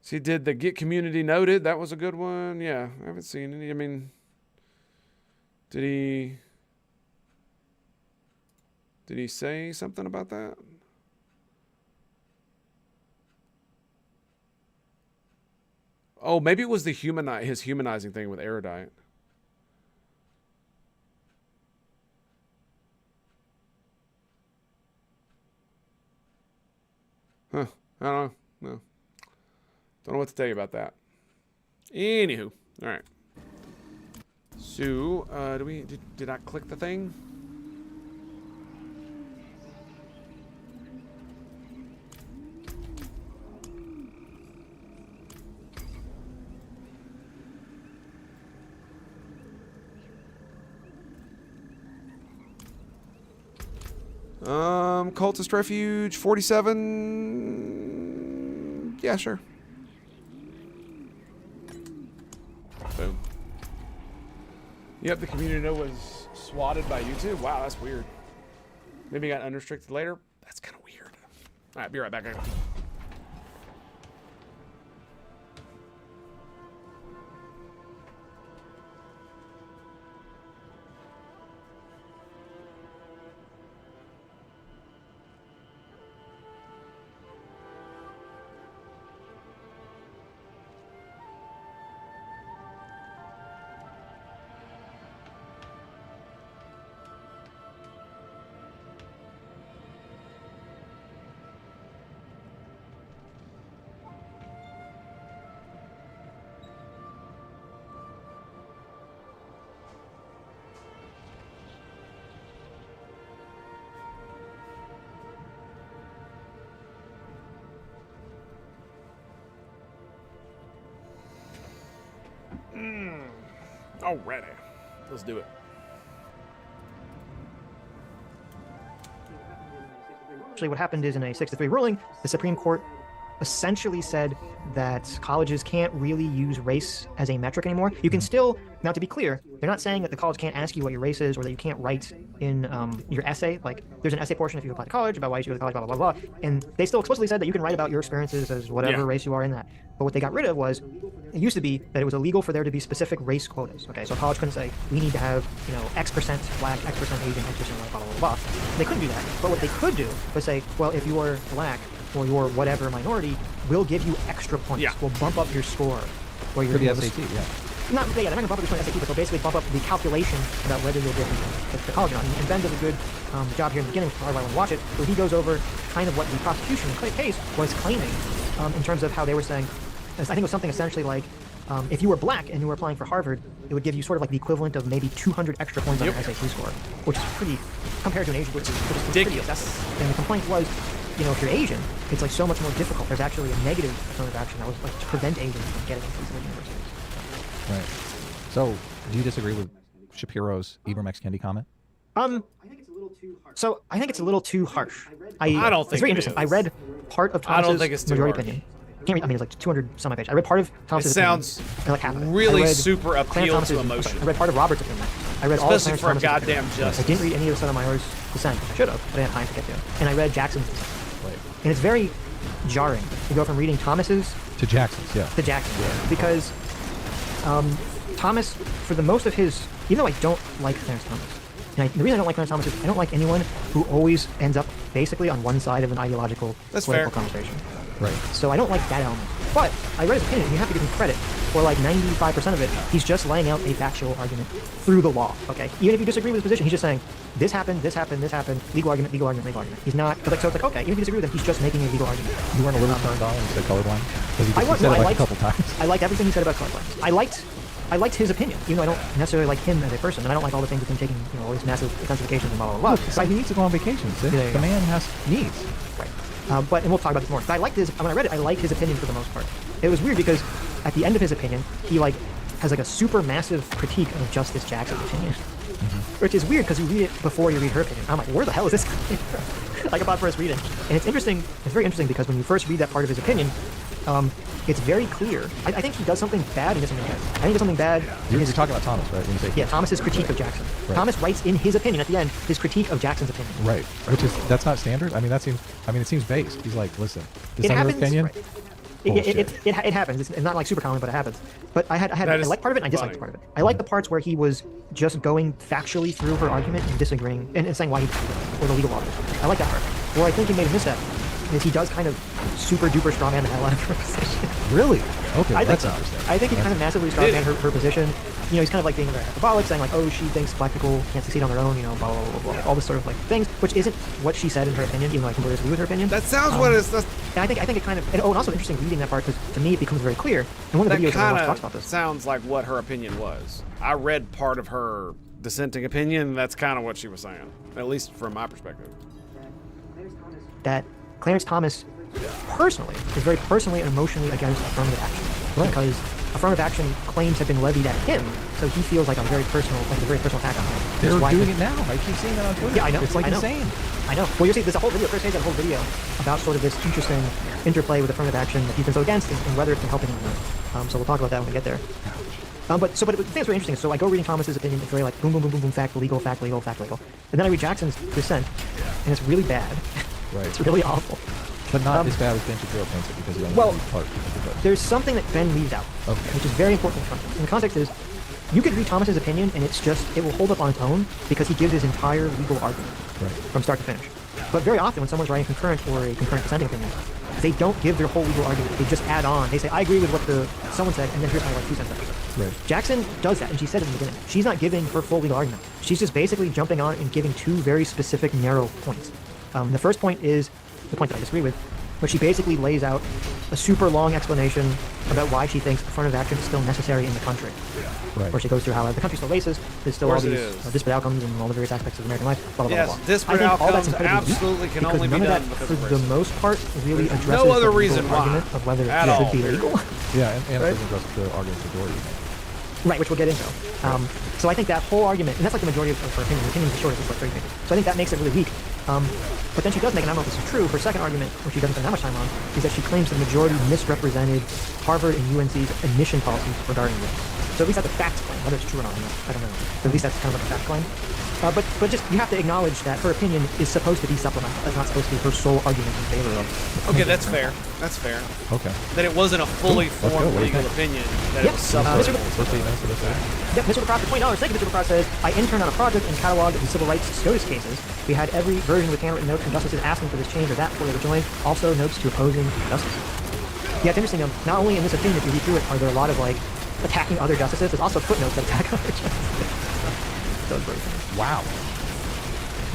So he did the Get Community Noted. That was a good one. Yeah, I haven't seen any. I mean, did he say something about that? Oh, maybe it was his humanizing thing with Erudite. Huh. I don't know. No. Don't know what to tell you about that. Anywho. All right. So, did I click the thing? Cultist Refuge 47. Yeah, sure. Boom. Yep, the community note was swatted by YouTube. Wow, that's weird. Maybe got unrestricted later. That's kind of weird. All right, be right back. Alrighty. Let's do it. Actually, what happened is in a 6-3 ruling, the Supreme Court essentially said that colleges can't really use race as a metric anymore. You can still, now to be clear, they're not saying that the college can't ask you what your race is or that you can't write in your essay. Like, there's an essay portion if you apply to college about why you should go to college, blah, blah, blah, blah. And they still explicitly said that you can write about your experiences as whatever race you are in that. But what they got rid of was, it used to be that it was illegal for there to be specific race quotas. Okay, so college couldn't say, we need to have, you know, X% black, X% Asian, X% blah, blah, blah, blah. They couldn't do that. But what they could do was say, well, if you are black, or your whatever minority, we'll give you extra points. We'll bump up your score. Or your, for the SAT, Not, they're not going to bump up your score in SAT, but they'll basically bump up the calculation about whether you'll get into the college or not. And Ben does a good job here in the beginning, which is why I want to watch it, where he goes over kind of what the prosecution in the case was claiming in terms of how they were saying, I think it was something essentially like, if you were black and you were applying for Harvard, it would give you sort of like the equivalent of maybe 200 extra points on your SAT score, which is pretty, compared to an Asian, which is ridiculous. And the complaint was, you know, if you're Asian, it's like so much more difficult. There's actually a negative affirmative action that was like to prevent Asians from getting into these universities. Right. So, do you disagree with Shapiro's Ibram X. Kendi comment? So I think it's a little too harsh. I don't think it's very interesting. I read part of Thomas's majority opinion. I can't read, I mean, it's like 200 some page. I read part of Thomas's opinion. Like half of it. Really super appeal to emotion. I read part of Robert's opinion. I read especially all of for a goddamn justice. I didn't read any of Sotomayor's dissent. I should have, but I didn't have time to get to. And I read Jackson's dissent. And it's very jarring to go from reading Thomas's to Jackson's, to Jackson's, because Thomas, for the most of his, even though I don't like Clarence Thomas, and the reason I don't like Clarence Thomas is I don't like anyone who always ends up basically on one side of an ideological political conversation. Right. So I don't like that element. But I read his opinion, and you have to give him credit for like 95% of it. He's just laying out a factual argument through the law. Okay. Even if you disagree with his position, he's just saying this happened, this happened, this happened. Legal argument, legal argument, legal argument. He's not. So it's like okay. Even if you disagree with him, he's just making a legal argument. You weren't a little turned on when he said colorblind? I said it like a couple times. I liked everything he said about colorblind. I liked his opinion, even though I don't necessarily like him as a person, and I don't like all the things with him taking, you know, all these massive intensifications and blah blah blah. Look, so he needs to go on vacation. The man has needs. Right. But and we'll talk about this more. But I liked his. When I read it, I liked his opinion for the most part. It was weird because at the end of his opinion, he like has like a super massive critique of Justice Jackson's opinion, which is weird because you read it before you read her opinion. I'm like, where the hell is this coming from? Like upon first reading, and it's interesting. It's very interesting because when you first read that part of his opinion, it's very clear. I think he does something bad in this opinion. I think he does something bad. You're talking about Thomas, right? When you say yeah, Thomas's critique of Jackson. Right. Thomas writes in his opinion at the end his critique of Jackson's opinion. Right, which is that's not standard. I mean, it seems based. He's like, listen, this it other happens, opinion. Right. It happens. It's not like super common, but it happens. But I like part of it and I disliked part of it. I like the parts where he was just going factually through her argument and disagreeing and saying why he or the legal argument. I like that part. Where I think he made a misstep is he does kind of super duper strawman the hell out of her position. Really? Okay, I that's think so. interesting. I think he kind of massively strawman her position. You know, he's kind of like being very hyperbolic, saying like, oh, she thinks black people can't succeed on their own, you know, blah, blah, blah, blah, all this sort of like things, which isn't what she said in her opinion, even though I completely agree with her opinion. That sounds what it's. And I think it kind of, and also interesting reading that part because to me it becomes very clear. And one of the videos I watched talks about this. Sounds like what her opinion was. I read part of her dissenting opinion, and that's kind of what she was saying, at least from my perspective. That Clarence Thomas personally is very personally and emotionally against affirmative action because affirmative action claims have been levied at him, so he feels like a very personal attack on him. They're doing it now. I keep seeing that on Twitter. Yeah, I know. It's like insane. I know. Well, you see, there's a whole video. Chris Hayes had a whole video about sort of this interesting interplay with affirmative action that he's been so against and whether it's been helping him or not. So we'll talk about that when we get there. But the thing that's very interesting is, so I go reading Thomas's opinion, it's very like boom, boom, boom, boom, boom, fact, legal, fact, legal, fact, legal. And then I read Jackson's dissent, and it's really bad. Right. It's really awful. But not as bad as Ben Shapiro paints it because he only reads part. There's something that Ben leaves out, which is very important in context. And the context is, you could read Thomas's opinion and it's just, it will hold up on its own because he gives his entire legal argument from start to finish. But very often when someone's writing concurrent or a concurrent dissenting opinion, they don't give their whole legal argument. They just add on. They say, I agree with what someone said, and then here's my 2 cents extra. Right. Jackson does that, and she said it in the beginning. She's not giving her full legal argument. She's just basically jumping on and giving 2 very specific, narrow points. The first point is the point that I disagree with, where she basically lays out a super long explanation about why she thinks affirmative action is still necessary in the country. Right. Where she goes through how the country's still racist, there's still all these disparate outcomes and all the various aspects of American life, blah, blah, blah, blah. Yes, disparate outcomes absolutely can only be done because of race. For the most part, really addresses no other the reason why argument of whether it should be legal. Yeah, and it doesn't address the argument majority. Right, which we'll get into. So I think that whole argument, and that's like the majority of her opinion. The opinion is short, it's like 30 pages. So I think that makes it really weak. But then she does make, and I don't know if this is true, her second argument, which she doesn't spend that much time on, is that she claims the majority misrepresented Harvard and UNC's admission policies regarding race. So at least that's a fact claim. Whether it's true or not, I don't know. But at least that's kind of like a fact claim. But just, you have to acknowledge that her opinion is supposed to be supplemental. It's not supposed to be her sole argument in favor of. Okay, that's fair. That's fair. Okay. That it wasn't a fully formed legal opinion. That it was supplemental. Yep, Mr. LaCrosse, for $20. Thank you, Mr. LaCrosse says, I interned on a project and cataloged the civil rights SCOTUS cases. We had every version with handwritten notes from justices asking for this change or that before they were joined. Also, notes to opposing justices. Yeah, it's interesting. Not only in this opinion, if you read through it, are there a lot of like attacking other justices. There's also footnotes that attack other justices. That was very funny. Wow.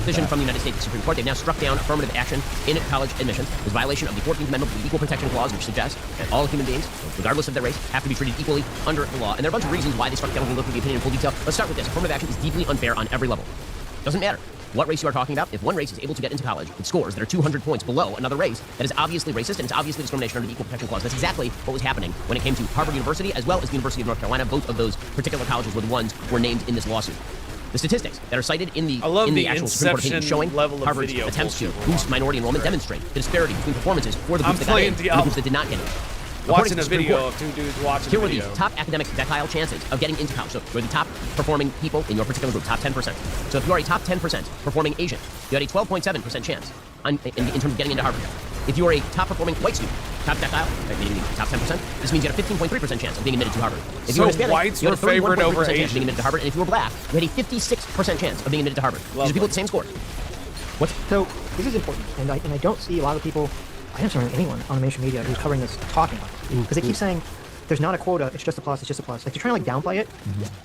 Decision from the United States Supreme Court. They've now struck down affirmative action in college admissions. It's a violation of the 14th Amendment to the Equal Protection Clause, which suggests that all human beings, regardless of their race, have to be treated equally under the law. And there are a bunch of reasons why they struck down. We'll look at the opinion in full detail. Let's start with this. Affirmative action is deeply unfair on every level. Doesn't matter what race you are talking about. If one race is able to get into college with scores that are 200 points below another race, that is obviously racist and it's obviously discrimination under the Equal Protection Clause. That's exactly what was happening when it came to Harvard University as well as the University of North Carolina. Both of those particular colleges were the ones who were named in this lawsuit. The statistics that are cited in the actual Supreme Court opinion showing Harvard's attempts to boost minority enrollment demonstrate the disparity between performances for the groups that got in and the groups that did not get in. Watching a video of 2 dudes watching Here a video. were the top academic decile chances of getting into college. So you're the top performing people in your particular group, top 10%. So if you are a top 10% performing Asian, you had a 12.7% chance in terms of getting into Harvard. If you are a top performing white student, top decile, meaning the top 10%, this means you had a 15.3% chance of being admitted to Harvard. If you were Hispanic, whites you were had a 31.3% favored over chance of Asians. being admitted to Harvard. And if you were black, you had a 56% chance of being admitted to Harvard. These are people with the same score. So this is important, and I don't see a lot of people, I don't see anyone on the mainstream media who's covering this talking about it. Because they keep saying, there's not a quota, it's just a plus, it's just a plus. Like, they're trying to like downplay it.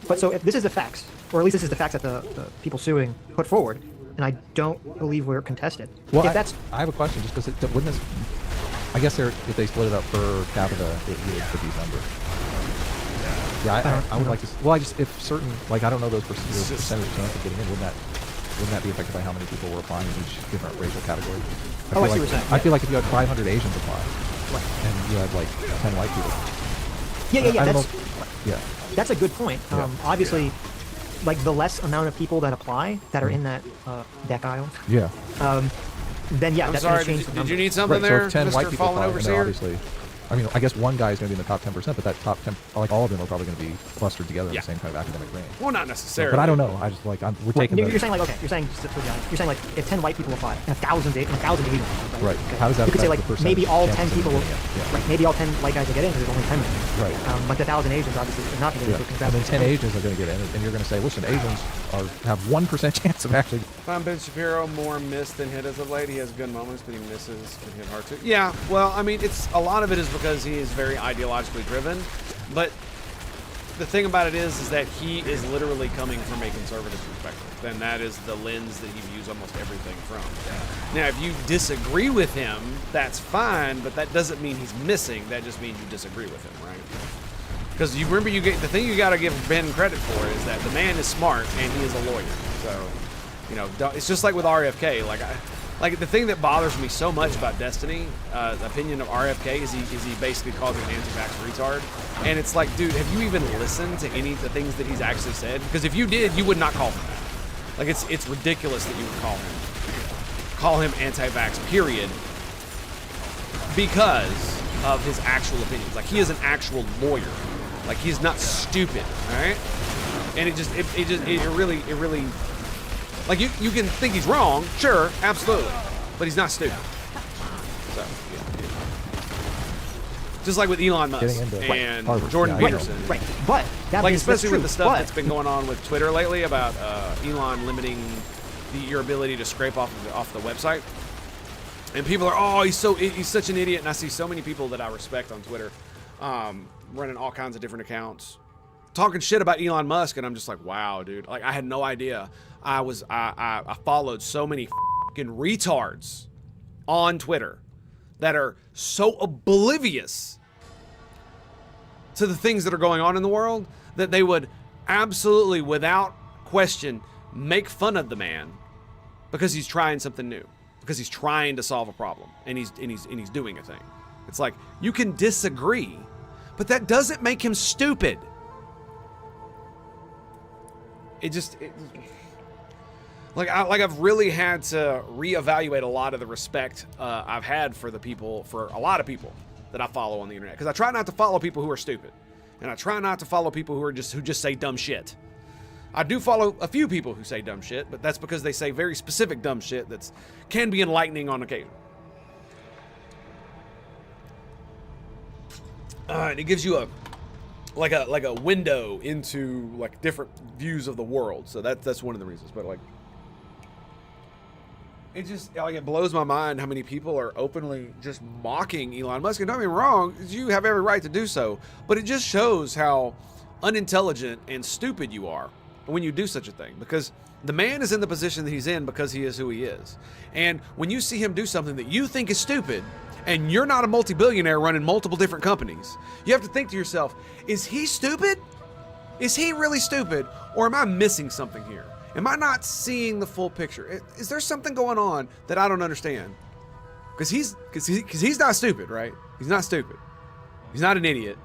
But so if this is the facts, or at least this is the facts that the people suing put forward, and I don't believe we're contested. Well, if that's... I have a question, just because wouldn't this... I guess if they split it up per capita, it would be a number. Yeah, I would like to... Well, if certain... Like, I don't know those percentage chance of getting in, wouldn't that be affected by how many people were applying in each different racial category? I see what you're saying. I feel like if you had 500 Asians apply, and you had like 10 white people, Yeah. I don't That's know. Yeah. that's a good point. Obviously, like the less amount of people that apply that are in that deck aisle. Yeah. Then yeah, I'm that's sorry. gonna change the Did you numbers. need something Right, there, so if 10 Mr. white people Fallen apply, and Overseer? obviously, I mean, I guess one guy is going to be in the top 10%, but that top 10, like all of them are probably going to be clustered together in the same kind of academic range. Well, not necessarily. But I don't know. I just like we're taking. You're saying like okay. You're saying just to be honest, you're saying like if 10 white people apply and 1,000 Asians, right? Right. How does that You could say affect like the maybe all 10 chances of people, getting it? Yeah. right? Maybe all 10 white guys will get in because there's only 10 of them. Right. But the 1,000 Asians obviously are not going to get in. And then 10 Asians are going to get in, and you're going to say, listen, Asians have 1% chance of actually. Found Ben Shapiro more missed than hit as of late. He has good moments, but he misses and hit hard too. Yeah, well, I mean, it's a lot of it is because he is very ideologically driven, but the thing about it is that he is literally coming from a conservative perspective, and that is the lens that he views almost everything from. Now, if you disagree with him, that's fine, but that doesn't mean he's missing. That just means you disagree with him, right? Because you remember, the thing you got to give Ben credit for is that the man is smart and he is a lawyer. So, you know, it's just like with RFK. Like the thing that bothers me so much about Destiny, the opinion of RFK is he basically calls him an anti-vax retard, and it's like, dude, have you even listened to any of the things that he's actually said? Because if you did, you would not call him that. Like it's ridiculous that you would call him anti-vax, period, because of his actual opinions. Like he is an actual lawyer. Like he's not stupid, all right? And it really. Like, you can think he's wrong, sure, absolutely, but he's not stupid. So, yeah. Just like with Elon Musk and Jordan Peterson. Right. But that like, means especially with the that's stuff true, that's been going on with Twitter lately about Elon limiting your ability to scrape off the website. And people are, oh, he's such an idiot. And I see so many people that I respect on Twitter running all kinds of different accounts, talking shit about Elon Musk, and I'm just like, wow, dude. Like, I had no idea. I followed so many fucking retards on Twitter that are so oblivious to the things that are going on in the world that they would absolutely, without question, make fun of the man because he's trying something new, because he's trying to solve a problem, and he's doing a thing. It's like, you can disagree, but that doesn't make him stupid. I've really had to reevaluate a lot of the respect I've had for a lot of people that I follow on the internet, because I try not to follow people who are stupid, and I try not to follow people who just say dumb shit. I do follow a few people who say dumb shit, but that's because they say very specific dumb shit that can be enlightening on occasion. And it gives you a window into like different views of the world. So that's one of the reasons. But like, it blows my mind how many people are openly just mocking Elon Musk. And don't get me wrong, you have every right to do so, but it just shows how unintelligent and stupid you are when you do such a thing, because the man is in the position that he's in because he is who he is. And when you see him do something that you think is stupid, and you're not a multi-billionaire running multiple different companies, you have to think to yourself, is he stupid? Is he really stupid? Or am I missing something here? Am I not seeing the full picture? Is there something going on that I don't understand? Because he's not stupid, right? He's not stupid. He's not an idiot.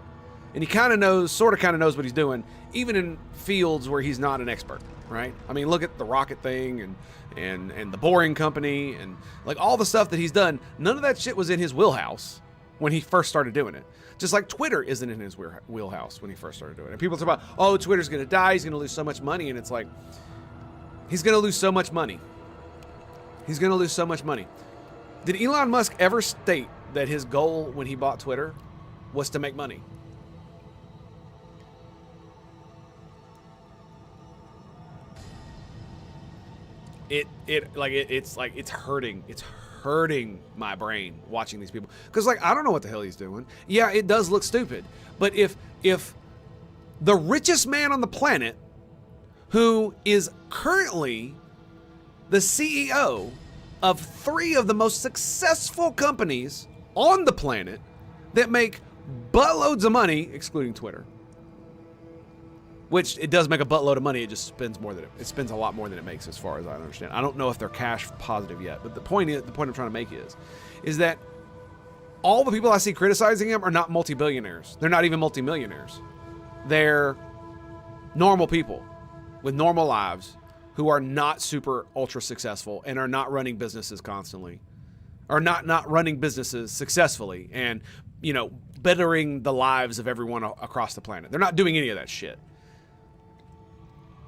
And he kind of knows what he's doing, even in fields where he's not an expert, right? I mean, look at the rocket thing and the Boring Company and like all the stuff that he's done. None of that shit was in his wheelhouse when he first started doing it. Just like Twitter isn't in his wheelhouse when he first started doing it. And people talk about, oh, Twitter's going to die. He's going to lose so much money. And it's like, he's going to lose so much money. He's going to lose so much money. Did Elon Musk ever state that his goal when he bought Twitter was to make money? It's hurting my brain watching these people, because like, I don't know what the hell he's doing. Yeah, it does look stupid, but if the richest man on the planet, who is currently the CEO of 3 of the most successful companies on the planet that make buttloads of money, excluding Twitter, which it does make a buttload of money, it just spends it spends a lot more than it makes, as far as I understand. I don't know if they're cash positive yet, but the point I'm trying to make is that all the people I see criticizing him are not multi-billionaires. They're not even multi-millionaires. They're normal people with normal lives who are not super ultra successful and are not running businesses constantly, or not running businesses successfully and, you know, bettering the lives of everyone across the planet. They're not doing any of that shit.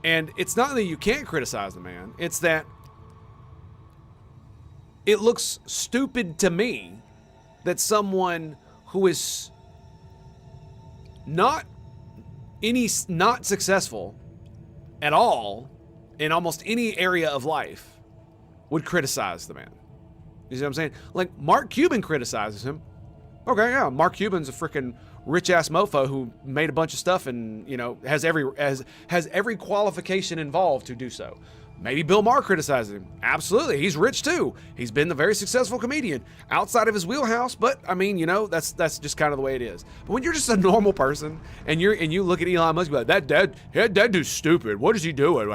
And it's not that you can't criticize the man. It's that it looks stupid to me that someone who is not successful at all in almost any area of life would criticize the man. You see what I'm saying? Like, Mark Cuban criticizes him. Okay, yeah, Mark Cuban's a freaking rich-ass mofo who made a bunch of stuff and, you know, has every qualification involved to do so. Maybe Bill Maher criticizes him. Absolutely, he's rich too. He's been the very successful comedian outside of his wheelhouse, but I mean, you know, that's just kind of the way it is. But when you're just a normal person and you look at Elon Musk, you're like, that dude's stupid. What is he doing?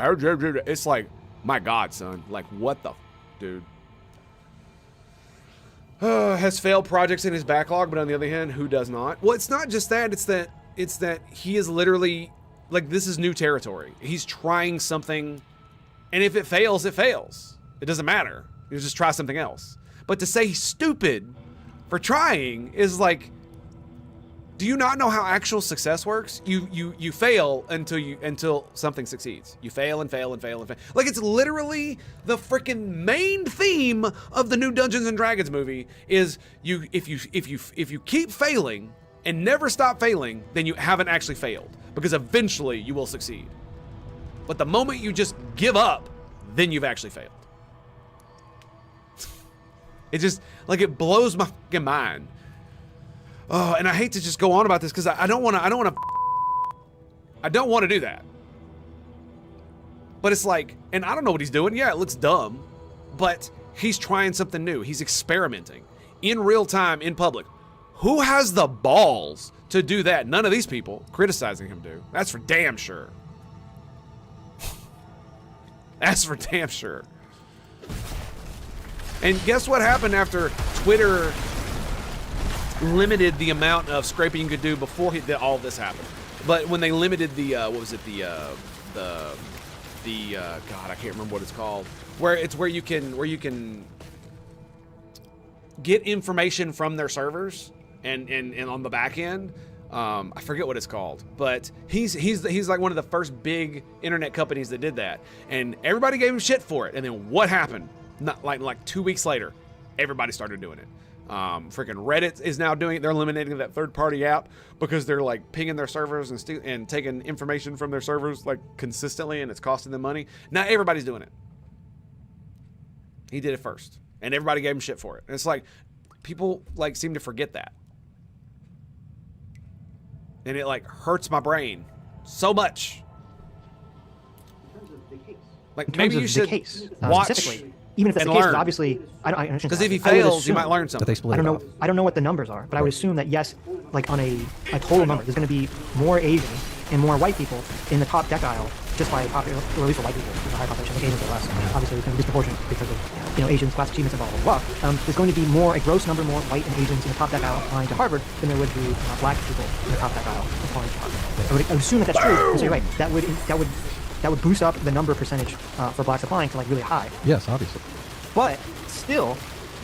It's like, my God, son. Like, what the dude? Has failed projects in his backlog, but on the other hand, who does not? Well, it's not just that. It's that he is literally, like, this is new territory. He's trying something, and if it fails, it fails. It doesn't matter. You just try something else. But to say he's stupid for trying is like, do you not know how actual success works? You fail until something succeeds. You fail and fail and fail and fail. Like, it's literally the freaking main theme of the new Dungeons and Dragons movie is if you keep failing and never stop failing, then you haven't actually failed, because eventually you will succeed. But the moment you just give up, then you've actually failed. It just, like, it blows my fucking mind. Oh, and I hate to just go on about this because I don't want to do that. But it's like, and I don't know what he's doing. Yeah, it looks dumb, but he's trying something new. He's experimenting in real time in public. Who has the balls to do that? None of these people criticizing him do. That's for damn sure. That's for damn sure. And guess what happened after Twitter limited the amount of scraping you could do before all this happened? But when they limited the what was it, God, I can't remember what it's called, where you can get information from their servers and on the back end. I forget what it's called, but he's like one of the first big internet companies that did that, and everybody gave him shit for it. And then what happened? Not like 2 weeks later, everybody started doing it. Freaking Reddit is now doing it. They're eliminating that third-party app because they're like pinging their servers and taking information from their servers like consistently, and it's costing them money. Now everybody's doing it. He did it first, and everybody gave him shit for it. And it's like, people like seem to forget that, and it like hurts my brain so much. Like, maybe you should watch. Even if that's the case, because obviously, because if he fails, you might learn something. I don't know what the numbers are, but I would assume that yes, like on a total number, there's going to be more Asian and more white people in the top decile, just by popular, or at least for white people, there's a high population. Like Asians are less. Obviously, it's going to be disproportionate because of, you know, Asians, class achievements, and blah blah blah. There's going to be a gross number more white and Asians in the top decile applying to Harvard than there would be black people in the top decile applying to Harvard. I would assume that that's true. So you're right. That would boost up the number percentage for blacks applying to like really high. Yes, obviously. But still,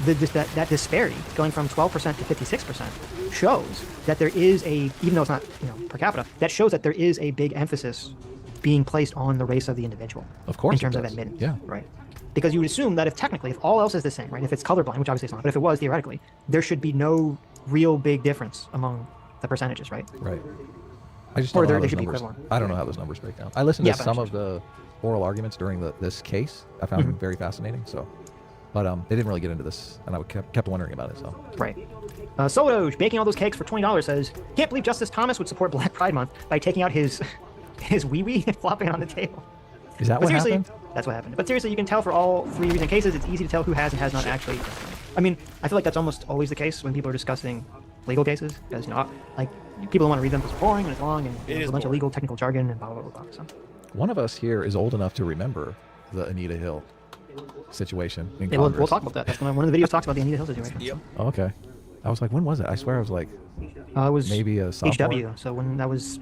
that disparity going from 12% to 56% shows that there is even though it's not, you know, per capita, that shows that there is a big emphasis being placed on the race of the individual. Of course, in terms of admittance. Yeah. Right. Because you would assume that if all else is the same, right? If it's colorblind, which obviously it's not, but if it was theoretically, there should be no real big difference among the percentages, right? Right. I just don't know how those numbers. I don't know how those numbers break down. I listened to some of the oral arguments during this case. I found them very fascinating. So, but they didn't really get into this, and I kept wondering about it. So right. Sodoge, baking all those cakes for $20, says, "Can't believe Justice Thomas would support Black Pride Month by taking out his wee-wee and flopping it on the table." Is that what happened? That's what happened. But seriously, you can tell for all three recent cases, it's easy to tell who has and has not actually. I mean, I feel like that's almost always the case when people are discussing legal cases, because, you know, like, people don't want to read them because it's boring and it's long and there's a bunch of legal technical jargon and blah blah blah. So. One of us here is old enough to remember the Anita Hill situation in Congress. We'll talk about that. That's one of the videos talks about the Anita Hill situation. Yep. Oh, okay. I was like, when was it? I swear I was like, it was maybe a sophomore. HW. So when that was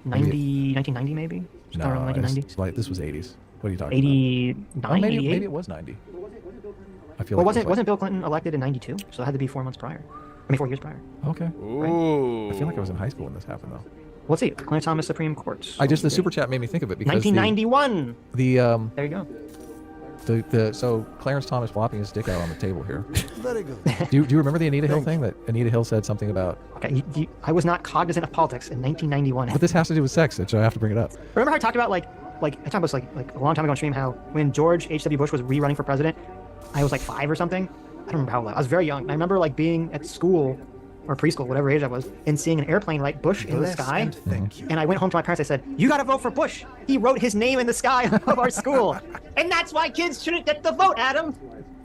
1990 maybe. No, Around 1990. like this was 80s. What are you talking 89, about? Oh, maybe 88? it was 90. I feel Well, like wasn't Bill Clinton elected in 92? So it had to be 4 months prior. 4 years prior. Okay. Ooh. I feel like I was in high school when this happened, though. Let's see. Clarence Thomas Supreme Court. The super chat made me think of it because 1991. There you go. So Clarence Thomas flopping his dick out on the table here. Very good. Do you remember the Anita Hill thing that Anita Hill said something about? Okay, I was not cognizant of politics in 1991. But this has to do with sex, so I have to bring it up. Remember how I talked about I talked about like a long time ago on stream how when George H.W. Bush was re-running for president, I was like 5 or something. I don't remember how old I was. Very young. I remember like being at school or preschool, whatever age I was, and seeing an airplane like Bush in the sky. And I went home to my parents. I said, "You got to vote for Bush. He wrote his name in the sky of our school, and that's why kids shouldn't get the vote, Adam."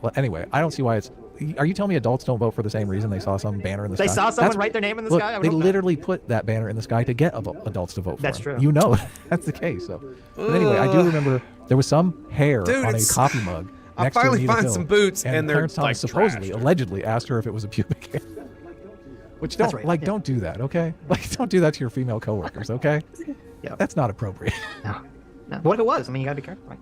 Well, anyway, I don't see why it's. Are you telling me adults don't vote for the same reason? They saw some banner in the sky. They saw someone write their name in the sky. They literally put that banner in the sky to get adults to vote for. That's him. true. You know that's the case. So, but anyway, I do remember there was some hair on a coffee mug. I finally find some boots, and they're Clarence Thomas supposedly, allegedly asked her if it was a pubic hair. Which don't do that, okay? Like, don't do that to your female coworkers, okay? Yeah, that's not appropriate. No. What if it was? I mean, you gotta be careful, right?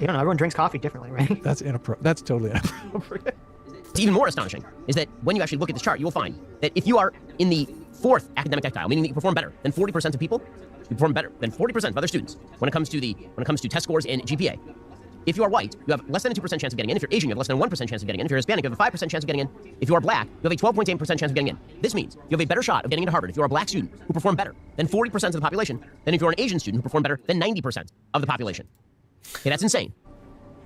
You don't know. Everyone drinks coffee differently, right? That's inappropriate. That's totally inappropriate. What's even more astonishing is that when you actually look at this chart, you will find that if you are in the 4th academic decile, meaning that you perform better than 40% of people, you perform better than 40% of other students when it comes to test scores and GPA. If you are white, you have less than a 2% chance of getting in. If you're Asian, you have less than a 1% chance of getting in. If you're Hispanic, you have a 5% chance of getting in. If you are black, you have a 12.8% chance of getting in. This means you have a better shot of getting into Harvard if you're a black student who performed better than 40% of the population than if you're an Asian student who performed better than 90% of the population. Okay, that's insane.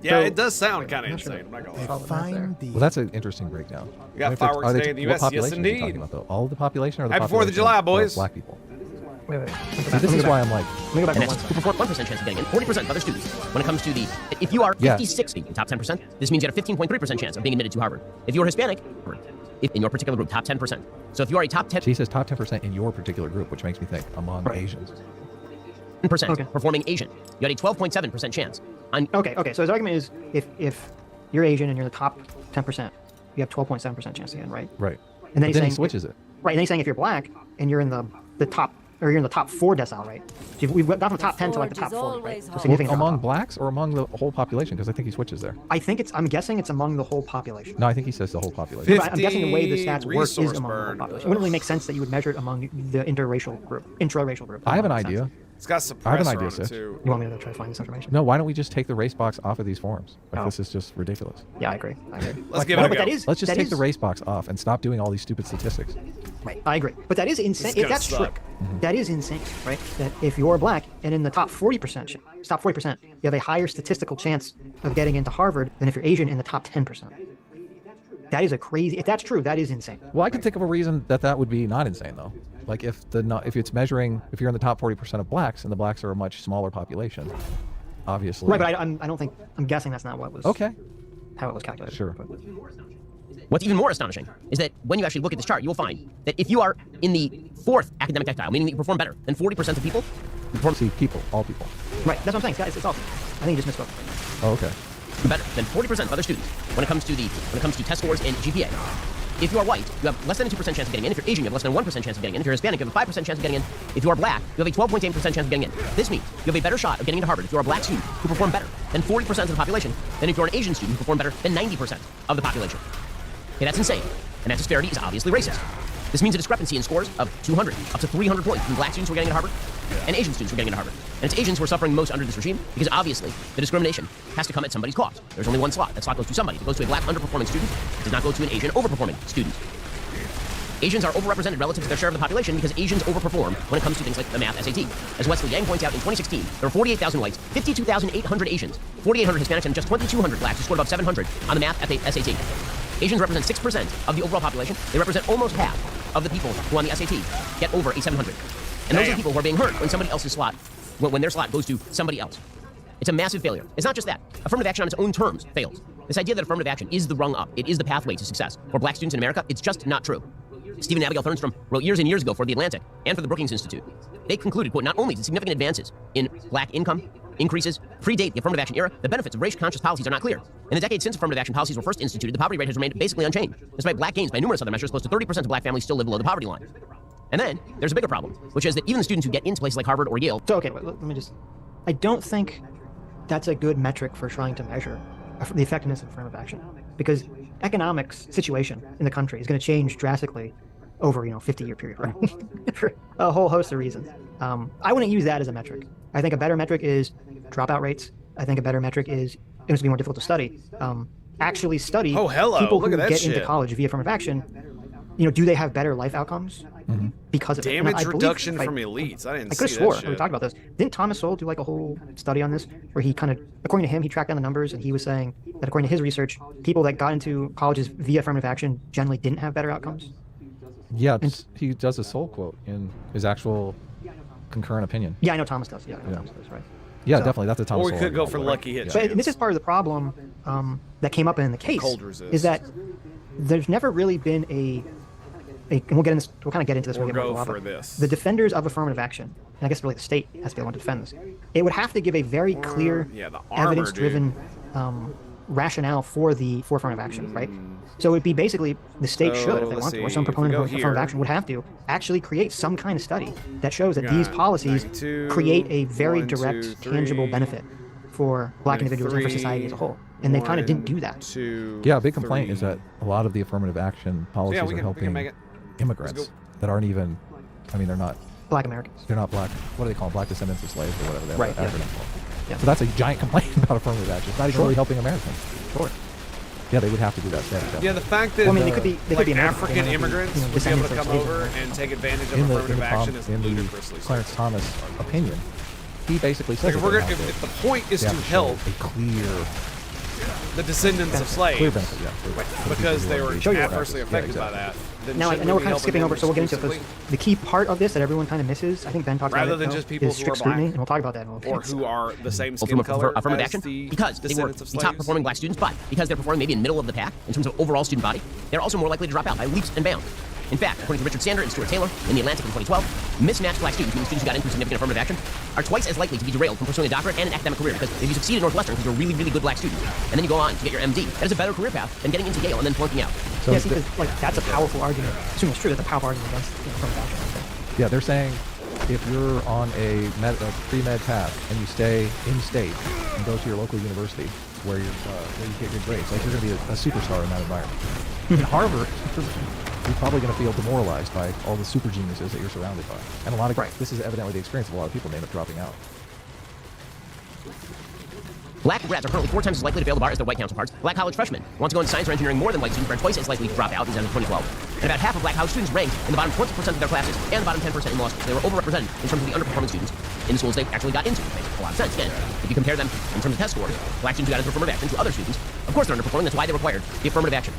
Yeah, it does sound kind of insane. I'm not gonna lie. Well, that's an interesting breakdown. We got fireworks day in the U.S. What Yes, population are you talking indeed. about, though? All of the population or the Happy 4th of population July, of boys. Black people. Wait. See, this is why I'm like. Let me go back And to that's who perform 1% chance of getting in, 40% of other students. When it comes to if you are 50-60, the top 10%, this means you have a 15.3% chance of being admitted to Harvard. If you're Hispanic, in your particular group, top 10%. So if you are a top 10%. She says top 10% in your particular group, which makes me think among Asians. Performing Asian, you had a 12.7% chance. Okay. So his argument is if you're Asian and you're in the top 10%, you have 12.7% chance again, right? Right. And then, he switches it. Right. And then he's saying if you're black and you're in the top, or you're in the top 4 decile, right? So we've gone from the top 10 to like the top 4, right? So significant among blacks or among the whole population? Because I think he switches there. I'm guessing it's among the whole population. No, I think he says the whole population. I'm guessing the way the stats work is among the whole population. It wouldn't really make sense that you would measure it among the intraracial group. I have an idea. It's got I have an idea, suppressor on it Sid. too. You want me to try to find this information? No, why don't we just take the race box off of these forms? Like, this is just ridiculous. Yeah, I agree. Let's give it a go. Let's just take the race box off and stop doing all these stupid statistics. Right, I agree. But that is insane. If that's true, that is insane, right? That if you're black and in the top 40%, you have a higher statistical chance of getting into Harvard than if you're Asian in the top 10%. That is a crazy. If that's true, that is insane. Well, I can think of a reason that would be not insane though. Like if it's measuring if you're in the top 40% of blacks and the blacks are a much smaller population, obviously. Right, but I don't think I'm guessing that's not what was. Okay. How it was calculated. Sure. What's even more astonishing is that when you actually look at this chart, you will find that if you are in the 4th academic decile, meaning that you perform better than 40% of people, all people. Right, that's what I'm saying, guys. It's all. I think you just misspoke. Oh, okay. Better than 40% of other students when it comes to test scores and GPA. If you are white, you have less than a 2% chance of getting in. If you're Asian, you have less than a 1% chance of getting in. If you're Hispanic, you have a 5% chance of getting in. If you are black, you have a 12.8% chance of getting in. This means you have a better shot of getting into Harvard if you're a black student who performed better than 40% of the population than if you're an Asian student who performed better than 90% of the population. Okay, that's insane. And that disparity is obviously racist. This means a discrepancy in scores of 200 up to 300 points between black students who are getting into Harvard and Asian students who are getting into Harvard. And it's Asians who are suffering most under this regime because obviously the discrimination has to come at somebody's cost. There's only one slot. That slot goes to somebody. It goes to a black underperforming student. It does not go to an Asian overperforming student. Asians are overrepresented relative to their share of the population because Asians overperform when it comes to things like the math SAT. As Wesley Yang points out, in 2016, there were 48,000 whites, 52,800 Asians, 4,800 Hispanics, and just 2,200 blacks who scored above 700 on the math SAT. Asians represent 6% of the overall population. They represent almost half of the people who on the SAT get over a 700. And those are the people who are being hurt when somebody else's slot, when their slot goes to somebody else. It's a massive failure. It's not just that. Affirmative action on its own terms fails. This idea that affirmative action is the rung up, it is the pathway to success for black students in America, it's just not true. Stephen Abigail Thornstrom wrote years and years ago for The Atlantic and for the Brookings Institute. They concluded, quote, not only did significant advances in black income, increases predate the affirmative action era, the benefits of race-conscious policies are not clear. In the decades since affirmative action policies were first instituted, the poverty rate has remained basically unchanged. Despite black gains by numerous other measures, close to 30% of black families still live below the poverty line. And then, there's a bigger problem, which is that even the students who get into places like Harvard or Yale... So, okay, let me just... I don't think that's a good metric for trying to measure the effectiveness of affirmative action. Because economics situation in the country is going to change drastically over, 50-year period, right? For a whole host of reasons. I wouldn't use that as a metric. I think a better metric is dropout rates. I think a better metric is it's going to be more difficult to study. Actually study people who get into college via affirmative action. Do they have better life outcomes because of damage reduction from elites? I didn't see that shit. I could have swore we talked about this. Didn't Thomas Sowell do like a whole study on this where he kind of, according to him, he tracked down the numbers and he was saying that according to his research, people that got into colleges via affirmative action generally didn't have better outcomes? Yeah, he does a Sowell quote in his actual concurrent opinion. Yeah, I know Thomas does. Yeah, I know Thomas does, right. Yeah, definitely. That's a Thomas Sowell. Or we could go for lucky hit. But this is part of the problem that came up in the case is that there's never really been and we'll kind of get into this when we get more to this. The defenders of affirmative action, and I guess really the state has to be the one to defend this, it would have to give a very clear, evidence-driven rationale for affirmative action, right? So it would be basically the state should, if they want to, or some proponent of affirmative action would have to actually create some kind of study that shows that these policies create a very direct, tangible benefit for black individuals and for society as a whole. And they kind of didn't do that. Yeah, a big complaint is that a lot of the affirmative action policies are helping immigrants that aren't even, they're not black Americans. They're not black. What do they call them? Black descendants of slaves or whatever they right, acronym for. Yeah. So that's a giant complaint about affirmative action. It's not even really helping Americans. Sure. Yeah, they would have to do that study. Yeah, the fact that they could be African immigrants would be able to come over and take advantage of affirmative action is ludicrously Clarence Thomas opinion. He basically says if the point is to help a clear the descendants of slaves, clear benefit, because they were adversely affected by that. Now I know we're kind of skipping over, so we'll get into it. The key part of this that everyone kind of misses, I think Ben talked about it, rather than just people is strict scrutiny, and we'll talk about that in a little bit. Or who are the same skin color affirmative as action the because they were descendants of the top performing black students, but because they're performing maybe in middle of the pack in terms of overall student body, they're also more likely to drop out by leaps and bounds. In fact, according to Richard Sander and Stuart Taylor in The Atlantic in 2012, mismatched black students, meaning students who got into significant affirmative action, are twice as likely to be derailed from pursuing a doctorate and an academic career because if you succeed at Northwestern because you're a really, really good black student, and then you go on to get your MD, that is a better career path than getting into Yale and then flunking out. So see, that's a powerful argument. Assuming it's true, that's a powerful argument against affirmative action. Yeah, they're saying if you're on a pre-med path and you stay in state and go to your local university where you get good grades, like you're going to be a superstar in that environment. In Harvard, you're probably going to feel demoralized by all the super geniuses that you're surrounded by. And a lot of this is evidently the experience of a lot of people may end up dropping out. Black grads are currently 4 times as likely to fail the bar as their white counterparts. Black college freshmen want to go into science or engineering more than white students are twice as likely to drop out as of 2012. And about half of black college students ranked in the bottom 20% of their classes and the bottom 10% in law school. They were overrepresented in terms of the underperforming students in the schools they actually got into. It makes a lot of sense. Again, if you compare them in terms of test scores, black students who got into affirmative action to other students, of course they're underperforming. That's why they required the affirmative action.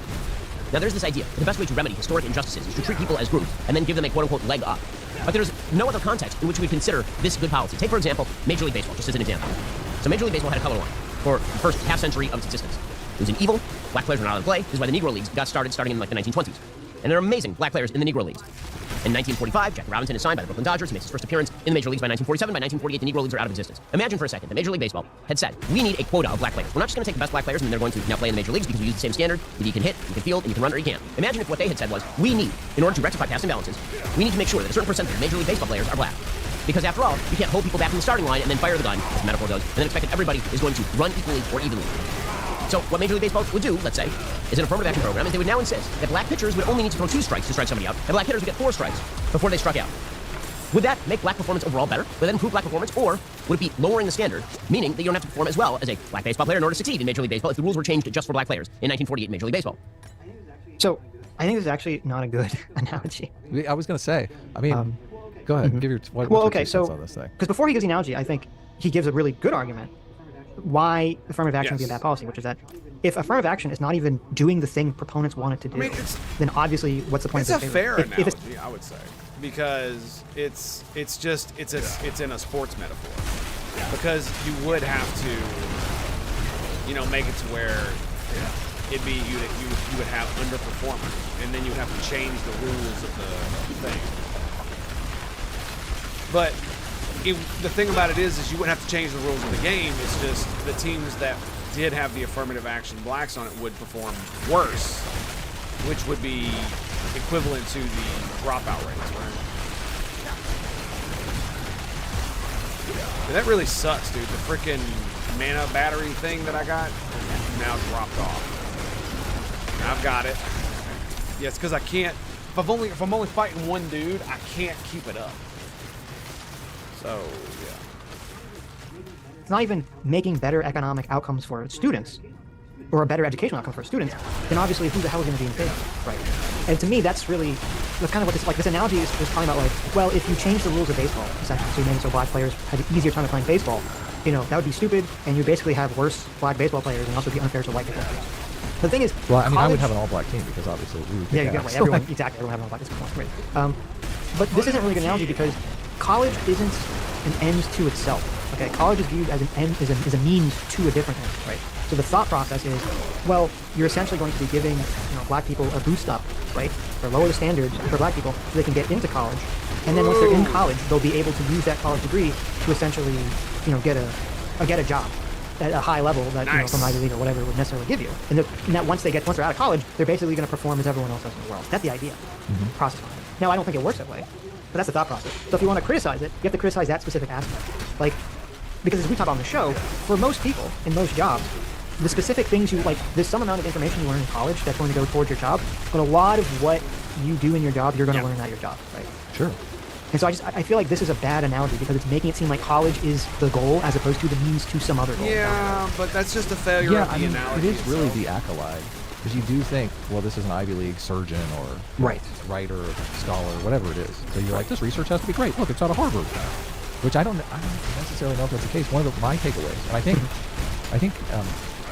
Now there's this idea that the best way to remedy historic injustices is to treat people as groups and then give them a quote-unquote leg up. But there's no other context in which we consider this good policy. Take, for example, Major League Baseball, just as an example. So Major League Baseball had a color line for the first half century of its existence. It was an evil. Black players were not allowed to play. This is why the Negro Leagues got started starting in the 1920s. And there are amazing black players in the Negro Leagues. In 1945, Jackie Robinson is signed by the Brooklyn Dodgers. He makes his first appearance in the Major Leagues by 1947. By 1948, the Negro Leagues are out of existence. Imagine for a second that Major League Baseball had said, we need a quota of black players. We're not just going to take the best black players and they're going to now play in the Major Leagues because we use the same standard that you can hit, you can field, and you can run or you can't. Imagine if what they had said was, we need, in order to rectify past imbalances, we need to make sure that a certain percentage of Major League Baseball players are black. Because after all, you can't hold people back from the starting line and then fire the gun, as the metaphor goes, and then expect that everybody is going to run equally or evenly. So what Major League Baseball would do, let's say, is an affirmative action program, is they would now insist that black pitchers would only need to throw 2 strikes to strike somebody out, and black hitters would get 4 strikes before they struck out. Would that make black performance overall better? Would that improve black performance? Or would it be lowering the standard, meaning that you don't have to perform as well as a black baseball player in order to succeed in Major League Baseball if the rules were changed just for black players in 1948 in Major League Baseball? So I think this is actually not a good analogy. I was going to say, I mean, go ahead, give your what's your thoughts on this thing. Because before he gives the analogy, I think he gives a really good argument why affirmative action would be a bad policy, which is that if affirmative action is not even doing the thing proponents want it to do, then obviously what's the point of It's a fair analogy, I would say, because it's in a sports metaphor, because you would have to, make it to where it'd be you would have underperformers, and then you would have to change the rules of the thing. But the thing about it is you wouldn't have to change the rules of the game. It's just the teams that did have the affirmative action blacks on it would perform worse, which would be equivalent to the dropout rates, right? And that really sucks, dude. The freaking mana battery thing that I got now dropped off. I've got it. Yeah, it's because I can't. If I'm only fighting one dude, I can't keep it up. So yeah. It's not even making better economic outcomes for students or a better educational outcome for students, then obviously who the hell is going to be in favor, right? And to me, that's really kind of what this analogy is talking about. Like, well, if you change the rules of baseball, essentially, so you make it so black players have an easier time of playing baseball, that would be stupid, and you basically have worse black baseball players, and also be unfair to white baseball players. The thing is, well, I mean, I would have an all-black team because obviously we would. Yeah, you get right. Everyone would have an all-black. That's the point, right? But this isn't really a good analogy because college isn't an end to itself. Okay, college is viewed as an end, is a means to a different end, right? So the thought process is, well, you're essentially going to be giving black people a boost up, right, or lower the standards for black people so they can get into college, and then once they're in college, they'll be able to use that college degree to essentially, get a job at a high level that from Ivy League or whatever would necessarily give you, and that once they're out of college, they're basically going to perform as everyone else does in the world. That's the idea, process behind it. Now, I don't think it works that way, but that's the thought process. So if you want to criticize it, you have to criticize that specific aspect, like. Because as we talk about on the show, for most people in most jobs, the specific things there's some amount of information you learn in college that's going to go towards your job, but a lot of what you do in your job, you're going to learn at your job, right? Sure. And so I feel like this is a bad analogy because it's making it seem like college is the goal as opposed to the means to some other goal. Yeah, but that's just a failure of the analogy. It is really the acolyte. Because you do think, well, this is an Ivy League surgeon or writer or scholar, whatever it is. So you're like, this research has to be great. Look, it's out of Harvard. Which I don't necessarily know if that's the case. One of my takeaways, and I think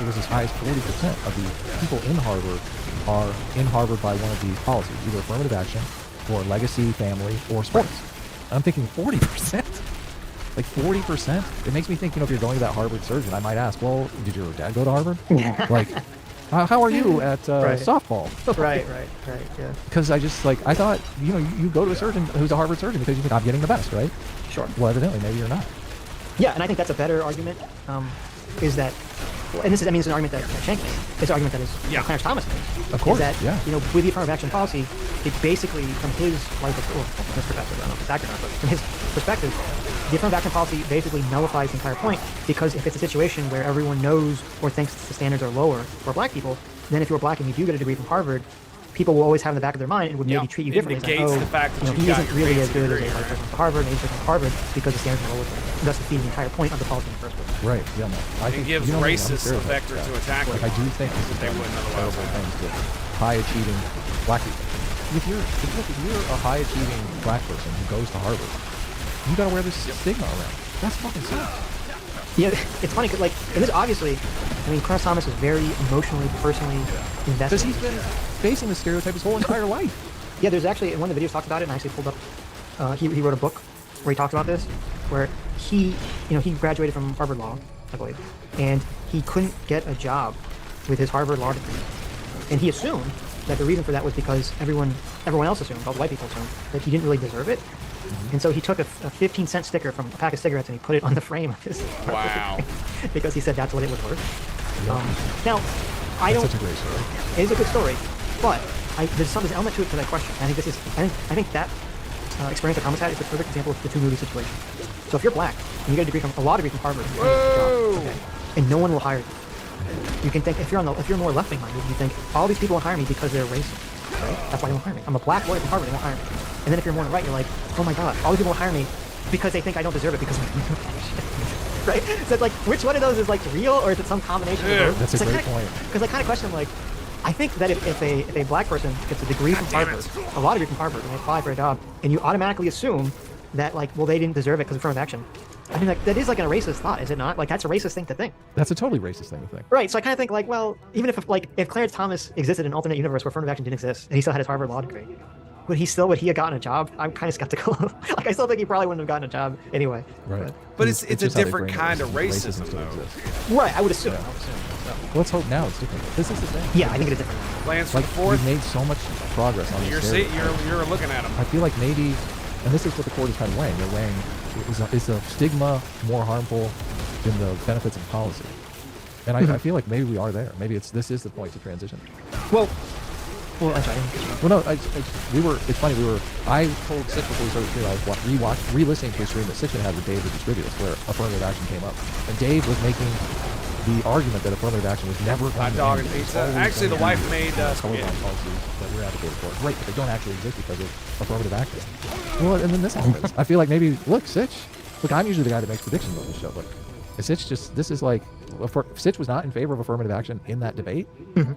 it was as high as 40% of the people in Harvard are in Harvard by one of these policies, either affirmative action or legacy, family, or sports. And I'm thinking 40%. Like 40%? It makes me think, if you're going to that Harvard surgeon, I might ask, well, did your dad go to Harvard? Like, how are you at softball? Right, yeah. Because I thought, you go to a surgeon who's a Harvard surgeon because you think I'm getting the best, right? Sure. Well, evidently, maybe you're not. Yeah, and I think that's a better argument, is that, and it's an argument that Shank made. It's an argument that is Clarence Thomas made. Of course, is that, with the affirmative action policy, it basically, from his perspective, I don't know if it's accurate or not, but from his perspective, the affirmative action policy basically nullifies the entire point, because if it's a situation where everyone knows or thinks the standards are lower for black people, then if you're black and you do get a degree from Harvard, people will always have in the back of their mind and would maybe treat you differently. It negates the fact that he isn't really as good as a white person from Harvard, and he's from Harvard because the standards are lower for him. Thus defeating the entire point of the policy in the first place. Right, yeah. I think gives racist a vector to attack them. I do think this is one of the terrible things with high-achieving black people. If you're a high-achieving black person who goes to Harvard, you gotta wear this stigma around. That's fucking serious. Yeah, it's funny because and this obviously, Clarence Thomas is very emotionally, personally invested. Because he's been facing the stereotype his whole entire life. Yeah, there's actually, one of the videos talks about it, and I actually pulled up, he wrote a book where he talks about this, where he graduated from Harvard Law, I believe, and he couldn't get a job with his Harvard Law degree. And he assumed that the reason for that was because everyone else assumed, all the white people assumed, that he didn't really deserve it. And so he took a 15-cent sticker from a pack of cigarettes and he put it on the frame of his because he said that's what it was worth. Now, Such a great story. It is a good story, but there's an element to it to that question. I think that experience that Thomas had is a perfect example of the two movie situation. So if you're black and you get a law degree from Harvard, and no one will hire you, you can think if you're more left-wing minded, you think all these people won't hire me because they're racist. Right? That's why they won't hire me. I'm a black boy from Harvard, they won't hire me. And then if you're more on the right, you're like, oh my god, all these people won't hire me because they think I don't deserve it because of my right? So it's like, which one of those is real, or is it some combination of both? That's a great point. Because I kind of question, I think that if a black person gets a degree from Harvard, a law degree from Harvard, and they apply for a job, and you automatically assume that they didn't deserve it because of affirmative action. I mean, that is a racist thought, is it not? That's a racist thing to think. That's a totally racist thing to think. Right. So I kind of think well, even if Clarence Thomas existed in an alternate universe where affirmative action didn't exist, and he still had his Harvard law degree, would he have gotten a job? I'm kind of skeptical. I still think he probably wouldn't have gotten a job anyway. Right. But it's a different kind of racism though. Right. I would assume. Well, let's hope now it's different. This is the thing. Yeah, I think it is different. Plans for the fourth. We've made so much progress on these. You're looking at them. I feel like maybe, and this is what the court is kind of weighing. They're weighing is the stigma more harmful than the benefits of policy? And I feel like maybe we are there. Maybe this is the point to transition. Well, I'm sorry. Well, no, it's funny. I told Sitch before we started the stream, I was re-listening to a stream that Sitch had with Dave the Distributist, where affirmative action came up. And Dave was making the argument that affirmative action was never going Hot to dog end. and It's pizza. always Actually, the going to wife be made colorblind policies that we're advocating for. Great, but they don't actually exist because of affirmative action. Well, and then this happens. I feel like maybe, look, Sitch, I'm usually the guy that makes predictions on this show, but Sitch Sitch was not in favor of affirmative action in that debate,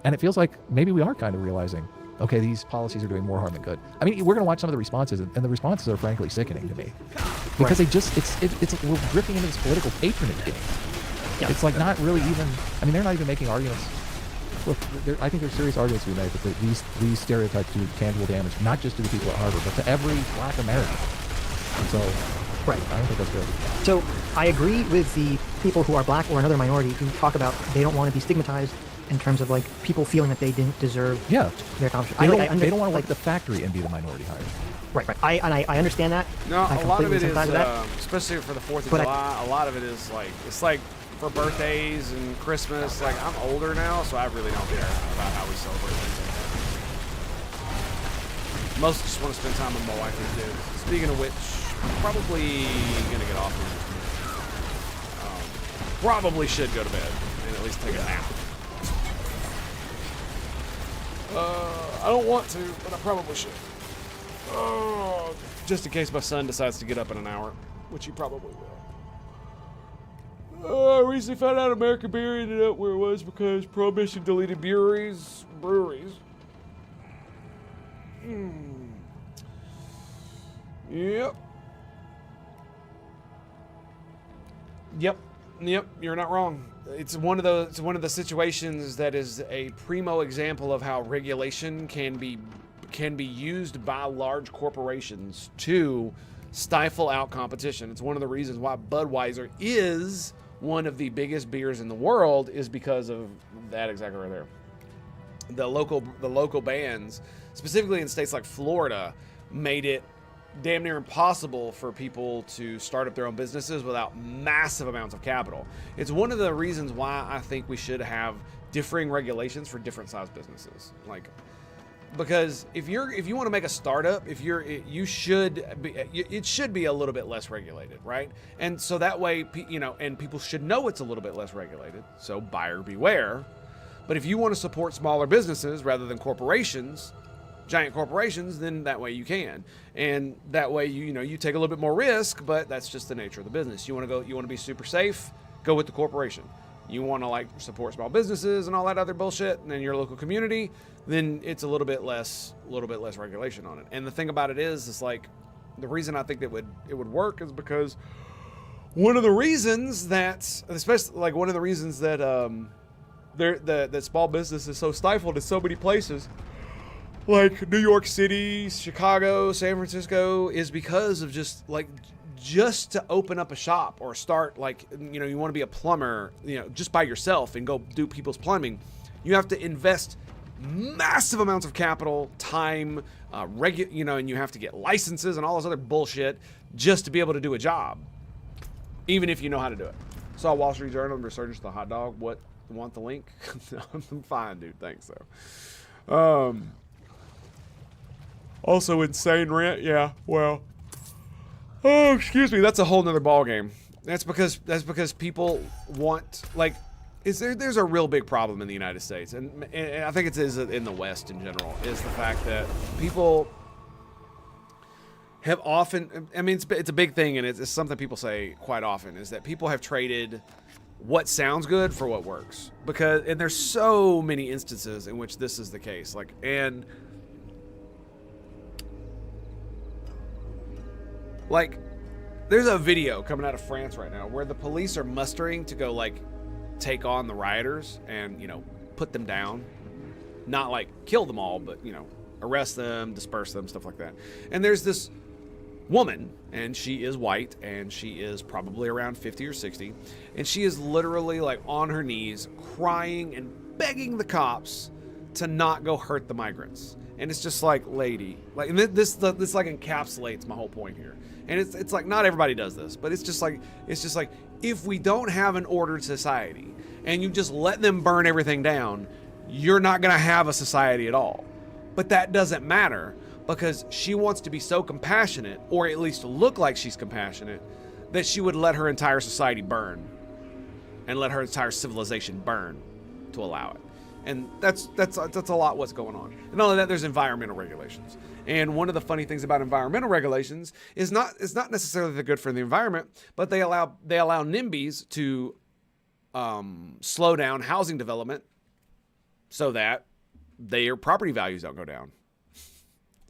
and it feels like maybe we are kind of realizing, okay, these policies are doing more harm than good. I mean, we're going to watch some of the responses, and the responses are frankly sickening to me, because they just it's we're drifting into this political patronage game. Yeah. It's like not really even. I mean, they're not even making arguments. Look, I think there's serious arguments to be made that these stereotypes do tangible damage, not just to the people at Harvard, but to every Black American. And so, right, I don't think that's good. So I agree with the people who are Black or another minority who talk about they don't want to be stigmatized in terms of like people feeling that they didn't deserve their accomplishment. They don't want to work at the factory and be the minority hired. Right. I understand that. No, I a lot of it completely is, sympathize with that. especially for the 4th of July, a lot of it is like, it's like for birthdays and Christmas, like I'm older now, so I really don't care about how we celebrate things like that. Most just want to spend time with my wife and kids. Speaking of which, I'm probably going to get off here. Probably should go to bed and at least take a nap. I don't want to, but I probably should. Just in case my son decides to get up in an hour, which he probably will. I recently found out American beer ended up where it was because Prohibition deleted breweries. Yep, you're not wrong. It's one of the situations that is a primo example of how regulation can be used by large corporations to stifle out competition. It's one of the reasons why Budweiser is one of the biggest beers in the world, is because of that exactly right there. The local bans, specifically in states like Florida, made it damn near impossible for people to start up their own businesses without massive amounts of capital. It's one of the reasons why I think we should have differing regulations for different size businesses. Because if you want to make a startup, it should be a little bit less regulated, right? And so that way, and people should know it's a little bit less regulated. So buyer beware. But if you want to support smaller businesses rather than corporations, giant corporations, then that way you can. And that way you take a little bit more risk, but that's just the nature of the business. You want to be super safe, go with the corporation. You want to support small businesses and all that other bullshit, and then your local community, then it's a little bit less regulation on it. And the thing about it is like the reason I think that it would work is because one of the reasons that that small business is so stifled in so many places, like New York City, Chicago, San Francisco, is because of just to open up a shop or start, you want to be a plumber, just by yourself and go do people's plumbing, you have to invest massive amounts of capital, time, and you have to get licenses and all this other bullshit just to be able to do a job, even if you know how to do it. Saw Wall Street Journal, resurgence of the hot dog. What? Want the link? I'm fine, dude. Thanks, though. Also, insane rent. Yeah, well. Oh, excuse me. That's a whole nother ball game. That's because people want there's a real big problem in the United States, and I think it is in the West in general, is the fact that people have often. I mean, it's a big thing, and it's something people say quite often, is that people have traded what sounds good for what works, and there's so many instances in which this is the case. There's a video coming out of France right now where the police are mustering to go take on the rioters and put them down, not kill them all, but arrest them, disperse them, stuff like that. And there's this woman, and she is white, and she is probably around 50 or 60, and she is literally on her knees crying and begging the cops to not go hurt the migrants. And it's just lady, and this encapsulates my whole point here, And it's like not everybody does this, but it's just like if we don't have an ordered society and you just let them burn everything down, you're not going to have a society at all. But that doesn't matter because she wants to be so compassionate, or at least look like she's compassionate, that she would let her entire society burn and let her entire civilization burn to allow it. And that's a lot what's going on. And not only that, there's environmental regulations. And one of the funny things about environmental regulations is not necessarily they're good for the environment, but they allow NIMBYs to slow down housing development so that their property values don't go down.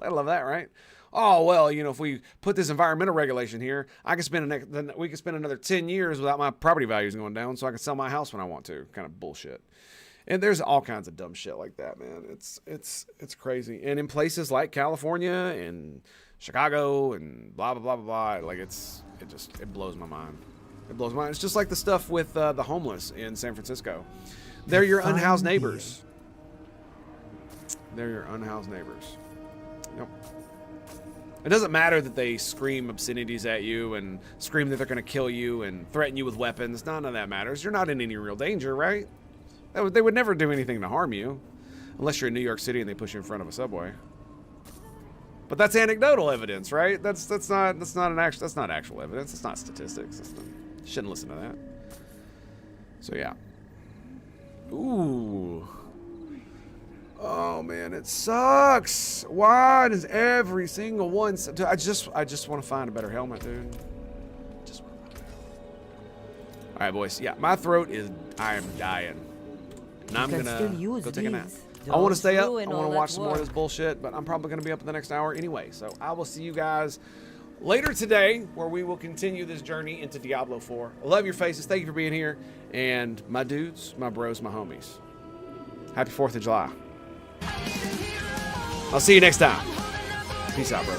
I love that, right? Oh, well, you know, if we put this environmental regulation here, we can spend another 10 years without my property values going down so I can sell my house when I want to. Kind of bullshit. And there's all kinds of dumb shit like that, man. It's crazy. And in places like California and Chicago and blah, blah, blah, blah, blah, like it blows my mind. It blows my mind. It's just like the stuff with the homeless in San Francisco. They're your unhoused neighbors. They're your unhoused neighbors. Yep. It doesn't matter that they scream obscenities at you and scream that they're going to kill you and threaten you with weapons. None of that matters. You're not in any real danger, right? They would never do anything to harm you, unless you're in New York City and they push you in front of a subway. But that's anecdotal evidence, right? That's not actual evidence. It's not statistics. Shouldn't listen to that. So yeah. Ooh. Oh man, it sucks. Why does every single one? I just want to find a better helmet, dude. All right, boys. Yeah, my throat is. I am dying. And I'm gonna go take a nap. I want to stay up. I want to watch some more of this bullshit, but I'm probably gonna be up in the next hour anyway. So I will see you guys later today, where we will continue this journey into Diablo 4. I love your faces. Thank you for being here, and my dudes, my bros, my homies. Happy 4th of July. I'll see you next time. Peace out, bro.